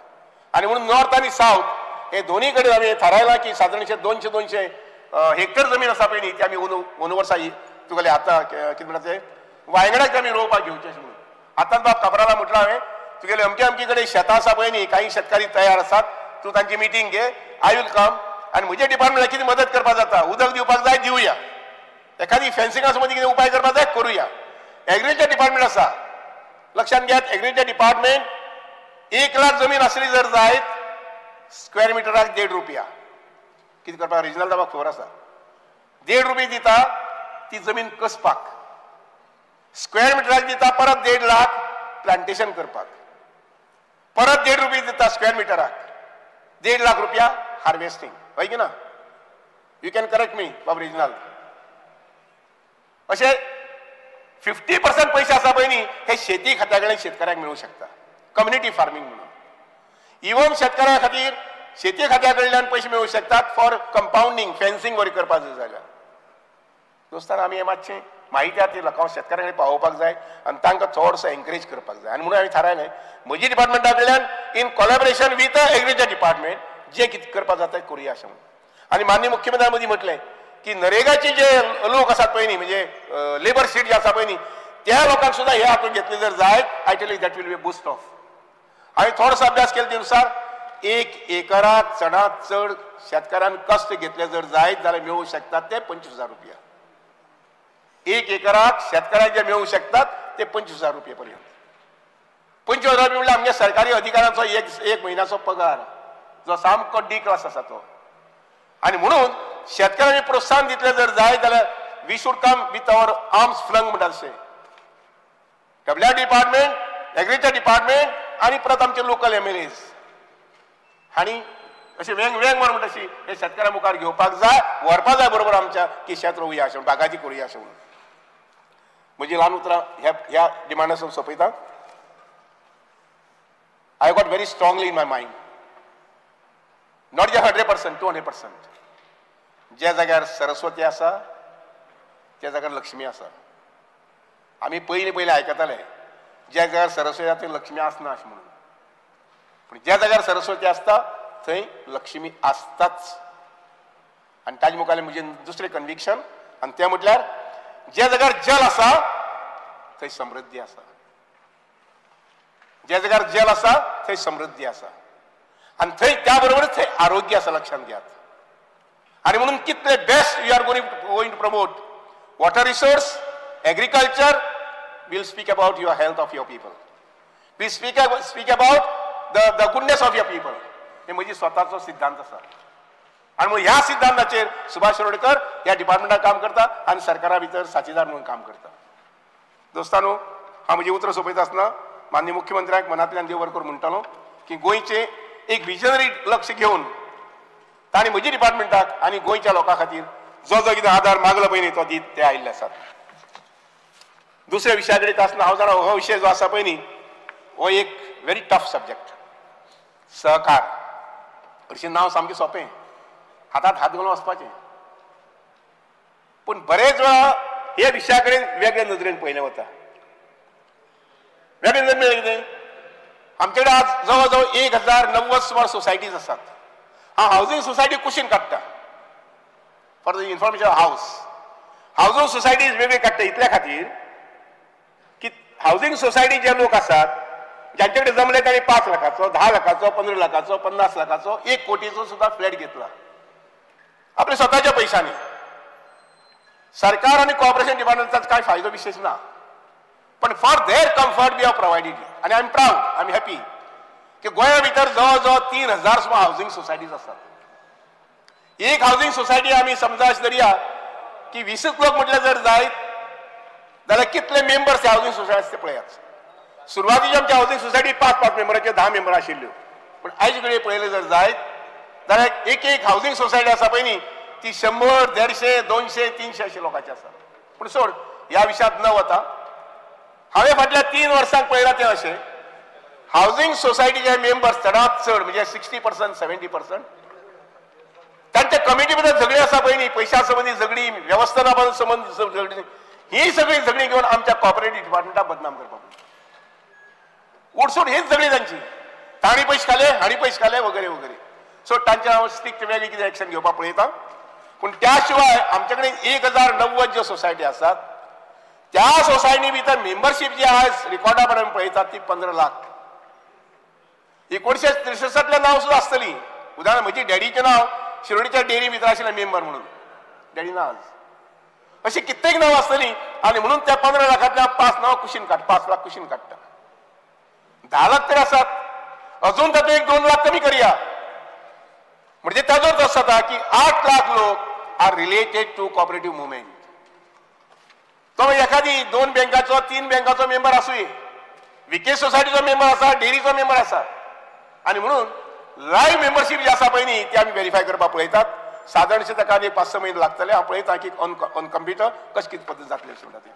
आनी म्हणून नॉर्थ आनी सावथ हे दोनूय कडेन आमी थारायलां की सादारणशे 200 हेक्टर जमीन आसा पळय न्ही ती आमी अंदू वर्सा तुगेले आतां कितें म्हणटा ते वांयगणाक आमी रोवपाक घेवचे अशें म्हणून आतांच बाब काबराला म्हटलं हांवें तुगेले अमके कडेन शेतां आसा पळय न्ही काही शेतकारी तयार आसात तूं तांची मिटींग घे आय विल कम आनी म्हज्या डिपार्टमेंटाक कितें मदत करपाक जाता उदक दिवपाक जाय दिवया एखादी फेन्सिंगा संबंधी कितें उपाय करपाक जाय करुया एग्रीकल्चर डिपार्टमेंट आसा लक्षात घेयात एग्रीकल्चर डिपार्टमेंट 1 लाख जमीन आसली जर जायत स्क्वेअर मिटराक 1.5 रुपया कितें करपाक रिजनल दाबाक खबर आसा 1.5 रुपये दिता ती जमीन कसपाक स्क्वेअर मिटराक दिता परत 1.5 लाख प्लांटेशन करपाक परत 1.5 रुपये दिता स्क्वेअर मिटराक 1.5 लाख रुपया हार्वेस्टिंग होय की ना यू कॅन करेक्ट मी बाब रिजनल अशे 50% पैसे आसा पळय न्ही हे शेती खात्या कडेन शेतकऱ्याक मेळूं शकता कम्युनिटी फार्मिंग म्हणून इवन शेतकऱ्या खातीर शेती खात्या कडल्यान पयशे मेळूं शकतात फॉर कंपाउंडिंग फेन्सिंग वरी करपाक जाय जाल्यार दोस्तान आमी हे मातशें माहिती आहा ती लोकांक शेतकऱ्या कडेन पावोवपाक जाय आनी तांकां चडसो एनकरेज करपाक जाय आनी म्हणून हांवें थारायलें म्हजी डिपार्टमेंटा कडल्यान in collaboration with agriculture department जे कितें करपाक जाता तें करुया अशें म्हणून आनी माननीय मुख्यमंत्र्यान मदीं म्हटलें की नरेगाचे जे लोक आसात पळय न्ही म्हणजे लेबर सीट जे आसा पळय न्ही त्या लोकांक सुद्दां हे हातूंत घेतले जर जायत I tell you that will be boost of हांवें थोडोसो अभ्यास केले त्यानुसार 1 एकराक चडांत चड शेतकऱ्यान कश्ट घेतले जर जायत जाल्यार मेळूं शकतात ते 25,000 रुपया 1 एकराक शेतकऱ्याक जे मेळूं शकतात ते 25,000 रुपये पर्यंत 25,000 रुपये म्हणल्यार आमच्या सरकारी अधिकाऱ्यांचो एक म्हयन्याचो पगार जो सामको डी क्लास आसा तो आनी म्हणून शेतकऱ्यांनी प्रोत्साहन दितले जर जाय जाल्यार we should come with our arms flung म्हणटा तशें डब्ल्यूआर डिपार्टमेंट एग्रीकल्चर डिपार्टमेंट आनी परत आमचे लोकल MLAs हांणी अशें वेग म्हणटा तशी हे शेतकऱ्या मुखार घेवपाक जाय व्हरपाक जाय बरोबर आमच्या की शेत रोवया अशें बागायती करुया अशें म्हणून म्हजी ल्हान उतरां ह्या डिमांडासून सोंपयता I got very strongly in my mind not जे 100%, 200%. ज्या जाग्यार सरस्वती आसा त्या जाग्यार लक्ष्मी आसा. आमी पयलीं आयकताले ज्या जाग्यार सरस्वती आसा थंय लक्ष्मी आसना अशें म्हणून. पूण ज्या जाग्यार सरस्वती आसता थंय लक्ष्मी आसताच. आनी ताजे मुखार म्हजें दुसरें कन्विक्शन, आनी तें म्हटल्यार ज्या जाग्यार जल आसा थंय समृद्धी आसा. ज्या जाग्यार जल आसा थंय समृद्धी आसा. आनी थंय त्या बरोबर थंय आरोग्य आसा, लक्षांत घेयात. आनी म्हणून कितले best you are going to promote water resource, agriculture. we'll speak about your health of your people. Please speak about the goodness of your people. हे म्हजी स्वताचो सिद्धांत आसा. आनी मग ह्या सिद्धांताचेर सुभाष शिरोडकर ह्या डिपार्टमेंटात काम करता आनी सरकारा भितर साथीदार म्हणून काम करता. दोस्तानो, हांव म्हजी उतरां सोंपयता आसतना माननीय मुख्यमंत्र्याक मनांतल्यान देव बरें करूं म्हणटालो की गोंयचे एक विजनरी लक्ष घेवन तांणी म्हज्या डिपार्टमेंटाक आनी गोंयच्या लोकां खातीर जो जो कितें आदार मागलो पळय न्ही तो दीत ते आयिल्ले आसात. दुसऱ्या विशया कडेन आसतना हांव जाणा हो विशय जो आसा पळय न्ही हो एक व्हेरी टफ सब्जेक्ट. सहकार हरशीं नांव सामकें सोंपें, हातांत हात घालून वचपाचें. पूण बरेच वेळा हे विशया कडेन वेगळे नदरेन पळयलें वता. वेगळे नदरेन म्हणजे कितें? आमचे कडेन आज जवळ जवळ 1090 सुमार सोसायटीज आसात. हांव हावजींग सोसायटी कुशीन काडटा फॉर द इन्फॉर्मेशन ऑफ हावस. हावजींग सोसायटीज वेगळे काडटा इतल्या खातीर की हावजींग सोसायटी जे लोक आसात ज्यांचे कडेन जमले तांणी 5 लाखाचो, 10 लाखाचो, 15 लाखाचो, 50 लाखाचो, 1 कोटीचो सुद्धा फ्लॅट घेतला आपल्या स्वताच्या पैशांनी. सरकार आणि कॉर्पोरेशन डिपार्टमेंटाचा काय फायदो विशेष ना, पण for their comfort we have provided. आणि I am proud, I am happy की गोंया भितर जवळ जवळ 3000 सुमार हावजींग सोसायटीज आसात. एक हावजींग सोसायटी आमी समजा अशें धरया की 20 लोक म्हटल्यार जर जायत जाल्यार कितले मेंबर्स ह्या हावजींग सोसायटी ते पळयात. सुरवातीच्या आमच्या हावजींग सोसायटी 5-5 मेंबराच्यो 10 मेंबर आशिल्ल्यो, पूण आयज घडये पळयले जर जायत जाल्यार एक हावजींग सोसायटी आसा पळय न्ही ती 100, 150, 200, 300 अशे लोकांची आसा. पूण सोड, ह्या विशयांत न वता हांवें फाटल्या 3 वर्सांक पळयलां तें अशें हावजींग सोसायटीचे मेंबर्स चडांत चड म्हणजे 60%, 70% तांच्या कमिटी भितर झगडी आसा पळय न्ही, पयशा संबंधी झगडी, व्यवस्थापना संबंधी झगडी, ही सगळी झगडी घेवन आमच्या कॉर्पोरेट डिपार्टमेंटाक बदनाम करपाक उडसूट हीच झगडी तांची. तांणी पयशे खाले, हांणी पयशे खाले वगैरे वगैरे. सो तांचे हांव स्ट्रिक्ट वेगळी कितें एक्शन घेवपाक पळयतां. पूण त्या शिवाय आमचे कडेन 1090 ज्यो सोसायटी आसात त्या सोसायटी भितर मेंबरशीप जी आज रिकॉर्डा प्रमाणे पळयतात ती 15 लाख. 1963 नांव सुद्धा आसतली. उदाहरण म्हजी डॅडीचें नांव शिरोडीच्या डेअरी भितर आशिल्लें मेंबर म्हणून, डॅडी ना आज. अशी कित्येक नांव आसतली आनी म्हणून त्या 15 लाखांतल्या 5 नांव कुशीन काडटा, 5 लाख कुशीन काडटा. 10 लाख तर आसात, अजून तातूंत 1-2 लाख कमी करया म्हणजे ताजो अर्थ असो जाता की 8 लाख लोक are related to cooperative movement. तो एखादी 2 बँकाचो 3 बँकाचो मेंबर आसूय, विके सोसायटीचो मेंबर आसा, डेअरीचो मेंबर आसा. आनी म्हणून लायव्ह मेंबरशीप जी आसा पळय न्ही ती आमी व्हेरीफाय करपाक पळयतात. सादारणशें ताका 5-6 म्हयने लागतले. हांव पळयतां की ऑन कंप्युटर कशें कितें पद्दत जातलें अशें म्हणटा तें.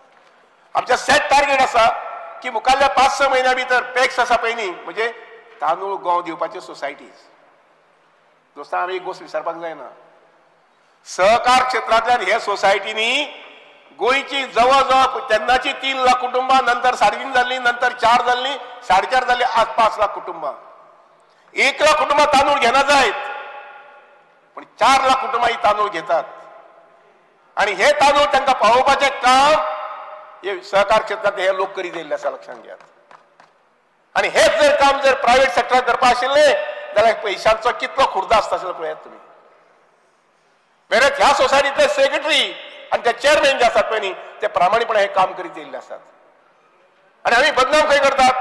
आमचें सेट टार्गेट आसा की मुखारल्या 5-6 म्हयन्या भितर पॅक्स आसा पळय न्ही म्हणजे तांदूळ गंव दिवपाच्यो सोसायटीज. दोस्तां, हांवें एक गोश्ट विसरपाक जायना. सहकार क्षेत्रांतल्यान हे सोसायटीनी गोंयची जवळ जवळ तेन्नाची 3 लाख कुटुंबां, नंतर 3.5 जाल्लीं, नंतर 4 जाल्लीं, 4.5 जाल्लीं, आज 5 लाख कुटुंबां. 1 लाख कुटुंबां तांदूळ घेना जायत, पण 4 लाख कुटुंबां ही तांदूळ घेतात. आणि हे तांदूळ तांकां पावोवपाचें काम हे सहकार क्षेत्रांत हे लोक करीत येयल्ले आसा, लक्षांत घेयात. आणि हेच जर काम जर प्रायव्हेट सेक्टराक करपा आशिल्लें जाल्यार पयशांचो कितलो खुर्द आसता आशिल्लो पळयात तुमी. वेरेंच ह्या सोसायटींतले सेक्रेटरी आनी ते चेअरमॅन जे आसात पळय न्ही ते प्रामाणीकपणान हे काम करीत येयल्ले आसात. आनी आमी बदनाम खंय करतात,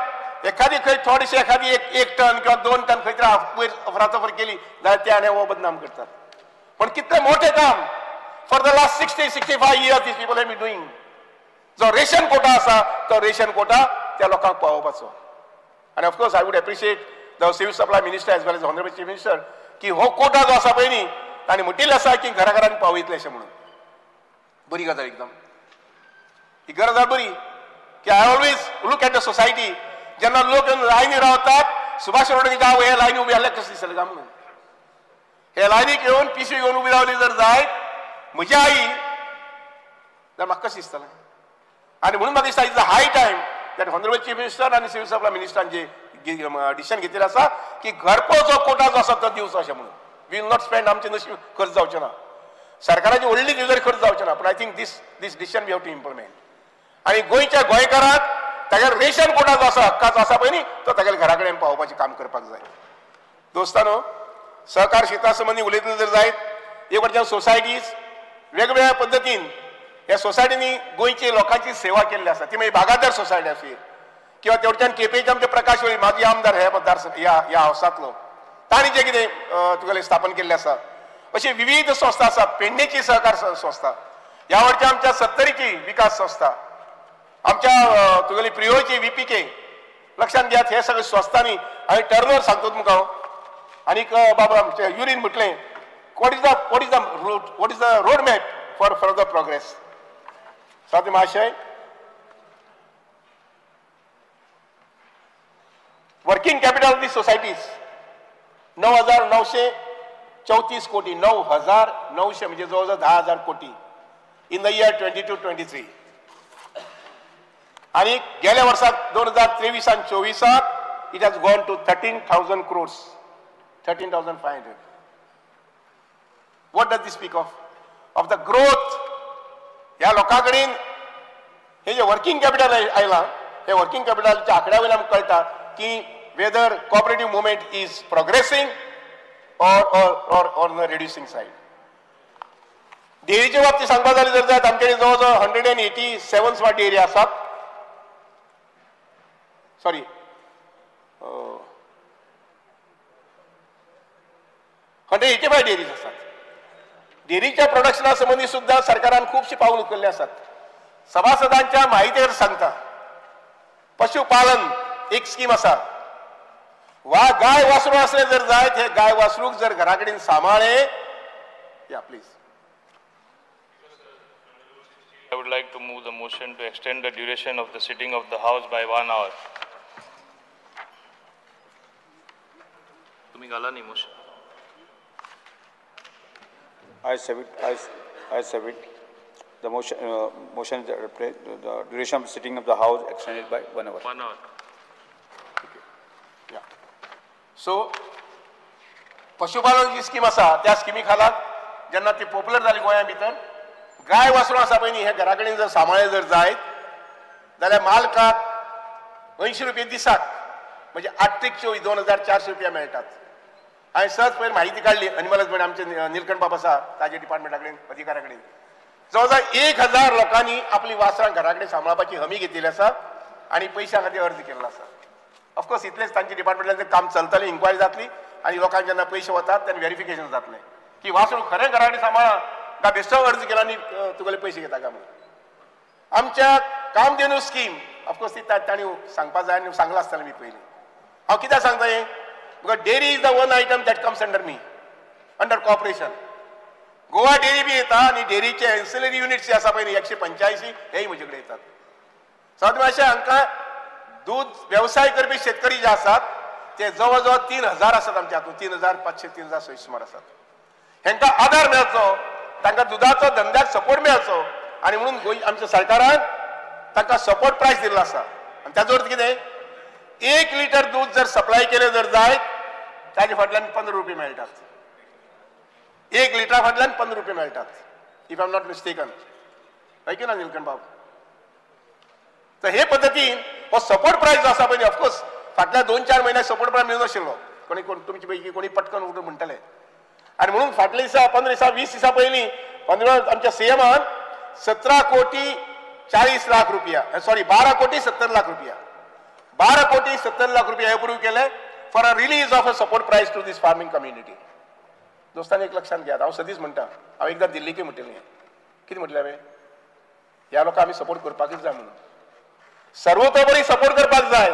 एखादी खंय थोडीशी एखादी 1 टन किंवा 2 टन खंय तरी अफरातफर केली जाल्यार ते आनी हो बदनाम करतात. पण कितलें मोठें काम for the last 60-65 years this people have been doing. जो रेशन कोटा आसा तो रेशन कोटा त्या लोकांक पावोवपाचो. आनी of course I would appreciate the civil supply minister as well as honourable chief minister की हो कोटा जो आसा पळय न्ही तांणी म्हटिल्लें आसा की घराघरांनी पावयतले अशें म्हणून. बरी गजाल एकदम. ही गजाल बरी की I always look at the society. जेन्ना लोक लायनी रावतात सुभाष शिरोडकर हांव हे लायनी उबे आसले कशें दिसलें काय म्हणून. हे लायनीक येवन पिशवी घेवन उबी रावली जर जायत म्हजी आई जाल्यार म्हाका कशें दिसतलें. आनी म्हणून म्हाका दिसता is the high time that honourable chief minister आनी सिव्हिल सप्लाय मिनिस्टरान जे डिसिजन घेतिल्लें आसा की घरपो जो कोटा जो आसा तो दिवचो अशें म्हणून. वी विल नॉट स्पेंड आमचे नशीब खर्च जावचें ना, सरकाराची व्हडली तिजोरी खर्च जावचें ना. पूण I think this decision we have to implement. आनी गोंयच्या गोंयकाराक तागेर रेशन कोटा जो आसा हक्काचो आसा पळय न्ही तो तागेल्या घरा कडेन पावोवपाचें काम करपाक जाय. दोस्तानो, सहकार क्षेत्रा संबंदी उलयतले जर जायत एक वटच्यान सोसायटीज वेगवेगळ्या पद्दतीन ह्या सोसायटींनी गोंयच्या लोकांची सेवा केल्ली आसा. ती मागीर बागायतदार सोसायटी आसी किंवा ते वटच्यान केपेंचे आमचे प्रकाश वळी माजी आमदार ह्या मतदार ह्या हावसांतलो तांणी जें कितें तुगेलें स्थापन केल्लें आसा. अशी विविध संस्था आसा. पेडणेची सहकार संस्था, ह्या वटच्या आमच्या सत्तरीची विकास संस्था, आमच्या तुगेली प्रियोची VPK. लक्षांत घेयात हे सगळे संस्थांनी हांवें टर्नओवर सांगतो तुमकां हांव. आनीक बाबा आमचे युरीन म्हटलें what is the road map for further progress. Swati महाशय, working capital of the societies 9,934 कोटी, 9,900 म्हणजे जवळजवळ 10,000 कोटी इन द इयर 22-23. आणि गेल्या वर्साक 2023 आणि 24 it has gone to 13,000 crores, 13,500. What does this speak of the growth. ह्या लोकां कडेन हे जे वर्किंग कॅपिटल आयलां हे वर्किंग कॅपिटलच्या आंकड्या वयल्यान आमकां कळटा की whether cooperative movement is progressing or the reducing side. डेअरीच्या बाबतीत सांगपाक जालें जर जायत आमचे कडेन जवळजवळ 187 स्मार्ट डेअरी आसात. सॉरी 185 डेअरीज आसात. डेअरीच्या प्रोडक्शना संबंधी सुद्धा सरकारान खूबशी पावल उखल्ली आसात. सभासदांच्या माहितीर सांगता पशुपालन एक स्कीम आसा. गाय वासरू असले जर जायत हे गाय वासरूक जर घरा कडेन सांबाळे. या please. I would like to move the motion to extend the duration of the sitting of the House by 1 hour. तुम्ही घाला नी motion. I submit the motion the duration of sitting of the House extended by 1 hour. 1 hour. So पशुपालन जी स्कीम आसा त्या स्किमी खाला जेन्ना ती पॉप्युलर जाली गोंया भितर गाय वासरू आसा पळय न्ही हे घरा कडेन जर सांबाळ्ळे जर जायत जाल्यार मालकाक 80 रुपया दिसाक म्हणजे 8/24 2,400 रुपया मेळटात. हांवें सहज पयर म्हायती काडली एनिमल हजबंड आमचे निलकंठ बाब आसा ताजे डिपार्टमेंटा कडेन अधिकाऱ्या कडेन जवळजवळ 1,000 लोकांनी आपली वासरां घरा कडेन सांबाळपाची हमी घेतिल्ली आसा आनी पयशां खातीर अर्ज केल्लो आसा. ऑफकोर्स इतलेंच तांचे डिपार्टमेंटाचें काम चलतलें, इन्क्वायरी जातली आनी लोकांक जेन्ना पयशे वतात तेन्ना व्हेरिफिकेशन जातलें की वासरू खरें घरा कडेन सांबाळा काय बेश्टो अर्ज केला आनी तुगेले पयशे घेता काय म्हणून. आमच्या कामधेनू स्कीम ऑफकोर्स ती तांणी सांगपाक जाय आनी सांगलां आसतलें मी पयलीं. हांव कित्याक सांगता हें because dairy is the one item that comes under me under corporation. Goa dairy बी येता आनी डेअरीचे एन्सिलरी युनिट्स जे आसा पळय 185 हेय म्हजे कडेन येतात. सावथ मातशें हांकां दूध व्यवसाय करपी शेतकरी जे आसात ते जवळजवळ 3,000 आसात आमच्या हातूंत. 3,500 3,600 सुमार आसात. हेंकां आदार मेळचो, तांकां दुधाचो धंद्याक सपोर्ट मेळचो आनी म्हणून गोंय आमच्या सरकारान तांकां सपोर्ट प्रायस दिल्लो आसा. आनी ताचो अर्थ कितें 1 लिटर दूध जर सप्लाय केलें जर जायत ताजे फाटल्यान 15 रुपया मेळटात. 1 लिटरा फाटल्यान 15 रुपया मेळटात if I am not mistaken. ऐकू ना निलकंठ बाब. तर हे पद्दतीन हो सपोर्ट प्रायस जो आसा पळय ऑफकोर्स फाटल्या 2-4 म्हयन्याक सपोर्ट प्रायस मेळनाशिल्लो. कोणी तुमचे पैकी कोणी पटकन उठून म्हणटले आनी म्हणून फाटल्या दिसा 15 दिसा 20 दिसा पयलीं आमच्या सीएमान 17 कोटी 40 लाख रुपया सॉरी 12 कोटी 70 लाख रुपया 12 कोटी 70 लाख रुपया अप्रूव्ह केले for a release of a support प्रायस टू दीस फार्मिंग कम्युनिटी. दोस्तांनी एक लक्षात घ्या. हांव सदींच म्हणटा हांव एकदां दिल्लीक म्हटलें कितें म्हटलें हांवें ह्या लोकांक आमी सपोर्ट करपाकच जाय म्हणून. सर्वतोपरी सपोर्ट करपाक जाय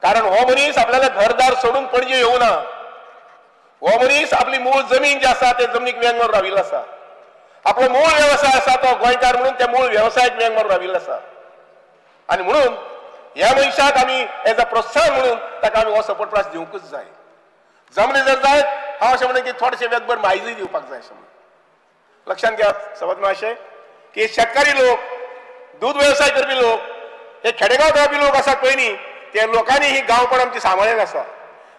कारण हो मनीस आपल्याला घरदार सोडून पणजे येवना. हो मनीस आपली मूळ जमीन जी आसा ते जमनीक वेंग मारून राविल्लो आसा. आपलो मूळ व्यवसाय आसा तो गोंयकार म्हणून त्या मूळ व्यवसायाक वेंग मारून राविल्लो आसा आनी म्हणून ह्या मनशाक आमी एज अ प्रोत्साहन म्हणून ताका आमी हो सपोर्ट प्रायस दिवंकूच जाय. जमले जर जायत हांव अशें म्हणून की थोडेशे वेगभर म्हायती दिवपाक जाय अशें म्हणून लक्षांत घेयात सभात महाशय की शेतकारी लोक दूध वेवसाय करपी लोक हे खेडेगांव रावपी लोक आसात पयलीं ते लोकांनी ही गांवपण आमची सांबाळलेली आसा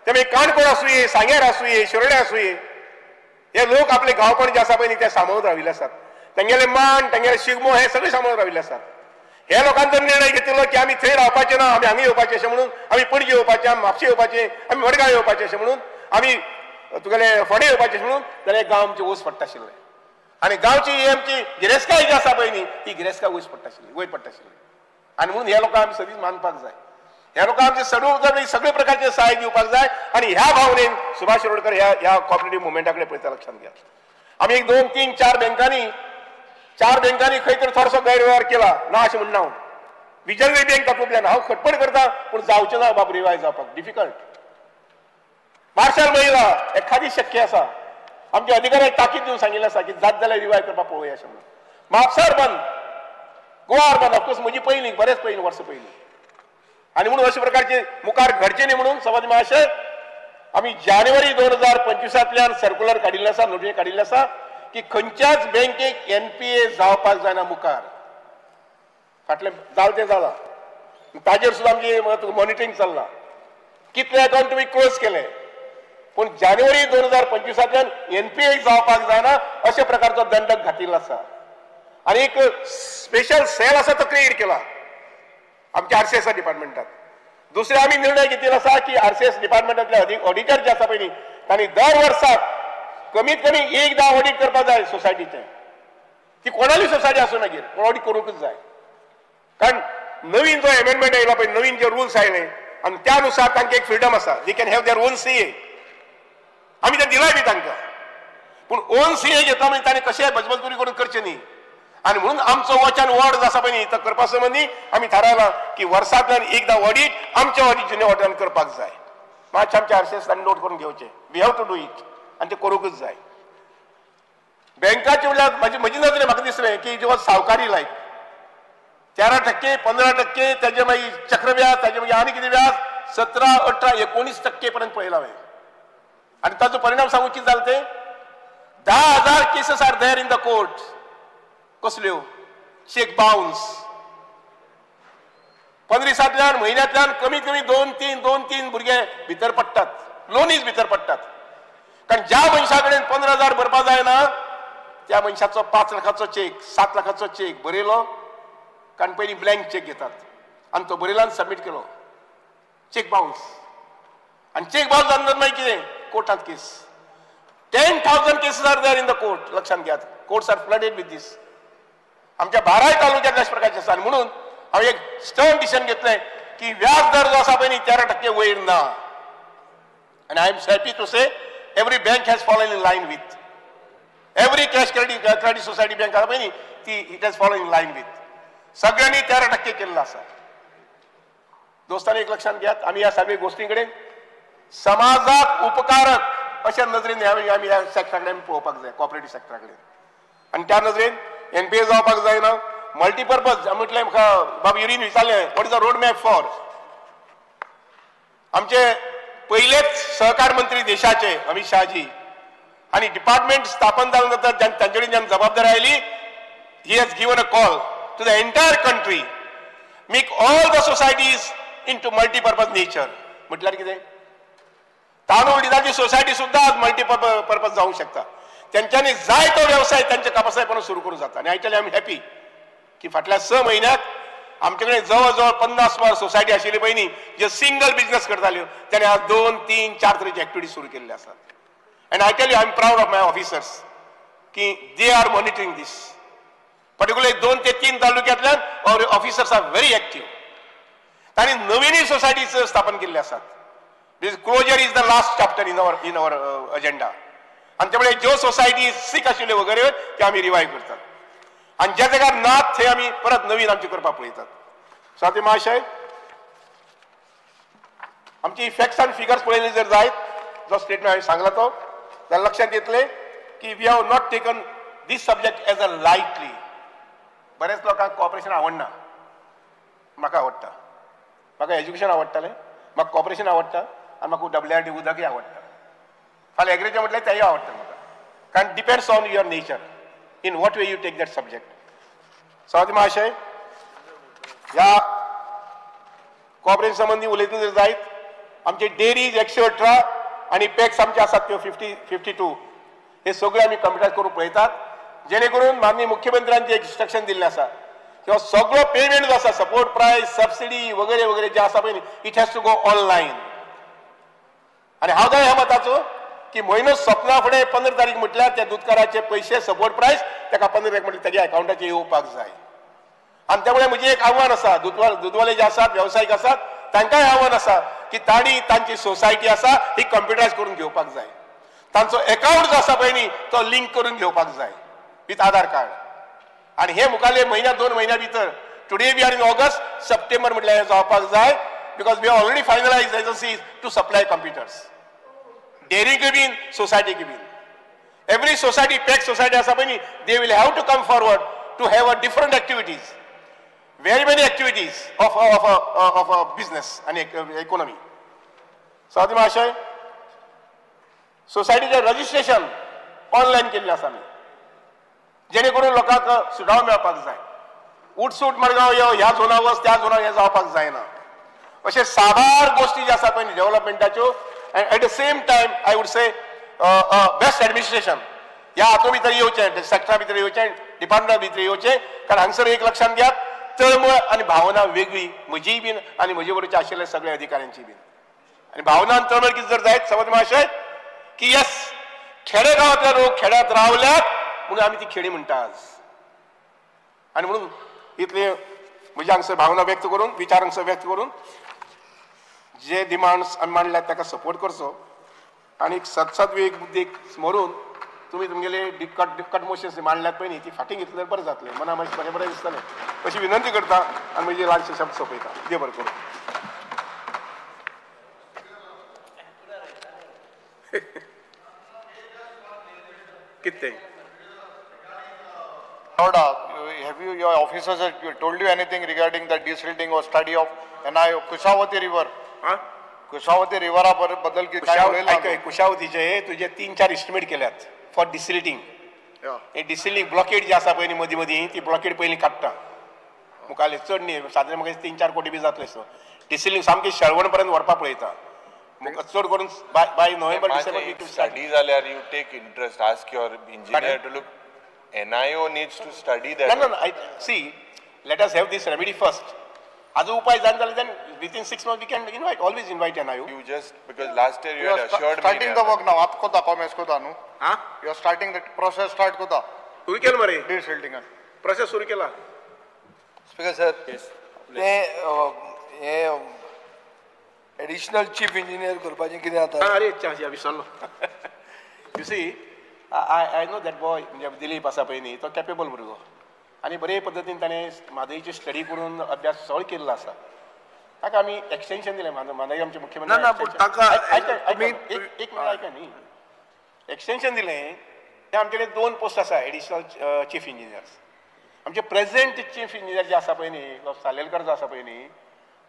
ते मागीर काणकोण आसूये सांगेर आसूये शिरोडे आसूये हे लोक आपले गांवपण जे आसा पळय ते सांबाळून राविल्ले आसात तेंगेले मान तेंगेले शिगमो हे सगळे सांबाळून राविल्ले आसात हे लोकांनी जर निर्णय घेतिल्लो की आमी थंय रावपाचे ना आमी हांगा येवपाचे अशें म्हणून आमी पणजे येवपाचे आमी म्हापशे येवपाचे आमी मडगांव येवपाचे अशें म्हणून आमी तुगेले फोंडे येवपाचे म्हणून जाल्यार गांव आमचे वच पडटा आशिल्ले आनी गांवची ही आमची गिरेस्तकाय जी आसा पळय न्ही ती गिरेस्तकाय वयर पडटा आशिल्ली आनी म्हणून ह्या लोकांक आमी सदींच मानपाक जाय ह्या लोकांक आमचे सगळे प्रकारचे सहाय दिवपाक जाय आनी ह्या भावनेन सुभाष शिरोडकर ह्या कॉपरेटीव मुवमेंटा कडेन पळयता लक्षांत घ्या आमी एक 2, 3, 4 बँकांनी खंय तरी थोडोसो गैरवेव्हार केला ना अशें म्हणना हांव विजनरी बँक तातूंतल्यान हांव खटपट करता पूण जावचें ना बाब रिवायज जावपाक डिफिकल्ट मार्शल महिला एखादी शक्य आसा आमच्या अधिकाऱ्यांक ताकीद दिवन सांगिल्लें आसा की जात जाल्यार रिवायव करपाक पळोवया अशें म्हणून म्हापसार बंद गोवा बंद ऑफकोर्स म्हजी पयलीं बरेच पयलीं वर्सां पयलीं आनी म्हणून अशा प्रकारचे मुखार घडचे न्ही म्हणून सभापती महाशय आमी जानेवारी 2025 सर्क्युलर काडिल्लें आसा नोटीस काडिल्लें आसा की खंयच्याच बँकेक NPA जावपाक जायना मुखार फाटलें जालें तें जालां ताजेर सुद्दां आमची मॉनिटरींग चल्लां कितले अकावंट तुमी क्लोज केले पूण जानेवारी 2025 NPA जावपाक जायना अशा प्रकारचो दंडक घातिल्लो आसा आनी एक स्पेशल सेल आसा तो क्रिएट केला आमच्या RCS डिपार्टमेंटात दुसरे आमी निर्णय घेतिल्लो आसा की RCS डिपार्टमेंटातले ऑडिटर जे आसा पळय तांणी दर वर्साक कमीत कमी एकदां ऑडिट करपाक जाय सोसायटीचें ती कोणाली सोसायटी आसूं मागीर पूण ऑडिट करूंकच जाय कारण नवीन जो एमेंडमेंट आयलो पळय नवीन जे रुल्स आयले आनी त्या अनुसार तांकां एक फ्रिडम आसा they can have their own CA आमी ते दिलाय बी तांकां पूण ओन CA घेता म्हणजे ताणें कशेंय मजबुरी करून करचें न्ही आनी म्हणून आमचो वचन वर्ड जो आसा पळय न्ही तो करपा संबंदी आमी थारायला की वर्सांतल्यान एकदां ऑडिट आमच्या ऑडिटीने ऑर्डर करपाक जाय मातशें आमच्या RCS नोट करून घेवचें we have to do it आनी ते करूंकच जाय बँकाचे म्हणल्यार म्हजी नजरेन म्हाका दिसलें की जो सावकारी लायक 13%, 15% त्याचे मागीर चक्रव्याज त्याचे मागीर आनी कितें व्याज 17, 18, 19% पर्यंत पळयला हांवें आनी ताचो परिणाम सांगूं कितें जालें तें 10,000 cases are there in the court कसल्यो चेक बाउन्स 15 दिसांतल्यान म्हयन्यांतल्यान कमीत कमी 2-3 भुरगे भितर पडटात लोनीज भितर पडटात कारण ज्या मनशा कडेन 15,000 भरपाक जायना त्या मनशाचो 5 लाखाचो चेक 7 लाखाचो चेक बरयलो कारण पयलीं ब्लँक चेक घेतात आनी तो बरयलो आनी सबमीट केलो चेक बाउन्स आनी चेक बाउन्स जावन मागीर कितें कोर्टांत case 10,000 cases are there in the court लक्षांत घेयात courts are flooded with this आमच्या 12 तालुक्यांत अशा प्रकारचे आसा आनी म्हणून हांवें एक स्टर्न डिसिजन घेतलें की व्याज दर जो आसा पळय न्ही 13% वयर ना आनी I am happy to say every bank has fallen in line with every cash credit society bank आसा पळय न्ही ती it has fallen in line with सगळ्यांनी 13% केल्लो आसा दोस्तांनी एक लक्षांत घेयात आमी ह्या सगळ्या गोश्टी कडेन समाजाक उपकारक अशा नजरेन आमी ह्या सॅक्टरा कडेन पळोवपाक जाय कॉपरेटीव सॅक्टरा कडेन आनी त्या नजरेन NPA जावपाक जायना मल्टीपर्पज म्हटलें म्हाका बाब युरीन विचारलें what is the road map for आमचे पयलेच सहकार मंत्री देशाचे अमित शाहजी आनी डिपार्टमेंट स्थापन जावन नंतर तांचे कडेन जेन्ना जबाबदारी आयली he has given a call to the entire country make all the societies into multipurpose nature म्हटल्यार कितें तांदूळ डिजाची सोसायटी सुद्दां आज मल्टीपर्पज जावंक शकता तेंच्यांनी जाय तो वेवसाय तांच्या कापासायपणान सुरू करूंक जाता आनी आय एम हॅपी की फाटल्या 6 म्हयन्यात आमचे कडेन जवळ जवळ 50 सोसायटी आशिल्ली पळय न्ही जे सिंगल बिझनेस करताल्यो ताणें आज 2, 3, 4 तरेचे एक्टिविटी सुरू केल्ले आसात and I tell you I am proud of my officers की they are monitoring these particularly 2 ते 3 तालुक्यांतल्यान our officers are very active तांणी नवीनय सोसायटीज स्थापन केल्ले आसात this closure is the last chapter in our agenda आनी त्यामुळे ज्यो सोसायटी सीक आशिल्ल्यो वगैरे त्यो आमी रिवायव करतात आनी ज्या जाग्यार नात थंय आमी परत नवीन आमचे करपाक पळयतात स्वाती महाशय आमची फॅक्ट्स आनी फिगर्स पळयले जर जायत जो स्टेटमेंट हांवें सांगला तो जाल्यार लक्षांत येतलें की we have not taken this subject as a lightly बरेच लोकांक कॉपरेशन आवडना म्हाका आवडटा म्हाका एज्युकेशन आवडटालें म्हाका कॉपरेशन आवडटा आनी म्हाका WRD उदकय आवडटा फाल्यां एग्रीकल्चर म्हटल्यार तेंय आवडटा म्हाका कारण depends on your nature in what way you take that subject Swati महाशय ह्या कॉपरेशन संबंधी उलयतना जर जायत आमचे डेरीज 118 आणि पॅक्स आमचे आसात त्यो 52 हे सगळे आमी कंप्युटरायज करून पळयतात जेणे करून माननीय मुख्यमंत्र्यांचे इंस्ट्रक्शन दिल्लें आसा किंवा सगळो पेमेंट जो आसा सपोर्ट प्रायस सबसिडी वगैरे वगैरे जे आसा पळय it has to go online आणि हांव जाय ह्या मताचो की म्हयनो सोंपना फुडें 15 तारीख म्हटल्यार त्या दुधकाराचे पयशे सपोर्ट प्रायस ताका 15 तारीख म्हटल्यार तेज्या अकाउंटाचेर येवपाक जाय आणि त्यामुळे म्हजें एक आव्हान आसा दुधवाले जे आसात व्यावसायिक आसात तांकांय आव्हान आसा की तांणी तांची सोसायटी आसा ही कंप्युटरायज करून घेवपाक जाय तांचो अकाउंट जो आसा पळय न्ही तो लिंक करून घेवपाक जाय विथ आधार कार्ड आणि हे मुखाल्ले म्हयन्या 2 म्हयन्या भितर today we are in August September म्हटल्यार हे जावपाक जाय because we already finalise agencies to supply computers डेअरीक बीन सोसायटीक बीन एवरी सोसायटी पॅक सोसायटी आसा पळय न्ही they will have to come forward to have a different activities very many activities of a business and economy. Sawati Mahashay, society registration online केल्लें आसा आमी जेणे करून लोकांक सुडाव मेळपाक जाय उठसूट मडगांव यो ह्या झोनार वच त्या झोनार हें जावपाक जायना अशे साबार गोश्टी जे आसा पळय डेव्हलपमेंटाच्यो and at the same time I would say best administration ह्या हातूंत भितर येवचें सेक्टरा भितर येवचें डिपार्टमेंटा भितर येवचें कारण हांगसर एक लक्षांत घेयात तळमळ आणि भावना वेगळी म्हजी बीन आणि म्हजे बरोबर आशिल्ल्या सगळ्या अधिकाऱ्यांची बीन आणि भावना आणि तळमळ कितें जर जायत समज महाशय की यस खेडेगांवांतले लोक खेड्यांत रावल्यात म्हणून आमी ती खेडी म्हणटा आज आणि म्हणून इतले म्हजे हांगसर भावना व्यक्त करून विचार हांगसर व्यक्त करून जे डिमांड्स आमी मांडल्यात ताका सपोर्ट करचो आणि सदसद एक मुद्देक स्मरून तुम्ही तुमगेले कट मोशन्स मांडल्यात पळय न्ही ती फाटीं घेतली जाल्यार बरें जातलें मना मातशें बरें दिसतलें अशी विनंती करता आनी म्हजी ल्हानशे शब्द सोंपयता देव बरें करूं कितें Have you, your officers told you anything regarding the desilting or study of NIO Kushavati River? Kushavati रिवरा बद्दल कुशावतीचे तुझे 3-4 इस्टिमेट केल्यात फॉर डिसिल्टिंग हे डिसिल्टिंग ब्लॉकेड जे आसा पळय न्ही मदीं मदीं ती ब्लॉकेड पयलीं काडटा मुखाल्ले चड न्ही सादारण म्हाका 3-4 कोटी बी जातले सो डिसिल्टिंग सामकी शळवण पर्यंत व्हरपाक पळयता चड करून बाय नोव्हेंबर डिसेंबर स्टडी जाल्यार you take interest ask your engineer to look NIO needs to study that. No, I see. Let us have this remedy first. As upay जान then within 6 months we can always invite NIO. You just because last year you had assured me. Starting the work now. आप कोता कॉमेस कोता नु. हाँ? You are starting the process start कोता. सुरू केलं मरे. Desilting. Process सुरू केला. Speaker sir. Yes. ये additional chief engineer करपाचे कितें आता? अरे अच्छा विसरलो. You see. I know that boy म्हणजे दिलीप आसा पळय न्ही तो कॅपेबल भुरगो आनी बरे पद्दतीन ताणें म्हादईची स्टडी करून अभ्यास सगळो केल्लो आसा ताका आमी एक्सटेंशन दिलें म्हादई आमचे मुख्यमंत्री एक मिनट आयका न्ही एक्सटेंशन दिलें तें आमचे 2 पोस्ट आसा एडिशनल चीफ इंजिनियर्स आमचे प्रेझेंट चीफ इंजिनियर जे आसा पळय न्ही सालेलकर जो आसा पळय न्ही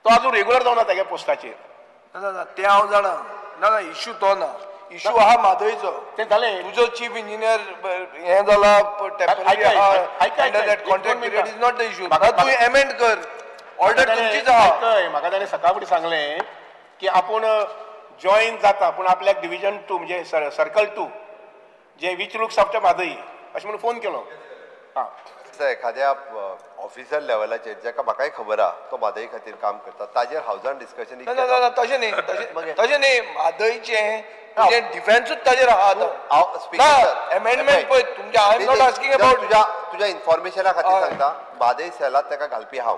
तो आजून रेग्युलर जावना तेगे पोस्टाचेर ना तें हांव जाणा ना इशू तो ना इशू आहा म्हादईचो तें जालें तुजो चीफ इंजिनियर हें जाला temporary under that contract period is not the issue म्हाका तूं एमेंड कर ऑर्डर तुमचीच आहा म्हाका ताणें सकाळ फुडें सांगलें की आपूण जॉईन जाता पूण आपल्याक डिविजन 2 म्हणजे सर्कल 2 जे वीच लुक्स आफ्टर म्हादई अशें म्हणून फोन केलो हां एखाद्या ऑफिसर लेवलाचेर जाका म्हाकाय खबर आहा तो म्हादई खातीर काम करता ताजेर हावजान डिस्कशन तशें न्ही म्हादईचें डिफेन्सूच ताजेर आहा अमेंडमेंट पळय तुमचे I am not asking about तुज्या इन्फॉर्मेशना खातीर सांगता म्हादई सेलात ताका घालपी हांव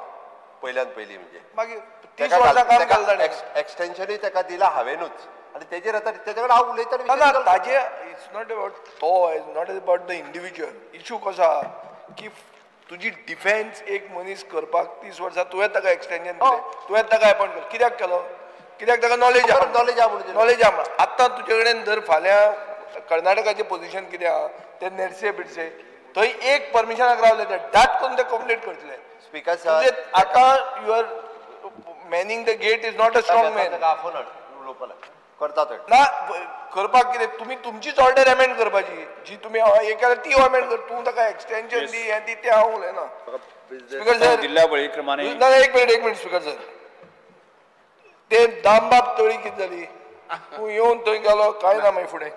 पयल्यान पयलीं म्हणजे मागीर 30 वर्सां काम केलें ताणें एक्सटेंशनूय ताका दिला हांवेनूच आनी तेजेर आतां तेजे कडेन हांव उलयता ताजे इट्स नॉट अबाउट तो is not about the individual issue कसो आहा की तुजी डिफेन्स एक मनीस करपाक 30 वर्सां तुवें ताका एक्सटेंशन दिलें तुवें ताका अपॉयंट केलो कित्याक केलो कित्याक ताका नॉलेज आहा म्हणून आतां तुजे कडेन जर फाल्यां कर्नाटकाचें पोजिशन कितें आहा ते नेरसे बिडसे थंय एक परमिशनाक रावले ते डाट करून ते कंप्लीट करतले स्पीकर सर आतां you are manning the gate is not a strong man करता ते ना करपाक कितें तुमी तुमचीच ऑर्डर अमेंड करपाची जी तुमी हे केल्यार ती अमेंड कर तूं ताका एक्सटेंशन दी हें दी तें हांव उलयना स्पीकर सर जिल्हा वळी क्रमांक ना एक मिनिट स्पीकर सर ते दामबाब तळी कितें जाली तूं येवन थंय गेलो काय ना मागीर फुडें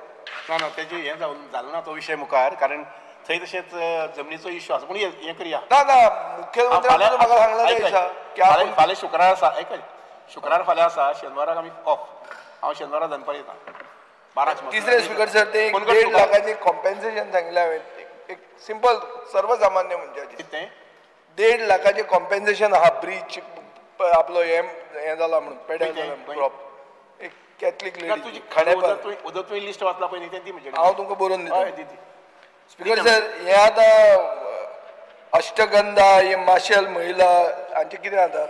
ना तेजे हें जालो ना तो विशय मुखार कारण थंय तशेंच जमनीचो इश्यू आसा पूण हें करया ना मुख्यमंत्र्यान म्हाका सांगला की आपण फाल्यां शुक्रार आसा शुक्रार फाल्यां आसा शेनवाराक आमी ऑफ हांव शेनवारा दनपार येता 12 तिसरे स्पीकर सर ते 1.5 लाखाचे कॉम्पेन्सेशन सांगिल्लें हांवें एक सिंपल सर्वसामान्य मनशाचें 1.5 लाखाचे कॉम्पेन्सेशन आहा ब्रीच आपलो हें जाला म्हणून पेड्यार जाला एक कॅथलीक लेडी खांडेपार उदक तुवें लिस्ट वाचला पळय न्ही तें दी म्हणजे हांव तुमकां बरोवन दिता स्पीकर सर हें आतां अष्टगंधा हे माशेल महिला हांचे कितें जाता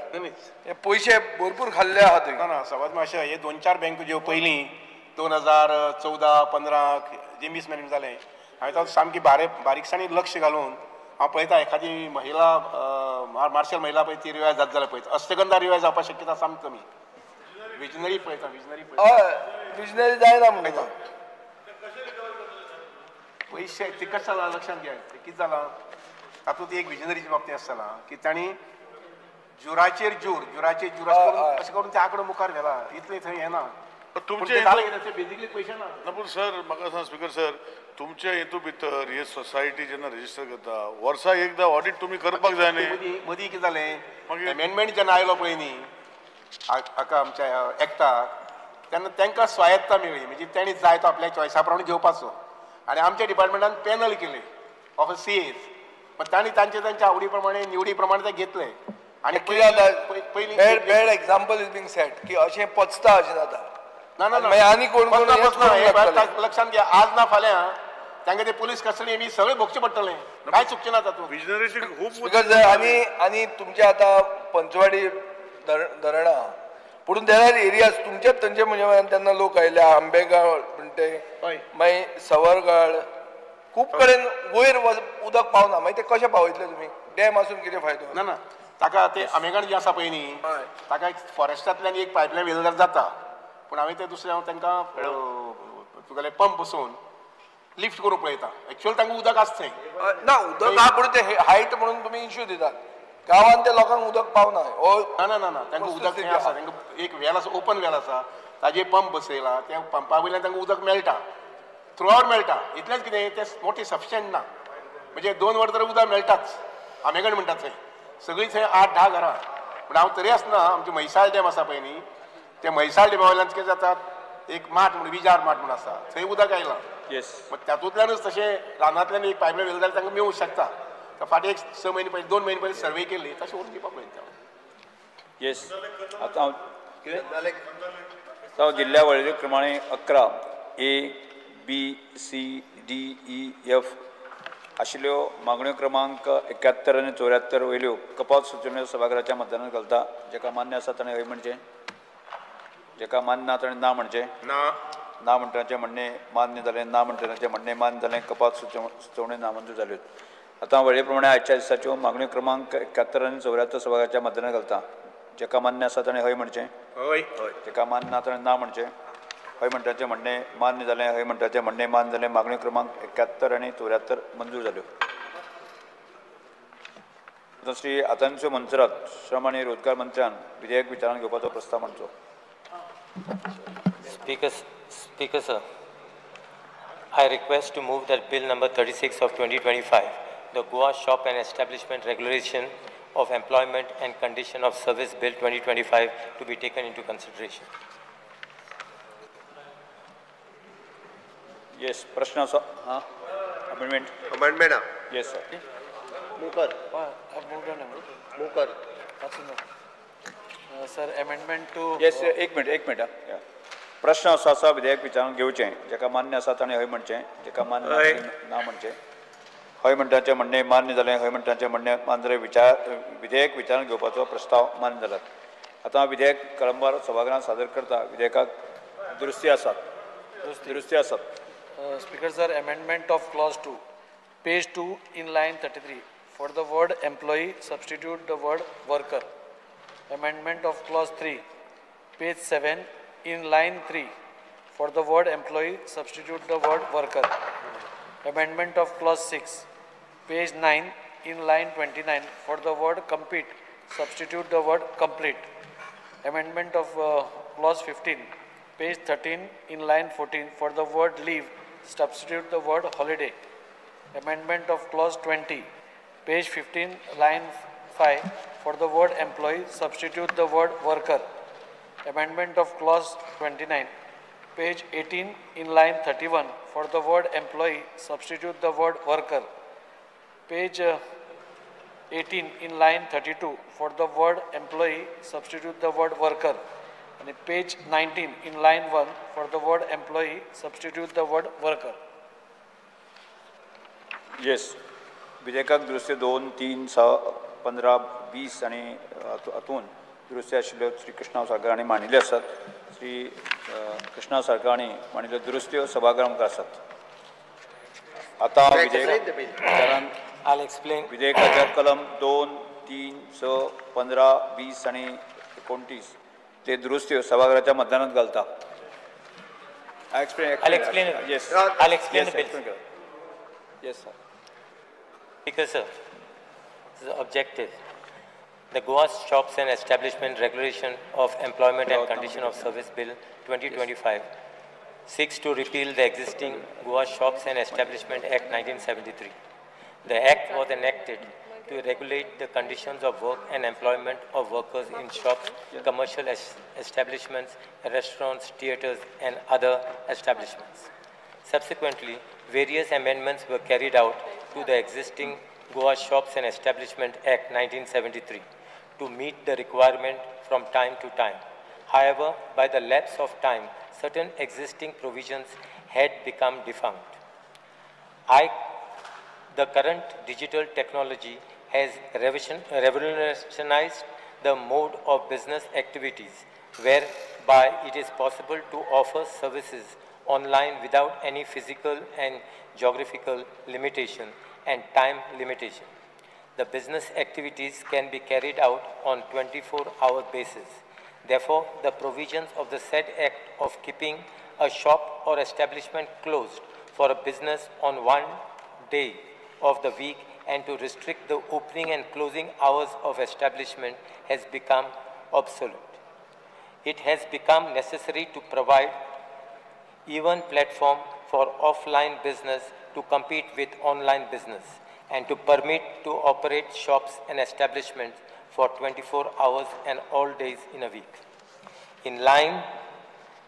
हे पयशे भरपूर खाल्ले आहा थंय ना सवाद मातशें हे 2-4 बँको ज्यो पयलीं 2014-15 जे मिसमॅनेज जालें हांवें तातूंत सामकी बारीकसाणी लक्ष घालून हांव पळयता एखादी महिला मार्शल महिला पळय ती रिवायज जाता जाल्यार पळयता अष्टगंधा रिवायज जावपाक शक्यता सामकी कमी विजनरी पळयता हय विजनरी जायना म्हणटा पयशे ते कशें जालां लक्षांत घे कितें जालां तातूंत एक विजनरीची बाबतींत आसताना की तांणी जुराचेर जूर अशें करून ते आंकडो मुखार व्हेला इतलें थंय हें ना तुमचे बेजिकली पयशे ना ना पूण सर म्हाका सांग स्पीकर सर तुमच्या हेतू भितर हे सोसायटी जेन्ना रजिस्टर करता वर्सा एकदां ऑडिट तुमी करपाक जाय न्ही मदीं कितें जालें अमेंडमेंट जेन्ना आयलो पळय न्ही हाका आमच्या एक्टाक तेन्ना तांकां स्वायत्ता मेळ्ळी म्हणजे तेणी जाय तो आपल्या चॉयसा प्रमाणे घेवपाचो आनी आमच्या डिपार्टमेंटान पॅनल केले ऑफ सीएज पण तांणी तांच्या आवडी प्रमाणे निवडी प्रमाणे ते घेतले आनी पयलीं bad example is being set की अशें पचता अशें जाता मागीर आनी कोण लक्षांत घ्या आज ना फाल्यां तांकां ते पुलीस कस्टडी बी सगळें भोगचें पडटलें कांय चुकचें ना तातूंत विजनरीची खूब स्पीकर सर आनी तुमचे आतां पंचवाडी धरण आहा पुणून देर आर एरियाज तुमचेच थंयचे म्हणजे तेन्ना लोक आयले आंबेगाव म्हणटे मागीर सवरगाळ खूब कडेन वयर उदक पावना मागीर ते कशें पावयतले तुमी डॅम आसून कितें फायदो ना ताका ते आमेगण जें आसा पळय न्ही ताका एक फॉरेस्टांतल्यान एक पायपलायन व्हेलो जाल्यार जाता पूण हांवें ते दुसरें हांव तांकां तुगेले पंप बसोवन लिफ्ट करूंक पळयता एक्चुअल तांकां उदक आसता थंय ना उदक आहा पूण ते हायट म्हणून तुमी इश्यू दितात गांवांत ते लोकांक उदक पावना ना तांकां उदक थंय आसा तांकां एक वेल आसा ओपन वेल आसा ताजेर पंप बसयला त्या पंपा वयल्यान तांकां उदक मेळटा थ्रू आवर मेळटा इतलेंच कितें तें मोटी सफिशियंट ना म्हणजे 2 वर तर उदक मेळटाच आमेगण म्हणटात थंय सगळीं थंय 8-10 घरां पूण हांव तरी आसतना आमचे म्हैसाळ डॅम आसा पळय न्ही त्या म्हैसाळ डॅमा वयल्यान कितें जातात एक माठ म्हणून विजार माठ म्हणून आसा थंय उदक आयलां मग तातूंतल्यानूच तशें रानांतल्यान एक पायपलायन व्हेलो जाल्यार तांकां मेळूंक शकता फाटीं एक 6 म्हयने पयलीं 2 म्हयने पयलीं सर्वे केल्ली तशें व्हरून दिवपाक पळयता येस आतां हांव जिल्ल्या वळेरी क्रमांक 11 A, B, C, D, E, F आशिल्ल्यो मागण्यो क्रमांक 71 आनी 74 वयल्यो कपात सुचोवण्यो सभागृहाच्या मतदानाक घालता जेका मान्य आसा ताणें हय म्हणचें जेका मान्य ना ताणें ना म्हणचें ना म्हणटाचें म्हणणें मान्य जालें ना म्हणटाचें म्हणणें मान्य जालें कपात सुचोवण्यो नामंजूर जाल्यो आतां वळेरे प्रमाणे आयच्या दिसाच्यो मागण्यो क्रमांक 71 आनी 74 सभागृहाच्या मतदानाक घालता जेका मान्य आसा ताणें हय म्हणचें जेका मान्य ना ताणें ना म्हणचें हय म्हणटाचें म्हणणें मान्य जालें हय म्हणटाचें म्हणणें मान्य जालें मागण्यो क्रमांक 71 आनी 74 मंजूर जाल्यो आतां श्री आतांच्यो मंत्रात श्रम आनी रोजगार मंत्र्यान विधेयक विचारान घेवपाचो प्रस्ताव मांडचो Speaker sir, I request to move that bill number 36 of 2025, the Goa Shop and Establishment Regulation of Employment and Condition of Service Bill 2025 to be taken into consideration. Yes, प्रश्न आसा हां amendment yes sir Mukar sir amendment to yes एक मिनिट प्रश्न आसा विधेयक विचारून घेवचें जेका मान्य आसा ताणें हय म्हणचें जेका मान्य ना म्हणचें हय म्हणटाचें म्हणणें मान्य जालें हय म्हणटाचें म्हणणें मान्य जालें विधेयक विचारून घेवपाचो प्रस्ताव मान्य जाला आतां विधेयक कळंबार सभागृहांत सादर करता विधेयकाक दुरुस्ती आसात Speaker sir, amendment of clause 2, page 2 in line 33. For the word employee, substitute the word worker. Amendment of clause 3, page 7 in line 3. For the word employee, substitute the word worker. Amendment of clause 6, page 9, in line 29. For the word compete, substitute the word complete. Amendment of clause 15, page 13, in line 14. For the word leave, substitute the word holiday. Amendment of clause 20, page 15, line 5. For the word employee, substitute the word worker. Amendment of clause 29, page 18, in line 31. For the word employee, substitute the word worker. Page 18, in line 32. For the word employee, substitute the word worker. And page 19, in line 1. For the word employee, substitute the word worker. Yes. विधेयकाक दुरुस्ती 2, 3, 6, 15, 20 आणि हातून दुरुस्ती आशिल्ल्यो श्री कृष्णा साळकारांनी मांडिल्ल्यो आसात. श्री कृष्णा साळकारांनी मांडिल्ल्यो दुरुस्त्यो सभागृहांत आसात. आता विधेयकाच्या कलम 2, 3, 6, 15, 20 आणि 29 ते दुरुस्त्यो सभागृहाच्या मतदानात घालता. I'll explain it. Yes. I'll explain the bill. Yes, sir. Speaker, sir, this is the objective. The Goa Shops and Establishment Regulation of Employment and Condition of Service Bill 2025 seeks to repeal the existing Goa Shops and Establishment Act 1973. The act was enacted to regulate the conditions of work and employment of workers in shops, commercial establishments, restaurants, theatres, and other establishments. Subsequently, various amendments were carried out to the existing Goa Shops and Establishment Act 1973 to meet the requirement from time to time. However, by the lapse of time, certain existing provisions had become defunct. The current digital technology has revolutionized the mode of business activities, whereby it is possible to offer services online without any physical and geographical limitation and time limitation. The business activities can be carried out on 24-hour basis. Therefore, the provisions of the said act of keeping a shop or establishment closed for a business on one day of the week and to restrict the opening and closing hours of establishment has become obsolete. It has become necessary to provide even platform for offline business to compete with online business and to permit to operate shops and establishments for 24 hours and all days in a week. In line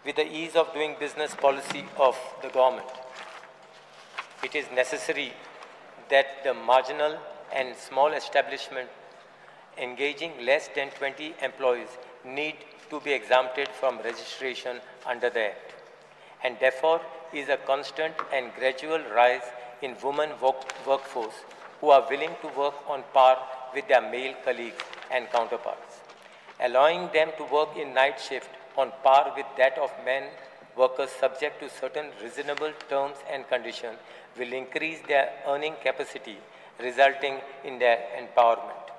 with the ease of doing business policy of the government, it is necessary that the marginal and small establishment engaging less than 20 employees need to be exempted from registration under the Act, and therefore is a constant and gradual rise in women workforce who are willing to work on par with their male colleagues and counterparts. Allowing them to work in night shift on par with that of men workers subject to certain reasonable terms and conditions will increase their earning capacity, resulting in their empowerment.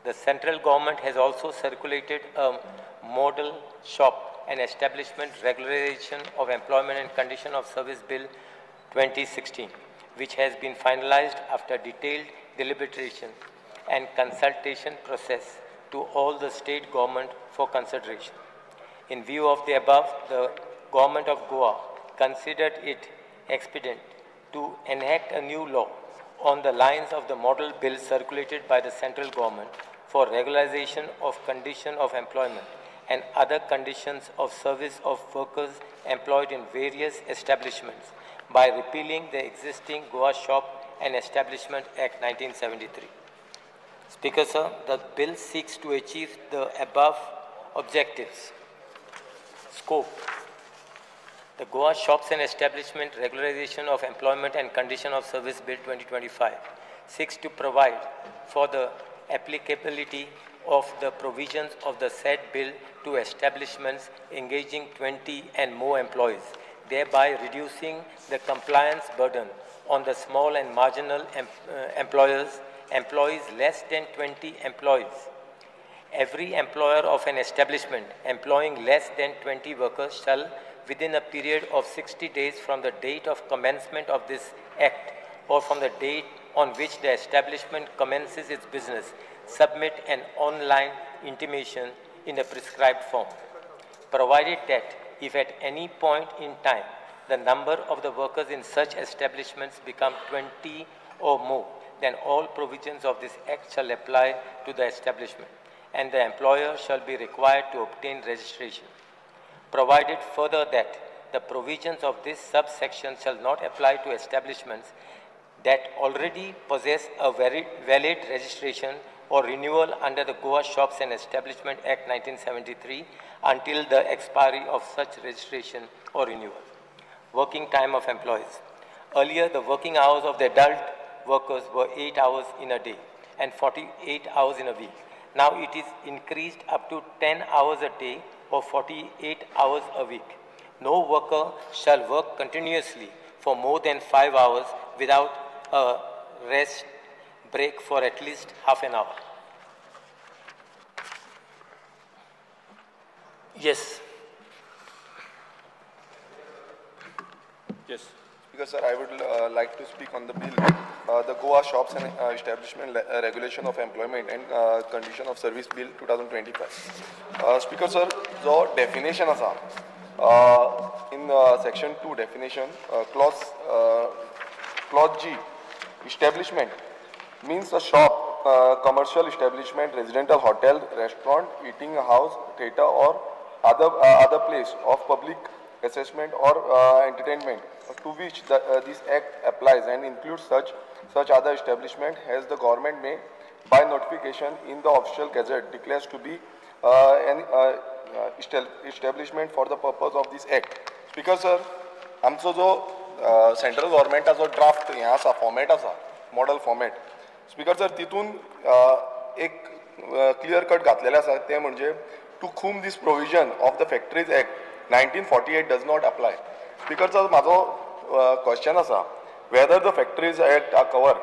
The central government has also circulated a model shop and establishment regulation of employment and condition of service bill 2016, which has been finalized after detailed deliberation and consultation process to all the state government for consideration. In view of the above, the government of Goa considered it expedient to enact a new law on the lines of the model bill circulated by the central government for regularization of condition of employment and other conditions of service of workers employed in various establishments by repealing the existing Goa Shop and Establishment Act 1973. Speaker, sir, the bill seeks to achieve the above objectives. Scope. The Goa Shops and Establishment Regularization of Employment and Condition of Service Bill 2025 seeks to provide for the applicability of the provisions of the said bill to establishments engaging 20 and more employees, thereby reducing the compliance burden on the small and marginal employees less than 20 employees. Every employer of an establishment employing less than 20 workers shall within a period of 60 days from the date of commencement of this Act or from the date on which the establishment commences its business, submit an online intimation in a prescribed form, provided that if at any point in time the number of the workers in such establishments become 20 or more, then all provisions of this Act shall apply to the establishment, and the employer shall be required to obtain registration. Provided further that the provisions of this subsection shall not apply to establishments that already possess a valid registration or renewal under the Goa Shops and Establishment Act 1973 until the expiry of such registration or renewal. Working time of employees. Earlier, the working hours of the adult workers were 8 hours in a day and 48 hours in a week. Now it is increased up to 10 hours a day or 48 hours a week. No worker shall work continuously for more than 5 hours without a rest break for at least half an hour. Yes. Yes. Speaker, sir, I would like to speak on the bill, the Goa Shops and Establishment Regulation of Employment and Condition of Service Bill 2025. Speaker, sir, the definition is in section 2 definition, clause G, establishment means a shop, commercial establishment, residential hotel, restaurant, eating house, theatre or other place of public assessment or entertainment to which this Act applies and includes such other establishment as the government may by notification in the official gazette declares to be an establishment for the purpose of this Act. Speaker, sir, आमचो जो सेंट्रल गव्हर्मेंटाचो ड्राफ्ट हे आसा फॉर्मेट आसा मॉडल फॉर्मेट. स्पीकर सर, तितून एक क्लियर कट घातलेले आसा ते म्हणजे to whom this provision of the Factories Act 1948 does not apply. Speaker sir, माझो क्वेश्चन आसा whether the Factories Act are covered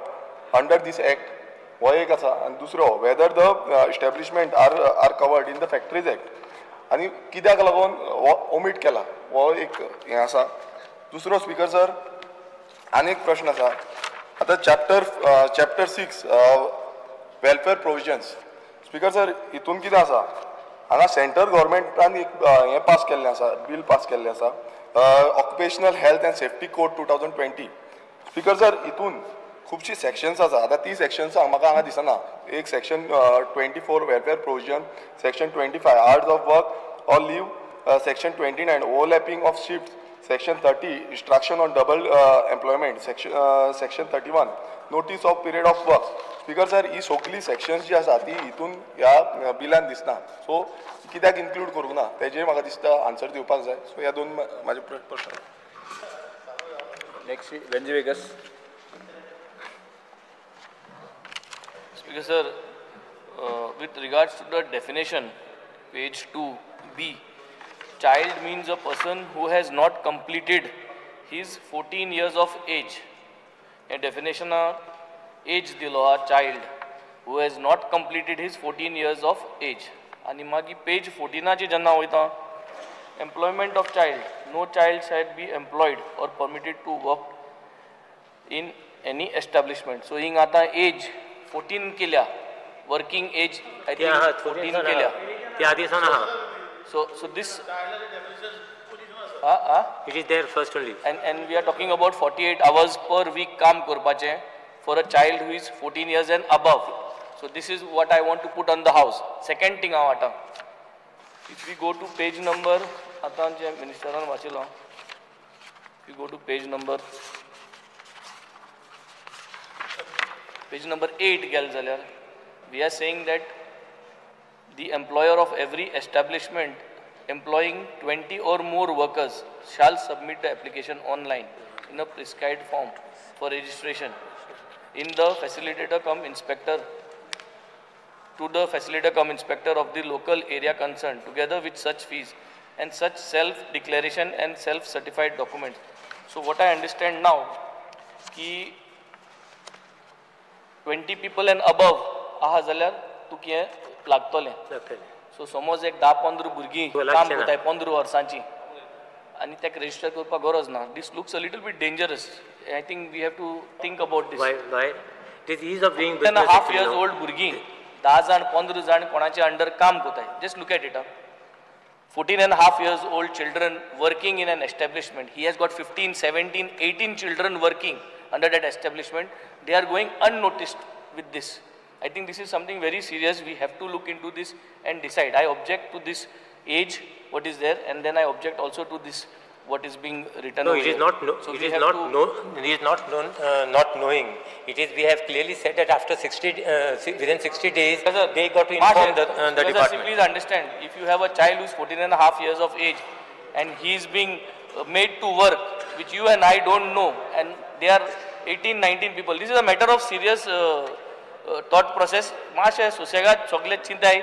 under this Act हो एक आसा आणि दुसरो whether the establishment are covered in the Factories Act आणि कित्याक लागून ओमिट केला हो एक हे आसा. दुसरो स्पीकर सर, आनीक प्रश्न आसा. आता chapter 6 welfare provisions. Speaker sir, हितून कितें आसा हांगा सेंट्रल गव्हर्मेंटान एक हें पास केल्लें आसा, बिल पास केल्लें आसा, occupational health end safety code 2020. Speaker sir, हितून खुबशी सेक्शन्स आसा. आतां ती सेक्शन्स म्हाका हांगा दिसना. एक section 24 welfare provision, section 25 hours of work or leave, section 29 overlapping of shift, section 30 instruction on double employment, section 31 notice of period of work. Speaker sir, ही सगळी sections जी आसा ती हितून ह्या बिलान दिसना. सो कित्याक इन्क्लूड करूंक ना तेजेर म्हाका दिसता आन्सर दिवपाक जाय. सो ह्या दोन म्हाजे प्रश्न. Next Venzy Viegas. Speaker sir, with regards to the definition, page 2B, child means a person who has not completed his 14 years of age. A definition of age dilo a child who has not completed his 14 years of age. Ani magi page 14 ची jenna hoita employment of child. No child shall be employed or permitted to work in any establishment. So hing आता age 14 केल्या, working age I think 14 केल्या. त्या आधी सांगा. So this it is there first only, and we are talking about 48 hours per week काम करपाचे for a child who is 14 years and above. So this is what I want to put on the house. Second thing आता, if we go to page number आता जे मिनिस्टरान वाचिलो, if we go to page number 8 गेल जाल्यार we are saying that the employer of every establishment employing 20 or more workers shall submit the application online in a prescribed form for registration in the facilitator cum inspector to the facilitator cum inspector of the local area concerned together with such fees and such self-declaration and self-certified documents. So what I understand now, ki 20 people and above aha जाल्यार तू किये लागतले. सो समज एक 10-15 भुरगीं काम करताय 15 वर्सांची आणि त्याक register करपाक गरज ना. This looks a little bit dangerous. I think we have to think about this. Why? It is ease of doing 10 and a business. half years old भुरगीं 10 जाण 15 जाण कोणाचे under काम करताय. Just look at it. 14 and a half years old children working in an establishment. He has got 15, 17, 18 children working under that establishment. They are going unnoticed with this. I think this is something very serious. We have to look into this and decide. I object to this age, what is there, and then I object also to this, what is being written. No, over it is here. not. So It we is have not. to- No, it is not known. Not knowing. It is. We have clearly said that after 60, within 60 days, they got to inform the department. Please understand, if you have a child who is 14 and a half years of age and he is being made to work, which you and I don't know, and they are 18, 19 people, this is a matter of serious thought process. Mashe susegat chocolate chintai,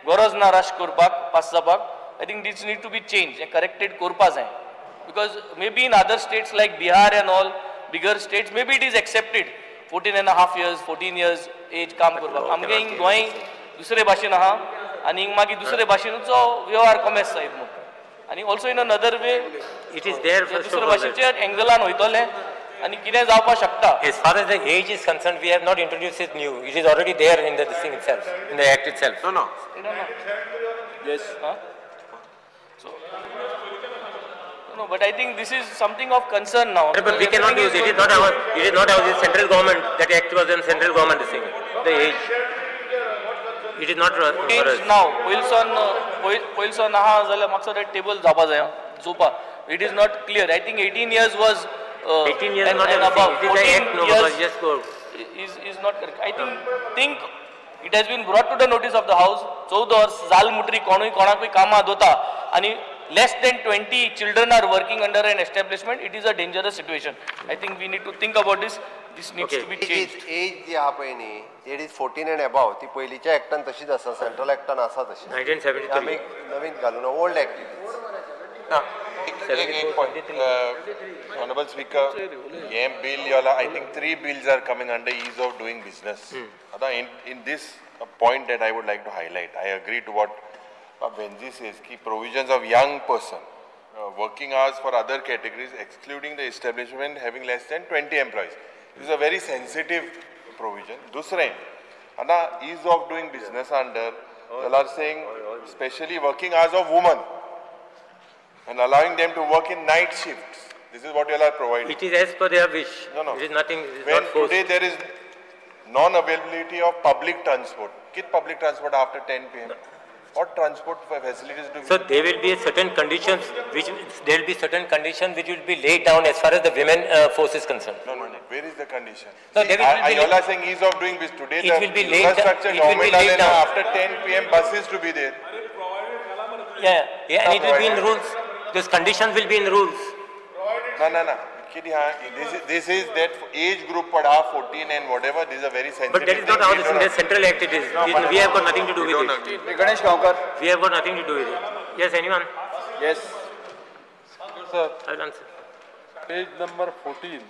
goros na rush kurpak, passapak. I think this need to be changed and corrected kurpas hai. Because maybe in other states like Bihar and all, bigger states, maybe it is accepted. 14 and a half years, 14 years age काम करपाक. आमगे हिंग गोंय दुसरे भाशेन आहा आनी हिंग मागीर दुसरे भाशेनचो व्यवहार कमेस जायत म्हणून. आनी also in another way, it is there first of दुसरे all. भाशेच्या एंगलान वयतले आनी कितें जावपाक शकता. As far as the age is concerned, we have not introduced it new. It is already there in the thing itself, in the act itself. No. Yes. No, but I think this is something of concern now. But we cannot use it. It is not our. It is not our. The central government. That act was in central government. This thing. The age. It is not for us. Now, Wilson aha zala maksad table zaba zaya zopa. It is not clear. I think 18 years was 18 years and, not and everything. above. It is the 14 act. No, years just go. is not correct. I think it has been brought to the notice of the house. 14 वर्ष जाल मुटरी कोणूय कोणाकूय कामां दोता आणि less than 20 children are working under an establishment. It is a dangerous situation. I think we need to think about this. This needs to be changed. एज जी आहा पळय न्ही, एज इज 14 एंड अबाव, ती पयलींच्या एक्टान तशीच आसा, सेंट्रल एक्टान आसा तशी. 1973. आमी नवीन घालून old act. Honorable Speaker, bill, I think 3 bills are coming under ease of doing business. In this point that I would like to highlight, I agree to what Benji says, key provisions of young person, working hours for other categories, excluding the establishment having less than 20 employees. This is a very sensitive provision. Dusre, ease of doing business under, you are saying, especially working hours of women, and allowing them to work in night shifts. This is what you are providing. It is as per their wish. No. It is nothing. It is When not forced. today there is non-availability of public transport. Kit public transport after 10 p.m. What transport facilities do we So there will be certain conditions which there will be certain conditions which will be laid down as far as the women force is concerned. No. Where is the condition? No, there will be. You all are saying ease of doing business. Today It the will be laid infrastructure it will be government laid are down. after 10 p.m. buses to be there. Yeah, and it will be in rules. Those conditions will be in rules. No. This is that age group pada 14 and whatever. This is a very sensitive. But that is not how this in the central act it is. We have got nothing to do with it. Ganesh Gaonkar. We have got nothing to do with it. Yes, anyone? Yes. Sir, I will answer. page number 14,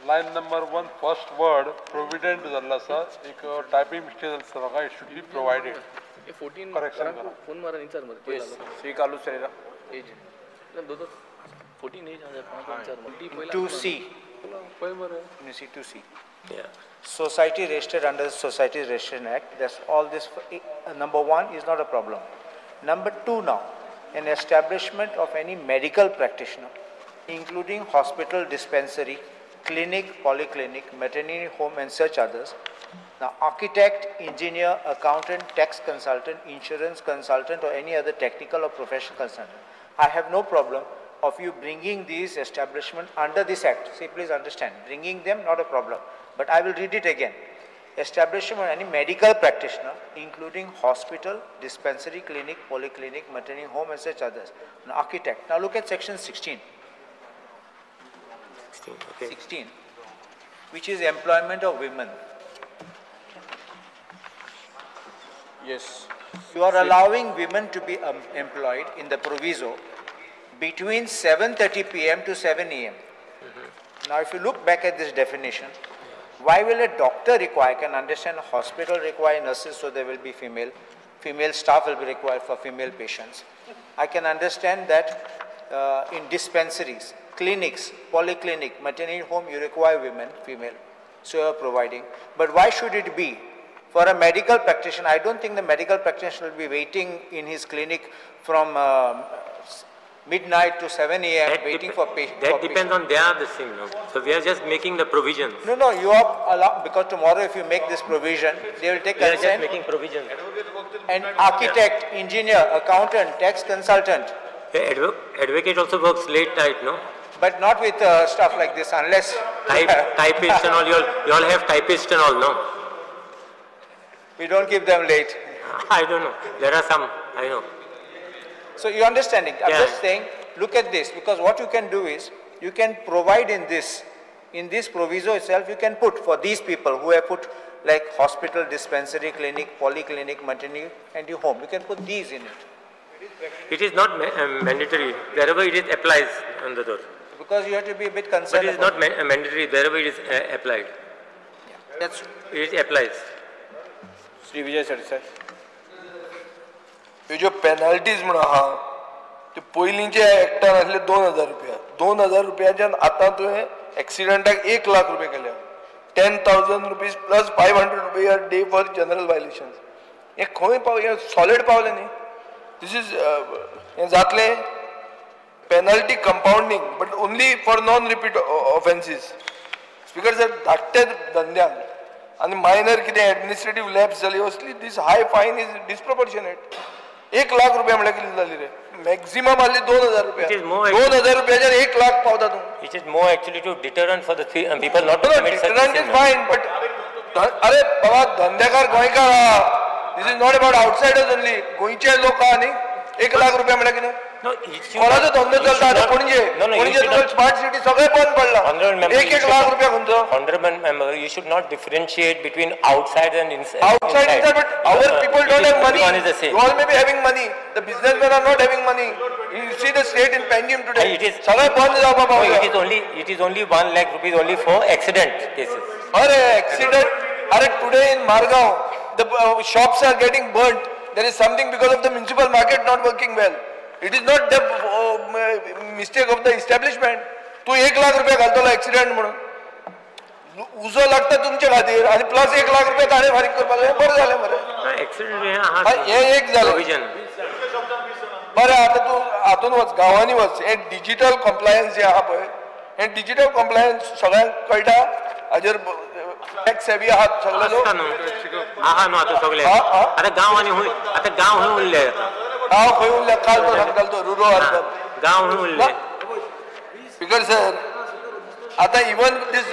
line number 1, first word, provident zalla sir, ek typing mistake zalla, it should be provided. 14 Correction. phone mara nahi sir mar. Yes. Sri Kalu Serera. Age. 14 age आ जाए 2C. See 2C. Yeah. Society registered under the Society Registration Act. That's all this. Number 1 is not a problem. Number 2 now, an establishment of any medical practitioner, including hospital, dispensary, clinic, polyclinic, maternity home and such others. Now, architect, engineer, accountant, tax consultant, insurance consultant or any other technical or professional consultant. I have no problem of you bringing these establishments under this act. See, please understand, bringing them not a problem. But I will read it again. Establishment of any medical practitioner, including hospital, dispensary, clinic, polyclinic, maternity home and such others. An architect. Now look at section 16. 16, which is employment of women. Yes. You are allowing women to be employed in the proviso between 7:30 p.m. to 7 a.m. Now, if you look back at this definition, why will a doctor require? I can understand a hospital require nurses, so there will be female staff will be required for female patients. I can understand that in dispensaries, clinics, polyclinic, maternity home, you require women, female, so you are providing. But why should it be? For a medical practitioner, I don't think the medical practitioner will be waiting in his clinic from midnight to 7 a.m. waiting for patients. That depends on their this thing, no? So we are just making the provisions. No, no, you are allowed, because tomorrow if you make this provision, they will take We are just consent. making provisions. And architect, engineer, accountant, tax consultant. The advocate also works late night, no? But not with stuff like this, unless... Typist and all, you all have typist and all, no? We don't keep them late. I don't know. There are some, I know. So you understanding? I'm Yeah. just saying, look at this, because what you can do is, you can provide in this proviso itself, you can put for these people who have put like hospital, dispensary, clinic, polyclinic, maternity, and your home. You can put these in it. It is not mandatory. Wherever it is applies on the door. Because you have to be a bit But concerned. it is not mandatory wherever it is applied. That's It applies. Sri Vijay Sir. ह्यो ज्यो पेनल्टीज म्हणून आहा त्यो पयलींच्या एक्टान आसले 2000 रुपया 2000 रुपयाच्यान आतां तुवें एक्सिडेंटाक 1 लाख रुपया केल्या 10,000 रुपीज प्लस 500 रुपया डे फॉर जनरल वायलेशन्स हे खंय हे सॉलिड पावले न्ही दिस इज हें जातलें penalty compounding but only for non repeat ऑफेन्सीस speaker sir धाकट्या धंद्यान आनी मायनर कितें एडमिनिस्ट्रेटीव लॅब्स जाली असली दीस हाय फायन इज डिस्प्रोपोर्शनेट 1 लाख रुपया म्हळ्यार कितली जाली रे मॅक्झिमम आसली 2000 रुपया 2000 रुपयाच्यान 1 लाख पावता तूं It is more actually to deterrent for the people not to commit such deterrent is fine but अरे बाबा धंदेकार गोंयकार आहा this is not about outsiders only गोंयचे लोक आहा न्ही 1 लाख रुपया म्हळ्यार कितें कोणाचो धंदो चलता आतां पणजे तुका स्मार्ट सिटी सगळें बंद पडला 1 लाख रुपया खंयचो Honorable member, you should not differentiate between outside and inside. Outside, inside, but our people don't have money. Everyone is the same. You all may be having money. The businessmen are not having money. You see the state in Panjim today. It is. सगळें बंद जावपाक पावला. It is only 1 lakh rupees only for accident cases. अरे accident. अरे today in Margao, the shops are getting burnt. There is something because of the municipal market not working well. It is not the mistake of the establishment. तू 1 लाख रुपया घालतलो एक्सिडेंट म्हणून उजो लागता तुमच्या खातीर आनी प्लस 1 लाख रुपया ताणें फारीक करपाक जाय बरें जालें मरे Accident हे एक जालें बरें आतां तूं हातून वच गांवांनी वच हें डिजिटल कंप्लायन्स जें आहा पळय हें डिजिटल कंप्लायन्स सगळ्यांक कळटा हाजेर टॅक्स सेवी आहात सगळे लोक आहा न्हू आतां सगळे आतां गांव आनी हूंय आतां गांव हूंय उरले हांव खंय उरल्या काल तो सांगतालो तो रुरो अर्बन गांव हूंय उरले स्पीकर सर आता even this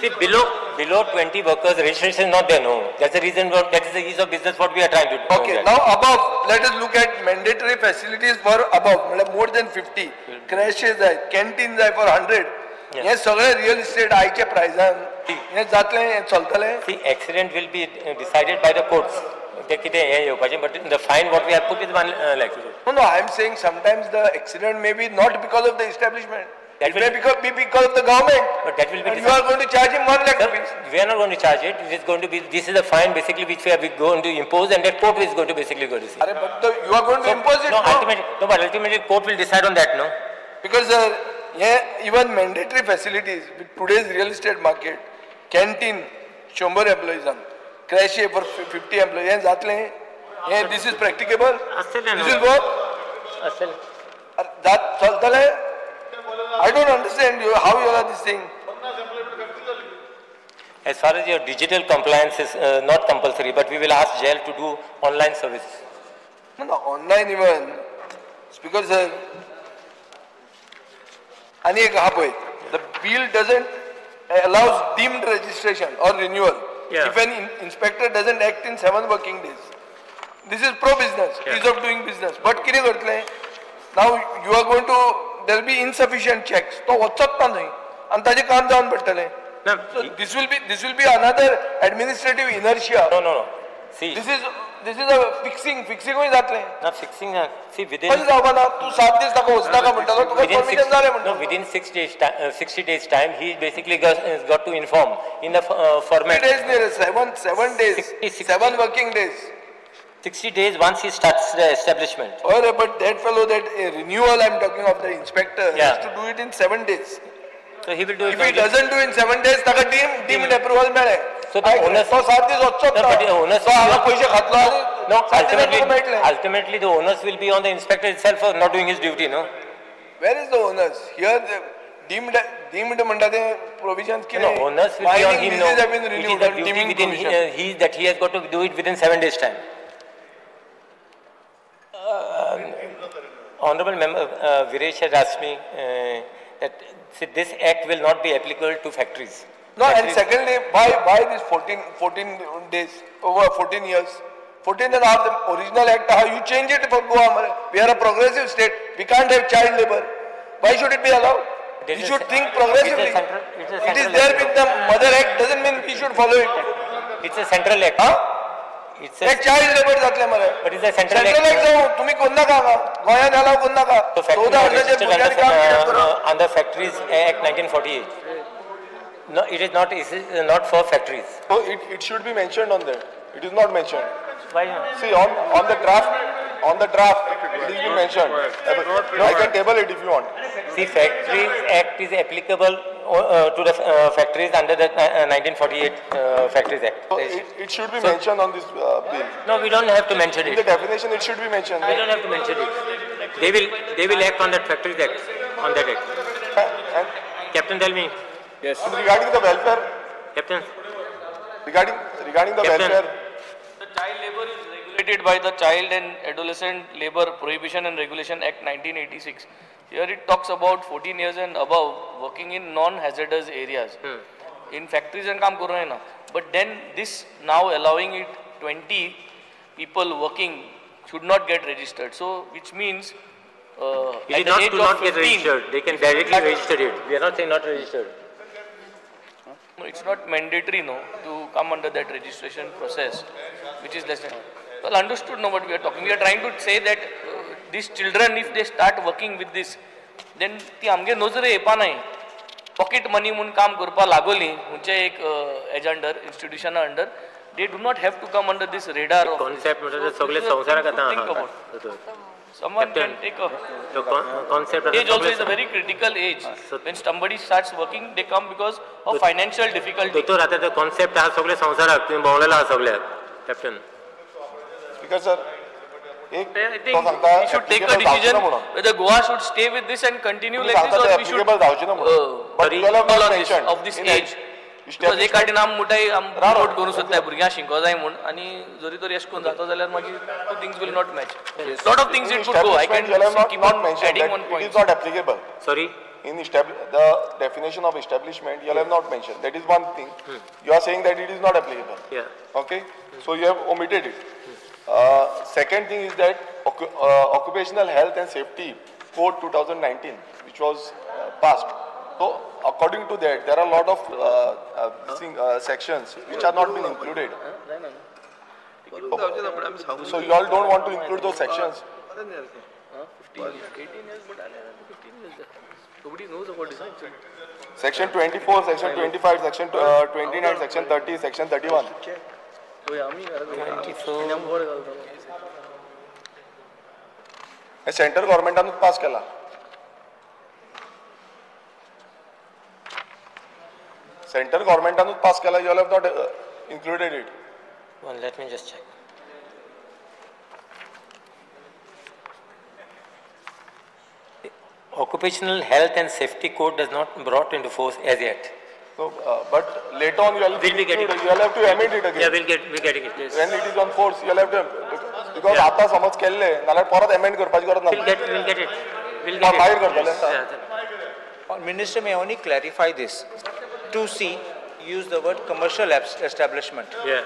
See, below 20 workers, registration is not there, no. That's the reason, that is the ease of business what we are trying to do. Okay, now above, let us look at mandatory facilities for above, more than 50. Crashes are, canteens are for 100. हे सगळे रियल इस्टेट आयचे प्राइजान हे जातले हे चलतले. See, accident will be decided by the courts. ते कितें हे येवपाचें, but the fine what we have put is 1 lakh. No, I am saying sometimes the accident may be not because of the establishment. It may be because of the government. But that will be. And you are going to charge him 1 lakh rupees. We are not going to charge it. It is going to be. This is a fine basically which we are going to impose, and the court is going to basically go to see. But you are going to impose it. No, but ultimately court will decide on that, no. Because even mandatory facilities with today's real estate market, canteen 100 employees on, crash for 50 employees, and zatle. This is practicable. This will work. That chaltale. I don't understand how you are this thing. As far as your digital compliance is not compulsory, but we will ask jail to do online service. No, online even. Speaker sir, the bill doesn't allows deemed registration or renewal. Yeah. If an inspector doesn't act in 7 working days. This is pro-business, ease of doing business. But now you are going to, there will be insufficient checks. So what's up and so this will be another administrative inertia. No. See, this is a fixing is that. Not fixing. See, within. Within 60 days time, he basically got to inform in the format. 7 days, 7 working days. 60 days once he starts the establishment. Or but that fellow, that renewal I'm talking of, the inspector, Yeah. has to do it in 7 days. So he will do it. If he doesn't do in 7 days, ताका deemed approval मेळे. So the onus. तो 7 दीस वचचो No, but the onus. तो हांगा पैसे खातलो आनी No, 7 दिसांनी मेळटले. ultimately the onus will be on the inspector itself for not doing his duty, no? Where is the onus? Here the deemed म्हणटा ते provisions No, onus will be on him, no. have been It is renewed the and duty deeming within provision. that he has got to do it within 7 days' time. Honorable Member Viresh has asked me that this act will not be applicable to factories. No, and secondly, why this 14 days, over 14 years? 14 and a half, the original act, how you change it for Goa? We are a progressive state. We can't have child labor. Why should it be allowed? We should think progressively. It is there with the Mother Act, doesn't mean we should follow it. It's a central act. It's a child labor जातले मरे. But it's a central Central act जाऊ, तुम्ही कोण नाका गोंयान allow कोण नाका. So factories 14 are वर्षाचे registered भुरग्यांनी काम केलं करो. under Factories Act 1948. No, it is not. It is not for factories. So it should be mentioned on there. It is not mentioned. Why? See on the draft, it is been mentioned. I can table it if you want. See, Factories Act is applicable to the factories under the 1948 Factories Act. So it should be mentioned on this bill. No, we don't have to mention In it. the definition, it should be mentioned. We don't have to mention it. They will act on that Factories Act, on that act. Captain, tell me. Yes. Regarding the welfare. Captain. Regarding the Captain. welfare. The child labor is regulated by the Child and Adolescent Labor Prohibition and Regulation Act 1986. Here it talks about 14 years and above working in non-hazardous areas. In factories and काम करू ना. But then this now allowing it 20 people working should not get registered. So which means It at is the not age to of not get 15, registered. They can directly register it. We are not saying not registered. No, it's not mandatory, no, to come under that registration process, which is less than. Well, understood, no, what we are talking. We are trying to say that these children, if they start working with this, then ती आमगे नजरे येवपा नाय. Pocket money म्हणून काम करपा लागोली, म्हणजे एक hedge under, institution under, they do not have to come under this radar of Concept म्हणजे सगळे संसाराक think आता. about. Someone can take a The concept. age also is a very critical age. When somebody starts working, they come because of financial difficulty. दोतोर आता ते concept हा सगळे संसाराक तुम्ही भोवलेला हा सगळ्याक. Captain. Because sir, I think we should take a decision whether Goa should stay with this and continue like this, or we should call on this of this age. Because एक आटी नाम मुठाई आम promote करू सोदताय भुरग्यां शिको जाय म्हूण आनी जरी तर यश कोन जाता जाल्यार मागीर two things will not match. Lot of things it could go. I can keep on adding one point. It is not applicable. Sorry? In the definition of establishment, you have not mentioned. That is one thing. You are saying that it is not applicable. Yeah. Okay? So you have omitted it. Second thing is that Occupational Health and Safety Code 2019, which was passed. So according to that, there are a lot of sections which are not been included. So you all don't want to include those sections. 18 years, but 15 years. Nobody knows about this. Section 24, Section 25, Section 29, Section 30, Section 31. Center government pass केला. Center government pass केला. You all have not included it. Well, let me just check. Occupational Health and Safety Code does not brought into force as yet. So, but later on you will be getting it. You will have to amend it again. Yeah, we're getting it. Yes. When it is on force, you will have to, because आता समज केले, नाल्यार परत amend करपाची गरज ना. We'll get it. We'll get मागीर it. करतले. Minister, may I only clarify this. 2C, use the word commercial establishment. Yeah.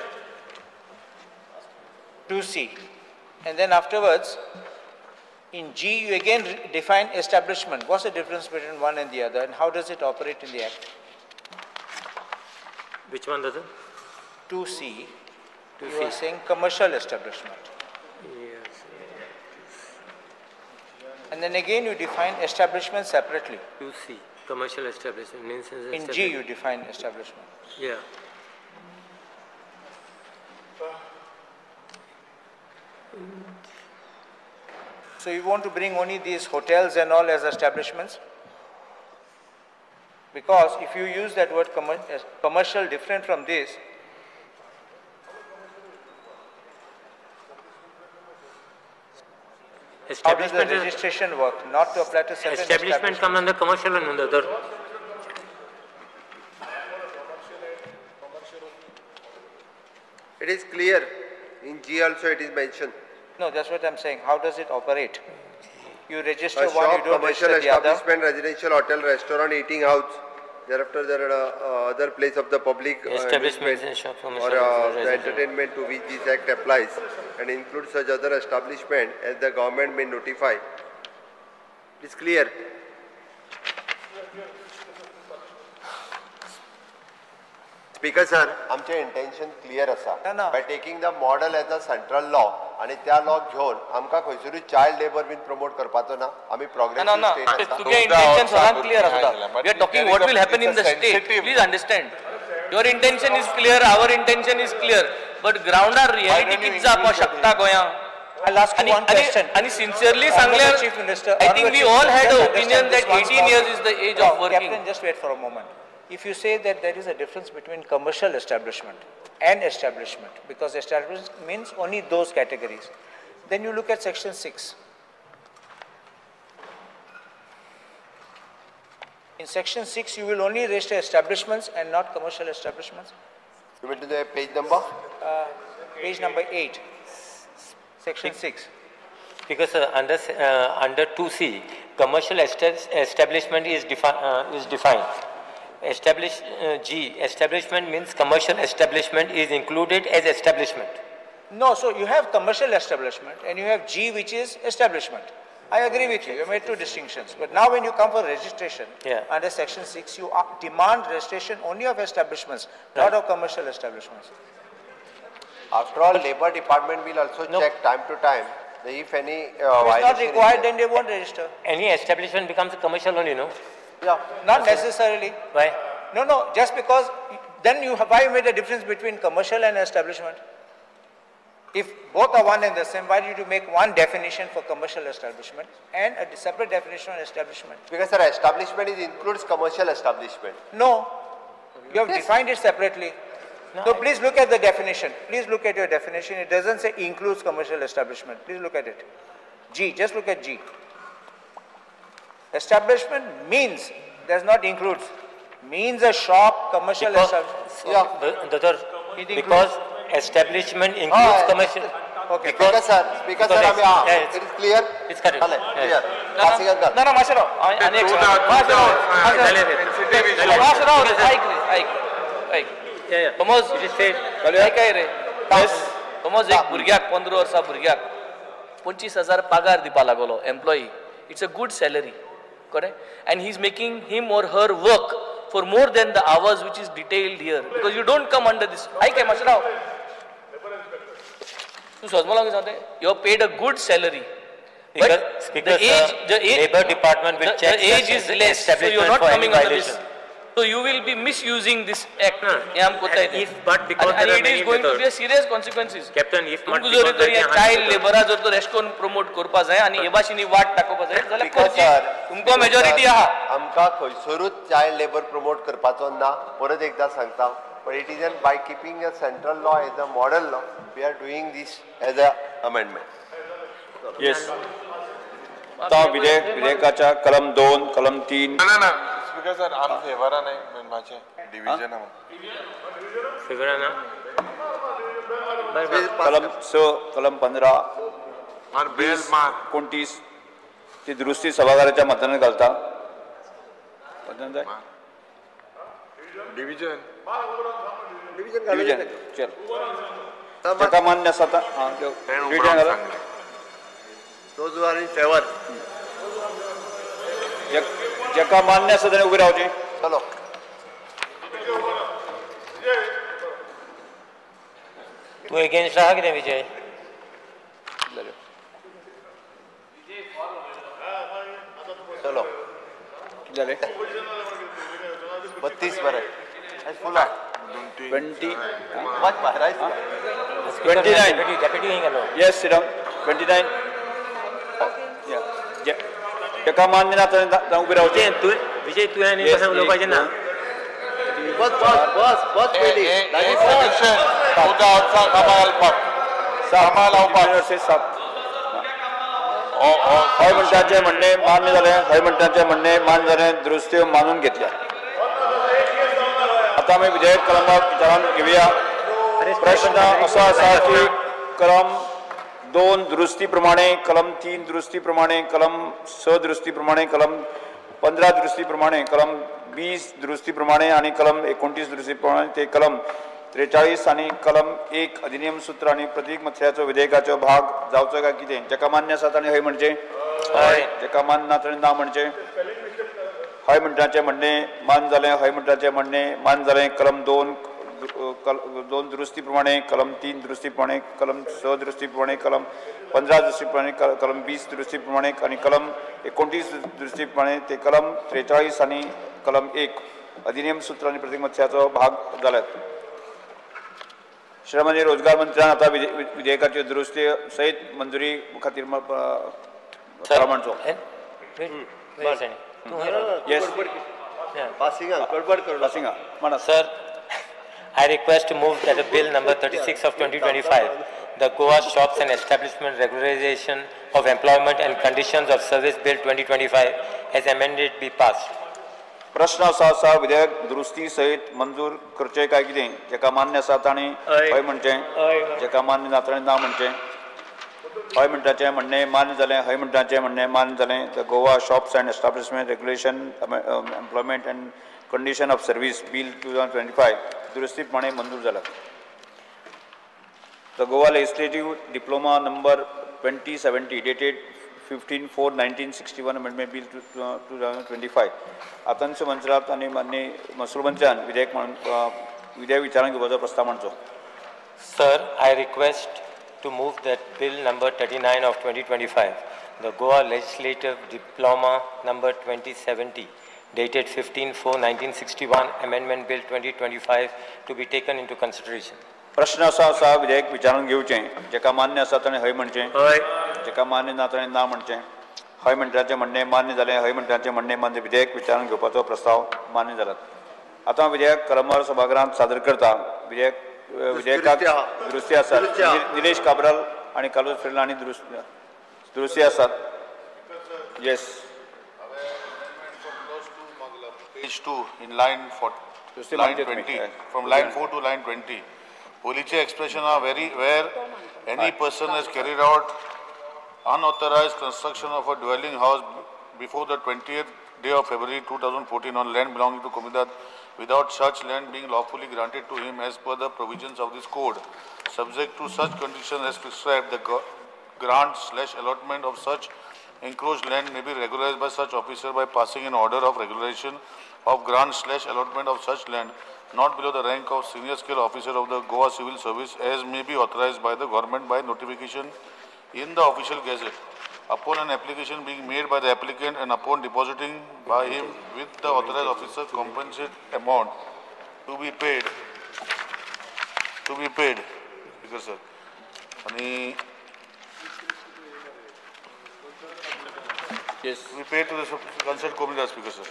2C. And then afterwards, in G, you again define establishment. What's the difference between one and the other, and how does it operate in the Act? Which one does it? 2C, you are saying commercial establishment. Yes. And then again you define establishment separately. 2C, commercial establishment means... In G, you define establishment. Yeah. So you want to bring only these hotels and all as establishments? Because if you use that word commercial different from this, how does the registration work? Not to apply to certain establishment come under commercial and under other. It is clear. In G also it is mentioned. No, that's what I'm saying. How does it operate? You register A one, shop, you don't commercial register the other. establishment, residential hotel, restaurant, eating house. Thereafter, there are other place of the public Establishments amusement and shop, or commercial, the residential. entertainment to which this act applies and includes such other establishment as the government may notify. It is clear. Speaker sir, आमचे intention clear असा. By taking the model as a central law आणि त्या law घेऊन आमका खंयसरूय child labor बीन promote करपाचो ना. आमी progressive state आसा. तुगे intention सगळ्यांक clear आसा. We are talking what will happen in the state. Please understand. Your intention is clear, our intention is clear. But ground our reality कित जावपा शकता गोंयांत. I'll ask you one question. And sincerely सांगल्यार, Chief Minister, I think we all had an opinion that 18 years is the age of working. Captain, just wait for a moment. If you say that there is a difference between commercial establishment and establishment, because establishment means only those categories, then you look at section 6. In section 6, you will only register establishments and not commercial establishments. You mean to the page number? Page number 8, section 6. Because under 2C, commercial establishment is defined. Establishment means commercial establishment is included as establishment. No, so you have commercial establishment and you have G, which is establishment. I agree with you, you made two distinctions. But now when you come for registration, under section 6, you demand registration only of establishments, not of commercial establishments. After all, Labour Department will also check time to time that if any If it's not required, then they won't register. Any establishment becomes a commercial only, no? Yeah. Not necessarily. Why? No, just because then why you made a difference between commercial and establishment? If both are one and the same, why did you make one definition for commercial establishment and a separate definition on establishment? Because sir, establishment includes commercial establishment. No, you have defined it separately. So please look at the definition. Please look at your definition. It doesn't say includes commercial establishment. Please look at it. G, just look at G. Establishment means, does not includes, means a shop, commercial establishment. Because establishment includes commercial. Okay. Speaker sir, it is clear? It's correct. Clear. No, Masharov. Suppose एक भुरग्याक 15 वर्सां भुरग्याक 25,000 पगार दिवपा लागलो employee. It's a good salary, correct? And he's making him or her work for more than the hours which is detailed here, because you don't come under this. I came, Masharov. You are paid a good salary. But the age, Labour Department will check the age is less, so you are not coming under this. So you will be misusing this act. But because and it is going to be a serious consequences. Captain, if not जर तर या child labor जर तो रेस्टोरंट प्रमोट करपा जाय आणि हे भाशेनी वाट टाकोवपा जाय जाल्यार करची. तुमको मेजॉरिटी आहा. आमका खंयसरूच चाइल्ड लेबर प्रमोट करपाचो ना. परत एकदा सांगता. But it is by keeping a central law as a model law, we are doing this as a amendment. Yes. आता विधेयकाच्या कलम 2, कलम 3. स्पीकर सर, आम फेवरा नाही माझे डिव्हिजन फेवरा ना. कलम 6, कलम 15, 29 ती दुरुस्ती सभागृहाच्या मतदानात घालता. डिव्हिजन चल जेका मान्य आसा डिव्हिजन घाला. Those who are in favor. जेका मान्य आसा ताणें उबी रावचें. चलो. तू अगेन्स्ट आहा कितें विजय? चलो. जालें. 32 बरे. फुल आहे. 20. What Maharaj? 29. Deputy Yes, sit down. 29. जेका मान्य ना ताणें उबे रावचें विजय तुवें आनी कसं उलोवपाचें ना बस पयलीं हय म्हणटाचें म्हणणें मान्य जालें हय म्हणटाचें म्हणणें मान्य जालें दुरुस्त्यो मानून घेतल्या आतां आमी विधेयक कलमाक विचारान घेवया प्रश्न असो आसा की कलम 2 दुरुस्ती प्रमाणे कलम 3 दुरुस्ती प्रमाणे कलम 6 दुरुस्ती प्रमाणे कलम 15 दुरुस्ती प्रमाणे कलम 20 दुरुस्ती प्रमाणे आणि कलम 29 दुरुस्ती प्रमाणे ते कलम 43 आणि कलम 1 अधिनियम सूत्र आणि प्रतीक मथळ्याचो विधेयकाचो भाग जावचो काय कितें जेका मान्य आसा ताणें हय म्हणचें हय जेका मान्य ना ताणें ना म्हणचें हय म्हणटाचें म्हणणें मान जालें हय म्हणटाचें म्हणणें मान जालें कलम 2 दुरुस्ती प्रमाणे कलम 3 दुरुस्ती प्रमाणे कलम 6 दुरुस्ती प्रमाणे कलम 15 दुरुस्ती प्रमाणे कलम 20 दुरुस्ती प्रमाणे आणि कलम 29 दुरुस्ती प्रमाणे ते कलम 43 आणि कलम 1 अधिनियम सूत्र आणि प्रतीक मथळ्याचो भाग जाल्यात श्रम आणि रोजगार मंत्र्यान आता विधेयकाची दुरुस्ती सहित मंजुरी खातीर मांडचो Sir, I request to move that the bill number 36 of 2025, the Goa Shops and Establishment Regularization of Employment and Conditions of Service Bill 2025 as amended be passed. प्रश्न असा विधेयक दुरुस्ती सहित मंजूर करचे काय कितें जेका मान्य आसा ताणें हय म्हणचें जेका मान्य ना ताणें ना म्हणचें हय म्हणटाचें म्हणणें मान्य जालें हय म्हणटाचें म्हणणें मान्य जालें the Goa shops and establishment regulation employment and condition of service bill 2025 दुरुस्ती प्रमाणे मंजूर जाला the Goa legislative diploma number 2070 dated 15/4/1961 amendment bill 2025 आतांच्या मंचात आणि मान्य महसूल मंत्र्यान विधेयक विचारान घेवपाचो प्रस्ताव मांडचो Sir, I request to move that bill number 39 of 2025, the Goa Legislative Diploma number 2070, dated 15/4/1961, Amendment Bill 2025, to be taken into consideration. प्रश्न असा विधेयक विचारून घेवचें जेका मान्य आसा ताणें हय म्हणचें हय जेका मान्य ना ताणें ना म्हणचें हय म्हणटाचें म्हणणें मान्य जालें हय म्हणटाचें म्हणणें मान्य विधेयक विचारून घेवपाचो प्रस्ताव मान्य जालात आतां विधेयक क्रमवार सभागृहांत सादर करता विधेयकाक दुरुस्ती आसात निलेश काब्राल आणि कालूस फेर्ला आणि दुरुस्ती आसात yes Page 2 in line 20 from line 4 to line 20. Police expression are where any person has carried out unauthorized construction of a dwelling house before the 20th day of February 2014 on land belonging to Komidad without such land being lawfully granted to him as per the provisions of this code. Subject to such conditions as prescribed, the grant/allotment of such enclosed land may be regularized by such officer by passing an order of regularization of grant/allotment of such land not below the rank of senior scale officer of the Goa Civil Service as may be authorized by the government by notification in the official gazette. Upon an application being made by the applicant and upon depositing by him with the authorized officer compensate amount to be paid because sir yes we pay to the concerned community speaker sir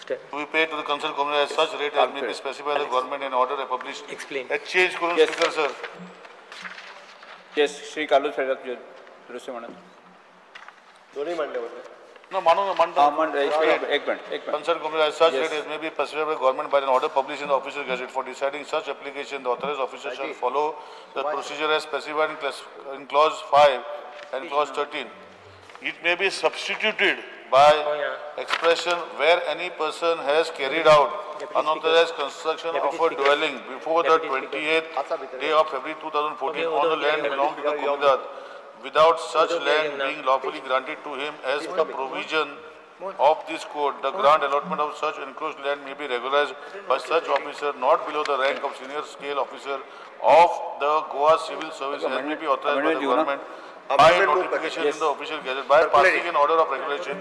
to be paid to the concerned community as such rate as may be specified by the government in order published. Explain. Change yes. Speaker sir. Yes, Shri Kalu Federal दुरुस्ती म्हणत दोन्ही मांडले होते no manu एक minute concerned community as such rate as may be specified by government by an order published in the official gazette. For deciding such application, the authorized officer shall follow the procedure as specified in clause 5 and clause 13. It may be substituted by expression where any person has carried out unauthorized construction of a dwelling before the 28th day of February 2014 on the land belonging to the Komidad without such land being lawfully granted to him as per provision of this code. The grant allotment of such enclosed land may be regularized by such officer not below the rank of senior scale officer of the Goa Civil Service as may be authorized by the government by notification in the official gazette by passing an order of regulation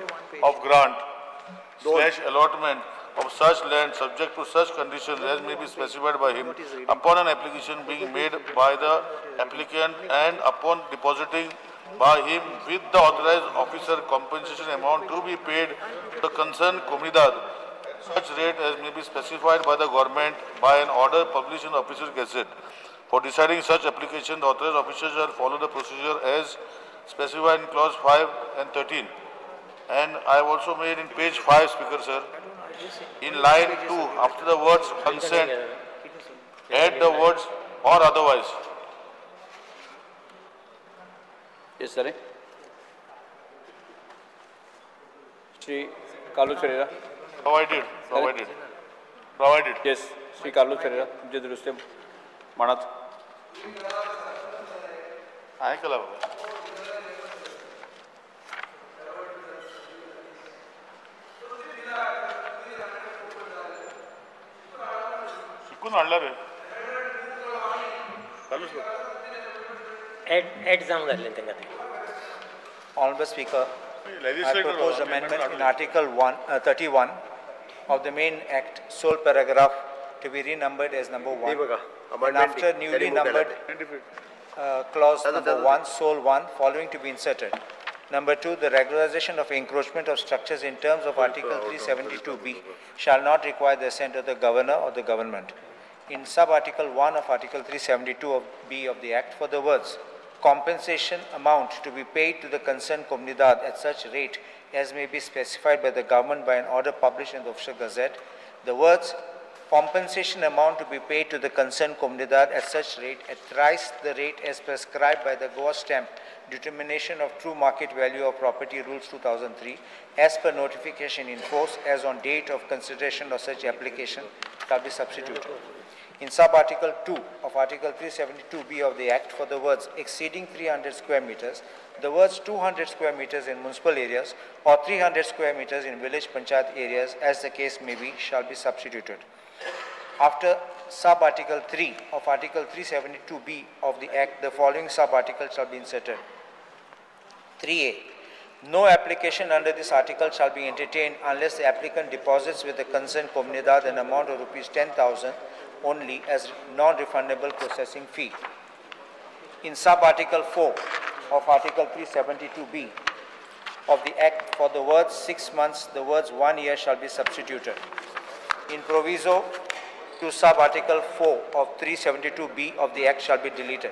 of grant/allotment of such land subject to such conditions as may be specified by him upon an application being made by the applicant and upon depositing by him with the authorized officer compensation amount to be paid to the concerned comunidad such rate as may be specified by the government by an order published in the Official Gazette. For deciding such application, the authorized officer shall follow the procedure as specified in clause 5 and 13. And I have also made in page 5, Speaker Sir, in line 2, after the words consent, add the words or otherwise. Yes, sir. Shri Kalu Ferreira. Provided. Yes, Shri Kalu Ferreira. तुमचे दुरुस्ती म्हणत. ऐकला शिकून आणला रे Add जाऊन घातले त्यांना ते. Honorable Speaker, I propose amendment in Article 31 of the main Act, sole paragraph to be renumbered as number 1. And after newly numbered clause number 1, sole 1, following to be inserted. Number 2, the regularization of encroachment of structures in terms of Article 372B shall not require the assent of the Governor or the Government. In sub-article 1 of Article 372B of the Act, for the words compensation amount to be paid to the concerned comunidad at such rate as may be specified by the government by an order published in the Official Gazette, the words compensation amount to be paid to the concerned comunidad at such rate at thrice the rate as prescribed by the Goa stamp determination of true market value of property rules 2003 as per notification in force as on date of consideration of such application shall be substituted. In sub-article 2 of Article 372B of the Act, for the words exceeding 300 square meters, the words 200 square meters in municipal areas or 300 square meters in village panchayat areas as the case may be shall be substituted. After sub-article 3 of Article 372B of the Act, the following sub-article shall be inserted. 3A. No application under this article shall be entertained unless the applicant deposits with the concerned comunidad an amount of rupees 10,000 only as non-refundable processing fee. In sub-article 4 of Article 372B of the Act, for the words 6 months, the words 1 year shall be substituted. In proviso to sub-article 4 of 372B of the Act shall be deleted.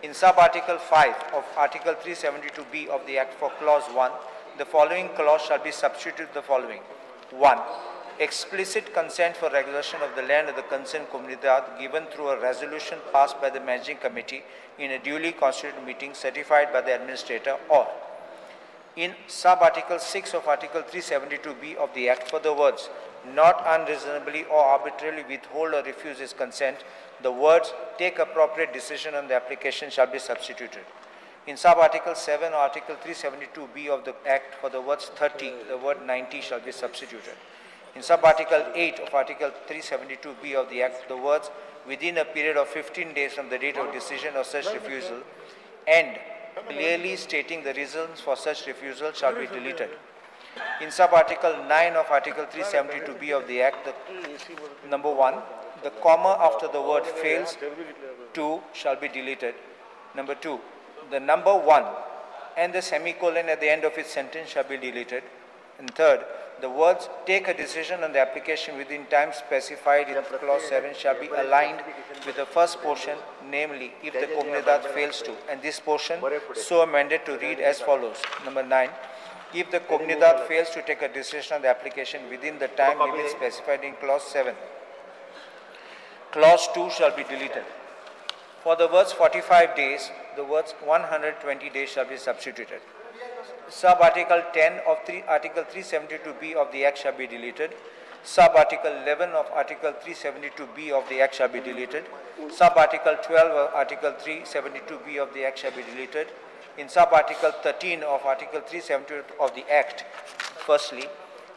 In sub-article 5 of Article 372B of the Act, for clause 1, the following clause shall be substituted the following. 1. Explicit consent for regulation of the land of the concerned comunidad given through a resolution passed by the managing committee in a duly constituted meeting certified by the administrator, or in sub-article 6 of Article 372B of the Act, for the words not unreasonably or arbitrarily withhold or refuse his consent, the words take appropriate decision on the application shall be substituted. In sub-article 7 or Article 372B of the Act, for the words 30, the word 90 shall be substituted. In sub-article 8 of Article 372B of the Act, the words within a period of 15 days from the date of decision of such refusal and clearly stating the reasons for such refusal shall be deleted. In sub-article 9 of Article 372B of the Act, number 1, the comma after the word fails to shall be deleted. Number 2, the number 1 and the semicolon at the end of its sentence shall be deleted. And third, the words take a decision on the application within time specified in clause 7 shall be aligned with the first portion, namely if the comunidad fails to, and this portion so amended to read as follows. Number 9, if the comunidad fails to take a decision on the application within the time limit specified in clause 7, clause 2 shall be deleted. For the words 45 days, the words 120 days shall be substituted. Sub-article 10 of Article 372B of the Act shall be deleted. Sub-article 11 of Article 372B of the Act shall be deleted. Sub-article 12 of Article 372B of the Act shall be deleted. In sub-article 13 of Article 372 of the Act, firstly,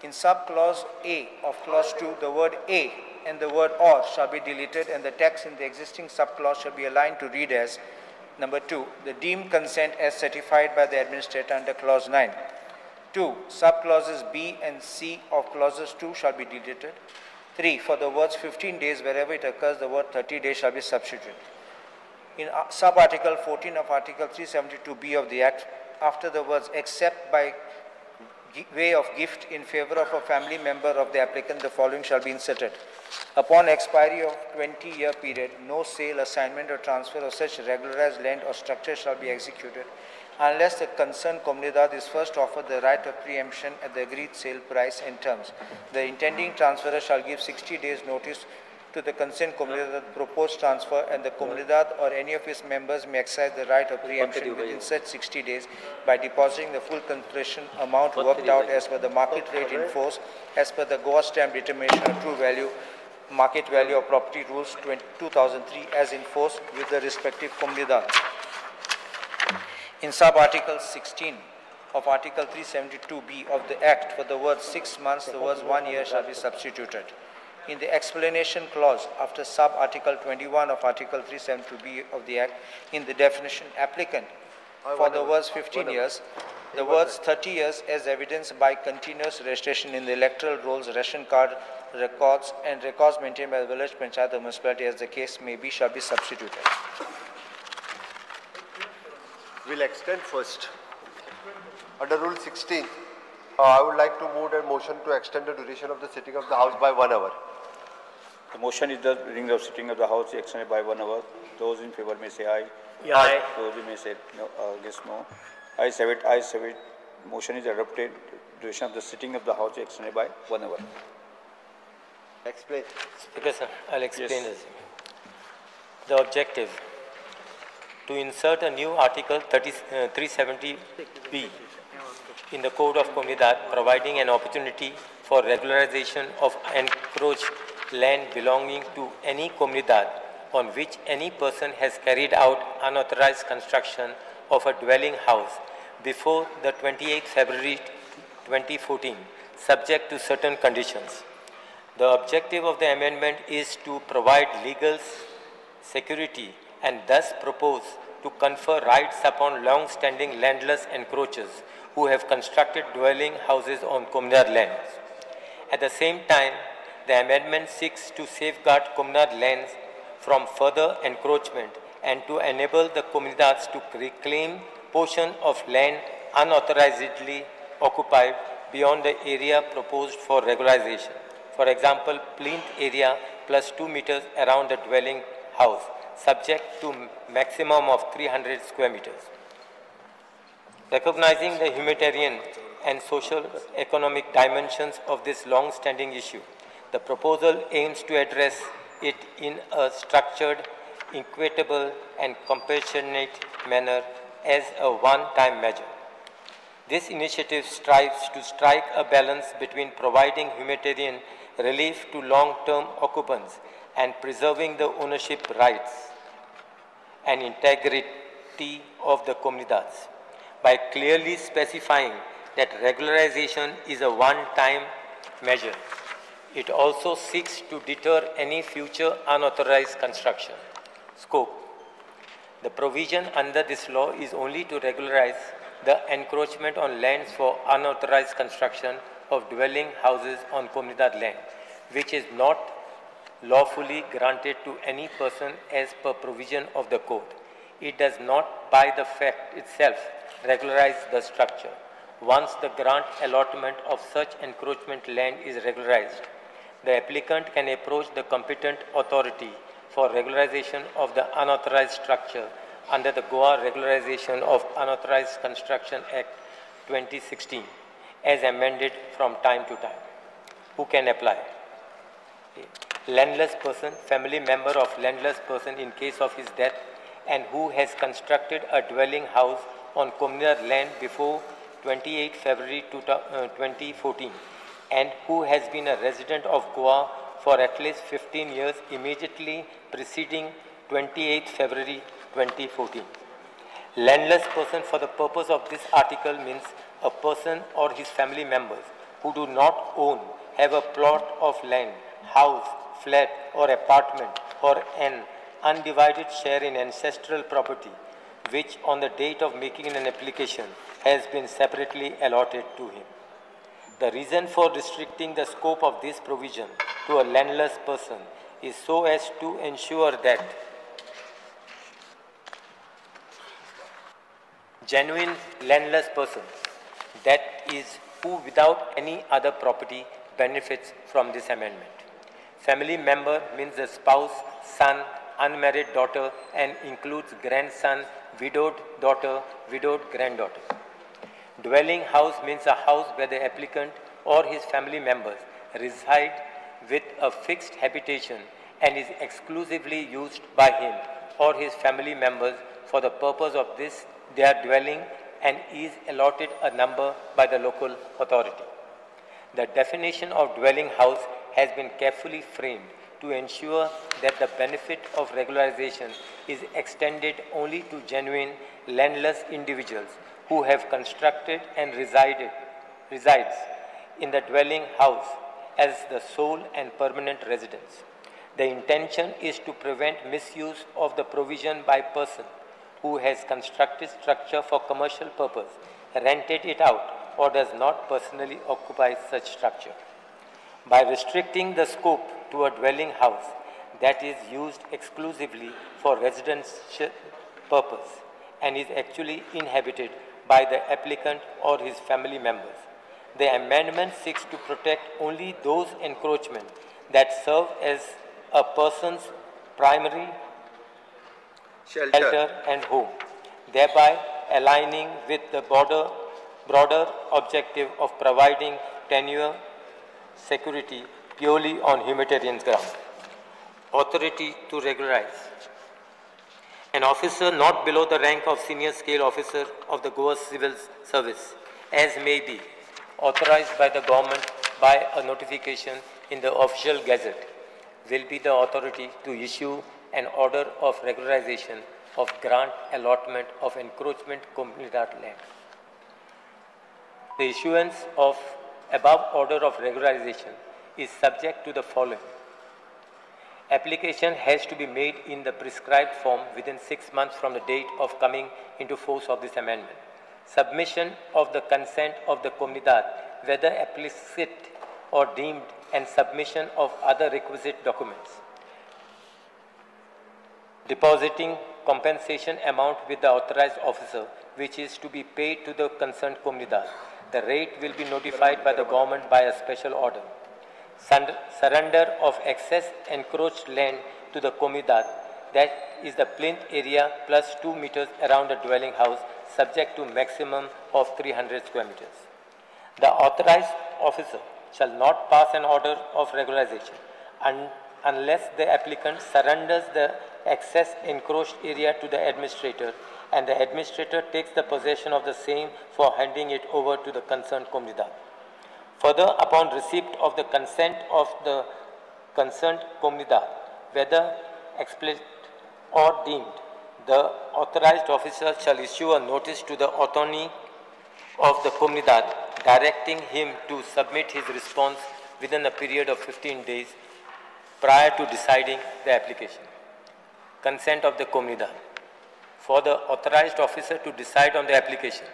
in sub-clause A of clause 2, the word A and the word or shall be deleted and the text in the existing sub-clause shall be aligned to read as number 2, the deemed consent as certified by the administrator under clause 9. 2. Sub-clauses B and C of clauses 2 shall be deleted. 3. For the words 15 days, wherever it occurs, the word 30 days shall be substituted. In sub-article 14 of Article 372B of the Act, after the words except by way of gift in favor of a family member of the applicant, the following shall be inserted. Upon expiry of 20-year period, no sale, assignment or transfer of such regularized land or structure shall be executed unless the concerned comunidad is first offered the right of preemption at the agreed sale price and terms. The intending transferor shall give 60 days notice to the concerned comunidad of the proposed transfer, and the comunidad or any of its members may exercise the right of preemption within such 60 days by depositing the full consideration amount worked out as per the market rate in force as per the Goa stamp determination of true value, market value of property rules 2003 as in force with the respective comunidad. In sub-article 16 of Article 372B of the Act, for the words 6 months, the words 1 year shall be substituted. In the explanation clause after sub-article 21 of Article 372B of the Act, in the definition applicant, for the words 15 years, the words 30 years as evidenced by continuous registration in the electoral rolls, ration card records and records maintained by the village panchayat or municipality as the case may be shall be substituted. We'll extend first. Under Rule 16, I would like to move a motion to extend the duration of the sitting of the House by 1 hour. The motion is the during the sitting of the House extended by 1 hour. Those in favor may say aye. Aye. Those who may say no, guess no. Ayes have it. Ayes have it. Motion is adopted. Duration of the sitting of the House extended by 1 hour. Explain. Speaker, sir, I'll explain Yes. this. The objective to insert a new Article 370B in the Code of Comunidad, providing an opportunity for regularization of encroached land belonging to any comunidad on which any person has carried out unauthorized construction of a dwelling house before the 28th February 2014, subject to certain conditions. The objective of the amendment is to provide legal security and thus propose to confer rights upon long-standing landless encroachers who have constructed dwelling houses on comunidad lands. At the same time, the amendment seeks to safeguard comunidad lands from further encroachment and to enable the comunidades to reclaim portion of land unauthorizedly occupied beyond the area proposed for regularization. For example, plinth area plus 2 meters around the dwelling house, subject to maximum of 300 square meters. Recognizing the humanitarian and social-economic dimensions of this long-standing issue, the proposal aims to address it in a structured, equitable, and compassionate manner as a one-time measure. This initiative strives to strike a balance between providing humanitarian relief to long-term occupants and preserving the ownership rights and integrity of the comunidades. By clearly specifying that regularization is a one-time measure, it also seeks to deter any future unauthorized construction. Scope. The provision under this law is only to regularize the encroachment on lands for unauthorized construction of dwelling houses on comunidad land, which is not lawfully granted to any person as per provision of the code. It does not, by the fact itself, regularize the structure. Once the grant allotment of such encroachment land is regularized, the applicant can approach the competent authority for regularization of the unauthorized structure under the Goa Regularization of Unauthorized Construction Act 2016 as amended from time to time. Who can apply? Landless person, family member of landless person in case of his death, and who has constructed a dwelling house on comunidad land before 28 February 2014 and who has been a resident of Goa for at least 15 years immediately preceding 28 February 2014. Landless person for the purpose of this article means a person or his family members who do not own, have a plot of land, house, flat or apartment or an undivided share in ancestral property which on the date of making an application has been separately allotted to him. The reason for restricting the scope of this provision to a landless person is so as to ensure that genuine landless person, that is, who without any other property benefits from this amendment. Family member means the spouse, son, unmarried daughter, and includes grandson, widowed daughter, widowed granddaughter. Dwelling house means a house where the applicant or his family members reside with a fixed habitation and is exclusively used by him or his family members for the purpose of this their dwelling and is allotted a number by the local authority. The definition of dwelling house has been carefully framed to ensure that the benefit of regularization is extended only to genuine landless individuals who have constructed and resides in the dwelling house as the sole and permanent residence. The intention is to prevent misuse of the provision by person who has constructed structure for commercial purpose, rented it out, or does not personally occupy such structure. By restricting the scope to a dwelling house that is used exclusively for residential purpose and is actually inhabited by the applicant or his family members, the amendment seeks to protect only those encroachments that serve as a person's primary shelter and home, thereby aligning with the broader objective of providing tenure security purely on humanitarian grounds. Authority to regularize. An officer not below the rank of senior scale officer of the Goa Civil Service, as may be authorized by the government by a notification in the official gazette, will be the authority to issue an order of regularization of grant allotment of encroachment comunidad land. The issuance of above order of regularization is subject to the following. Application has to be made in the prescribed form within 6 months from the date of coming into force of this amendment. Submission of the consent of the comunidad, whether explicit or deemed, and submission of other requisite documents. Depositing compensation amount with the authorized officer, which is to be paid to the concerned comunidad. The rate will be notified by the government by a special order. Surrender of excess encroached land to the comunidad, that is the plinth area plus 2 meters around the dwelling house, subject to maximum of 300 square meters. The authorized officer shall not pass an order of regularization unless the applicant surrenders the excess encroached area to the administrator and the administrator takes the possession of the same for handing it over to the concerned comunidad. Further, upon receipt of the consent of the concerned comunidad, whether explicit or deemed, the authorized officer shall issue a notice to the attorney of the comunidad directing him to submit his response within a period of 15 days prior to deciding the application. Consent of the comunidad. For the authorized officer to decide on the application,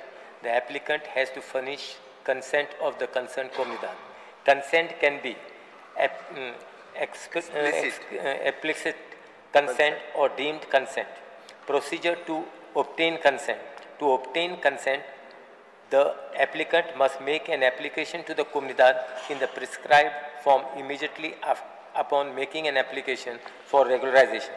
the applicant has to furnish consent of the concerned comunidad. Consent can be explicit consent or deemed consent. Procedure to obtain consent. To obtain consent, the applicant must make an application to the comunidad in the prescribed form immediately upon making an application for regularization.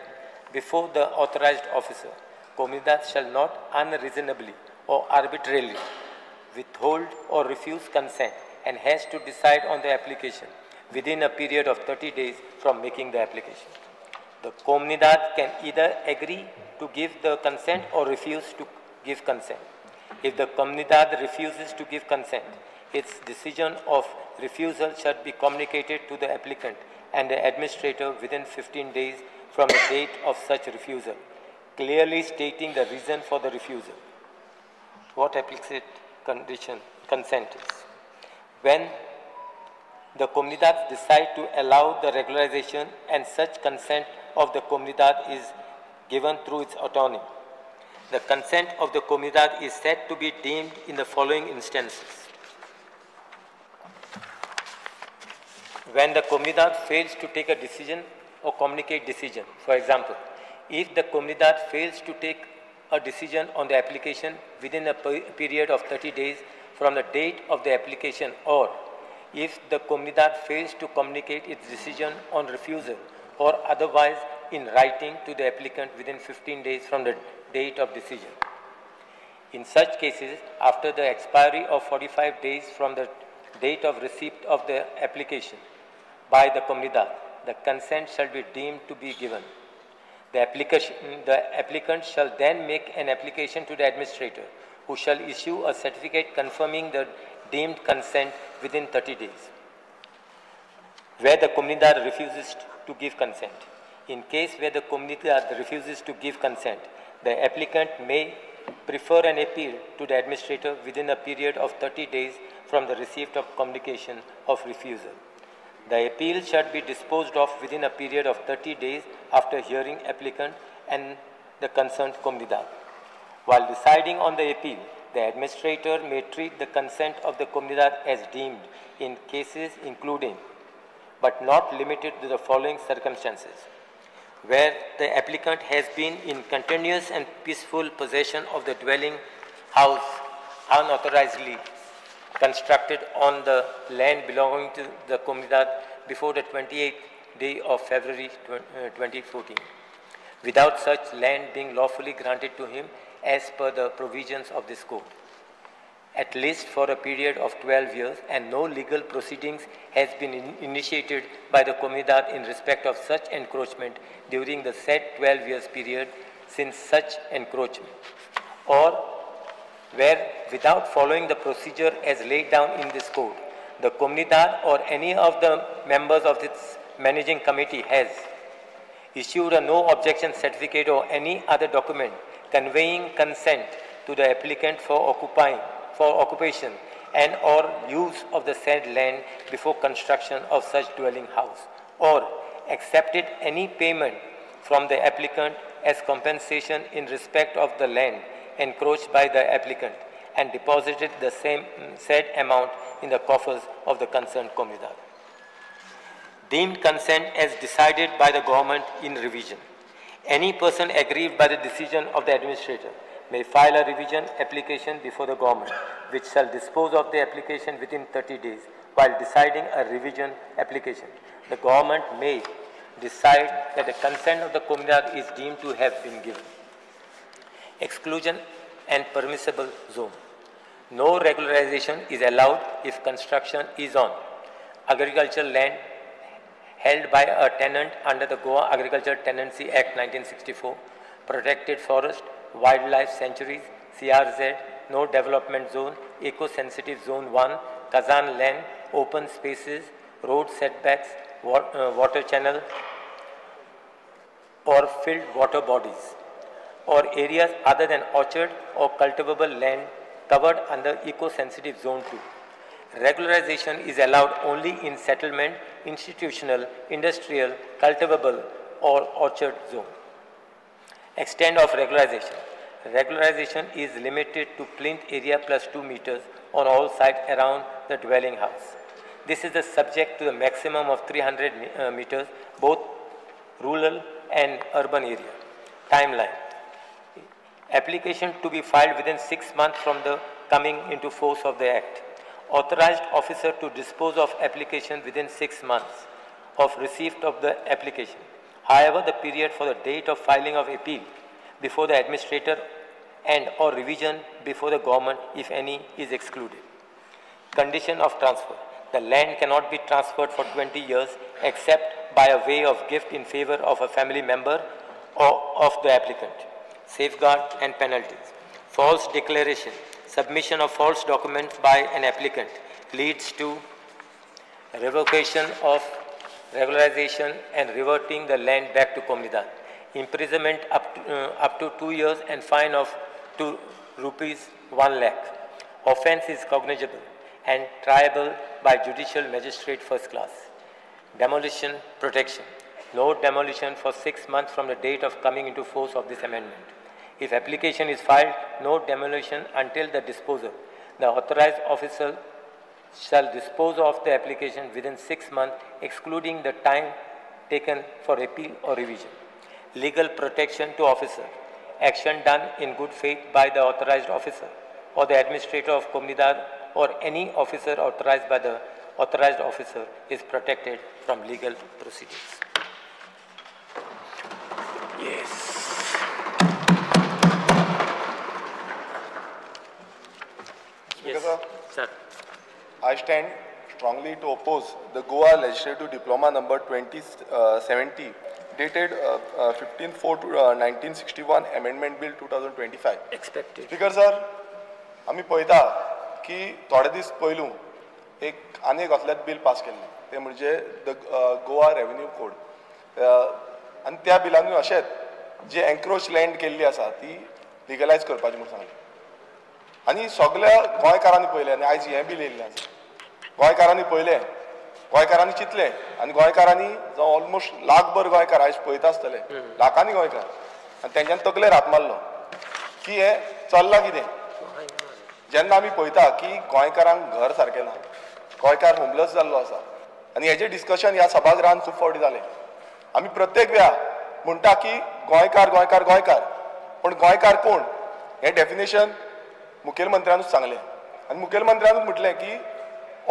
Before the authorized officer, comunidad shall not unreasonably or arbitrarily withhold or refuse consent and has to decide on the application within a period of 30 days from making the application. The comunidad can either agree to give the consent or refuse to give consent. If the comunidad refuses to give consent, its decision of refusal shall be communicated to the applicant and the administrator within 15 days from the date of such refusal, clearly stating the reason for the refusal. What implicit consent is? When the comunidad decide to allow the regularization and such consent of the comunidad is given through its attorney, The consent of the Comunidad is said to be deemed in the following instances. When the Comunidad fails to take a decision or communicate decision, for example, if the Comunidad fails to take a decision on the application within a period of 30 days from the date of the application, or if the Comunidad fails to communicate its decision on refusal or otherwise in writing to the applicant within 15 days from the date of decision. In such cases, after the expiry of 45 days from the date of receipt of the application by the Comunidad, the consent shall be deemed to be given. The applicant shall then make an application to the administrator, who shall issue a certificate confirming the deemed consent within 30 days. Where the Comunidad refuses to give consent. In case where the Comunidad refuses to give consent, the applicant may prefer an appeal to the administrator within a period of 30 days from the receipt of communication of refusal. The appeal shall be disposed of within a period of 30 days after hearing applicant and the concerned Comunidad. While deciding on the appeal, the administrator may treat the consent of the Comunidad as deemed in cases including, but not limited to the following circumstances: where the applicant has been in continuous and peaceful possession of the dwelling house unauthorizedly constructed on the land belonging to the Comunidad before the 28th day of February 2014, without such land being lawfully granted to him as per the provisions of this code, at least for a period of 12 years, and no legal proceedings has been initiated by the Comunidad in respect of such encroachment during the said 12 years period since such encroachment, or where, without following the procedure as laid down in this code, the Comunidad or any of the members of its managing committee has issued a no objection certificate or any other document conveying consent to the applicant for occupation and or use of the said land before construction of such dwelling house, or accepted any payment from the applicant as compensation in respect of the land encroached by the applicant and deposited the same said amount in the coffers of the concerned Comunidad. Deemed consent as decided by the government in revision. Any person aggrieved by the decision of the administrator may file a revision application before the government, which shall dispose of the application within 30 days. While deciding a revision application, the government may decide that the consent of the Comunidad is deemed to have been given. Exclusion and permissible zone. No regularization is allowed if construction is on agricultural land held by a tenant under the Goa Agricultural Tenancy Act 1964, protected forest, wildlife sanctuaries, CRZ, no development zone, eco-sensitive zone 1, Kazan land, open spaces, road setbacks, water channel, or filled water bodies, or areas other than orchard or cultivable land covered under eco-sensitive zone 2. Regularization is allowed only in settlement, institutional, industrial, cultivable, or orchard zone. Extent of regularization. Regularization is limited to plinth area plus 2 meters on all sides around the dwelling house. This is the subject to the maximum of 300 meters, both rural and urban area. Timeline. Application to be filed within 6 months from the coming into force of the Act. Authorized officer to dispose of application within 6 months of receipt of the application. However, the period for the date of filing of appeal before the administrator and or revision before the government, if any, is excluded. Condition of transfer. The land cannot be transferred for 20 years except by a way of gift in favor of a family member or of the applicant. Safeguard and penalties. False declaration. Submission of false documents by an applicant leads to revocation of regularization and reverting the land back to Comunidad. Imprisonment up to 2 years and fine of rupees 1 lakh. Offence is cognizable and triable by judicial magistrate first class. Demolition protection. No demolition for 6 months from the date of coming into force of this amendment. If application is filed, no demolition until the disposal. The authorized officer shall dispose of the application within 6 months, excluding the time taken for appeal or revision. Legal protection to officer. Action done in good faith by the authorized officer or the administrator of Comunidad or any officer authorized by the authorized officer is protected from legal proceedings. Yes. Speaker, sir. Sir. I stand strongly to oppose the Goa Legislative Diploma number 2070 dated 15/4/1961 Amendment Bill 2025. Expected. Speaker, sir, आमी पळयता की थोडे दीस पयलू एक आनी कसलेंच बिल पास केल्लें तें म्हणजे द गोवा रेव्हेन्यू कोड आनी त्या बिलानूय अशेंच जे एन्क्रोच लँड केल्ली आसा ती लिगलायज करपाची म्हणून सांगलें आनी सगळ्या गोंयकारांनी पळयलें आनी आयज हें बिल येयल्लें आसा गोंयकारांनी पळयलें गोंयकारांनी चिंतलें आनी गोंयकारांनी जो ऑलमोस्ट लाखभर गोंयकार आयज पळयता आसतले लाखांनी गोंयकार आनी तेंच्यांनी तकलेर हात मारलो की हें चल्लां कितें जेन्ना आमी पळयता की गोंयकारांक घर सारकें ना गोंयकार होमलेस जाल्लो आसा आनी हेजें डिस्कशन ह्या सभागृहांत खूब फावटी जालें आमी प्रत्येक वेळा म्हणटा की गोंयकार गोंयकार गोंयकार पण गोंयकार कोण हें डेफिनेशन मुखेलमंत्र्यानूच सांगलें आनी मुखेलमंत्र्यानूच म्हटलें की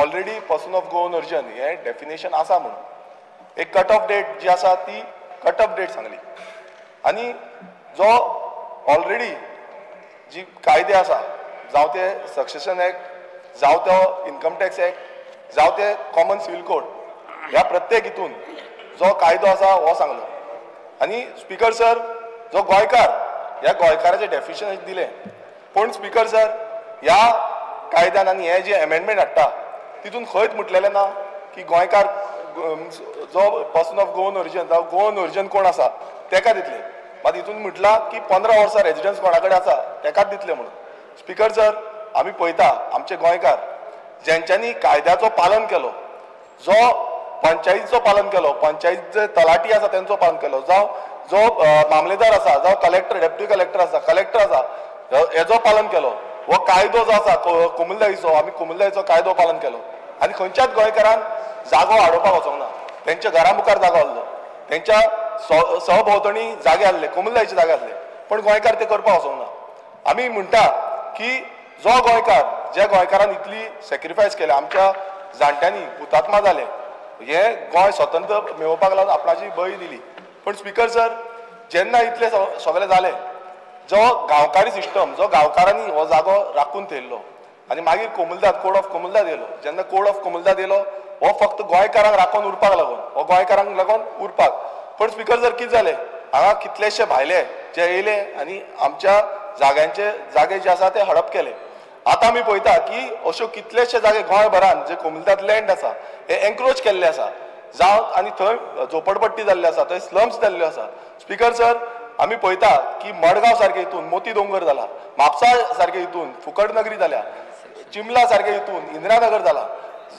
already person of Goan origin हें डेफिनेशन आसा म्हणून एक कट ऑफ डेट जी आसा ती कट ऑफ डेट सांगली आनी जो ऑलरेडी जी कायदे आसा जावं ते सक्सेशन एक्ट जावं तो इन्कम टॅक्स एक्ट जावं ते कॉमन सिवील कोड ह्या प्रत्येक हितून जो कायदो आसा हो सांगलो आनी स्पीकर सर जो गोंयकार ह्या गोंयकाराचें डेफिनेशन दिलें पूण स्पीकर सर ह्या कायद्यान आनी हे जे अमेंडमेंट हाडटा तितून खंयच म्हटलेलें ना की गोंयकार जो पर्सन ऑफ गोवन ओरिजिन जावं गोवन ओरिजिन कोण आसा तेका दितले मात हितून म्हटलां की 15 वर्सां रेजिडन्स कोणा कडेन आसा तेकाच दितले म्हणून स्पीकर सर आमी पळयता आमचे गोंयकार जेंच्यांनी कायद्याचो पालन केलो जो पंचायतीचो पालन केलो पंचायतीचे तलाटी आसा तेंचो पालन केलो जावं जो मामलेदार आसा जावं कलेक्टर डेप्युटी कलेक्टर आसा हेजो पालन केलो हो कायदो जो आसा कोमुलदाईचो आमी कोमुलदाईचो कायदो पालन केलो आनी खंयच्याच गोंयकारान जागो आडोवपाक वचोंक ना तेंच्या घरा मुखार जागो आहलो तेंच्या सहभोंवतणी जागे आहले कोमुलदाईचे जागे आहले पण गोंयकार ते करपाक वचोंक ना आमी म्हणटा की जो गोंयकार ज्या गोंयकारान इतली सॅक्रिफायस केल्या आमच्या जाणट्यांनी हुतात्मा जाले हे गोंय स्वतंत्र मेळोवपाक लागून आपणाची बळी दिली पण स्पीकर सर जेन्ना इतले सगळें जालें जो गांवकारी सिस्टम जो गांवकारांनी हो जागो राखून थेयल्लो आनी मागीर कोमुलदाद कोड ऑफ कोमुलदाद येयलो जेन्ना कोड ऑफ कोमुलदाद येयलो हो फक्त गोंयकारांक राखून उरपाक लागून हो गोंयकारांक लागून उरपाक पण स्पीकर सर कितें जालें हांगा कितलेशे भायले जे येयले आनी आमच्या जागे जे आसा ते हडप केले आतां आमी पळयता की अश्यो कितलेशे जागे गोंयभरान जे कोमुलदाद लँड आसा हे एन्क्रोच केल्ले आसा जावं आनी थंय झोपडपट्टी जाल्ली आसा थंय स्लम्स जाल्ल्यो आसा स्पीकर सर आमी पळयता की मडगांव सारके हितून मोती दोंगर जाला म्हापसा सारके हितून फुकटनगरी जाल्या चिमला सारके हितून इंदिरानगर जाला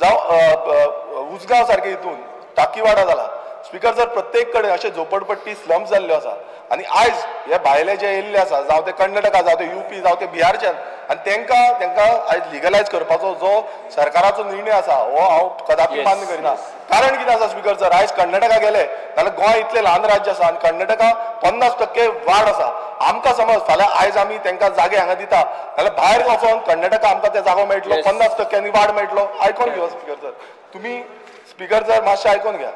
जावं उजगांव सारके हितून टाकीवाडा जाला स्पीकर सर प्रत्येक कडेन अशे झोपडपट्टी स्लम्स जाल्ल्यो आसा आनी आयज हे भायले जे येयल्ले आसा जावं ते कर्नाटका जावं ते UP जावं ते बिहारच्यान आनी तेंकां आयज लिगलायज करपाचो जो सरकाराचो निर्णय आसा हो हांव कदापि मान्य करिना कारण कितें आसा स्पीकर सर आयज कर्नाटका गेले जाल्यार गोंय इतलें ल्हान राज्य आसा आनी कर्नाटका 50% वाड आसा आमकां समज फाल्यां आयज आमी तेंकां जागे हांगा दिता जाल्यार भायर वचोन कर्नाटका आमकां ते जागो मेळटलो 50% वाड मेळटलो आयकोन घेवं स्पीकर सर तुमी स्पीकर सर मातशें आयकोन घ्या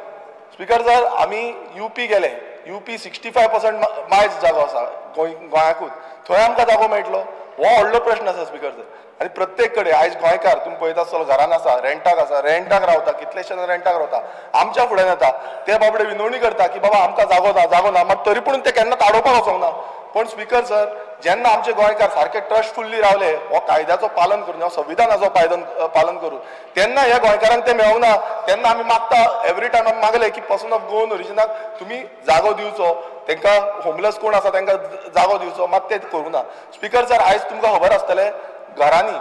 स्पीकर सर आमी UP गेले UP 65% मायज जागो आसा गोंयाकूच थंय आमकां जागो मेळटलो हो व्हडलो प्रश्न आसा स्पीकर सर आनी प्रत्येक कडेन आयज गोंयकार तुमी पळयता आसतलो घरान आसा रेंटाक रावता कितलेशे रेंटाक रावता आमच्या फुड्यान येता ते बाबडे विनवणी करता की बाबा आमकां जागो ना मात तरी पूण ते केन्ना काडोवपाक वचोंक ना पण स्पीकर सर जेन्ना आमचे गोंयकार सारके ट्रस्टफुल्ली रावले हो कायद्याचो पालन करून हो संविधानाचो पालन करून तेन्ना ह्या गोंयकारांक ते मेळोंक ना तेन्ना आमी मागता एवरी टायम आमी मागले की पर्सन ऑफ गोवन ओरिजिनाक तुमी जागो दिवचो तेंकां होमलेस कोण आसा तेंकां जागो दिवचो मात ते करूं ना स्पीकर सर आयज तुमकां खबर आसतलें घरांनी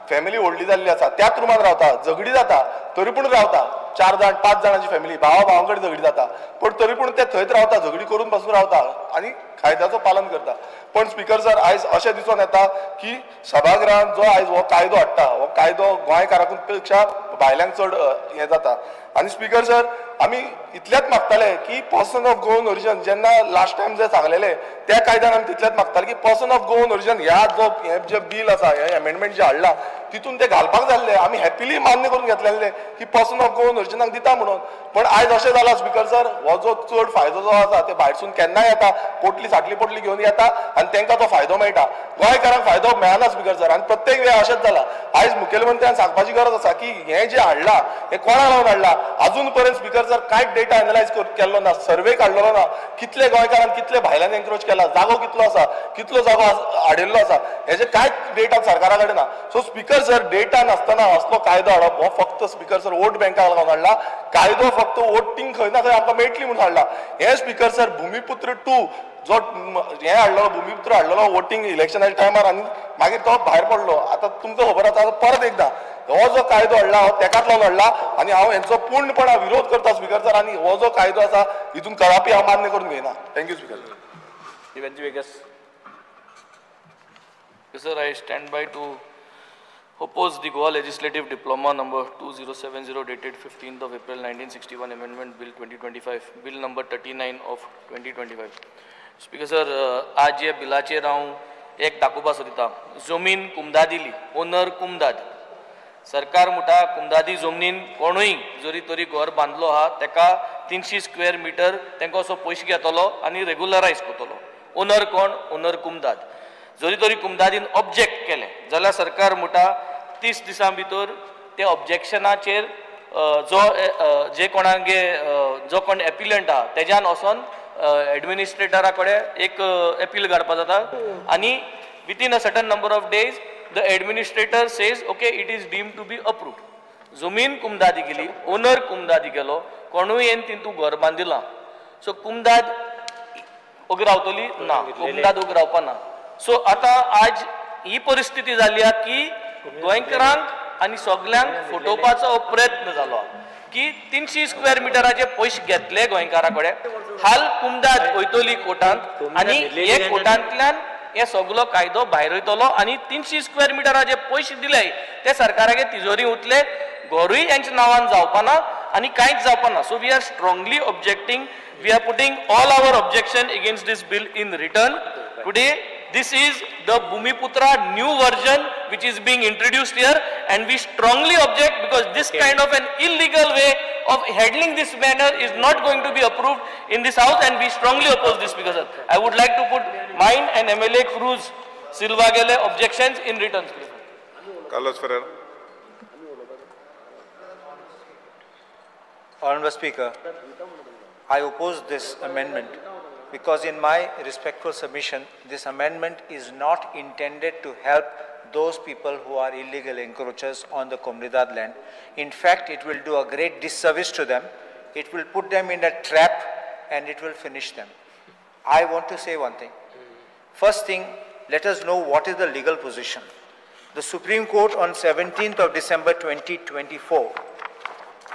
फॅमिली व्हडली जाल्ली आसा त्याच रुमान रावता झगडी जाता तरी पूण रावता 4 जाण 5 जाणांची फॅमिली भावा भावांकडे झगडी जाता पण तरी पूण ते थंयच रावता झगडी करून पासून रावता आनी कायद्याचो पालन करता पण स्पीकर सर आयज अशें दिसून येता की सभागृहांत जो आयज हो कायदो हाडटा हो कायदो गोंयकारांकून पेक्षा भायल्यांक चड हें जाता आनी स्पीकर सर आमी इतलेंच मागताले की पर्सन ऑफ गोवन ओरिजिन जेन्ना लास्ट टायम जे सांगलेले त्या कायद्यान आमी तितलेंच मागताले की पर्सन ऑफ गोवन ओरिजिन ह्या जो हें जे बील आसा हे अमेंडमेंट जे हाडला तितून ते घालपाक जाल्ले आमी हॅपिली मान्य करून घेतलेले की पर्सन ऑफ गोवन ओरिजिनाक दिता म्हणून पण आयज अशें जाला स्पीकर सर हो जो चड फायदो जो आसा ते भायरसून केन्नाय येता पोटली साटली पोटली घेवन येता आनी तांकां तो फायदो मेळटा गोंयकारांक फायदो मेळना स्पीकर सर आनी प्रत्येक वेळ अशेंच जाला आयज मुखेलमंत्र्यान सांगपाची गरज आसा की हें जें हाडला हें कोणा लागून हाडला अजून पर्यंत स्पीकर सर कांयच डेटा एनालायज केल्लो ना सर्वे काडलेलो ना कितले गोंयकारांक कितले भायल्यान एन्क्रोच केला जागो कितलो आसा कितलो जागो हाडिल्लो आसा हेजे कांयच डेटा सरकारा कडेन ना सो स्पीकर सर डेटा नासतना असलो कायदो हाडप हो फक्त स्पीकर सर वोट बँकाक लागून हाडला कायदो फक्त वोटींग खंय ना खंय आमकां मेळटली म्हणून हाडला हे स्पीकर सर भुमिपुत्र 2 जो हे हाडलो भुमिपुत्र हाडलेलो वोटींग इलेक्शनाच्या टायमार आनी मागीर तो भायर पडलो आतां तुमकां खबर आसा परत एकदां हो जो कायदो हाडला हो तेकाच लागून हाडला आनी हांव हेंचो पूर्णपणान विरोध करता स्पीकर सर आनी हो जो कायदो आसा हितून कदापि हांव मान्य करून घेयना thank you speaker sir. Sir, I stand by to oppose the Goa Legislative Diploma number 2070 dated 15th of April 1961 Amendment Bill 2025, Bill number 39 of 2025. Speaker sir, आज या बिलाचेर हांव एक दाखोवपा सोदिता जमीन कुमदादिली ओनर कुमदाद सरकार म्हणटा कुमदादी जमनीन कोणूय जरी तरी घर बांदलो आहा तेका 300 स्क्वेअर मिटर तांकां असो पयशे घेतलो आनी रेग्युलरायज करतलो ओनर कोण ओनर कुमदाद जरी तरी कुमदादीन ऑब्जेक्ट केले जाल्यार सरकार म्हणटा 30 दिसां भितर ते ऑब्जेक्शनाचेर जे कोणागे जो कोण एपिलंट आहा तेज्यान वचोन एडमिनिस्ट्रेटरा कडेन एक अपील काडपाक जाता आनी within a certain number of days the administrator says okay it is deemed to be approved जमीन कुमदादी गेली ओनर कुमदादी गेलो कोणूय येन तितू घर बांदिला सो कुमदाद उगरावतली ना कुमदाद उगरावपा ना सो आता आज ही परिस्थिती जाली की गोंयकारांक आनी सगळ्यांक फटोवपाचो प्रयत्न जालो की 300 स्क्वेअर मिटराचे पयशे घेतले गोंयकारा कडेन हाल कुमदाद वयतली कोर्टांत आनी हे कोर्टांतल्यान हे सगळो कायदो भायर वयतलो आनी 300 स्क्वेअर मिटराचे पयशे दिले ते सरकारागे तिजोरी उरले घरूय यांच्या नांवान जावपाना आनी कांयच जावपाना so we are strongly objecting we are putting all our objection against this bill in return today this is the Bhumiputra new version which is being introduced here and we strongly object because this kind of an illegal way of handling this manner is not going to be approved in this house and we strongly oppose this because I would like to put mine and MLA Cruz Silva Gele objections in return. Carlos Ferreira. Honorable Speaker, I oppose this amendment because in my respectful submission, this amendment is not intended to help those people who are illegal encroachers on the Comunidad land. In fact, it will do a great disservice to them. It will put them in a trap and it will finish them. I want to say one thing. First thing, let us know what is the legal position. The Supreme Court on 17th of December 2024,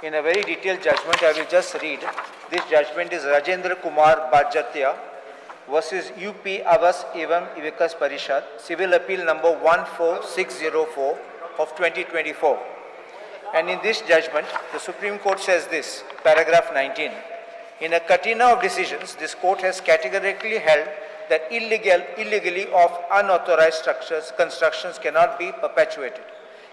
in a very detailed judgment, I will just read. This judgment is Rajendra Kumar Bajatya versus UP Avas Evam Vikas Parishad, Civil Appeal number 14604 of 2024. And in this judgment, the Supreme Court says this, paragraph 19. In a catena of decisions, this court has categorically held that illegally of unauthorized constructions cannot be perpetuated.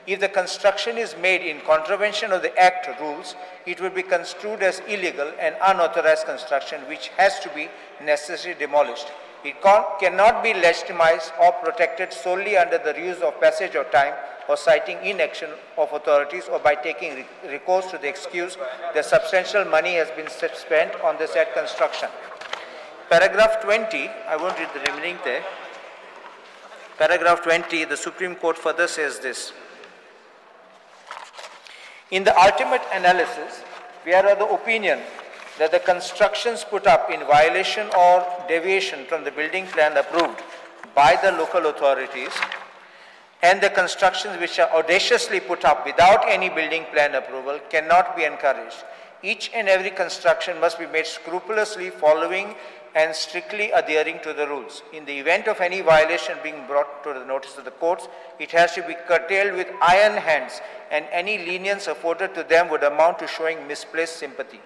If the construction is made in contravention of the Act rules, it will be construed as illegal and unauthorized construction which has to be necessarily demolished. It cannot be legitimized or protected solely under the ruse of passage of time or citing inaction of authorities or by taking recourse to the excuse that substantial money has been spent on the said construction. Paragraph 20, I won't read the remaining there. Paragraph 20, the Supreme Court further says this. In the ultimate analysis, we are of the opinion that the constructions put up in violation or deviation from the building plan approved by the local authorities and the constructions which are audaciously put up without any building plan approval cannot be encouraged. Each and every construction must be made scrupulously following and strictly adhering to the rules. In the event of any violation being brought to the notice of the courts, it has to be curtailed with iron hands, and any lenience afforded to them would amount to showing misplaced sympathy.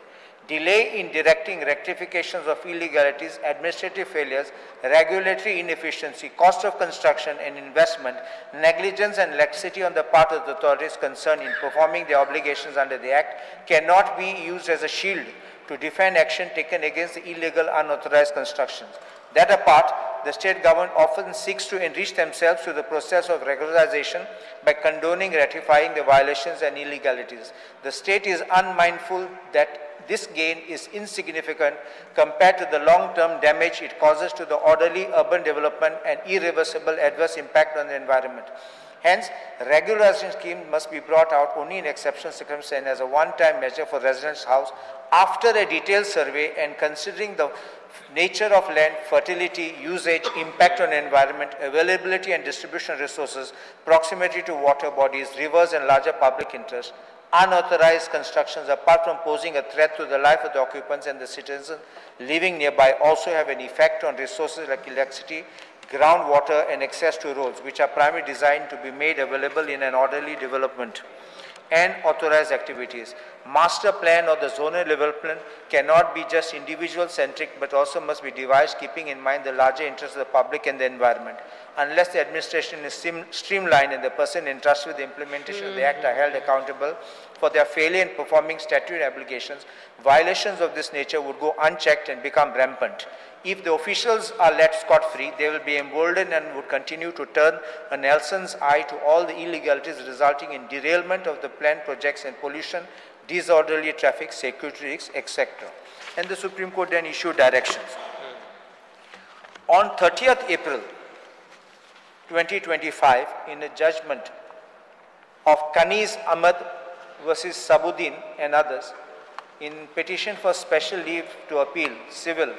Delay in directing rectifications of illegalities, administrative failures, regulatory inefficiency, cost of construction and investment, negligence and laxity on the part of the authorities concerned in performing their obligations under the Act cannot be used as a shield to defend action taken against the illegal unauthorized constructions. That apart, the state government often seeks to enrich themselves through the process of regularization by condoning, ratifying the violations and illegalities. The state is unmindful that this gain is insignificant compared to the long-term damage it causes to the orderly urban development and irreversible adverse impact on the environment. Hence, regularization scheme must be brought out only in exceptional circumstances as a one-time measure for residents' house after a detailed survey and considering the nature of land, fertility, usage, impact on environment, availability and distribution resources, proximity to water bodies, rivers and larger public interest. Unauthorized constructions, apart from posing a threat to the life of the occupants and the citizens living nearby, also have an effect on resources like electricity, groundwater and access to roads, which are primarily designed to be made available in an orderly development and authorized activities. Master plan or the zonal development cannot be just individual-centric, but also must be devised keeping in mind the larger interests of the public and the environment. Unless the administration is streamlined and the person entrusted with the implementation of the Act are held accountable for their failure in performing statutory obligations, violations of this nature would go unchecked and become rampant. If the officials are let scot-free, they will be emboldened and would continue to turn a Nelson's eye to all the illegalities resulting in derailment of the planned projects and pollution, disorderly traffic, security risks, etc. And the Supreme Court then issued directions. On 30th April 2025, in a judgment of Kaniz Ahmad versus Sabuddin and others, in petition for special leave to appeal, civil,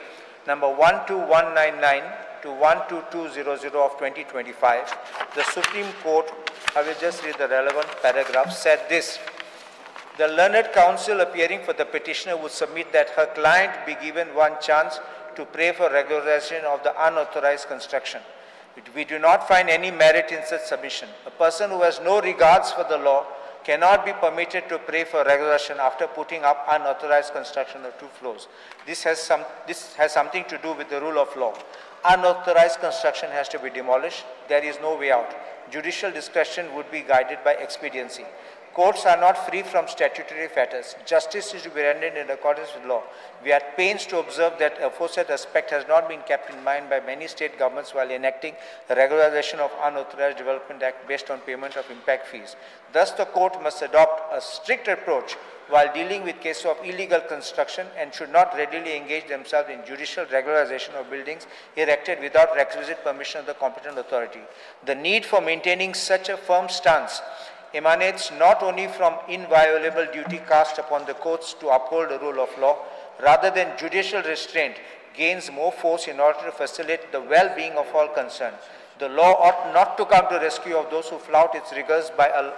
number 12199 to 12200 of 2025, the Supreme Court, I will just read the relevant paragraph, said this: the learned counsel appearing for the petitioner would submit that her client be given one chance to pray for regularization of the unauthorized construction. We do not find any merit in such submission. A person who has no regards for the law cannot be permitted to pray for regularization after putting up unauthorized construction of 2 floors. This has something to do with the rule of law. Unauthorized construction has to be demolished. There is no way out. Judicial discretion would be guided by expediency. Courts are not free from statutory fetters. Justice is to be rendered in accordance with law. We are at pains to observe that a aforesaid aspect has not been kept in mind by many state governments while enacting the regularization of Unauthorized Development Act based on payment of impact fees. Thus, the court must adopt a strict approach while dealing with cases of illegal construction and should not readily engage themselves in judicial regularization of buildings erected without requisite permission of the competent authority. The need for maintaining such a firm stance emanates not only from inviolable duty cast upon the courts to uphold the rule of law, rather than judicial restraint gains more force in order to facilitate the well-being of all concerned. The law ought not to come to rescue of those who flout its rigors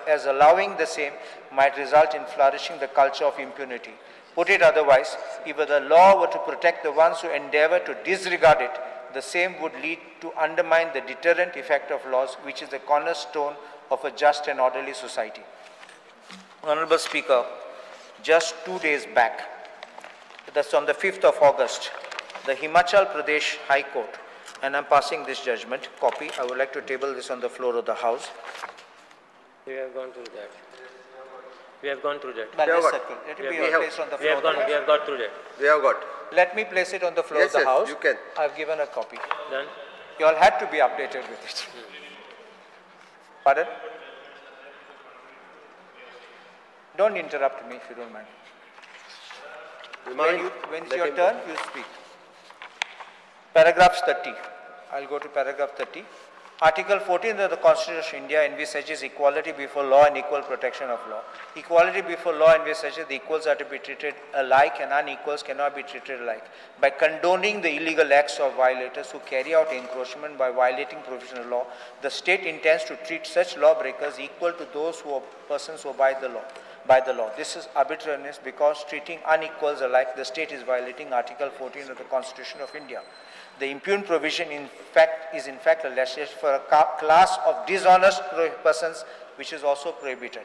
as allowing the same might result in flourishing the culture of impunity. Put it otherwise, if the law were to protect the ones who endeavor to disregard it, the same would lead to undermine the deterrent effect of laws, which is the cornerstone of a just and orderly society. Honorable Speaker, just 2 days back, that's on the 5th of August, the Himachal Pradesh High Court, and I'm passing this judgment, copy, I would like to table this on the floor of the House. We have gone through that. We have gone through that. Let it be placed on the floor of the House. We have got through that. We have got. Let me place it on the floor of the House. You can. I've given a copy. Done. You all had to be updated with it. Pardon? Don't interrupt me if you don't mind. When it's your turn, you speak. Paragraph 30. I'll go to paragraph 30. Article 14 of the Constitution of India envisages equality before law and equal protection of law. Equality before law envisages the equals are to be treated alike and unequals cannot be treated alike. By condoning the illegal acts of violators who carry out encroachment by violating provisional law, the state intends to treat such lawbreakers equal to those persons who abide the law. By the law. This is arbitrariness because treating unequals alike, the state is violating Article 14 of the Constitution of India. The impugned provision is in fact a legislation for a class of dishonest persons which is also prohibited.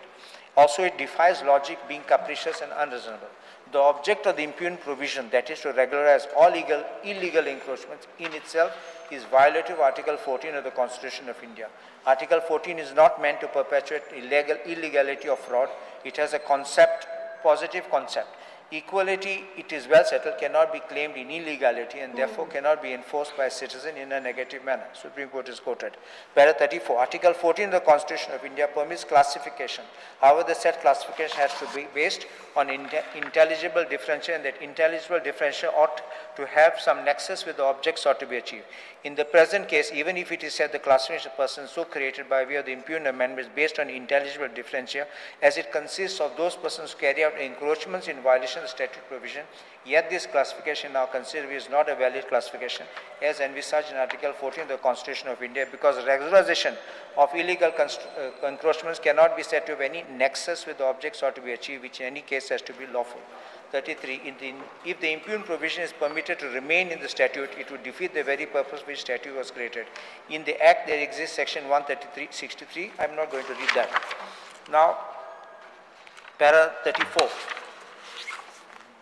Also, it defies logic, being capricious and unreasonable. The object of the impugned provision, that is to regularize all illegal encroachments, in itself is violative of Article 14 of the Constitution of India. Article 14 is not meant to perpetuate illegality or fraud. It has a concept, positive concept. Equality, it is well settled, cannot be claimed in illegality and therefore cannot be enforced by a citizen in a negative manner. Supreme Court is quoted. Para 34, Article 14 of the Constitution of India permits classification. However, the said classification has to be based on intelligible differential, and that intelligible differential ought to have some nexus with the objects sought to be achieved. In the present case, even if it is said the classification of persons so created by way of the impugned amendment is based on intelligible differential, as it consists of those persons who carry out encroachments in violation of the statute provision, yet this classification now considered is not a valid classification as envisaged in Article 14 of the Constitution of India, because regularization of illegal encroachments cannot be said to have any nexus with the objects sought to be achieved, which in any case has to be lawful. 33. If the impugned provision is permitted to remain in the statute, it would defeat the very purpose which statute was created. In the Act, there exists Section 133(63). I am not going to read that. Now, Para 34.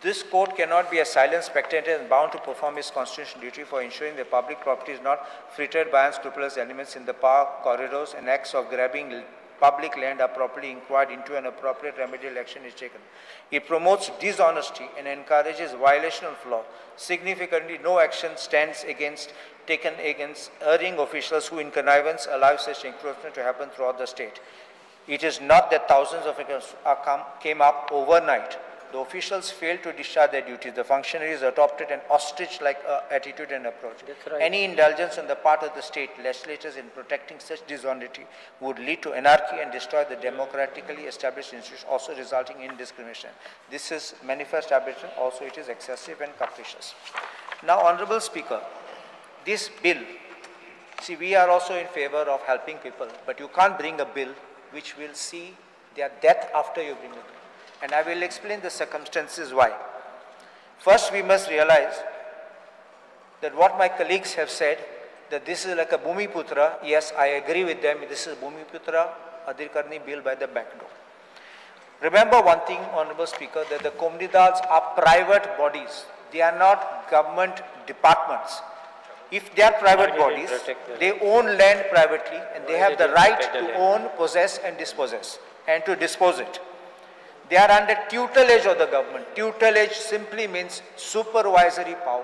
This court cannot be a silent spectator and bound to perform its constitutional duty for ensuring that public property is not frittered by unscrupulous elements in the park, corridors, and acts of grabbing public land are properly inquired into and appropriate remedial action is taken. It promotes dishonesty and encourages violation of law. Significantly, no action stands taken against erring officials who in connivance allow such encroachment to happen throughout the state. It is not that thousands of accounts came up overnight. The officials failed to discharge their duties. The functionaries adopted an ostrich-like attitude and approach. Right. Any indulgence on the part of the state legislators in protecting such dishonesty would lead to anarchy and destroy the democratically established institution, also resulting in discrimination. This is manifest arbitrary. Also, it is excessive and capricious. Now, Honorable Speaker, this bill, see, we are also in favor of helping people, but you can't bring a bill which will see their death after you bring it. And I will explain the circumstances why. First, we must realize that what my colleagues have said, that this is like a Bhumiputra. Yes, I agree with them. This is Bhumiputra Adhikarni bill by the back door. Remember one thing, Honorable Speaker, that the Comunidades are private bodies. They are not government departments. If they are private bodies, they own land privately and they have the right to own, possess and dispossess and to dispose it. They are under tutelage of the government. Tutelage simply means supervisory power.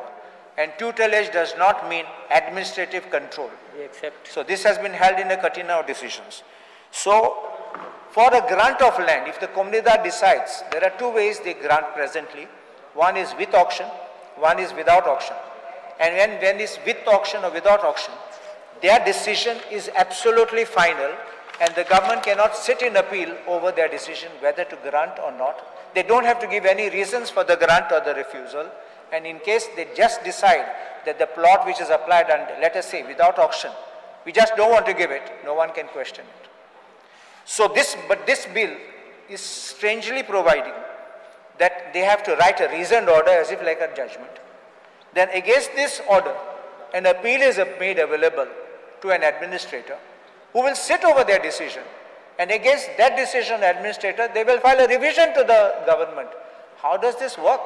And tutelage does not mean administrative control. So this has been held in a Katina of decisions. So for a grant of land, if the Comunidad decides, there are two ways they grant presently. One is with auction, one is without auction. And when it's with auction or without auction, their decision is absolutely final. And the government cannot sit in appeal over their decision whether to grant or not. They don't have to give any reasons for the grant or the refusal. And in case they just decide that the plot which is applied under, let us say, without auction, we just don't want to give it, no one can question it. So this bill is strangely providing that they have to write a reasoned order as if like a judgment. Then against this order, an appeal is made available to an administrator who will sit over their decision, and against that decision administrator, they will file a revision to the government. How does this work?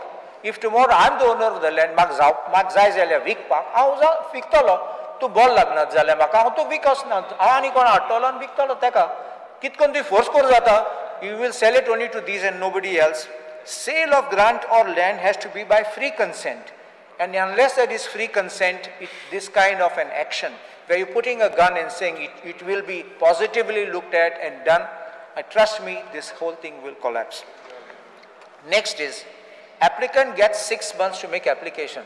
If tomorrow I am the owner of the land, mag zay zalia week park, how victolo to ball lagnat zalia maka, how to vikas na, ani kona atolan victolo teka, kitkon tu force kor jata, you will sell it only to these and nobody else. Sale of grant or land has to be by free consent, and unless there is free consent, this kind of an action where you're putting a gun and saying it will be positively looked at and done, trust me, this whole thing will collapse. Next is, applicant gets 6 months to make application,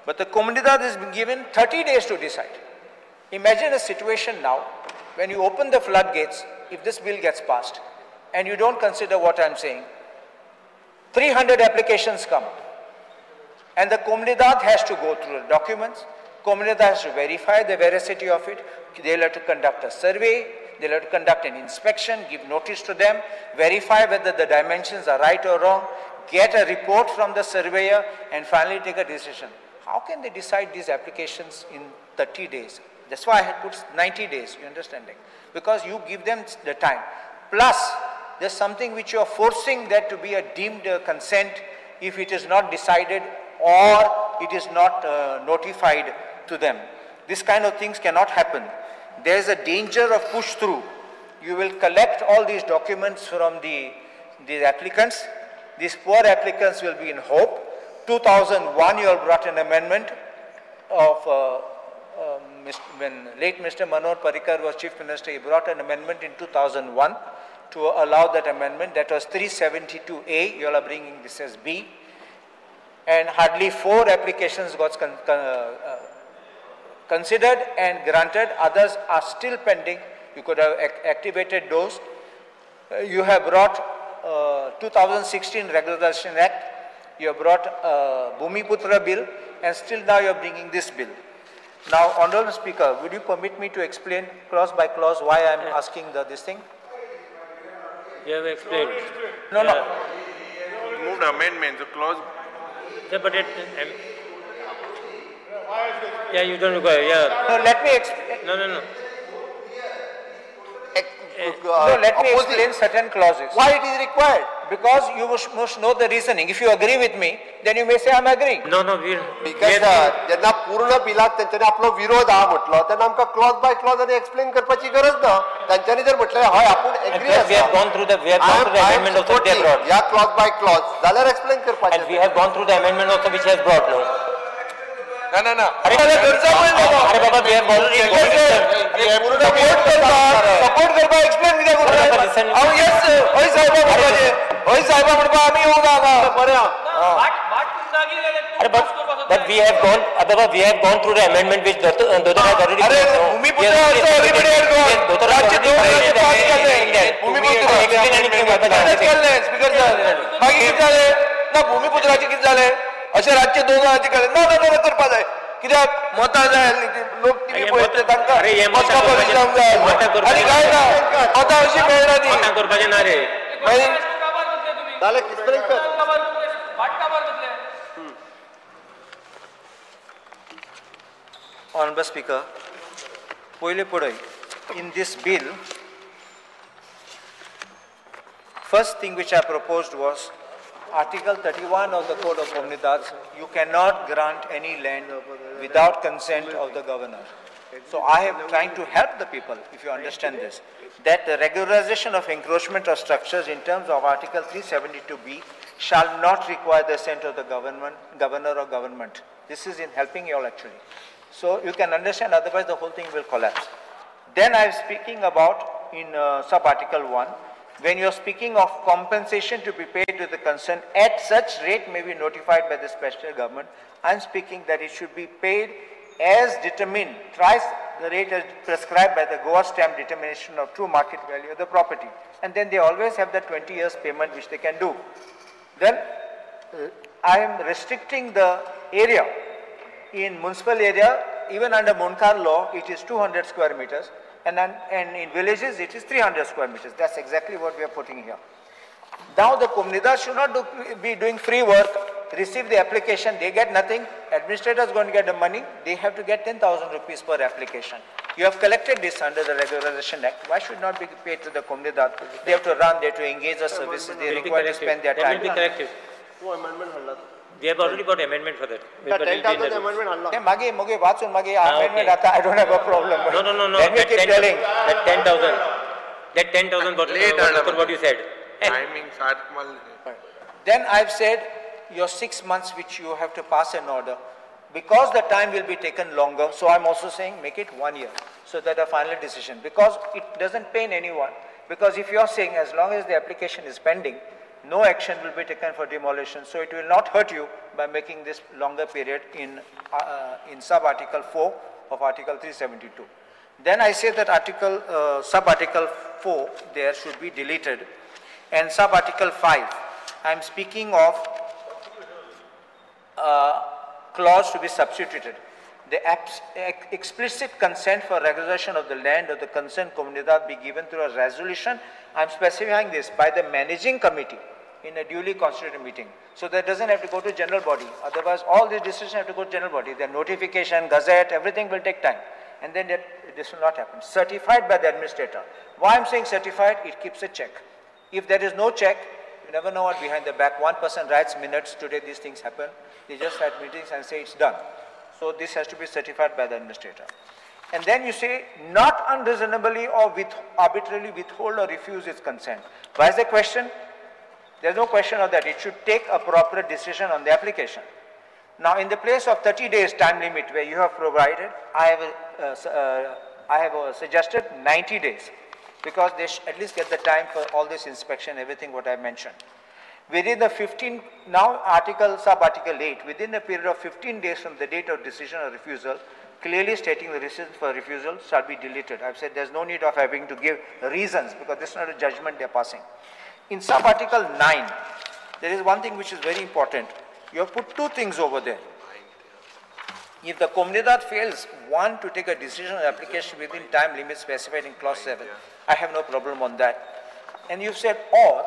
but the Comunidad is given 30 days to decide. Imagine a situation now when you open the floodgates, if this bill gets passed, and you don't consider what I'm saying, 300 applications come, and the Comunidad has to go through the documents, Comunidad has to verify the veracity of it, they'll have to conduct a survey, they'll have to conduct an inspection, give notice to them, verify whether the dimensions are right or wrong, get a report from the surveyor, and finally take a decision. How can they decide these applications in 30 days? That's why I had put 90 days, you understanding? Because you give them the time. Plus, there's something which you are forcing that to be a deemed consent if it is not decided or it is not notified to them. This kind of things cannot happen. There is a danger of push through. You will collect all these documents from the applicants. These poor applicants will be in hope. 2001, you have brought an amendment of when late Mr. Manohar Parrikar was Chief Minister, he brought an amendment in 2001 to allow that amendment. That was 372A. You all are bringing this as B. And hardly 4 applications got considered and granted. Others are still pending. You could have activated those. You have brought 2016 Regularization Act. You have brought Bhumiputra Bill, and still now you are bringing this bill. Now, Honorable Speaker, would you permit me to explain clause by clause why I am asking this thing? You have explained. No, no. Moved amendment, the clause. Yeah, but yeah, you don't require, yeah. No, let me explain. No. No, let me explain certain clauses. Why it is required? Because you must know the reasoning. If you agree with me, then you may say I'm agreeing. No, because जेन्ना पूर्ण बिलाक तेंच्यांनी आपलो विरोध हा म्हटलो तेन्ना आमकां क्लॉज बाय क्लॉज आनी एक्सप्लेन करपाची गरज ना. तांच्यांनी जर म्हटलें हय आपूण एग्री आसा. We have gone through the amendment also they have brought. या क्लॉज बाय क्लॉज जाल्यार एक्सप्लेन करपाचें. And we have gone through the amendment also which has brought, no? ना. अरे बाबा, we have already सपोर्ट करपा एक्सप्लेन कित्याक करूं? हांव यस हय साहेबा म्हणपाचें. हय साहेबा म्हणपा आमी येवंक ना बरें. But we have gone through the amendment which Dodar has already. अरे भूमिपुत्र also everybody had gone. राज्य 2 राज्य 5 केले. भूमिपुत्र स्पीकर सर मागीर कितें जालें? ना भूमिपुत्राचें कितें जालें? अशें राज्य 2 राज्य केलें. ना करपा जाय. कित्याक मतां जाय लोक टीव्ही पळयता तांकां मतां पळोवंक जावंक जाय. आनी काय ना मतां अशीं मेळना ती. मतां करपाचें ना रे. जाल्यार एक्सप्लेन कर. Honorable Speaker, पहिले पळय, in this bill, first thing which I proposed was Article 31 of the Code of Comunidades. You cannot grant any land without consent of the governor. So I am trying to help the people, if you understand this, that the regularization of encroachment of structures in terms of Article 372B shall not require the assent of the governor or government. This is in helping you all actually. So you can understand, otherwise the whole thing will collapse. Then I am speaking about in sub-article 1, when you are speaking of compensation to be paid to the concerned at such rate may be notified by the special government, I am speaking that it should be paid as determined, thrice the rate as prescribed by the Goa stamp determination of true market value of the property. And then they always have the 20 years payment which they can do. Then I am restricting the area. In municipal area, even under Munkar law, it is 200 square meters, and in villages it is 300 square meters. That's exactly what we are putting here. Now the Comunidad should not be doing free work, receive the application, they get nothing, administrator is going to get the money, they have to get 10,000 rupees per application. You have collected this under the Regularization Act, why should not be paid to the Comunidad? They have to run, they have to engage the services, they require to spend their time. That will be corrected. We have already got amendment for that. 10,000 amendment Magi watchun magi amendment ata. I don't have a problem. No. Let me keep telling. That 10,000 what you said. Timing Then I've said your 6 months which you have to pass an order, because the time will be taken longer. So I'm also saying make it 1 year, so that a final decision, because it doesn't pain anyone. Because if you are saying as long as the application is pending, no action will be taken for demolition, so it will not hurt you by making this longer period in sub-article 4 of Article 372. Then I say that sub-article 4 there should be deleted, and sub-article 5, I am speaking of clause to be substituted. The explicit consent for regularization of the land of the concerned comunidad be given through a resolution. I am specifying this by the managing committee in a duly constituted meeting. So that doesn't have to go to general body. Otherwise, all these decisions have to go to general body. The notification, gazette, everything will take time. And then this will not happen. Certified by the administrator. Why I'm saying certified? It keeps a check. If there is no check, you never know what behind the back. One person writes minutes, today these things happen. They just write meetings and say it's done. So this has to be certified by the administrator. And then you say, not unreasonably or arbitrarily withhold or refuse its consent. Why is the question? There's no question of that. It should take a proper decision on the application. Now, in the place of 30 days time limit where you have provided, I have suggested 90 days, because they should at least get the time for all this inspection, everything what I mentioned. Within the 15, now sub-article 8, within a period of 15 days from the date of decision or refusal, clearly stating the reasons for refusal shall be deleted. I've said there's no need of having to give reasons, because this is not a judgment they're passing. In sub-article 9, there is one thing which is very important. You have put two things over there. If the comunidad fails, one, to take a decision on application within time limits specified in clause 7, I have no problem on that. And you've said or,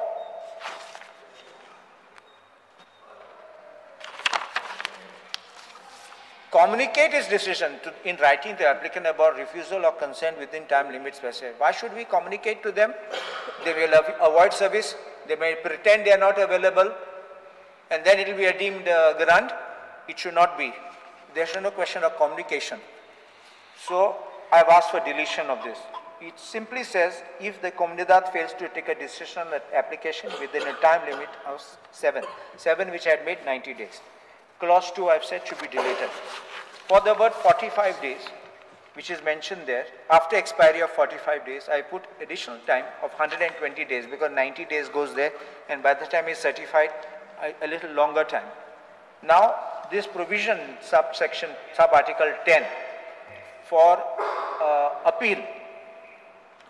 communicate its decision in writing to the applicant about refusal or consent within time limits specified. Why should we communicate to them? They will avoid service. They may pretend they are not available, and then it will be a deemed grant. It should not be. There is no question of communication. So I have asked for deletion of this. It simply says, if the comunidad fails to take a decision on application within a time limit of 7 which I had made 90 days. Clause 2 I have said should be deleted. For the word 45 days, which is mentioned there, after expiry of 45 days, I put additional time of 120 days, because 90 days goes there, and by the time it's certified, a little longer time. Now, this provision, sub-article 10, for appeal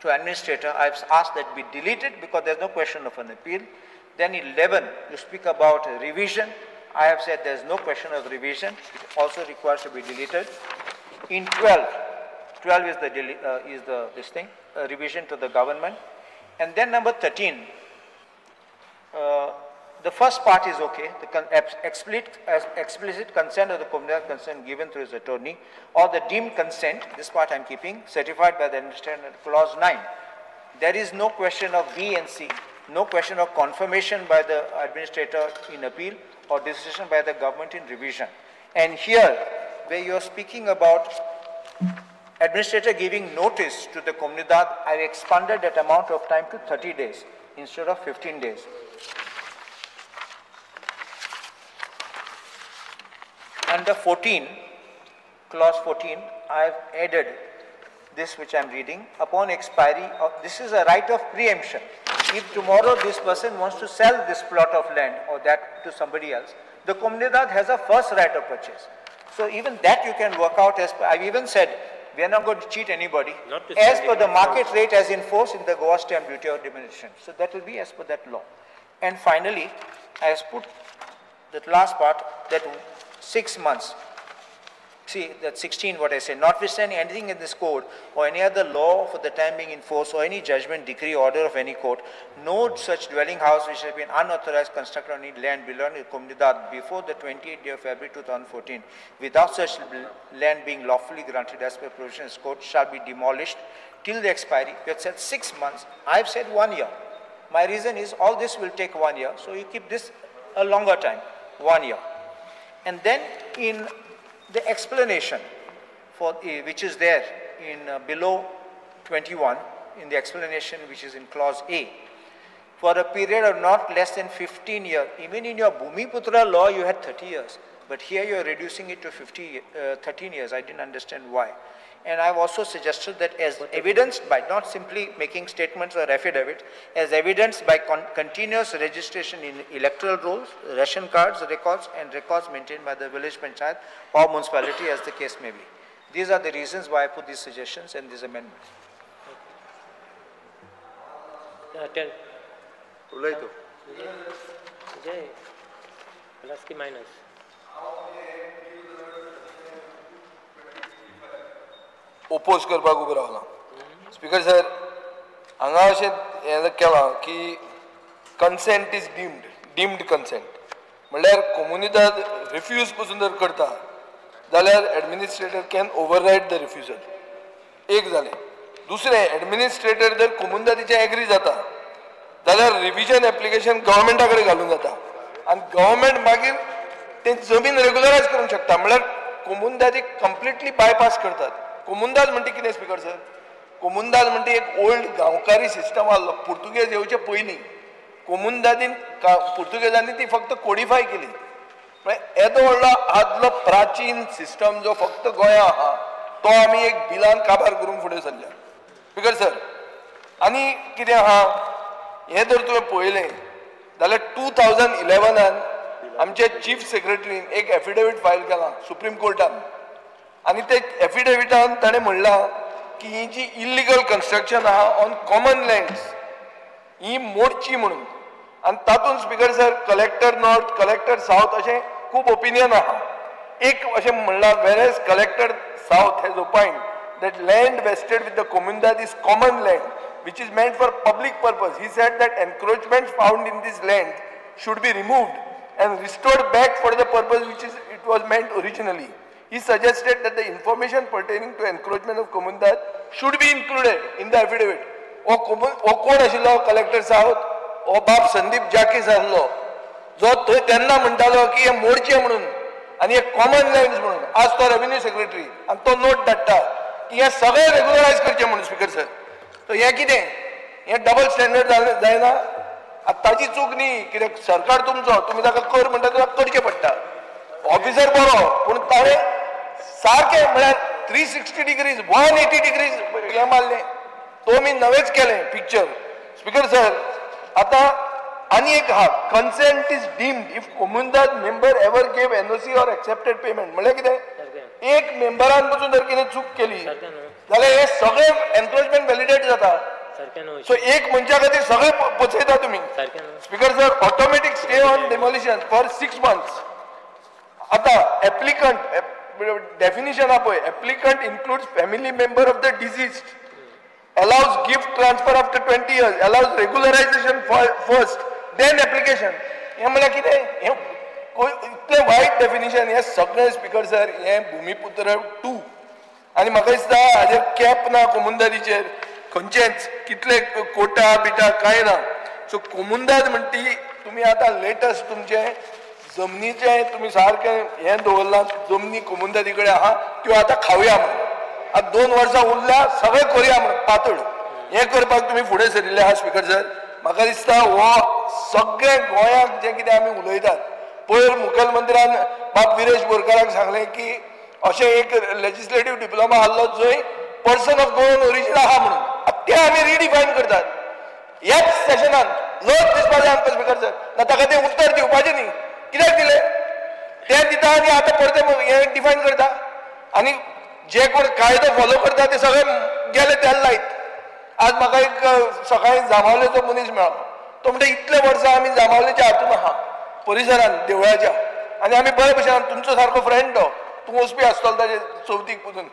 to administrator, I've asked that be deleted, because there's no question of an appeal. Then 11, you speak about revision. I have said there's no question of revision. It also requires to be deleted. In 12 is the revision to the government. And then number 13, the first part is okay, the explicit consent of the comunidad concerned given through his attorney, or the deemed consent, this part I'm keeping, certified by the administrator, clause 9. There is no question of B and C, no question of confirmation by the administrator in appeal or decision by the government in revision. And here, where you're speaking about administrator giving notice to the comunidad, I've expanded that amount of time to 30 days instead of 15 days. Under 14, clause 14, I have added this which I am reading. Upon expiry of, this is a right of preemption. If tomorrow this person wants to sell this plot of land or that to somebody else, the comunidad has a first right of purchase. So even that you can work out as per, I've even said, we are not going to cheat anybody, as per the market rate as enforced in the Goa Stamp Duty or diminution. So that will be as per that law. And finally, I have put that last part, that 6 months. See, that 16, what I say, notwithstanding anything in this code or any other law for the time being enforced or any judgment, decree, order of any court, no such dwelling house which has been unauthorized constructed on any land belonging to comunidad before the 28th day of February 2014, without such land being lawfully granted as per provisions code, shall be demolished till the expiry. We have said 6 months. I have said 1 year. My reason is all this will take 1 year, so you keep this a longer time, 1 year. And then in the explanation for which is there in below 21, in the explanation which is in clause A, for a period of not less than 15 years. Even in your Bhumiputra law you had 30 years, but here you are reducing it to 13 years. I didn't understand why. And I've also suggested that as evidenced by not simply making statements or affidavit, as evidenced by continuous registration in electoral rolls, ration cards, records, and records maintained by the village panchayat or municipality as the case may be. These are the reasons why I put these suggestions and these amendments. Plus ki minus. Oppose करपाक उबो रावला. स्पीकर सर, हांगा अशें हें केलां की कन्सेंट इज डीम्ड कन्सेंट. म्हणल्यार कोमुनिदाद रिफ्यूज पसून जर करता जाल्यार एडमिनिस्ट्रेटर कॅन ओवररायड द रिफ्युजल. एक जालें. दुसरें, एडमिनिस्ट्रेटर जर कोमुनिदादीचें एग्री जाता जाल्यार रिव्हिजन एप्लिकेशन गव्हर्मेंटा कडेन घालूंक जाता आनी गव्हर्मेंट मागीर तें जमीन रेग्युलरायज करूंक शकता. म्हणल्यार कोमुनिदादीक कंप्लिटली बायपास करतात. कोमुनिदाद म्हणटा कितें स्पीकर सर? कोमुनिदाद म्हणटा एक ओल्ड गांवकारी सिस्टम आसलो पुर्तुगेज येवचे पयलीं. कोमुनिदादीन पुर्तुगेजांनी ती फक्त कोडिफाय केली. येदो व्हडलो आदलो प्राचीन सिस्टम जो फक्त गोंया आहा तो आमी एक बिलान काबार करून फुडें सरल्या. स्पीकर सर, आनी कितें आहा हें जर तुवें पळयलें जाल्यार 2011 आमचे चीफ सेक्रेटरीन एक एफिडेवीट फायल केला सुप्रीम कोर्टान. आनी ते एफिडेविटान ताणें म्हणलां की ही जी इल्लिगल कन्स्ट्रक्शन आहा ऑन कॉमन लँड्स ही मोडची म्हणून. आनी तातूंत speaker sir collector north collector south अशें खूब ओपिनियन आहा. एक अशें म्हणलां whereas collector south has opined that land vested with the comunidad is common land which is meant for public purpose. He said that encroachments found in this land should be removed and restored back for the purpose which it was meant originally. He suggested that the information pertaining to encroachment of comunidad should be included in the affidavit. O कोण आशिल्लो कलेक्टर सावथ? ओ बाब संदीप जाकीस आसलो जो तेन्ना म्हणटालो की हे मोडचे म्हणून आनी हे कॉमन लँड्स म्हणून. आज तो रेव्हेन्यू सेक्रेटरी आनी तो नोट धाडटा की हे सगळे रेग्युलरायज करचे म्हणून. स्पीकर सर, तो हे कितें हे डबल स्टँडर्ड जायना? आतां ताची चूक न्ही, कित्याक सरकार तुमचो, तुमी ताका कर म्हणटा ताका करचें पडटा. ऑफिसर बरो पूण ताणें सारकें म्हळ्यार 360 डिग्रीज 180 डिग्रीज हें मारलें. तो आमी नवेंच केलें पिक्चर. स्पीकर सर, आतां आनी एक आहा कन्सेंट इज डीम्ड इफ कोमुनिदाद member ever gave NOC or accepted payment. म्हणल्यार कितें एक मेंबरान पसून जर कितें चूक केली जाल्यार हे सगळे एनक्रोचमेंट व्हॅलिडेट जाता. सो एक मनशा खातीर सगळे पचयता तुमी. Speaker sir, automatic stay on demolition for 6 months. आतां एप्लिकंट डेफिनिशन आहा पळय, applicant includes family member of the deceased, allows gift transfer after 20 years, allows regularization first, then application. हे म्हळ्यार कितें? हे इतलें वायट डेफिनिशन. हे सगळें स्पीकर सर हे भूमिपुत्र 2 आनी म्हाका दिसता हाजेर कॅप ना कोमुनिदादीचेर खंयचेच, कितले कोटा बिटा कांय ना. सो कोमुनिदाद म्हणटी तुमी आतां लेटस्ट तुमचे जमनीचे तुमी सारकें हें दवरलां, जमनी कोमुनिदादी कडेन आहा त्यो आतां खावया म्हणून. आतां 2 वर्सां उरल्या सगळें करुया म्हणून पातळ हें करपाक तुमी फुडें सरिल्ले आहा. स्पीकर सर, म्हाका दिसता हो सगळें गोंयाक जें कितें आमी उलयतात पयर मुखेलमंत्र्यान बाब विरेश बोरकाराक सांगलें की अशें एक लेजिस्लेटीव डिप्लोमा आसलो जंय पर्सन ऑफ गोवन ओरिजीन आहा म्हणून. तें आमी रिडिफायन करतात. ह्याच सेशनान लज दिसपाचें आमकां स्पीकर सर. ना ताका तें उत्तर दिवपाचें न्ही. कित्याक दिलें तें दिता आनी आतां परतें हें डिफायन करता. आनी जे कोण कायदो फॉलो करता ते सगळे गेले त्याला लायत. आज म्हाका एक सकाळी जामावलेचो मनीस मेळ्ळो. तो म्हणटा इतले वर्सां आमी जामावलेच्या हातून आहा परिसरान देवळाच्या आनी आमी बरे भशेन तुमचो सारको फ्रेंड तो, तूं वचपी आसतलो ताजे चवथीक पसून.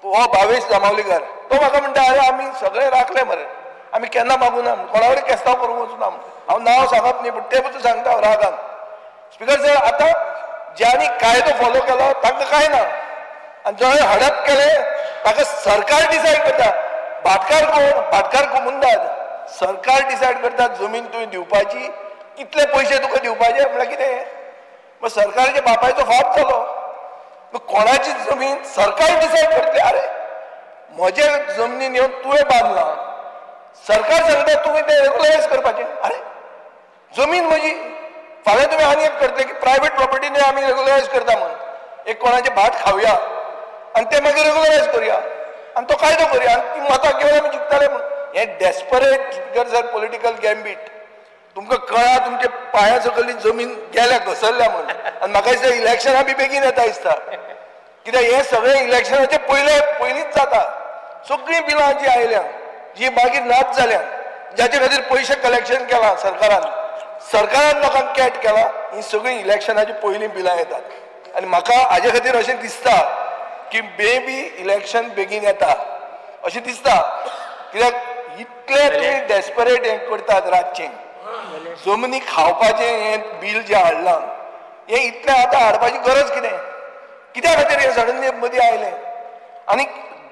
हो भावेश जामावलीकार तो म्हाका म्हणटा अरे आमी सगळे राखले मरे, आमी केन्ना मागूं ना कोणा कडेन केस्तांव करूंक वचूं ना. हांव नांव सांगप न्ही पूण ते पसून सांगता हांव रागान. स्पीकर सर, आतां ज्यांनी कायदो फॉलो केलो तांकां कांय ना आनी जंय हडप केलें ताका सरकार डिसायड करता. भाटकार कोण? भाटकार कोमुनिदाद. सरकार डिसायड करता जमीन तुवें दिवपाची, कितले पयशे तुका दिवपाचे म्हळ्यार कितें. मग सरकारच्या बापायचो फाप जालो. मग कोणाची जमीन सरकार डिसायड करतले. अरे म्हजे जमनीन येवन तुवें बांदला, सरकार सांगता तुवें तें रेग्युलरायज करपाचें. अरे जमीन म्हजी, फाल्यां तुवें आनी एक करतले की प्रायवेट प्रॉपर्टीने आमी रेग्युलरायज करता म्हणून. एक कोणाचें भाट खावया आनी तें मागीर रेग्युलरायज करुया आनी तो कायदो करुया आनी ती मतां घेवन आमी जिखताले म्हणून. हें डेस्परेट स्पीकर सर पॉलिटिकल गॅम्बीट. तुमकां कळ्ळा तुमचे पांया सकयली जमीन गेल्या घसरल्या म्हणून. आनी म्हाका दिसता इलेक्शनां बी बेगीन येता दिसता. कित्याक हे सगळे इलेक्शनाचे पयलींच जाता. सगळीं बिलां जी आयल्या जी मागीर नाच जाल्या ज्याचे खातीर पयशे कलेक्शन केलां सरकारान लोकांक कॅट केला ही सगळीं इलेक्शनाची पयलीं बिलां येतात. आनी म्हाका हाजे खातीर अशें दिसता की मे बी इलेक्शन बेगीन येता अशें दिसता. कित्याक इतले तुमी डेस्परेट हें करतात रातचें जमनी खावपाचें हें बील जें हाडलां हें इतलें आतां हाडपाची गरज कित्या खातीर हें सडनली मदीं आयलें. आनी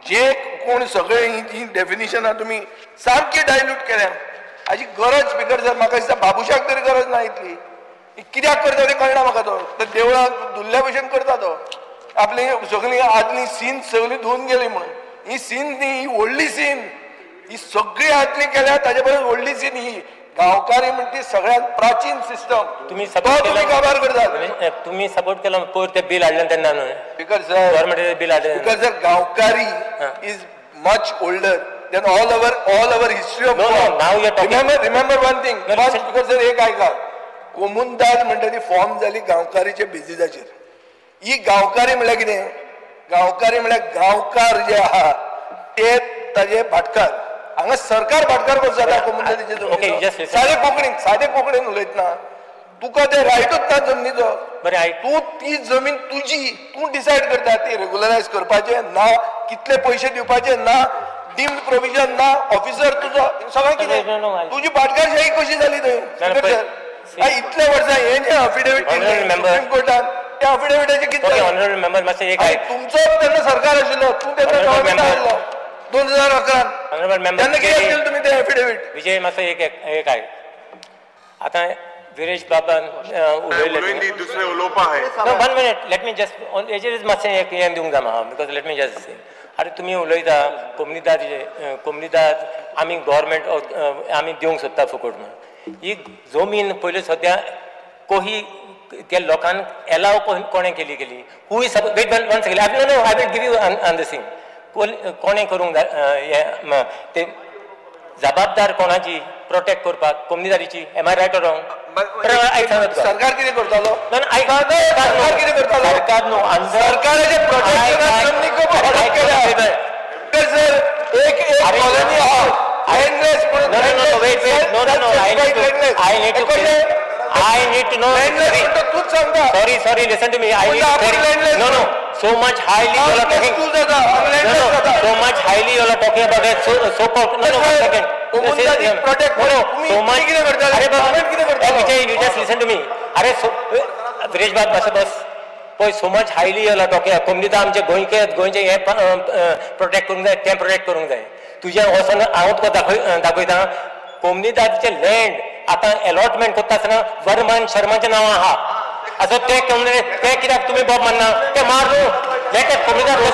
जे कोण सगळे ही डेफिनेशनां तुमी सारकी डायल्यूट केल्या हाची गरज स्पीकर सर म्हाका दिसता बाबुशाक तरी गरज ना इतली. कित्याक करता तें कळना म्हाका तो देवळांत धुल्ल्या भशेन करता तो आपली सगळीं आदली सीन सगळीं धुवन गेली म्हणून. ही सीन न्ही ही व्हडली सीन ही सगळी आदली केल्या ताचे परस व्हडली सीन ही गांवकारी म्हणटा ती सगळ्यांत प्राचीन सिस्टम तुम्ही काबार करतात. तुम्ही सपोर्ट केला पयर ते बिल हाडलें तेन्ना न्हू स्पीकर सर गव्हर्मेंटाचें बिल हाडलें स्पीकर सर गांवकारी is much older than all over history of remember one thing speaker sir एक आयका कोमुनदाद म्हणटा ती फॉर्म जाली गांवकारीचे बेजिसाचेर. ही गांवकारी म्हळ्यार कितें गांवकारी म्हळ्यार गांवकार जे आहा ते ताजे भाटकार हांगा सरकार भाटकार कसो जाता कोमुनदादीचे सादे कोंकणीन उलयतना तुका ते रायटूच ना जमनीचो. तूं ती जमीन तुजी तूं डिसायड करता ती रेग्युलरायज करपाचें ना कितले पयशे दिवपाचे ना डीम्ड प्रोविजन ना ऑफिसर तुजो सगळें कितें तुजी भाटकारशाही कशी जाली थंय. इतले वर्सां हे जे अफिडेवीट सुप्रीम कोर्टान त्या अफिडेविटाचे कितें तुमचो तेन्ना सरकार आशिल्लो तूं तेन्ना गव्हर्मेंट आशिल्लो 2011 तेन्ना कित्याक केलें तुमी तें एफिडेवीट. विजय मातसो एक आय आतां विरेश बाबान उलयलें दुसरे उलोवपा आहाय. One minute let me just हेजेर मातशें एक हें दिवंक जाय म्हाका because let me just say आरे तुमी उलयता कोमनीदाद आमी गव्हर्मेंट आमी दिवंक सोदता फुकट म्हणून. ही जमीन पयलीं सद्या कोही त्या लोकांक एलाव कोणें केली who is wait one second I will give you understanding कोणें करूंक जाय ते जबाबदार कोणाची प्रोटेक्ट करपाक कोमनीदारीची am I right or wrong. सरकार कितें करतालो सरकार कितें करतालो सरकार न्हू सरकाराचे प्रोटेक्शन एक कॉलनी आहा I need to know. Sorry, listen to me. No. So much highly you are talking. So much highly you are talking about it. So called. No, 1 second. So much. Vijay, you just listen to me. Viresh bas. So much highly you are talking. Community आमचे गोंयचे हे प्रोटेक्ट करूंक जाय तें प्रोटेक्ट करूंक जाय. तुज्या वचून हांव तुका दाखयता कोमनीदादीचे लँड आतां अलॉटमेंट करता आसतना वर्मन शर्माचें नांव आहा असो ते कित्याक तुमी बॉब मानना ते मार न्हू late कोमनीदाद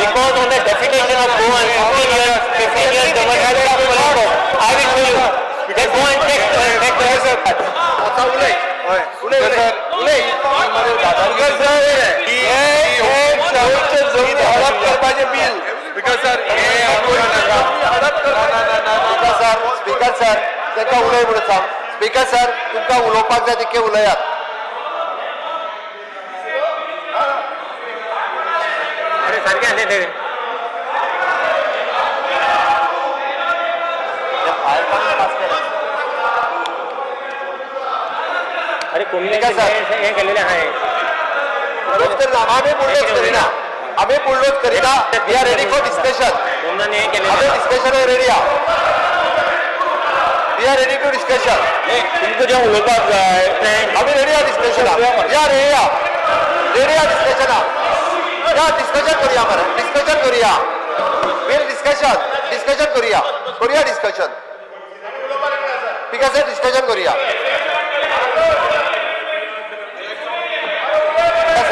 because on the definition of go and 15 years government I will tell you they go and take speaker sir तेका उलय म्हणून सांग. स्पीकर सर तुमकां उलोवपाक जाय तितके उलयात. अरे हे केलेले आहे आम्ही पुढलोच करीना we are ready for discussion. Discussion ready we are ready to discussion. तुमकां जें उलोवपाक जाय आमी रेडी आहा डिस्कशन डिस्कशन करूया मरे डिस्कशन करूया वील डिस्कशन करूया डिस्कशन ठीक आहे डिस्कशन करूया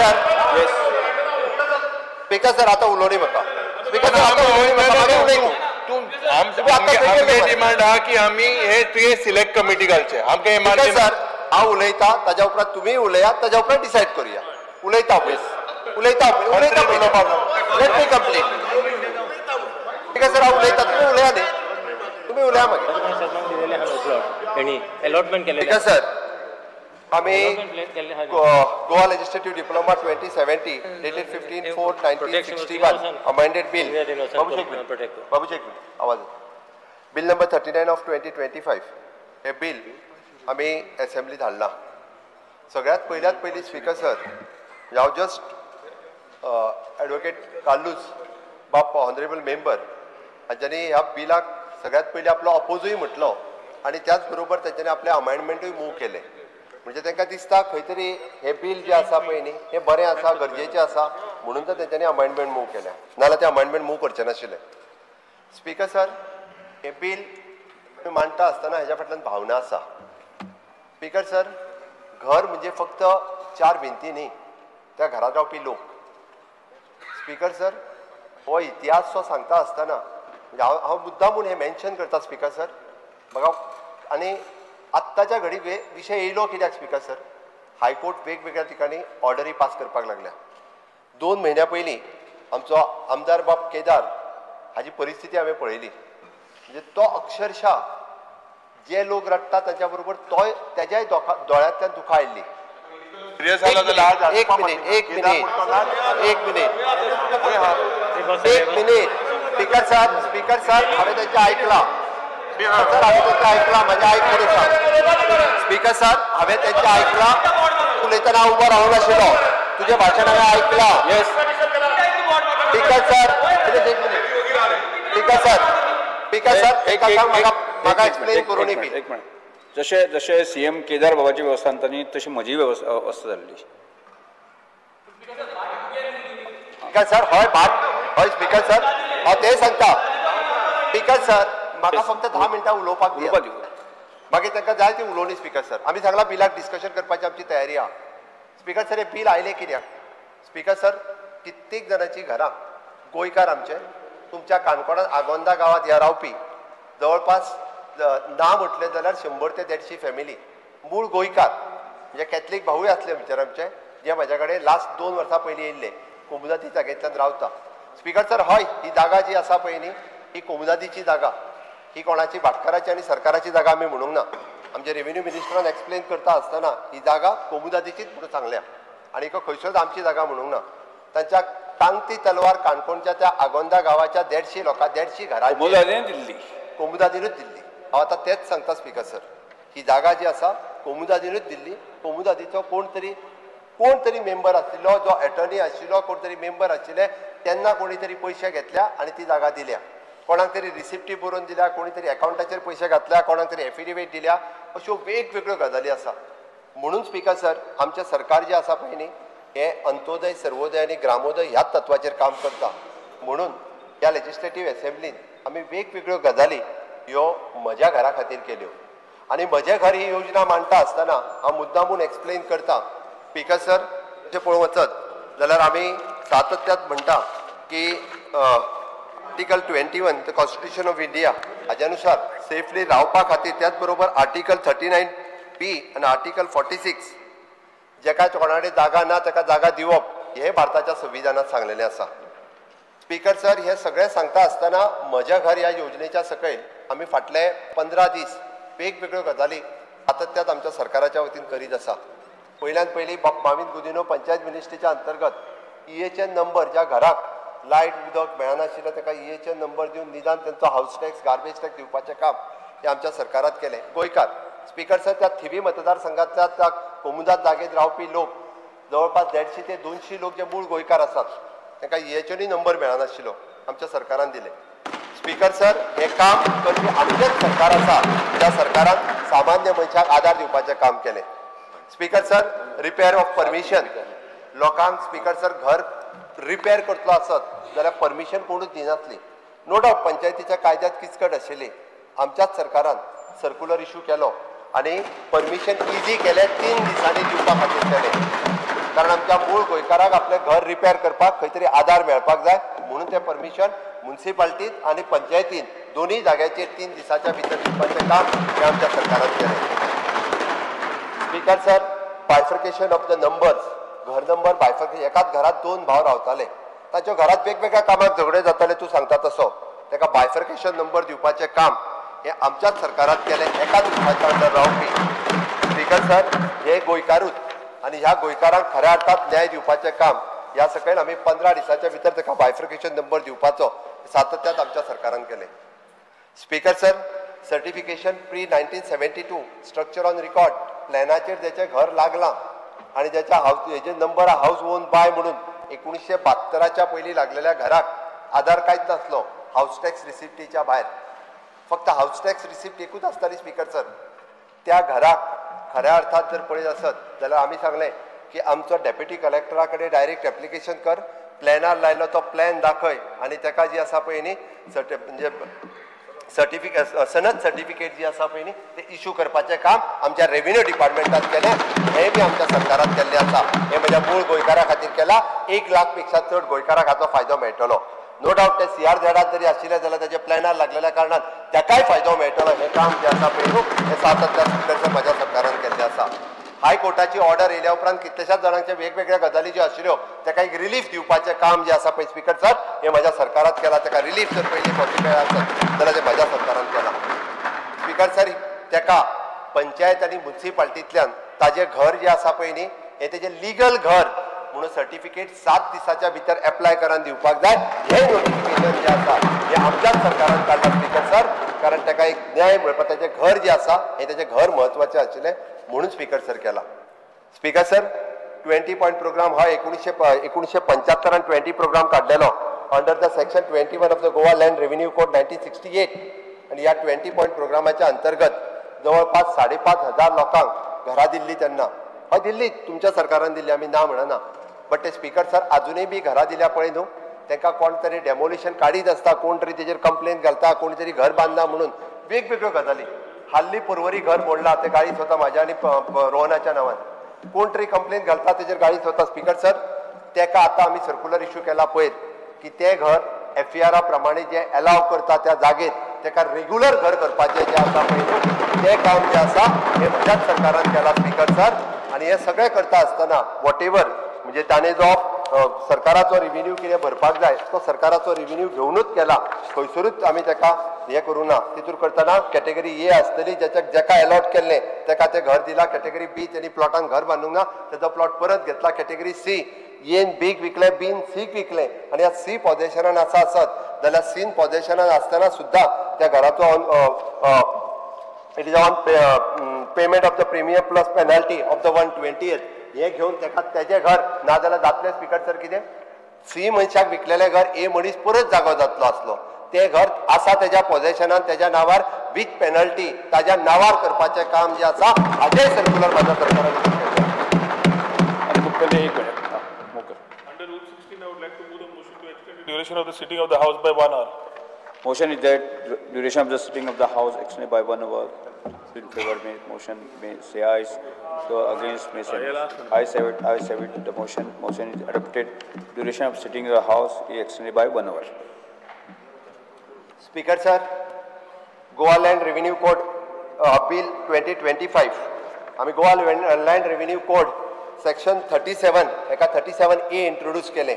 सर. येस स्पीकर सर आता उलोवणी म्हाका स्पीकर सर आता उलोवणी म्हाका आमचे डिमांड आहा की आमी हे तुये सिलेक्ट कमिटी घालचे आमकां हे सर हांव उलयता ताज्या उपरांत तुमी उलयात ताज्या उपरांत डिसायड करूया. उलयता लेट मी कंप्लीट. ठीक आहे सर हांव उलयता तुमी उलया न्ही तुम्ही उलया मागीर अलॉटमेंट ठीक आहे सर आम्ही Goa legislative diploma 2070 dated 15/4/1961 amended bill बाबूशेख आवाज बिल नंबर 39 ऑफ 2025 हे बिल आम्ही असेंब्लीत हाडला सगळ्यात पयली स्पीकर सर हांव जस्ट ॲडवोकेट कार्लूस बाप ऑनरेबल मेंबर हांच्यांनी ह्या बिलाक सगळ्यात पयलीं आपलो अपोजूय म्हटलो आणि त्याच बरोबर तांच्यांनी आपले अमेंडमेंटूय मूव केले म्हणजे तांकां दिसता खंय तरी हे बिल जे आसा पळय न्ही हें बरें आसा गरजेचें आसा म्हणून तर तांच्यांनी अमेंडमेंट मूव केलें नाजाल्यार ते अमेंडमेंट मूव करचे नाशिल्ले स्पीकर सर हे बिल मांडटा आसतना हेज्या फाटल्यान भावना आसा स्पीकर सर घर म्हणजे फक्त 4 भिंती न्ही त्या घरांत रावपी लोक स्पीकर सर हो इतिहास जो सांगता आसतना म्हणजे हांव मुद्दामून हे मेन्शन करता स्पीकर सर म्हाका आनी आत्ताच्या घडी विशय येयलो कित्याक स्पीकर सर हायकोर्ट वेगवेगळ्या ठिकाणी ऑर्डरी पास करपाक लागल्या 2 म्हयन्या पयलीं आमचो आमदार बाब केदार हाची परिस्थिती हांवें पळयली म्हणजे तो अक्षरशः जे लोक रडटा ताच्या बरोबर तो तेज्याय दोळ्यांतल्यान दुखां आयिल्ली एक मिनिट स्पीकर सर हांवें तेंचें आयकलां माझ्या आयकून स्पीकर सर हांवें तेंचें आयकलां उलयतना उबो रावूंक नाशिल्लो तुजें भाशण हांवें आयकलां येस स्पीकर सर म्हाका एक्सप्लेन करून एक मिनिट जशे सीएम केदार बाबाची वेवस्था जाताली तशी म्हजी वेवस्था जाल्ली स्पीकर सर हय स्पीकर सर हांव तें सांगता स्पीकर सर म्हाका फक्त 10 मिनटां उलोवपाक दिया मागीर तांकां जाय ती उलोवणी स्पीकर सर आमी सांगला बिलाक डिस्कशन करपाची आमची तयारी आहा स्पीकर सर हे बील आयलें कित्याक स्पीकर सर कित्येक जाणांची घरां गोंयकार आमचे तुमच्या काणकोणांत आगोंदा गांवांत ह्या रावपी जवळपास ना म्हटलें जाल्यार 100 ते 150 फॅमिली मूळ गोंयकार म्हणजे कॅथलीक भावूय आसले भितर आमचे जे म्हाज्या कडेन लास्ट 2 वर्सां पयलीं येयल्ले कोमुदादी जागेंतल्यान रावता स्पीकर सर हय ही जागा जी आसा पळय न्ही ही कोमुदादीची जागा ही कोणाची भाटकाराची आनी सरकाराची जागा आमी म्हणूंक ना आमचे रेव्हेन्यू मिनिस्टरान एक्सप्लेन करता आसतना ही जागा कोमुदादीचीच म्हणून सांगल्या आनी खंयसरच आमची जागा म्हणूंक ना तांच्या टांगती तलवार काणकोणच्या त्या आगोंदा गांवाच्या 150 लोकां 150 घरां कोमुदादीनूच दिल्ली हांव आतां तेंच सांगता स्पीकर सर ही जागा जी आसा कोमुदादीनूच दिल्ली कोमुदादीचो कोण तरी मेंबर आशिल्लो जो एटर्नी आशिल्लो कोण तरी मेंबर आशिल्ले तेन्ना कोणी तरी पयशे घेतल्या आनी ती जागा दिल्या कोणाक तरी रिसिप्टी बरोवन दिल्या कोणी तरी अकाउंटाचेर पयशे घातल्या कोणाक तरी एफिडेविट दिल्या अश्यो वेगवेगळ्यो गजाली आसा म्हणून स्पीकर सर आमचें सरकार जें आसा पळय न्ही हें अंत्योदय सर्वोदय आनी ग्रामोदय ह्याच तत्वाचेर काम करता म्हणून ह्या लेजिस्लेटिव्ह असेंब्लीन आमी वेगवेगळ्यो गजाली ह्यो म्हज्या घरा खातीर केल्यो आनी म्हजें घर ही योजना मांडटा आसतना हांव मुद्दामून एक्सप्लेन करता स्पीकर सर अशें पळोवंक वचत जाल्यार आमी सातत्यात म्हणटा की article 21 the constitution of India हाज्या अनुसार सेफली रावपा खातीर त्याच बरोबर आर्टिकल 39B आनी आर्टिकल 46 जेका कोणाकडे जागा ना ताका जागा दिवप हे भारताच्या संविधानात सांगलेलें आसा स्पीकर सर हे सगळें सांगता आसतना म्हज्या घर ह्या योजनेच्या सकयल आमी फाटले 15 दीस वेगवेगळ्यो गजाली सातत्यात आमच्या सरकाराच्या वतीन करीत आसा पयल्यान पयली माविन गुदिनो पंचायत मिनिस्ट्रीच्या अंतर्गत EHN नंबर ज्या घराक लायट उदक मेळनाशिल्लें ताका EHN नंबर दिवन निदान तांचो हावस टॅक्स गार्बेज टॅक्स दिवपाचें काम हें आमच्या सरकारात केलें गोंयकार स्पीकर सर त्या थिवी मतदारसंघांतल्या त्या कोमुदाद जागेत रावपी लोक जवळपास 150 ते 200 लोक जे मूळ गोंयकार आसात तांकां EHN नंबर मेळनाशिल्लो आमच्या सरकारान दिले स्पीकर सर हे काम करपी आमचेंच सरकार आसा त्या सरकारान सामान्य मनशाक आदार दिवपाचें काम केलें speaker sir repair of permission लोकांक स्पीकर सर घर रिपेर करतलो आसत जाल्यार परमिशन कोणूच दिनासली नो डावट पंचायतीच्या कायद्यात किचकट आशिल्ली आमच्याच सरकारान सर्क्युलर इश्यू केलो आनी परमिशन इजी केलें 3 दिसांनी दिवपा खातीर केलें कारण आमच्या मूळ गोंयकाराक आपलें घर रिपेर करपाक खंय तरी आदार मेळपाक जाय म्हणून तें परमिशन म्युनिसिपालिटींत आनी पंचायतीन दोनूय जाग्याचेर 3 दिसांच्या भितर दिवपाचें काम हें आमच्या सरकारान केलें speaker sir bifurcation of the numbers घर नंबर बायफर्केशन एकाच घरात 2 भाव रावताले तांच्या घरात वेगवेगळ्या कामाक झगडे जाताले तूं सांगता तसो ताका बायफर्केशन नंबर दिवपाचें काम हे आमच्याच सरकारात केले एकाच रुपाच्या अंडर रावपी स्पीकर सर हे गोंयकारूच आनी ह्या गोंयकारांक खऱ्या अर्थात न्याय दिवपाचें काम ह्या सकयल आमी 15 दिसाच्या भितर ताका बायफ्रिकेशन नंबर दिवपाचो सातत्यात आमच्या सरकारान केले speaker sir certification pre 1972 structure on record प्लॅनाचेर जेचें घर लागलां आनी जेच्या हाऊस हेजे नंबर हाऊस ओन बाय म्हणून 1972च्या पयलीं लागलेल्या घराक आधार कांयच नासलो हाऊस टॅक्स रिसिप्टीच्या भायर फक्त हाऊस टॅक्स रिसिप्ट एकूच आसताली स्पीकर सर त्या घराक खऱ्या अर्थात जर पळयत आसत जाल्यार आमी सांगलें की आमचो डेप्युटी कलेक्टरा कडेन डायरेक्ट एप्लिकेशन कर प्लॅनार लायलो तो प्लॅन दाखय आनी ताका जी आसा पळय न्ही म्हणजे सर्टिफिकेट सनद सर्टिफिकेट जी आसा पळय न्ही ते इश्यू करपाचें काम आमच्या रेव्हेन्यू डिपार्टमेंटात केलें हें बी आमच्या सरकारान केल्लें आसा हें म्हज्या मूळ गोंयकारा खातीर केलां 1 लाख पेक्षा चड गोंयकारांक हाचो फायदो मेळटलो नो डावट ते CRZात जरी आशिल्ले जाल्यार ताचे प्लॅनार लागलेल्या कारणान ताकाय फायदो मेळटलो हें काम जें आसा पळय न्हू हें सातत्यान म्हज्या सरकारान केल्लें आसा हायकोर्टाची ऑर्डर येयल्या उपरांत कितल्याशाच जाणांच्या वेगवेगळ्या गजाली ज्यो आशिल्ल्यो ताका एक रिलीफ दिवपाचें काम जें आसा पळय स्पीकर सर हें म्हज्या सरकारात केलां ताका रिलीफ जर पयलीं पॉसिबल आसत जाल्यार तें म्हज्या सरकारान केलां स्पीकर सर ताका पंचायत आनी म्युन्सिपाल्टींतल्यान ताजें घर जें आसा पळय न्ही हें तेजें लिगल घर म्हणून सर्टिफिकेट 7 दिसाच्या भितर एप्लाय करान दिवपाक जाय हें नोटिफिकेशन जें आसा हें आमच्याच सरकारान काडलां स्पीकर सर कारण ताका एक न्याय मेळपा ताचें घर जें आसा हें ताचें घर म्हत्वाचें आशिल्लें म्हणून स्पीकर सर केला स्पीकर सर 20 पॉयंट प्रोग्राम हा 1975 आणि 20 प्रोग्राम काढलेलो under the section 21 of the Goa land revenue code 1968 आणि या 20 पॉयंट प्रोग्रामाच्या अंतर्गत जवळपास 5,500 लोकांक घरां दिल्ली तेन्ना हय दिल्ली तुमच्या सरकारान दिल्ली आमी ना म्हणना बट ते स्पीकर सर अजूनय बी घरां दिल्या पळय न्हू तांकां कोण तरी डेमोलिशन काडीत आसता कोण तरी तेजेर कंप्लेन घालता कोण तरी घर बांदना म्हणून वेगवेगळ्यो गजाली हाल्ली पर्वरी घर मोडला ते गाळीत होता म्हाज्या आनी रोहनाच्या नांवान कोण तरी कंप्लेन घालता तेजेर गाळीत होता स्पीकर सर ताका आतां आमी सर्क्युलर इश्यू केला पळय की ते घर FER प्रमाणे जे अलाव करता त्या जागेत ताका रेग्युलर घर करपाचें जें आसा पळय तें काम जें आसा हें म्हज्याच सरकारान केलां स्पीकर सर आनी हें सगळें करता आसतना वॉटेवर म्हणजे ताणें जो सरकाराचो रेव्हेन्यू कितें भरपाक जाय तो सरकाराचो रेव्हेन्यू घेवनूच केला खंयसरूच आमी ताका हें करूं ना तितूर करतना कॅटेगरी A आसतली जेका अलॉट केल्लें ताका तें घर दिलां कॅटेगरी B तेणी प्लॉटान घर बांदूंक ना तेजो प्लॉट परत घेतला कॅटेगरी C येन बीक विकलें बीन सीक विकलें आनी ह्या C पोझेशनान आसत जाल्यार सीन पोझेशनान आसतना सुद्दां त्या घराचो it is on payment of the premium plus penalty of the 120th हें घेवन ताका तेजें घर ना जाल्यार जातलें स्पीकर सर कितें C मनशाक विकलेलें घर A मनीस परत जागो जातलो आसलो तें घर आसा तेज्या पोझेशनान तेज्या नांवार विथ पेनल्टी ताज्या नांवार करपाचें काम जें आसा हाजेय सर्क्युलर म्हाज्या सरकारान Under Rule 16, I would like to move the motion to extend the duration of the sitting of the House by 1 hour. Motion is that duration of the sitting of the House extended by 1 hour. In favor, motion may say aye. So against may say no. Ayes have it. Ayes have it. The motion is adopted. Duration of sitting of the House is extended by 1 hour. Speaker sir, Goa Land Revenue Code Bill 2025. आम्ही Goa land revenue code section 37 एका 37A इंट्रोड्यूस केले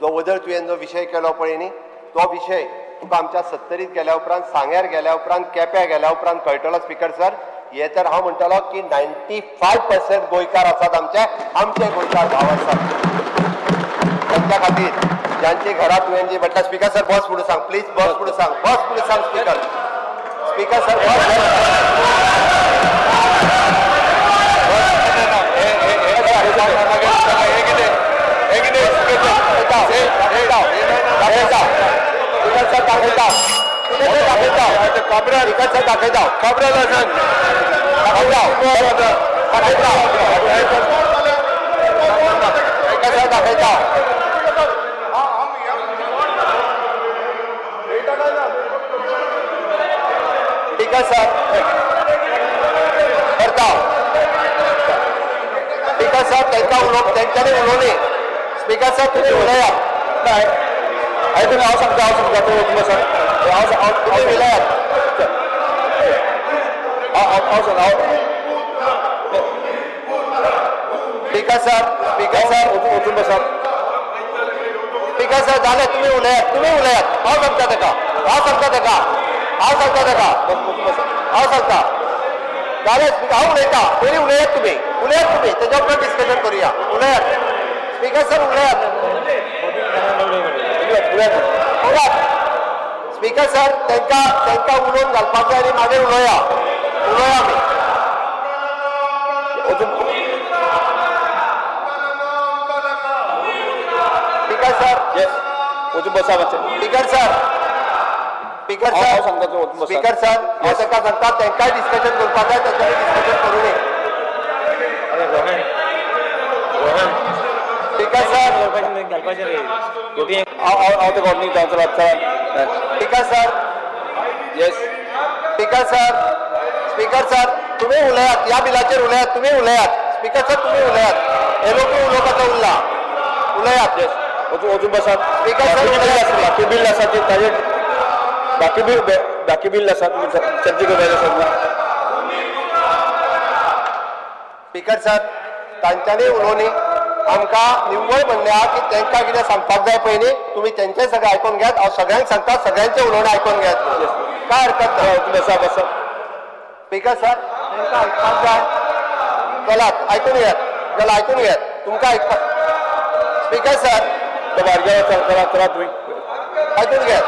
जो वदळ तुवें जो विशय केलो पळय न्ही तो विशय तुका आमच्या 70 गेल्या उपरांत सांग्यार गेल्या उपरांत केप्यां गेल्या उपरांत कळटलो स्पीकर सर हे तर हांव म्हणटलो की 95% गोंयकार आसात आमचे गोंयकार भाव आसात त्यांच्या खातीर ज्यांची घरां तुवें जी म्हटल्यार स्पीकर सर बस फुडें सांग प्लीज बस फुडें सांग स्पीकर सर त्यांच्यानी उलोवली स्पीकर सर तुम्ही उलयात नाही तुम्ही हांव सांगता तुम्ही उलयात स्पीकर सर जालें तुम्ही उलयात हांव सांगता ताका हांव सांगता ताका हांव सांगता जाल्यार हांव उलयता पयलीं उलयात तुमी तेज्या उपरांत डिस्कशन करुया उलयात स्पीकर सर उलयात स्पीकर सर तांकां उलोवन घालपाक जाय आनी मागीर उलोया आमी speaker sir speaker sir speaker sir हांव ताका सांगता तांकांय डिस्कशन करपाक जाय ताच्यानी डिस्कशन करूं नये speaker sir speaker sir yes speaker sir तुम्ही उलयात ह्या बिलाचेर उलयात तुम्ही उलयात स्पीकर सर तुम्ही उलयात हे लोक उलोवपाचो उरला उलयात वचून बसात स्पीकर सर बाकी बिल आसा ताजे बाकी बिल आसा चर्चा करपाचें आसा स्पीकर सर तांच्यांनी उलोवनी आमकां निव्वळ म्हणल्या की तांकां कितें सांगपाक जाय पयलीं तुमी तेंचें सगळें आयकून घेयात हांव सगळ्यांक सांगता सगळ्यांचें उलोवणें आयकून घेयात काय हरकत ना बसा स्पीकर सर तांकां आयकपाक जाय चलात आयकून घेयात तुमकां आयकपाक स्पीकर सर करा तुम्ही आयकून घेयात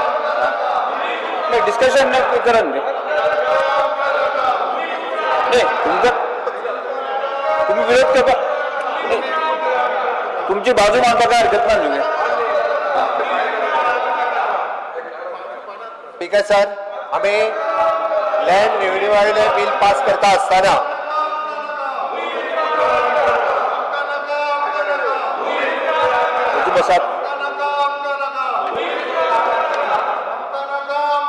डिस्कशन करा तुम्ही विरोध करता तुमची बाजू मांडता काय हरकत ना तुम्ही स्पीकर सर आमी लँड रेव्हेन्यू वायले बिल पास करता आसतना बसात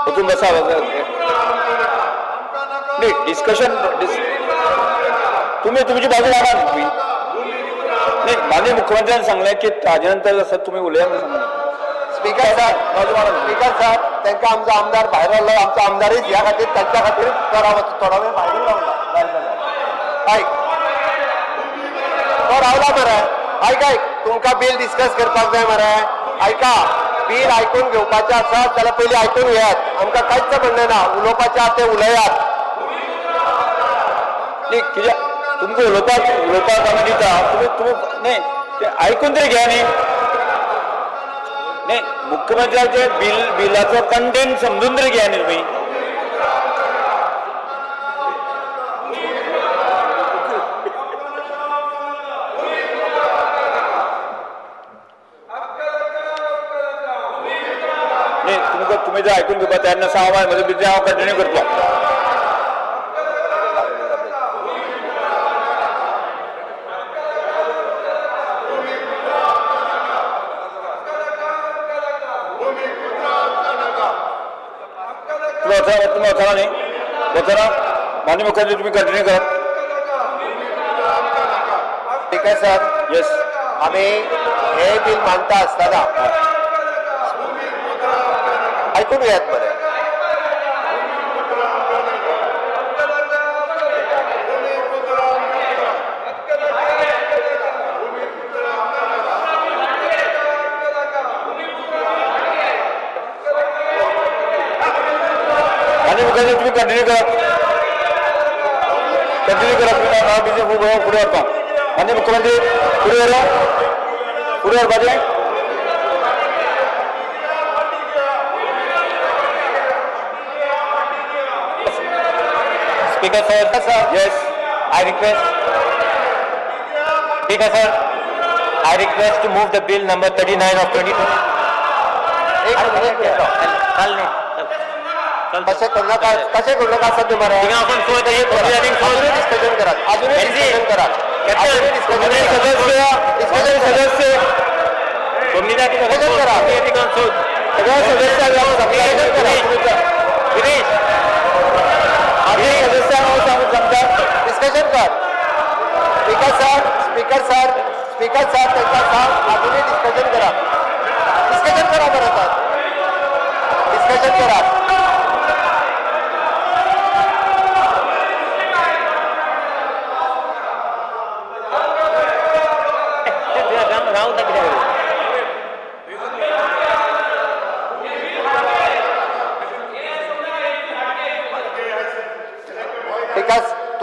वचून बसा नाही डिस्कशन तुम्ही तुमची बाजू मांडा तुम्ही नाही माननीय मुख्यमंत्र्यांनी सांगले की ताजे नंतर जसं तुम्ही उलया म्हणून सांगले स्पीकर सर तांकां आमचो आमदार भायर आयलो आमचो आमदारूच ह्या खातीर तांच्या खातीर थोडा वेळ भायर रावला आयक तो रावला मरे आयक तुमकां बिल डिस्कस करपाक जाय मरे आयका बिल आयकून घेवपाचें आसा जाल्यार पयलीं आयकून घेयात आमकां कांयच म्हणणें ना उलोवपाचें आसा तें उलयात कित्याक तुमकां उलोवपाक आमी दिता तुम्ही न्ही ते आयकून तरी घ्या न्ही मुख्यमंत्र्याचे बिलाचो कंटेंट समजून तरी घ्या न्ही तुम्ही तुम्ही जर ऐकून घेवपा तयार नसा हांव कंटिन्यू करतलो तुम्ही वचना न्ही वचना माननीय मुख्यमंत्री तुम्ही कंटिन्यू करा स्पीकर सर येस आमी हे बिल मांडटा आसतना आयकून घेयात मरे माननीय मुख्यमंत्री तुम्ही कंटिन्यू करा पुढे वरता माननीय मुख्यमंत्री पुढे वरपाचें Speaker sir, yes, I request. Speaker sir, I request to move the bill number 39 of 2020. कसे करू नका सध्या मरा आपण डिस्कशन करा अजूनही डिस्कशन करा सदस्य डिस्कशन कर स्पीकर सर त्यांचा सांग अजूनही डिस्कशन करा बरं सर डिस्कशन करा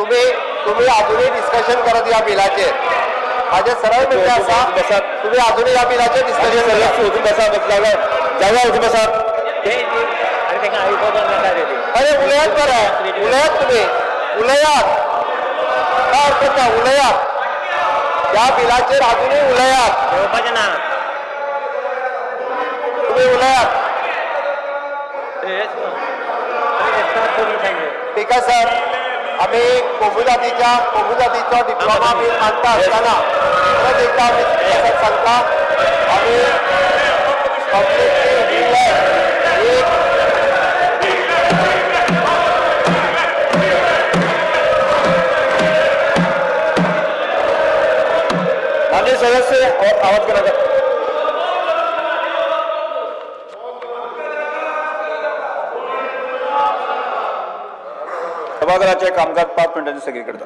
तुम्ही अजूनही डिस्कशन करत या बिलाचेर माझे सरळ म्हणणे आसा तुम्ही अजूनही या बिलाचेर डिस्कशन अरे उलयात बरं उलयात तुम्ही उलयात काय हरकत नाही उलयात या बिलाचेर अजूनही उलयात तुम्ही उलयात ठीक आहे सर आम्ही कोमुजातीचो डिप्लोमा बी मानता आसतना परत एकदा आम्ही सर सांगता आम्ही माननीय सदस्य आवाज करा सभागृहाचे कामकाज 5 मिनिटांनी स्थगित करता.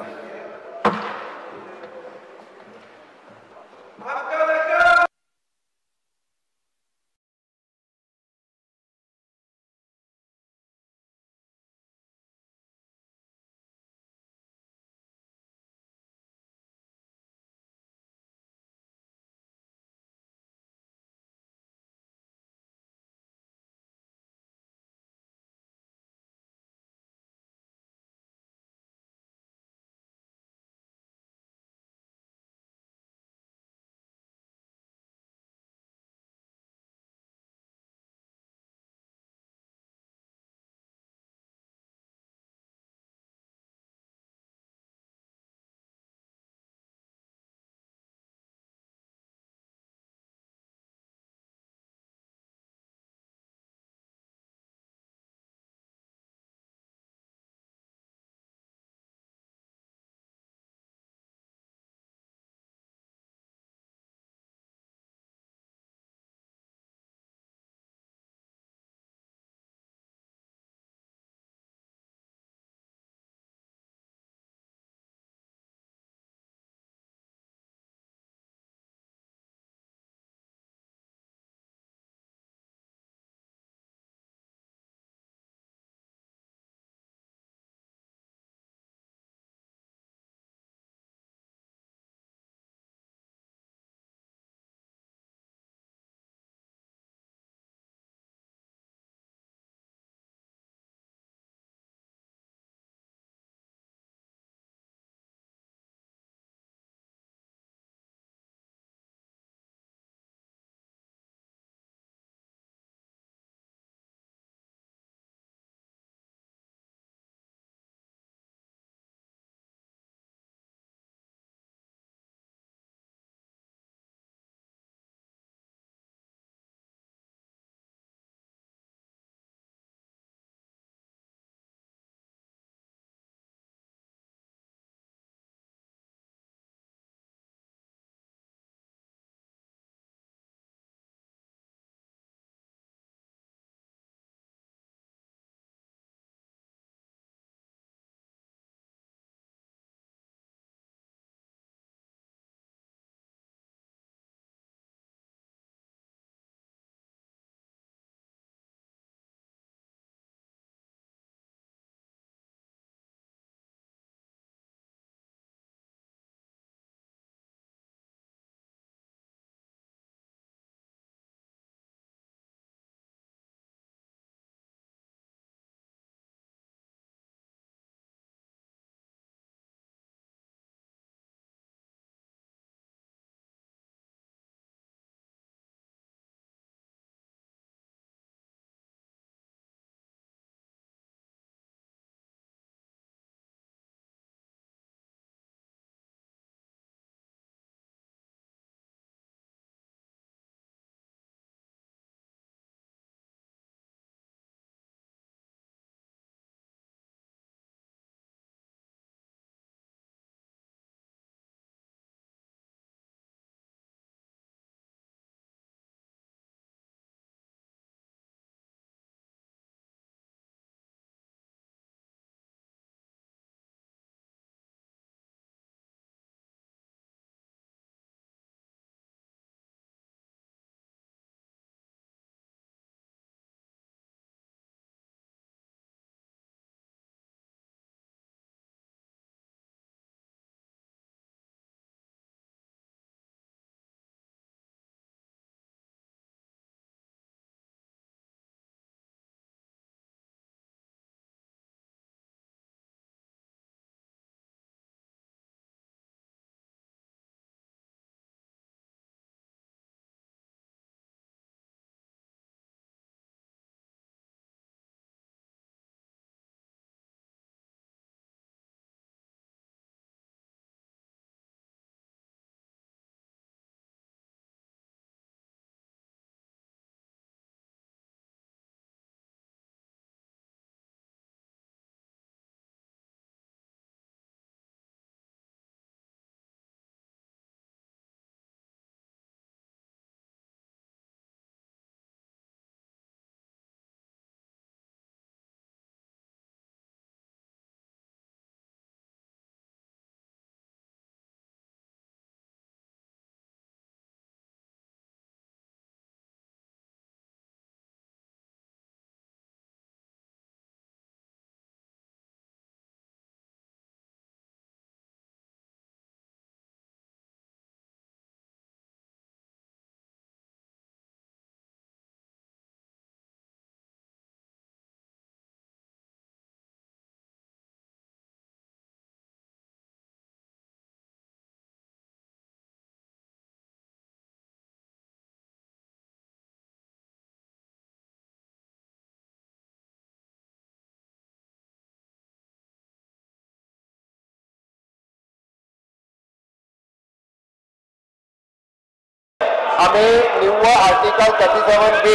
आम्ही निव्वळ आर्टिकल 37B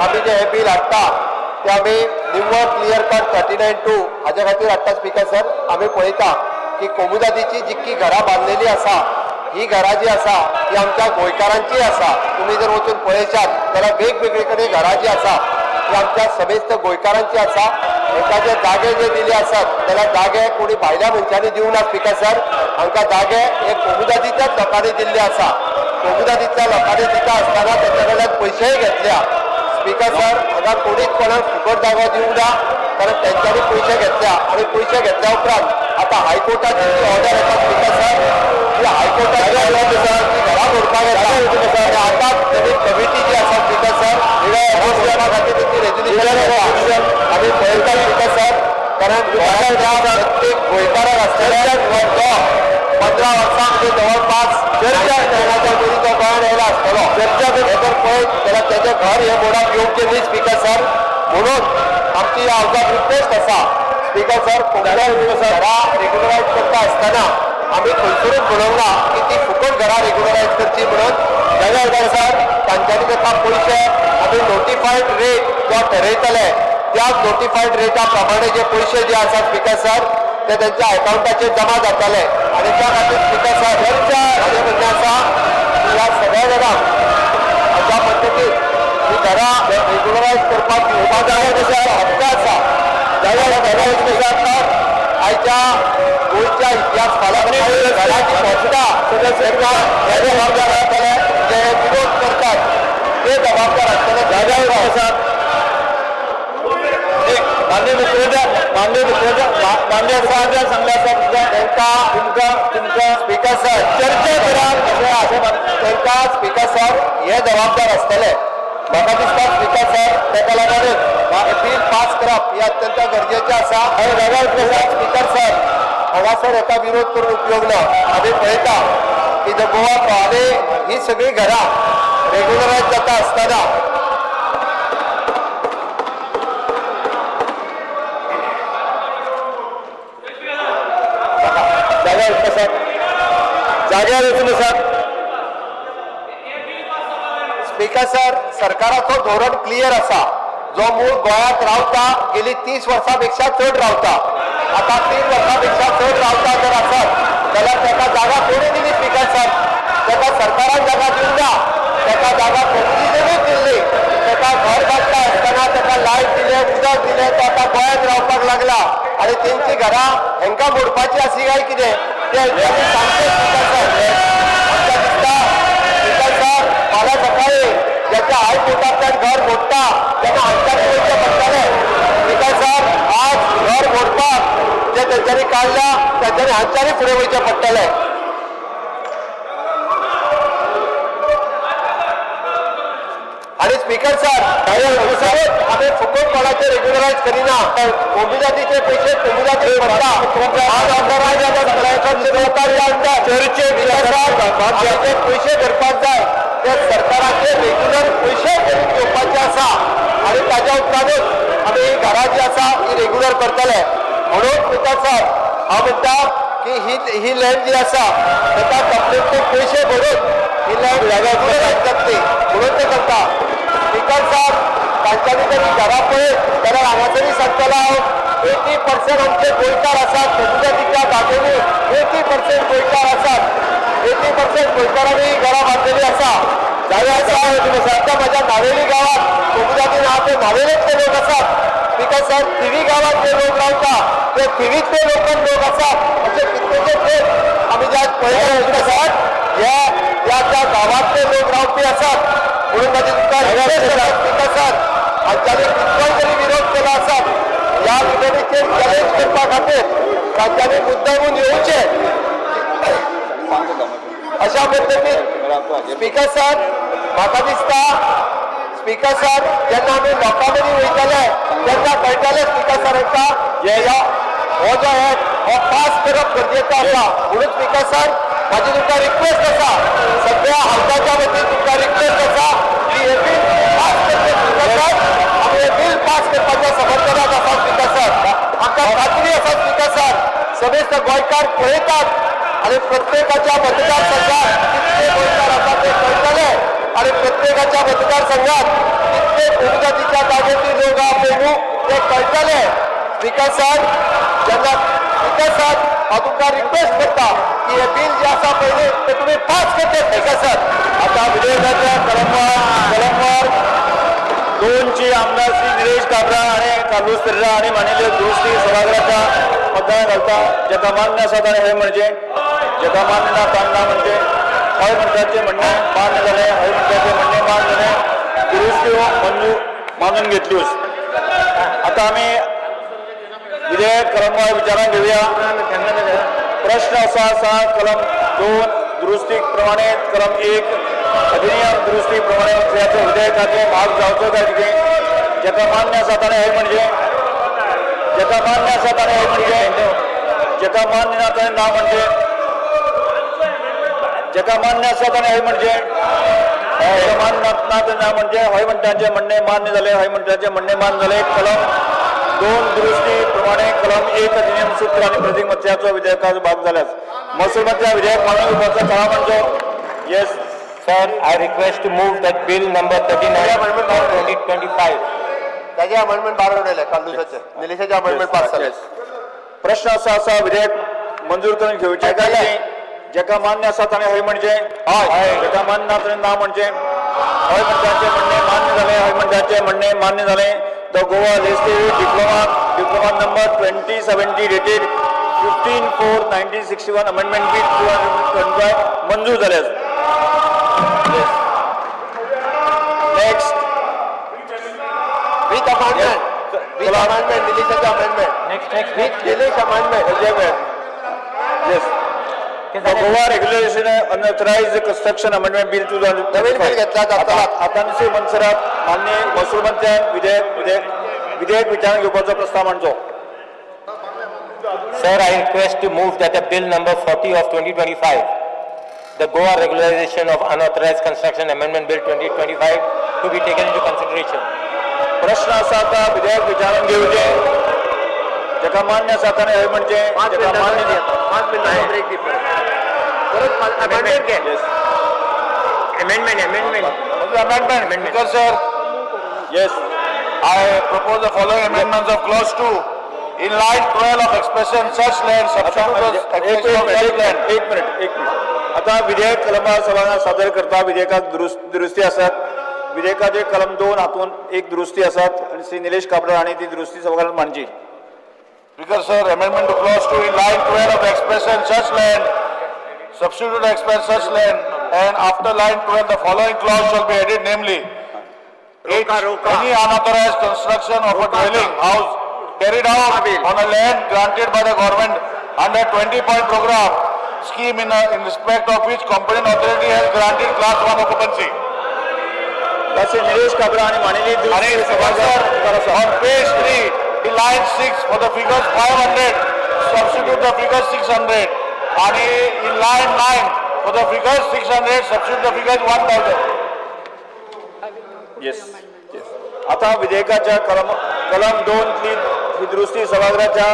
आम्ही जे हे बिल हाडटा ते आम्ही निव्वळ क्लियर कट 39(2) हाच्या खातीर हाडटा स्पीकर सर. आम्ही पळयता की कोमुदादीची जितकी घरां बांदलेली आसा ही घरां जी आसा ती आमच्या गोंयकारांची आसा. तुम्ही जर वचून पळयशात जाल्यार वेगवेगळे कडेन घरां जी आसा ती आमच्या समेस्त गोंयकारांची आसा. तांकां जे जागे जे दिले आसात जाल्यार जागे कोणी भायल्या मनशांनी दिवं ना स्पीकर सर. हांकां जागे हे कोमुदादीच्याच लोकांनी दिल्ले आसा. कोमुदादीच्या लोकांनी दिता आसतना ताच्या कडल्यान पयशेय घेतल्या स्पीकर सर. हांगा कोणीच कोणाक फुकट जागो दिवंक ना कारण तेंच्यांनी पयशे घेतल्या आणि पयशे घेतल्या उपरांत आता हायकोर्टाची जी ऑर्डर येता स्पीकर सर ती हायकोर्टाची ऑर्डर आसा ती घरां मोडपाक येता. आतां कमिटी जी आसा स्पीकर सर खातीर तेची रेजोल्युशन आमी पळयता स्पीकर सर. कारण प्रत्येक गोंयकाराक आसतले 15 वर्सां म्हणजे जवळपास चर्चा करण्याच्या पयलीं तो गोंयांत येयला आसतलो. चर्चा जर पळयत जाल्यार तेजें घर हे बोर्डाक येवचें न्ही स्पीकर सर. म्हणून आमची ह्या हावजाक रिक्वेस्ट आसा स्पीकर सर. घरां रेग्युलरायज करता आसतना आमी खंयसरूच म्हणूंक ना की ती फुकट घरां रेग्युलरायज करची म्हणून. जाल्यार सर तांच्यांनी ताका पयशे आमी नोटिफायड रेट जो ठरयतले त्याच नोटिफायड रेटा प्रमाणे जे पयशे जे आसा स्पीकर सर ते त्यांच्या अकाउंटाचेर जमा जातले आणि त्या खातीर स्पीकर सर हाजें म्हणणें आसा की ह्या सगळ्या जाणांक अशा पद्दतीन ही घरां रेग्युलरायज करपाक येवपा जाय तशें हक्क आसा. जाल्यार आयच्या गोंयच्या इतिहास काळामध्ये घराची पोचता हे जबाबदार आसतले जे विरोध करतात ते जबाबदार आसतले. जाग्यार आसात मान्य तुमकां स्पीकर सर चर्चा करात तांकां स्पीकर सर हे जबाबदार आसतले. म्हाका दिसता स्पीकर सर ताका लागूनच बिल पास करप हे अत्यंत गरजेचें आसा. स्पीकर सर हांगासर हेका विरोध करून उपयोग ना. आमी पळयता की द गोवा प्रॉले ही सगळी घरां रेग्युलरायज जाता आसतना जाग्यार वचून आसात स्पीकर सर. सरकाराचो धोरण क्लियर आसा. जो मूळ गोंयांत रावता गेली 30 वर्सां पेक्षा चड रावता आतां 3 वर्सां पेक्षा चड रावता जर आसत जाल्यार ताका जागा कोणी दिली स्पीकर सर. ताका सरकारान जागा दिवंक ना. ताका जागा कोमुनिटीनूच दिल्ली. ताका घर बांदता आसतना ताका लायट दिलें उदक दिलें तो आतां गोंयांत रावपाक लागला आनी तेंची घरां हांकां मोडपाची आसी काय कितें ते सांगचे स्पीकर सर. आमकां दिसता स्पीकर सर फाल्यां सकाळी ज्याच्या हायकोर्टांतल्यान घर मोडटा तेन्ना हांच्यानी वयचें पडटलें स्पीकर सर. आज घर मोडपाक जे तेंच्यांनी काडल्या तेंच्यांनी हांच्यानी फुडें वयचें पडटलें. आणि स्पीकर सर आम्ही फुकट कोणाचे रेग्युलरायज करिना. कोमुदादीचे पैसे कोमुदादी भरता. चर्चे पैसे भरपाक जाय ते सरकाराचे रेग्युलर पैसे करून घेवपाचे आसा आणि ताज्या उपरांतूच आमी घरां जी आसा ही रेग्युलर करतले. म्हणून स्पीकर सर हांव म्हणटा की ही लँड जी आसा ताका कंप्लीटली पयशे भरून ही लँड रेग्युलरायज जातली म्हणून ते करता. स्पीकर सर तांच्यांनी जरी घरां पळयत जाल्यार हांगासरी सांगतलो हांव 80% आमचे गोंयकार आसात. कोमुदादीच्या जागेनी 80% गोंयकार आसात. 80% गोंयकारांनी घरां बांदलेली आसा. जाल्यार माझ्या नावेली गावात कोमुदादी ना ते नावेलीतले लोक आसात. स्पीकर सर थिवी गावात जे लोक रावता ते थिवीतले लोक आसात. असे कितलेशे लोक आमी जे पळयता आसात ह्या त्या गावातले लोक रावपी आसात. म्हणून माझी तुमकां रिक्वेस्ट आसा स्पीकर सर हांच्यानी कितलोय जरी विरोध केलो आसात ह्या विनोदीचेर चॅलेंज करपा खातीर तांच्यांनी मुद्दामून येवचे अशा पद्दतीन स्पीकर सर म्हाका दिसता स्पीकर सर जेन्ना आमी लोकां मदीं वयतले तेन्ना कळटलें स्पीकर सर हांकां हो जो एक्ट हो पास करप गरजेचो आसा. म्हणून स्पीकर सर माझी तुमकां रिक्वेस्ट आसा सगळ्या हावजाच्या वतीन तुमकां रिक्वेस्ट आसा की हे बील पास करचे स्पीकर सर. आमी हे बील पास करपाच्या समर्थनाक आसा स्पीकर सर. आमकां खात्री आसा स्पीकर सर समेस्त गोंयकार पळयतात आणि प्रत्येकाच्या मतदारसंघात कितले गोंयकार आसा ते कळटले आणि संघात कितले उदगतीच्या जागेची लोक आपले न्हू ते कळटले स्पीकर सर जेन्ना स्पीकर सर हांव तुमकां रिक्वेस्ट करता की हे बील जे आसा पयलीं ते तुमी पास करचे स्पीकर सर. आता विधेयकाच्या कलमवार 2 ची आमदार श्री निलेश काब्रा आणि कार्लोस पेरेरा हांणी मांडिल्ल्यो दुरुस्ती सभागृहाच्या मतदान घालता जेका मान्य आसा ताणें हय म्हणजे जेका मान्य ना ताणें ना म्हणजे हय म्हणटाचे म्हणणे मान्य जालें हय म्हणटाचे म्हणणे मान्य जालें दुरुस्त्यो मानून घेतल्योच. आता आमी विधेयक कलमवार विचारांत घेवया. प्रश्न असा कलम 2 दुरुस्ती प्रमाणे कलम 1 अधिनियम दुरुस्ती प्रमाणे त्याचे विधेयकाचे भाग जावचो काय कितें जेका मान्य आसा ताणें हय म्हणजे जेका मान्य आसा ताणें हय म्हणजे जेका मान्य ना ताणें ना म्हणजे जेका मान्य आसा ताणें हय म्हणजे जेका मान्य ना ताणें ना म्हणजे हय म्हणटाचें म्हणणें मान्य जालें हय म्हणटाचें म्हणणें मान्य जालें. कलम 2 दुरुस्ती प्रमाणे कलम 1 अधिनियम सूत्र आणि प्रतिमत्याचो विधेयकाचो भाग जाल्यास महसूलमंत्र्या विधेयक मानून घेवपाचो काळा म्हणजे yes. Sir, I request to move that bill number 39 of 2025. ताजे अमेंडमेंट बाहेर उडयले कालूसाचे निलेशाचे अमेंडमेंट पास जाले. प्रश्न असा विधेयक मंजूर करून घेवचे काय जेका मान्य आसा ताणें हय म्हणजे हय जेका मान्य ना ताणें ना म्हणजे हय म्हणटाचें म्हणणें मान्य जालें हय म्हणटाचें म्हणणें मान्य जालें. The Goa legislative diploma number 2070 dated 15/4/1961 amendment bill 225 मंजूर जाल्यास. Next. With amendment. With amendment. Nilesh amendment. Next. With Nilesh amendment. Yes. The Goa Regulation Unauthorized Construction Amendment Bill 2025. आतांचे मनसरात मान्य महसूल मंत्र्यान विधेयक विचारांत घेवपाचो प्रस्ताव मांडचो. Sir, I request to move that the bill number 40 of 2025, the Goa Regularization of Unauthorized Construction Amendment Bill 2025, to be taken into consideration. प्रश्न असा आता विधेयक विचारांत घेवचे जेका मान्य आसा ताणें हय म्हणजे जेका मान्य amendment. Speaker sir, yes, I propose the following amendments of clause 2. In line 12 of expression such land substitute expression of such land. एक मिनिट आता विधेयक कलमार सभागृहात सादर करता विधेयकाक दुरुस्ती आसात. विधेयकाचे कलम 2 हातून एक दुरुस्ती आसात आणि श्री निलेश काब्रा हांणी ती दुरुस्ती सभागृहात मांडची. Speaker sir, amendment to clause 2 in line 12 of expression such land substitute express such land, and after line 12 the following clause shall be added, namely any unauthorized construction of a dwelling house carried out on a land granted by the government under 20-point program scheme in respect of which competent authority has granted class 1 occupancy. तसे निलेश काब्रा आणि मांडलेली दुरुस्ती सभागृहात on page 3 in line 6 for the figures 500 substitute the figures 600, and in line 9 for the figures 600 substitute the figures 1000. Yes. आता विधेयकाच्या कलम 2 ही दुरुस्ती सभागृहाच्या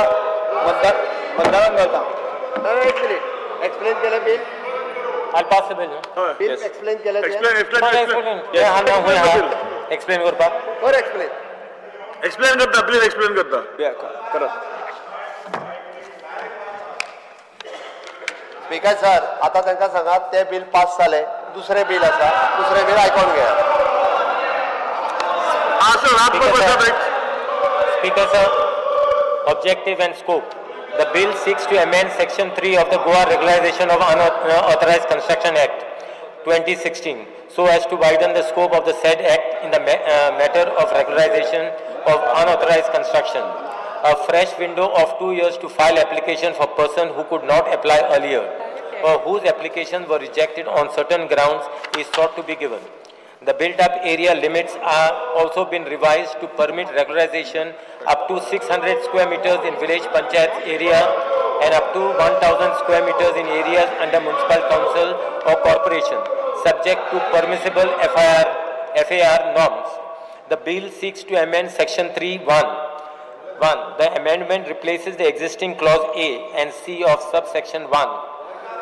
मतदानात घालता. एक्सप्लेन केलं bill. I'll pass the bill. Bill explain केलं. Explain करपा. कर एक्सप्लेन. Explain करता, please explain करता. स्पीकर सर, आता तांकां सांगात ते बिल पास जाले, दुसरे बिल आसा, दुसरे बिल आयकून घ्या. Speaker sir, objective and scope. The bill seeks to amend Section 3 of the Goa Regularization of Unauthorized Construction Act 2016 so as to widen the scope of the said act in the matter of regularization of unauthorized construction. A fresh window of 2 years to file application for person who could not apply earlier or whose applications were rejected on certain grounds is sought to be given. The built-up area limits are also been revised to permit regularization up to 600 square meters in village panchayat area and up to 1,000 square meters in areas under municipal council or corporation, subject to permissible FAR norms. The bill seeks to amend Section 3(1). The amendment replaces the existing clause A and C of subsection 1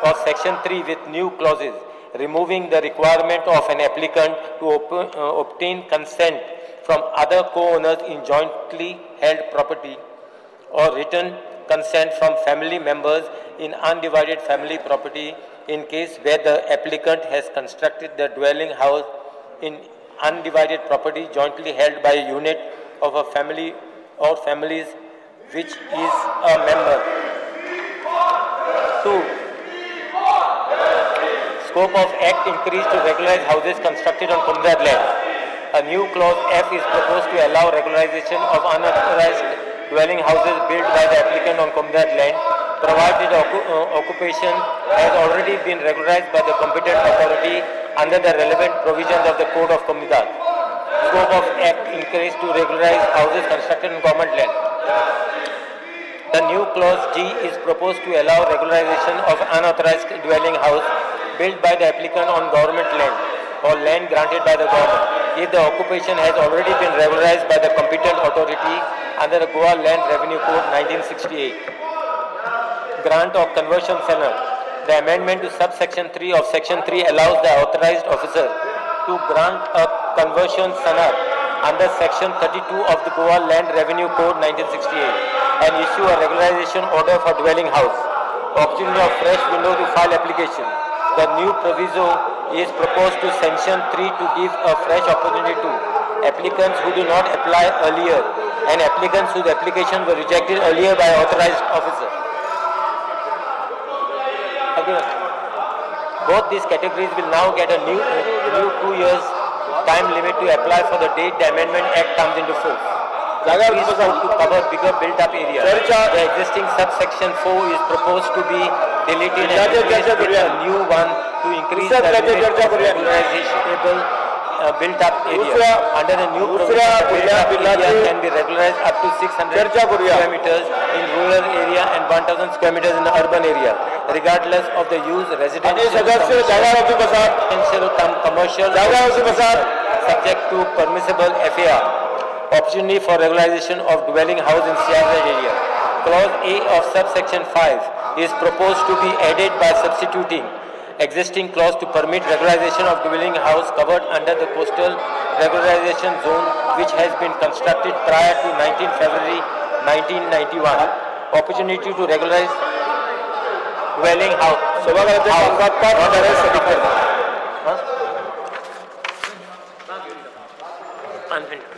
of Section 3 with new clauses removing the requirement of an applicant to obtain consent from other co-owners in jointly held property or written consent from family members in undivided family property in case where the applicant has constructed the dwelling house in undivided property jointly held by a unit of a family or families which is a member. 2. Scope of Act increased to regularize houses constructed on Kumdar land. A new clause F is proposed to allow regularization of unauthorized dwelling houses built by the applicant on Kumdar land, provided occupation has already been regularized by the competent authority under the relevant provisions of the Code of Kumdar. Scope of Act increased to regularize houses constructed on government land. The new clause G is proposed to allow regularization of unauthorized dwelling house built by the applicant on government land or land granted by the government if the occupation has already been regularized by the competent authority under the Goa Land Revenue Code 1968. Grant of conversion sanad. The amendment to subsection 3 of section 3 allows the authorized officer to grant a conversion sanad under section 32 of the Goa Land Revenue Code 1968 and issue a regularization order for dwelling house. Opportunity of fresh window to file application. The new proviso is proposed to sanction 3 to give a fresh opportunity to applicants who do not apply earlier and applicants whose applications were rejected earlier by authorized officer. Both these categories will now get a new 2 years time limit to apply for the date the Amendment Act comes into force. Increase scope to cover bigger built-up area. The existing subsection 4 is proposed to be deleted and replaced with a new one to increase the limit of regularizable built-up area. Under the new provision, built-up area can be regularized up to 600 square meters in rural area and 1000 square meters in the urban area, regardless of the use residential, commercial, subject to permissible FAR. Opportunity for regularization of dwelling house in Siagat area. Clause A of subsection 5 is proposed to be added by substituting existing clause to permit regularization of dwelling house covered under the coastal regularization zone which has been constructed prior to 19 February 1991. Opportunity to regularize dwelling house. Unfinished.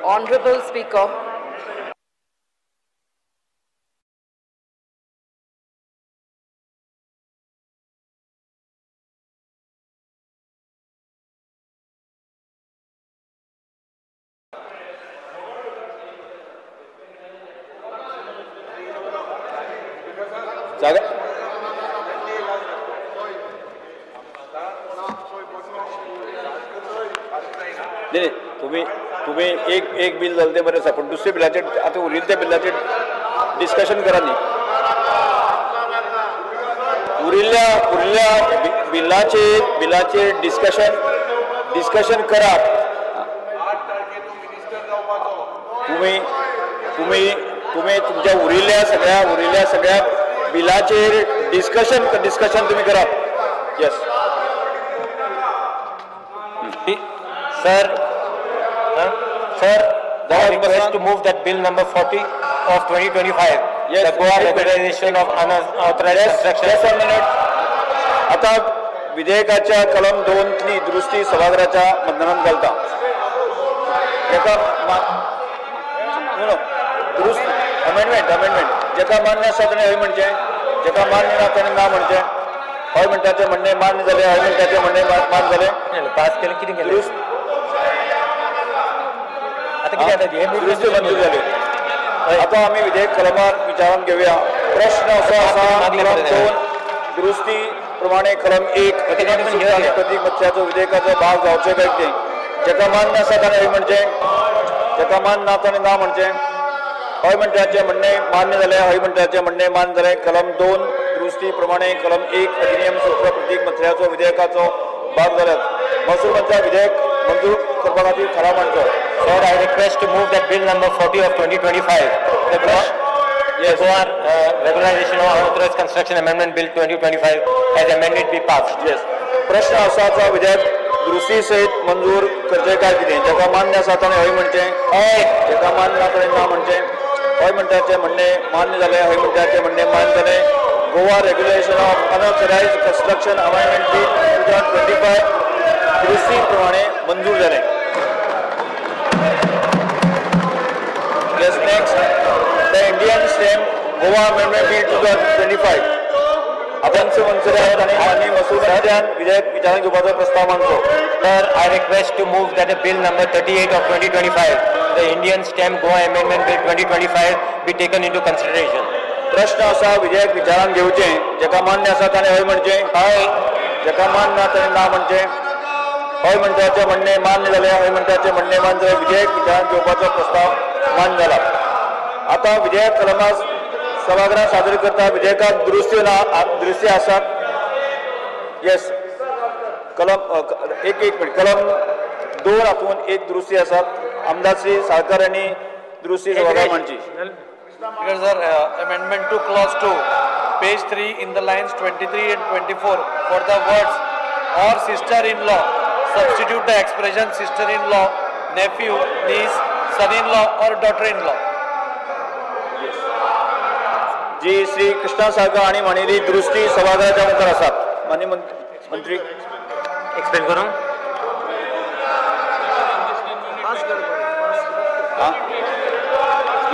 Honorable Speaker, जागा नाही तुम्ही एक बिल झालं ते बरें आसा पण दुसऱ्या बिलाचे आता उरिल्ल्या त्या बिलाचे डिस्कशन करा न्ही उरिल्ल्या बिलाचे डिस्कशन करा तुम्ही तुमच्या उरिल्ल्या सगळ्या बिलाचेर डिस्कशन तुम्ही करा yes Sir, I request to move that bill number 40 of 2025, the Goa regularization of unauthorized construction. Just 1 minute. आता विधेयकाच्या कलम 2 दुरुस्ती सभागृहाच्या मतदानात घालता दुरुस्त अमेंडमेंट जेका मान्य आसा ताणें हय म्हणचें जेका मान्य ना ताणें ना म्हणचें हय म्हणटाचें म्हणणें मान्य जालें हय म्हणटाचें म्हणणें मान्य जालें पास केलें कितें केलें दुरुस्त दुरुस्ती मंजूर जाली आता आम्ही विधेयक कलमार विचारान घेऊया प्रश्न असो आसा कलम 2 दुरुस्ती प्रमाणे कलम 1 प्रतीक मत्स्याचो विधेयकाचो भाग जावचो काय ते जेका मान्य आसा ताणें हय म्हणचें जेका मान्य ना ताणें ना म्हणचें हय म्हणटाचें म्हणणें मान्य जालें हय म्हणटाचें म्हणणें मान्य जालें कलम 2 दुरुस्ती प्रमाणे कलम 1 अधिनियम सूत्र प्रतीक मत्स्याचो विधेयकाचो भाग जाल्यात महसूल मंत्र्या विधेयक मंजूर करपा खातीर थाराव मांडचो Sir, I request to move that bill number 40 of 2025, the Goa regularization of unauthorized construction amendment bill 2025 as amended be passed. Yes. प्रश्न असाचा विधेयक दुरुस्ती सहित मंजूर करचे काय कितें जेका मान्य आसा ताणें हय म्हणचें हय जेका मान्य ना ताणें ना म्हणचें हय म्हणटाचें म्हणणें मान्य जालें हय म्हणटाचें म्हणणें मान्य जालें Goa regulation of unauthorised construction amendment bill 2025 दुरुस्ती प्रमाणे मंजूर जालें Yes, next, the Indian Stamp Goa Amendment Bill 2025. अध्यक्ष मंत्री आहेत आणि माननीय महसूल मंत्र्यान विधेयक विचारान घेवपाचो प्रस्ताव मांडचो. Sir, I request to move that the bill number 38 of 2025, the Indian Stamp Goa Amendment Bill 2025, be taken into consideration. प्रश्न असा विधेयक विचारान घेवचें जेका मान्य आसा ताणें हय म्हणचें हय जेका मान्य ना ताणें ना म्हणचें हय म्हणटाचें म्हणणें मान्य जालें हय म्हणटाचें म्हणणें मान्य जालें विधेयक विचारान घेवपाचो प्रस्ताव मान्य जाला. आता विधेयक कलमास सभागृहात सादर करता विधेयकात दुरुस्ती आसात येस कलम एक मिनिट कलम 2 हातून एक दुरुस्ती आसात आमदार श्री साळकर यांनी दुरुस्ती सभागृहात मांडची. Sir, amendment to clause 2, page 3 in the lines 23 and 24 for the words or sister-in-law substitute the expression sister-in-law, nephew, niece, son-in-law or daughter-in-law. जी श्री कृष्णा साळकर हांणी मांडिल्ली दुरुस्ती सभागृहाच्या मुखार आसात माननीय मंत्री एक्सप्लेन करूं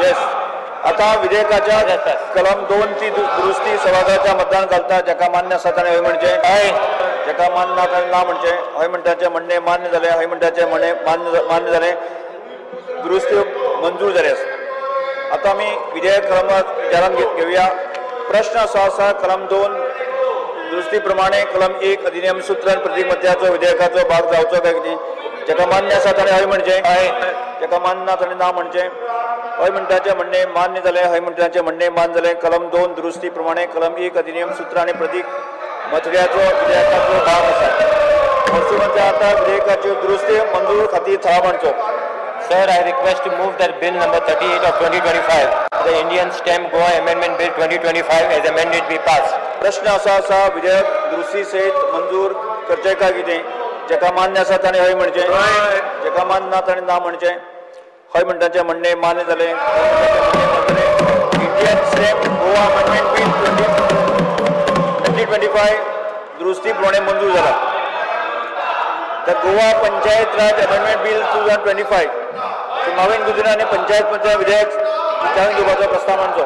येस आता विधेयकाच्या कलम 2 ची दुरुस्ती सभागृहाच्या मतदान घालता जेका मान्य आसा ताणें हय म्हणचें हय जेका मान्य ना ताणें ना म्हणचें हय म्हणटाचें म्हणणें मान्य जालें हय म्हणटाचें म्हणणें मान्य जालें दुरुस्ती मंजूर जाली आसा. आता आमी विधेयक कलमात विचारान घेवया प्रश्न असो आसा कलम 2 दुरुस्ती प्रमाणे कलम 1 अधिनियम सूत्र प्रतीक मत्स्याचो विधेयकाचो भाग जावचो काय कितें जेका मान्य आसा ताणें हय म्हणचें हय जेका मान्य ना ताणें ना म्हणचें हय म्हणटाचें म्हणणें मान्य जालें हय म्हणटाचें म्हणणें मान्य जालें कलम 2 दुरुस्ती प्रमाणे कलम 1 अधिनियम सूत्र आनी प्रतीक मत्स्याचो विधेयकाचो भाग आसा. महसूल मंत्री आता विधेयकाची दुरुस्ती मंजूर खातीर थाराव मांडचो. Sir, I request to move that bill number 38 of 2025, the Indian Stamp Goa Amendment Bill 2025 as amended be passed. प्रश्न असा विधेयक दुरुस्ती सहित मंजूर करचे काय कितें जेका मान्य आसा ताणें हय म्हणचें जेका मान्य ना ताणें ना म्हणचें हय म्हणटाचें म्हणणें मान्य जालें Indian stamp Goa amendment bill 2025 दुरुस्ती प्रमाणे मंजूर जाला. The Goa Panchayat Raj Amendment Bill 2025 Maven Gujarat आणि पंचायत पंचायत विधेयक विचारून घेवपाचो प्रस्ताव मांडचो.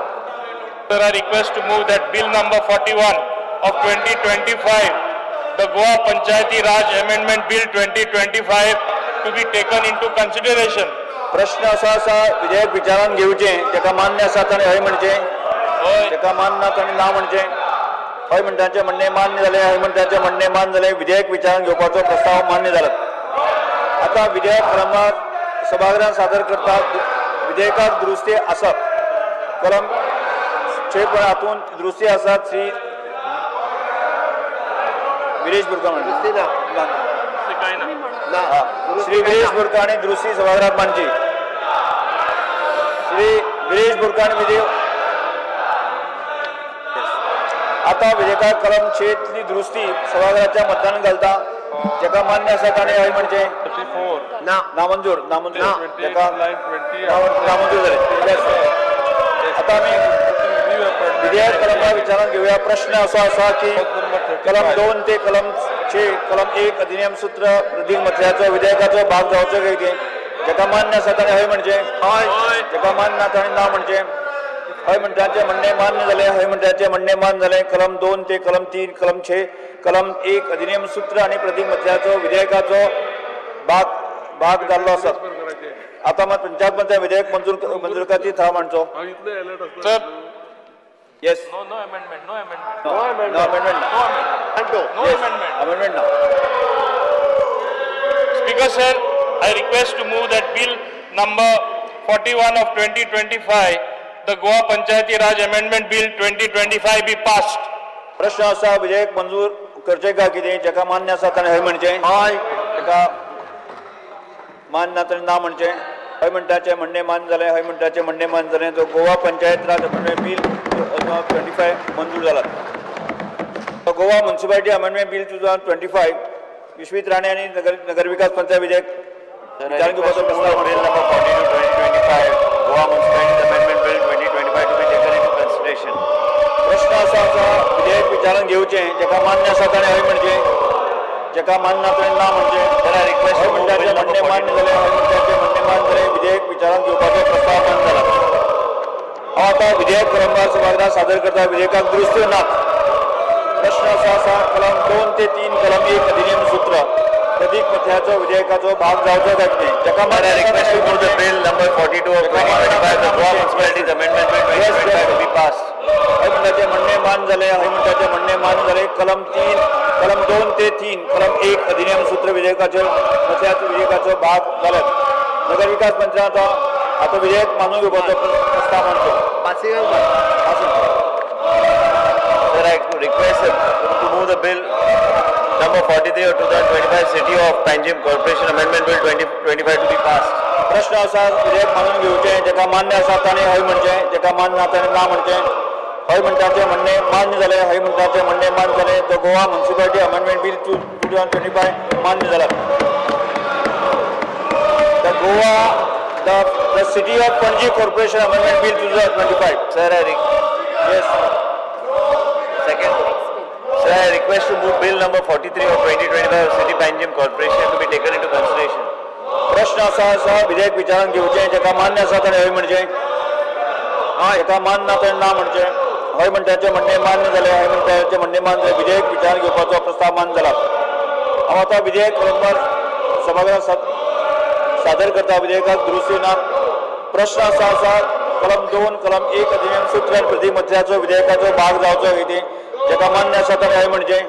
Sir, I request to move that bill number 41 of 2025, the Goa Panchayati Raj Amendment Bill 2025 to be taken into consideration. प्रश्न असो आसा विधेयक विचारान घेवचें तेका मान्य आसा ताणें हय म्हणचें, तेका मान्य ना ताणें ना म्हणचें. हय म्हणटाचें म्हणणें मान्य जालें, हय म्हणटाचें म्हणणें मान्य जालें. विधेयक विचारान घेवपाचो प्रस्ताव मान्य जालो. आतां विधेयक क्रमांक सभागृहान सादर करता. विधेयकाक दुरुस्ती आसप कलम 6 हातूंत दुरुस्ती आसात. श्री विरेश बोरकार श्री विरेश बोरकार आणि दुरुस्ती सभागृहात मांडची. श्री विरेश बोरकार विधेयक आता विधेयकाक कलम 6 दुरुस्ती सभागृहाच्या मतदान घालता. जेका मान्य आसा ताणें हय म्हणचें. नामंजूर नामंजूर जेका नामंजूर जालें. आता आमी विधेयक क्रमांक विचारान घेवया. प्रश्न असो आसा की कलम 2 ते कलम 6 कलम 1 अधिनियम सूत्र प्रदीक मथळ्याचो विधेयकाचो भाग जावचो काय की जेका मान्य आसा ताणें हय म्हणचें. जेका मान्य ना ताणें ना म्हणचें. हय म्हणटाचें म्हणणें मान्य जालें, हय म्हणटाचें म्हणणें मान्य जालें. कलम 2 ते कलम 3 कलम 6 कलम 1 अधिनियम सूत्र आनी प्रदीक मथळ्याचो विधेयकाचो भाग जाल्लो आसा. आता मात पंचायत पंचायत विधेयक मंजूर करची थाळ मांडचो. Yes. No amendment. No amendment. Amendment now. Speaker sir, I request to move that bill number 41 of 2025, the Goa Panchayati Raj Amendment Bill 2025 be passed. प्रश्न असा विधेयक मंजूर करचे का कितें जेका मान्य आसा ताणें हय म्हणचें. जेका मान्य ना ताणें ना म्हणचें. हय म्हणटाचें म्हणणें मान्य जालें, हय म्हणटाचें म्हणणें मान्य जालें. तो गोवा पंचायत राज अमेंडमेंट बिल 25 मंजूर जाला. तो Goa municipality amendment bill 2025 Vishwajit Rane आणि नगर विकास पंचायत विधेयक विचारून घेवपाचो प्रस्ताव bill number 42/2025 Goa municipality amendment bill 2025 to be taken into consideration. प्रश्न असा विधेयक विचारान घेवचें जेका मान्य आसा ताणें हय म्हणचें. जेका मान्य ना ताणें ना म्हणचें. हय म्हणटाचें म्हणणें मान्य जालें, हय म्हणटाचें म्हणणें मान्य जालें. विधेयक विचारान घेवपाचो प्रस्ताव मान्य जाला. हांव आतां विधेयक क्रमांक सभागृहात सादर करता. विधेयकाक दुरुस्ती नात. प्रश्न असो आसा कलम 2 ते 3 कलम 1 अधिनियम सूत्र प्रदीक मथळ्याचो विधेयकाचो भाग जावचो काय कितें जेका मान्य request to move the bill number 42 of 2025, the Goa Municipalities Amendment Bill 2025 to be passed. हय म्हणटाचें म्हणणें मान्य जालें, हय म्हणटाचें म्हणणें मान्य जालें. कलम 2 ते 3 कलम 1 अधिनियम सूत्र विधेयकाचो मथळ्याचो विधेयकाचो भाग जाल्यात. नगर विकास मंत्र्याचो आता विधेयक मानून घेवपाचो प्रस्ताव मांडचो. Sir, I request to move the bill number 43 of 2025, City of Panjim Corporation Amendment Bill 2025 to be passed. प्रश्न असा विधेयक मानून घेवचें जेका मान्य आसा ताणें हय म्हणचें. जेका मान्य ना ताणें ना म्हणचें. हय म्हणटाचें म्हणणें मान्य जालें, हय म्हणटाचें म्हणणें मान्य जालें. तो गोवा म्युनिसिपालिटी अमेंडमेंट बिल 2025 मान्य जाला. The City of Panji Corporation Amendment Bill 2025. Sir, Yes. Second. Sir, I request to move bill number 43 of 2025, City Panjim Corporation to be taken into consideration. प्रश्न असा विधेयक विचारान घेवचें जेका मान्य आसा ताणें हय म्हणचें. जेका मान्य ना ताणें ना म्हणचें. हय म्हणटाचें म्हणणें मान्य जालें, हय म्हणटाचें म्हणणें मान्य जालें. विधेयक विचारान घेवपाचो प्रस्ताव मान्य जाला. हांव आतां विधेयक क्रमांक सभागृहात सादर करता. विधेयकाक दुरुस्ती ना. प्रश्न असा कलम 2 कलम 1 अधिनियम सूत्र प्रदीक मथळ्याचो विधेयकाचो भाग जावचो कितें जेका मान्य आसा ताणें हय म्हणचें.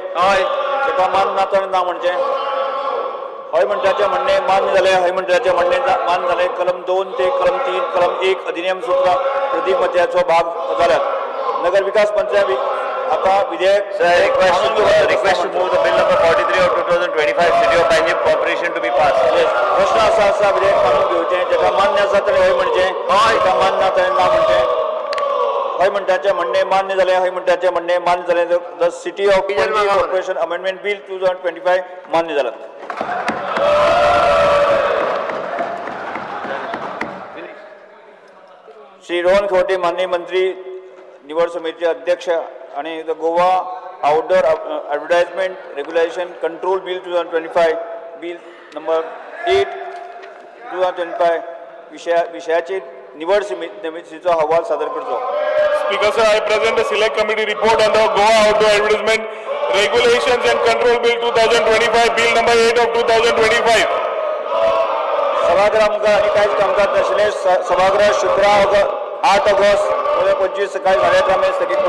जेका मान्य ना ताणें ना म्हणचें. हय म्हणटाचें म्हणणें मान्य जालें, हय म्हणटाचें म्हणणें मान्य जालें. कलम 2 ते कलम 3 कलम 1 अधिनियम सूत्र प्रदीक मथळ्याचो भाग जाल्यात. नगर विकास पंचायत आता विधेयक. Sir, I request to move the bill number 43 of 2025, City of Panjim Corporation to be passed. प्रश्न असा विधेयक मानून घेवचें जेका मान्य आसा ताणें हय म्हणचें. जेका मान्य ना ताणें ना म्हणचें. हय म्हणटाचें म्हणणें मान्य जालें, हय म्हणटाचें म्हणणें मान्य जालें. द सिटी ऑफ पंजी कॉर्पोरेशन अमेंडमेंट बिल 2025 मान्य जालां. श्री रोहन खंवटे माननीय मंत्री निवड समितीचे अध्यक्ष आणि the Goa outdoor advertisement regulation control bill 2025 bill number 8 2025 विषयाची निवड समितीचो अहवाल सादर करचो. Speaker sir, I present the select committee report on the Goa Outdoor Advertisement Regulations and Control Bill 2025, Bill number 8 of 2025. सभागृह आमकां आनी कांयच कामकाज नाशिल्लें. सभागृह 8 ऑगस्ट 2025 सकाळी 11:30 स्थगीत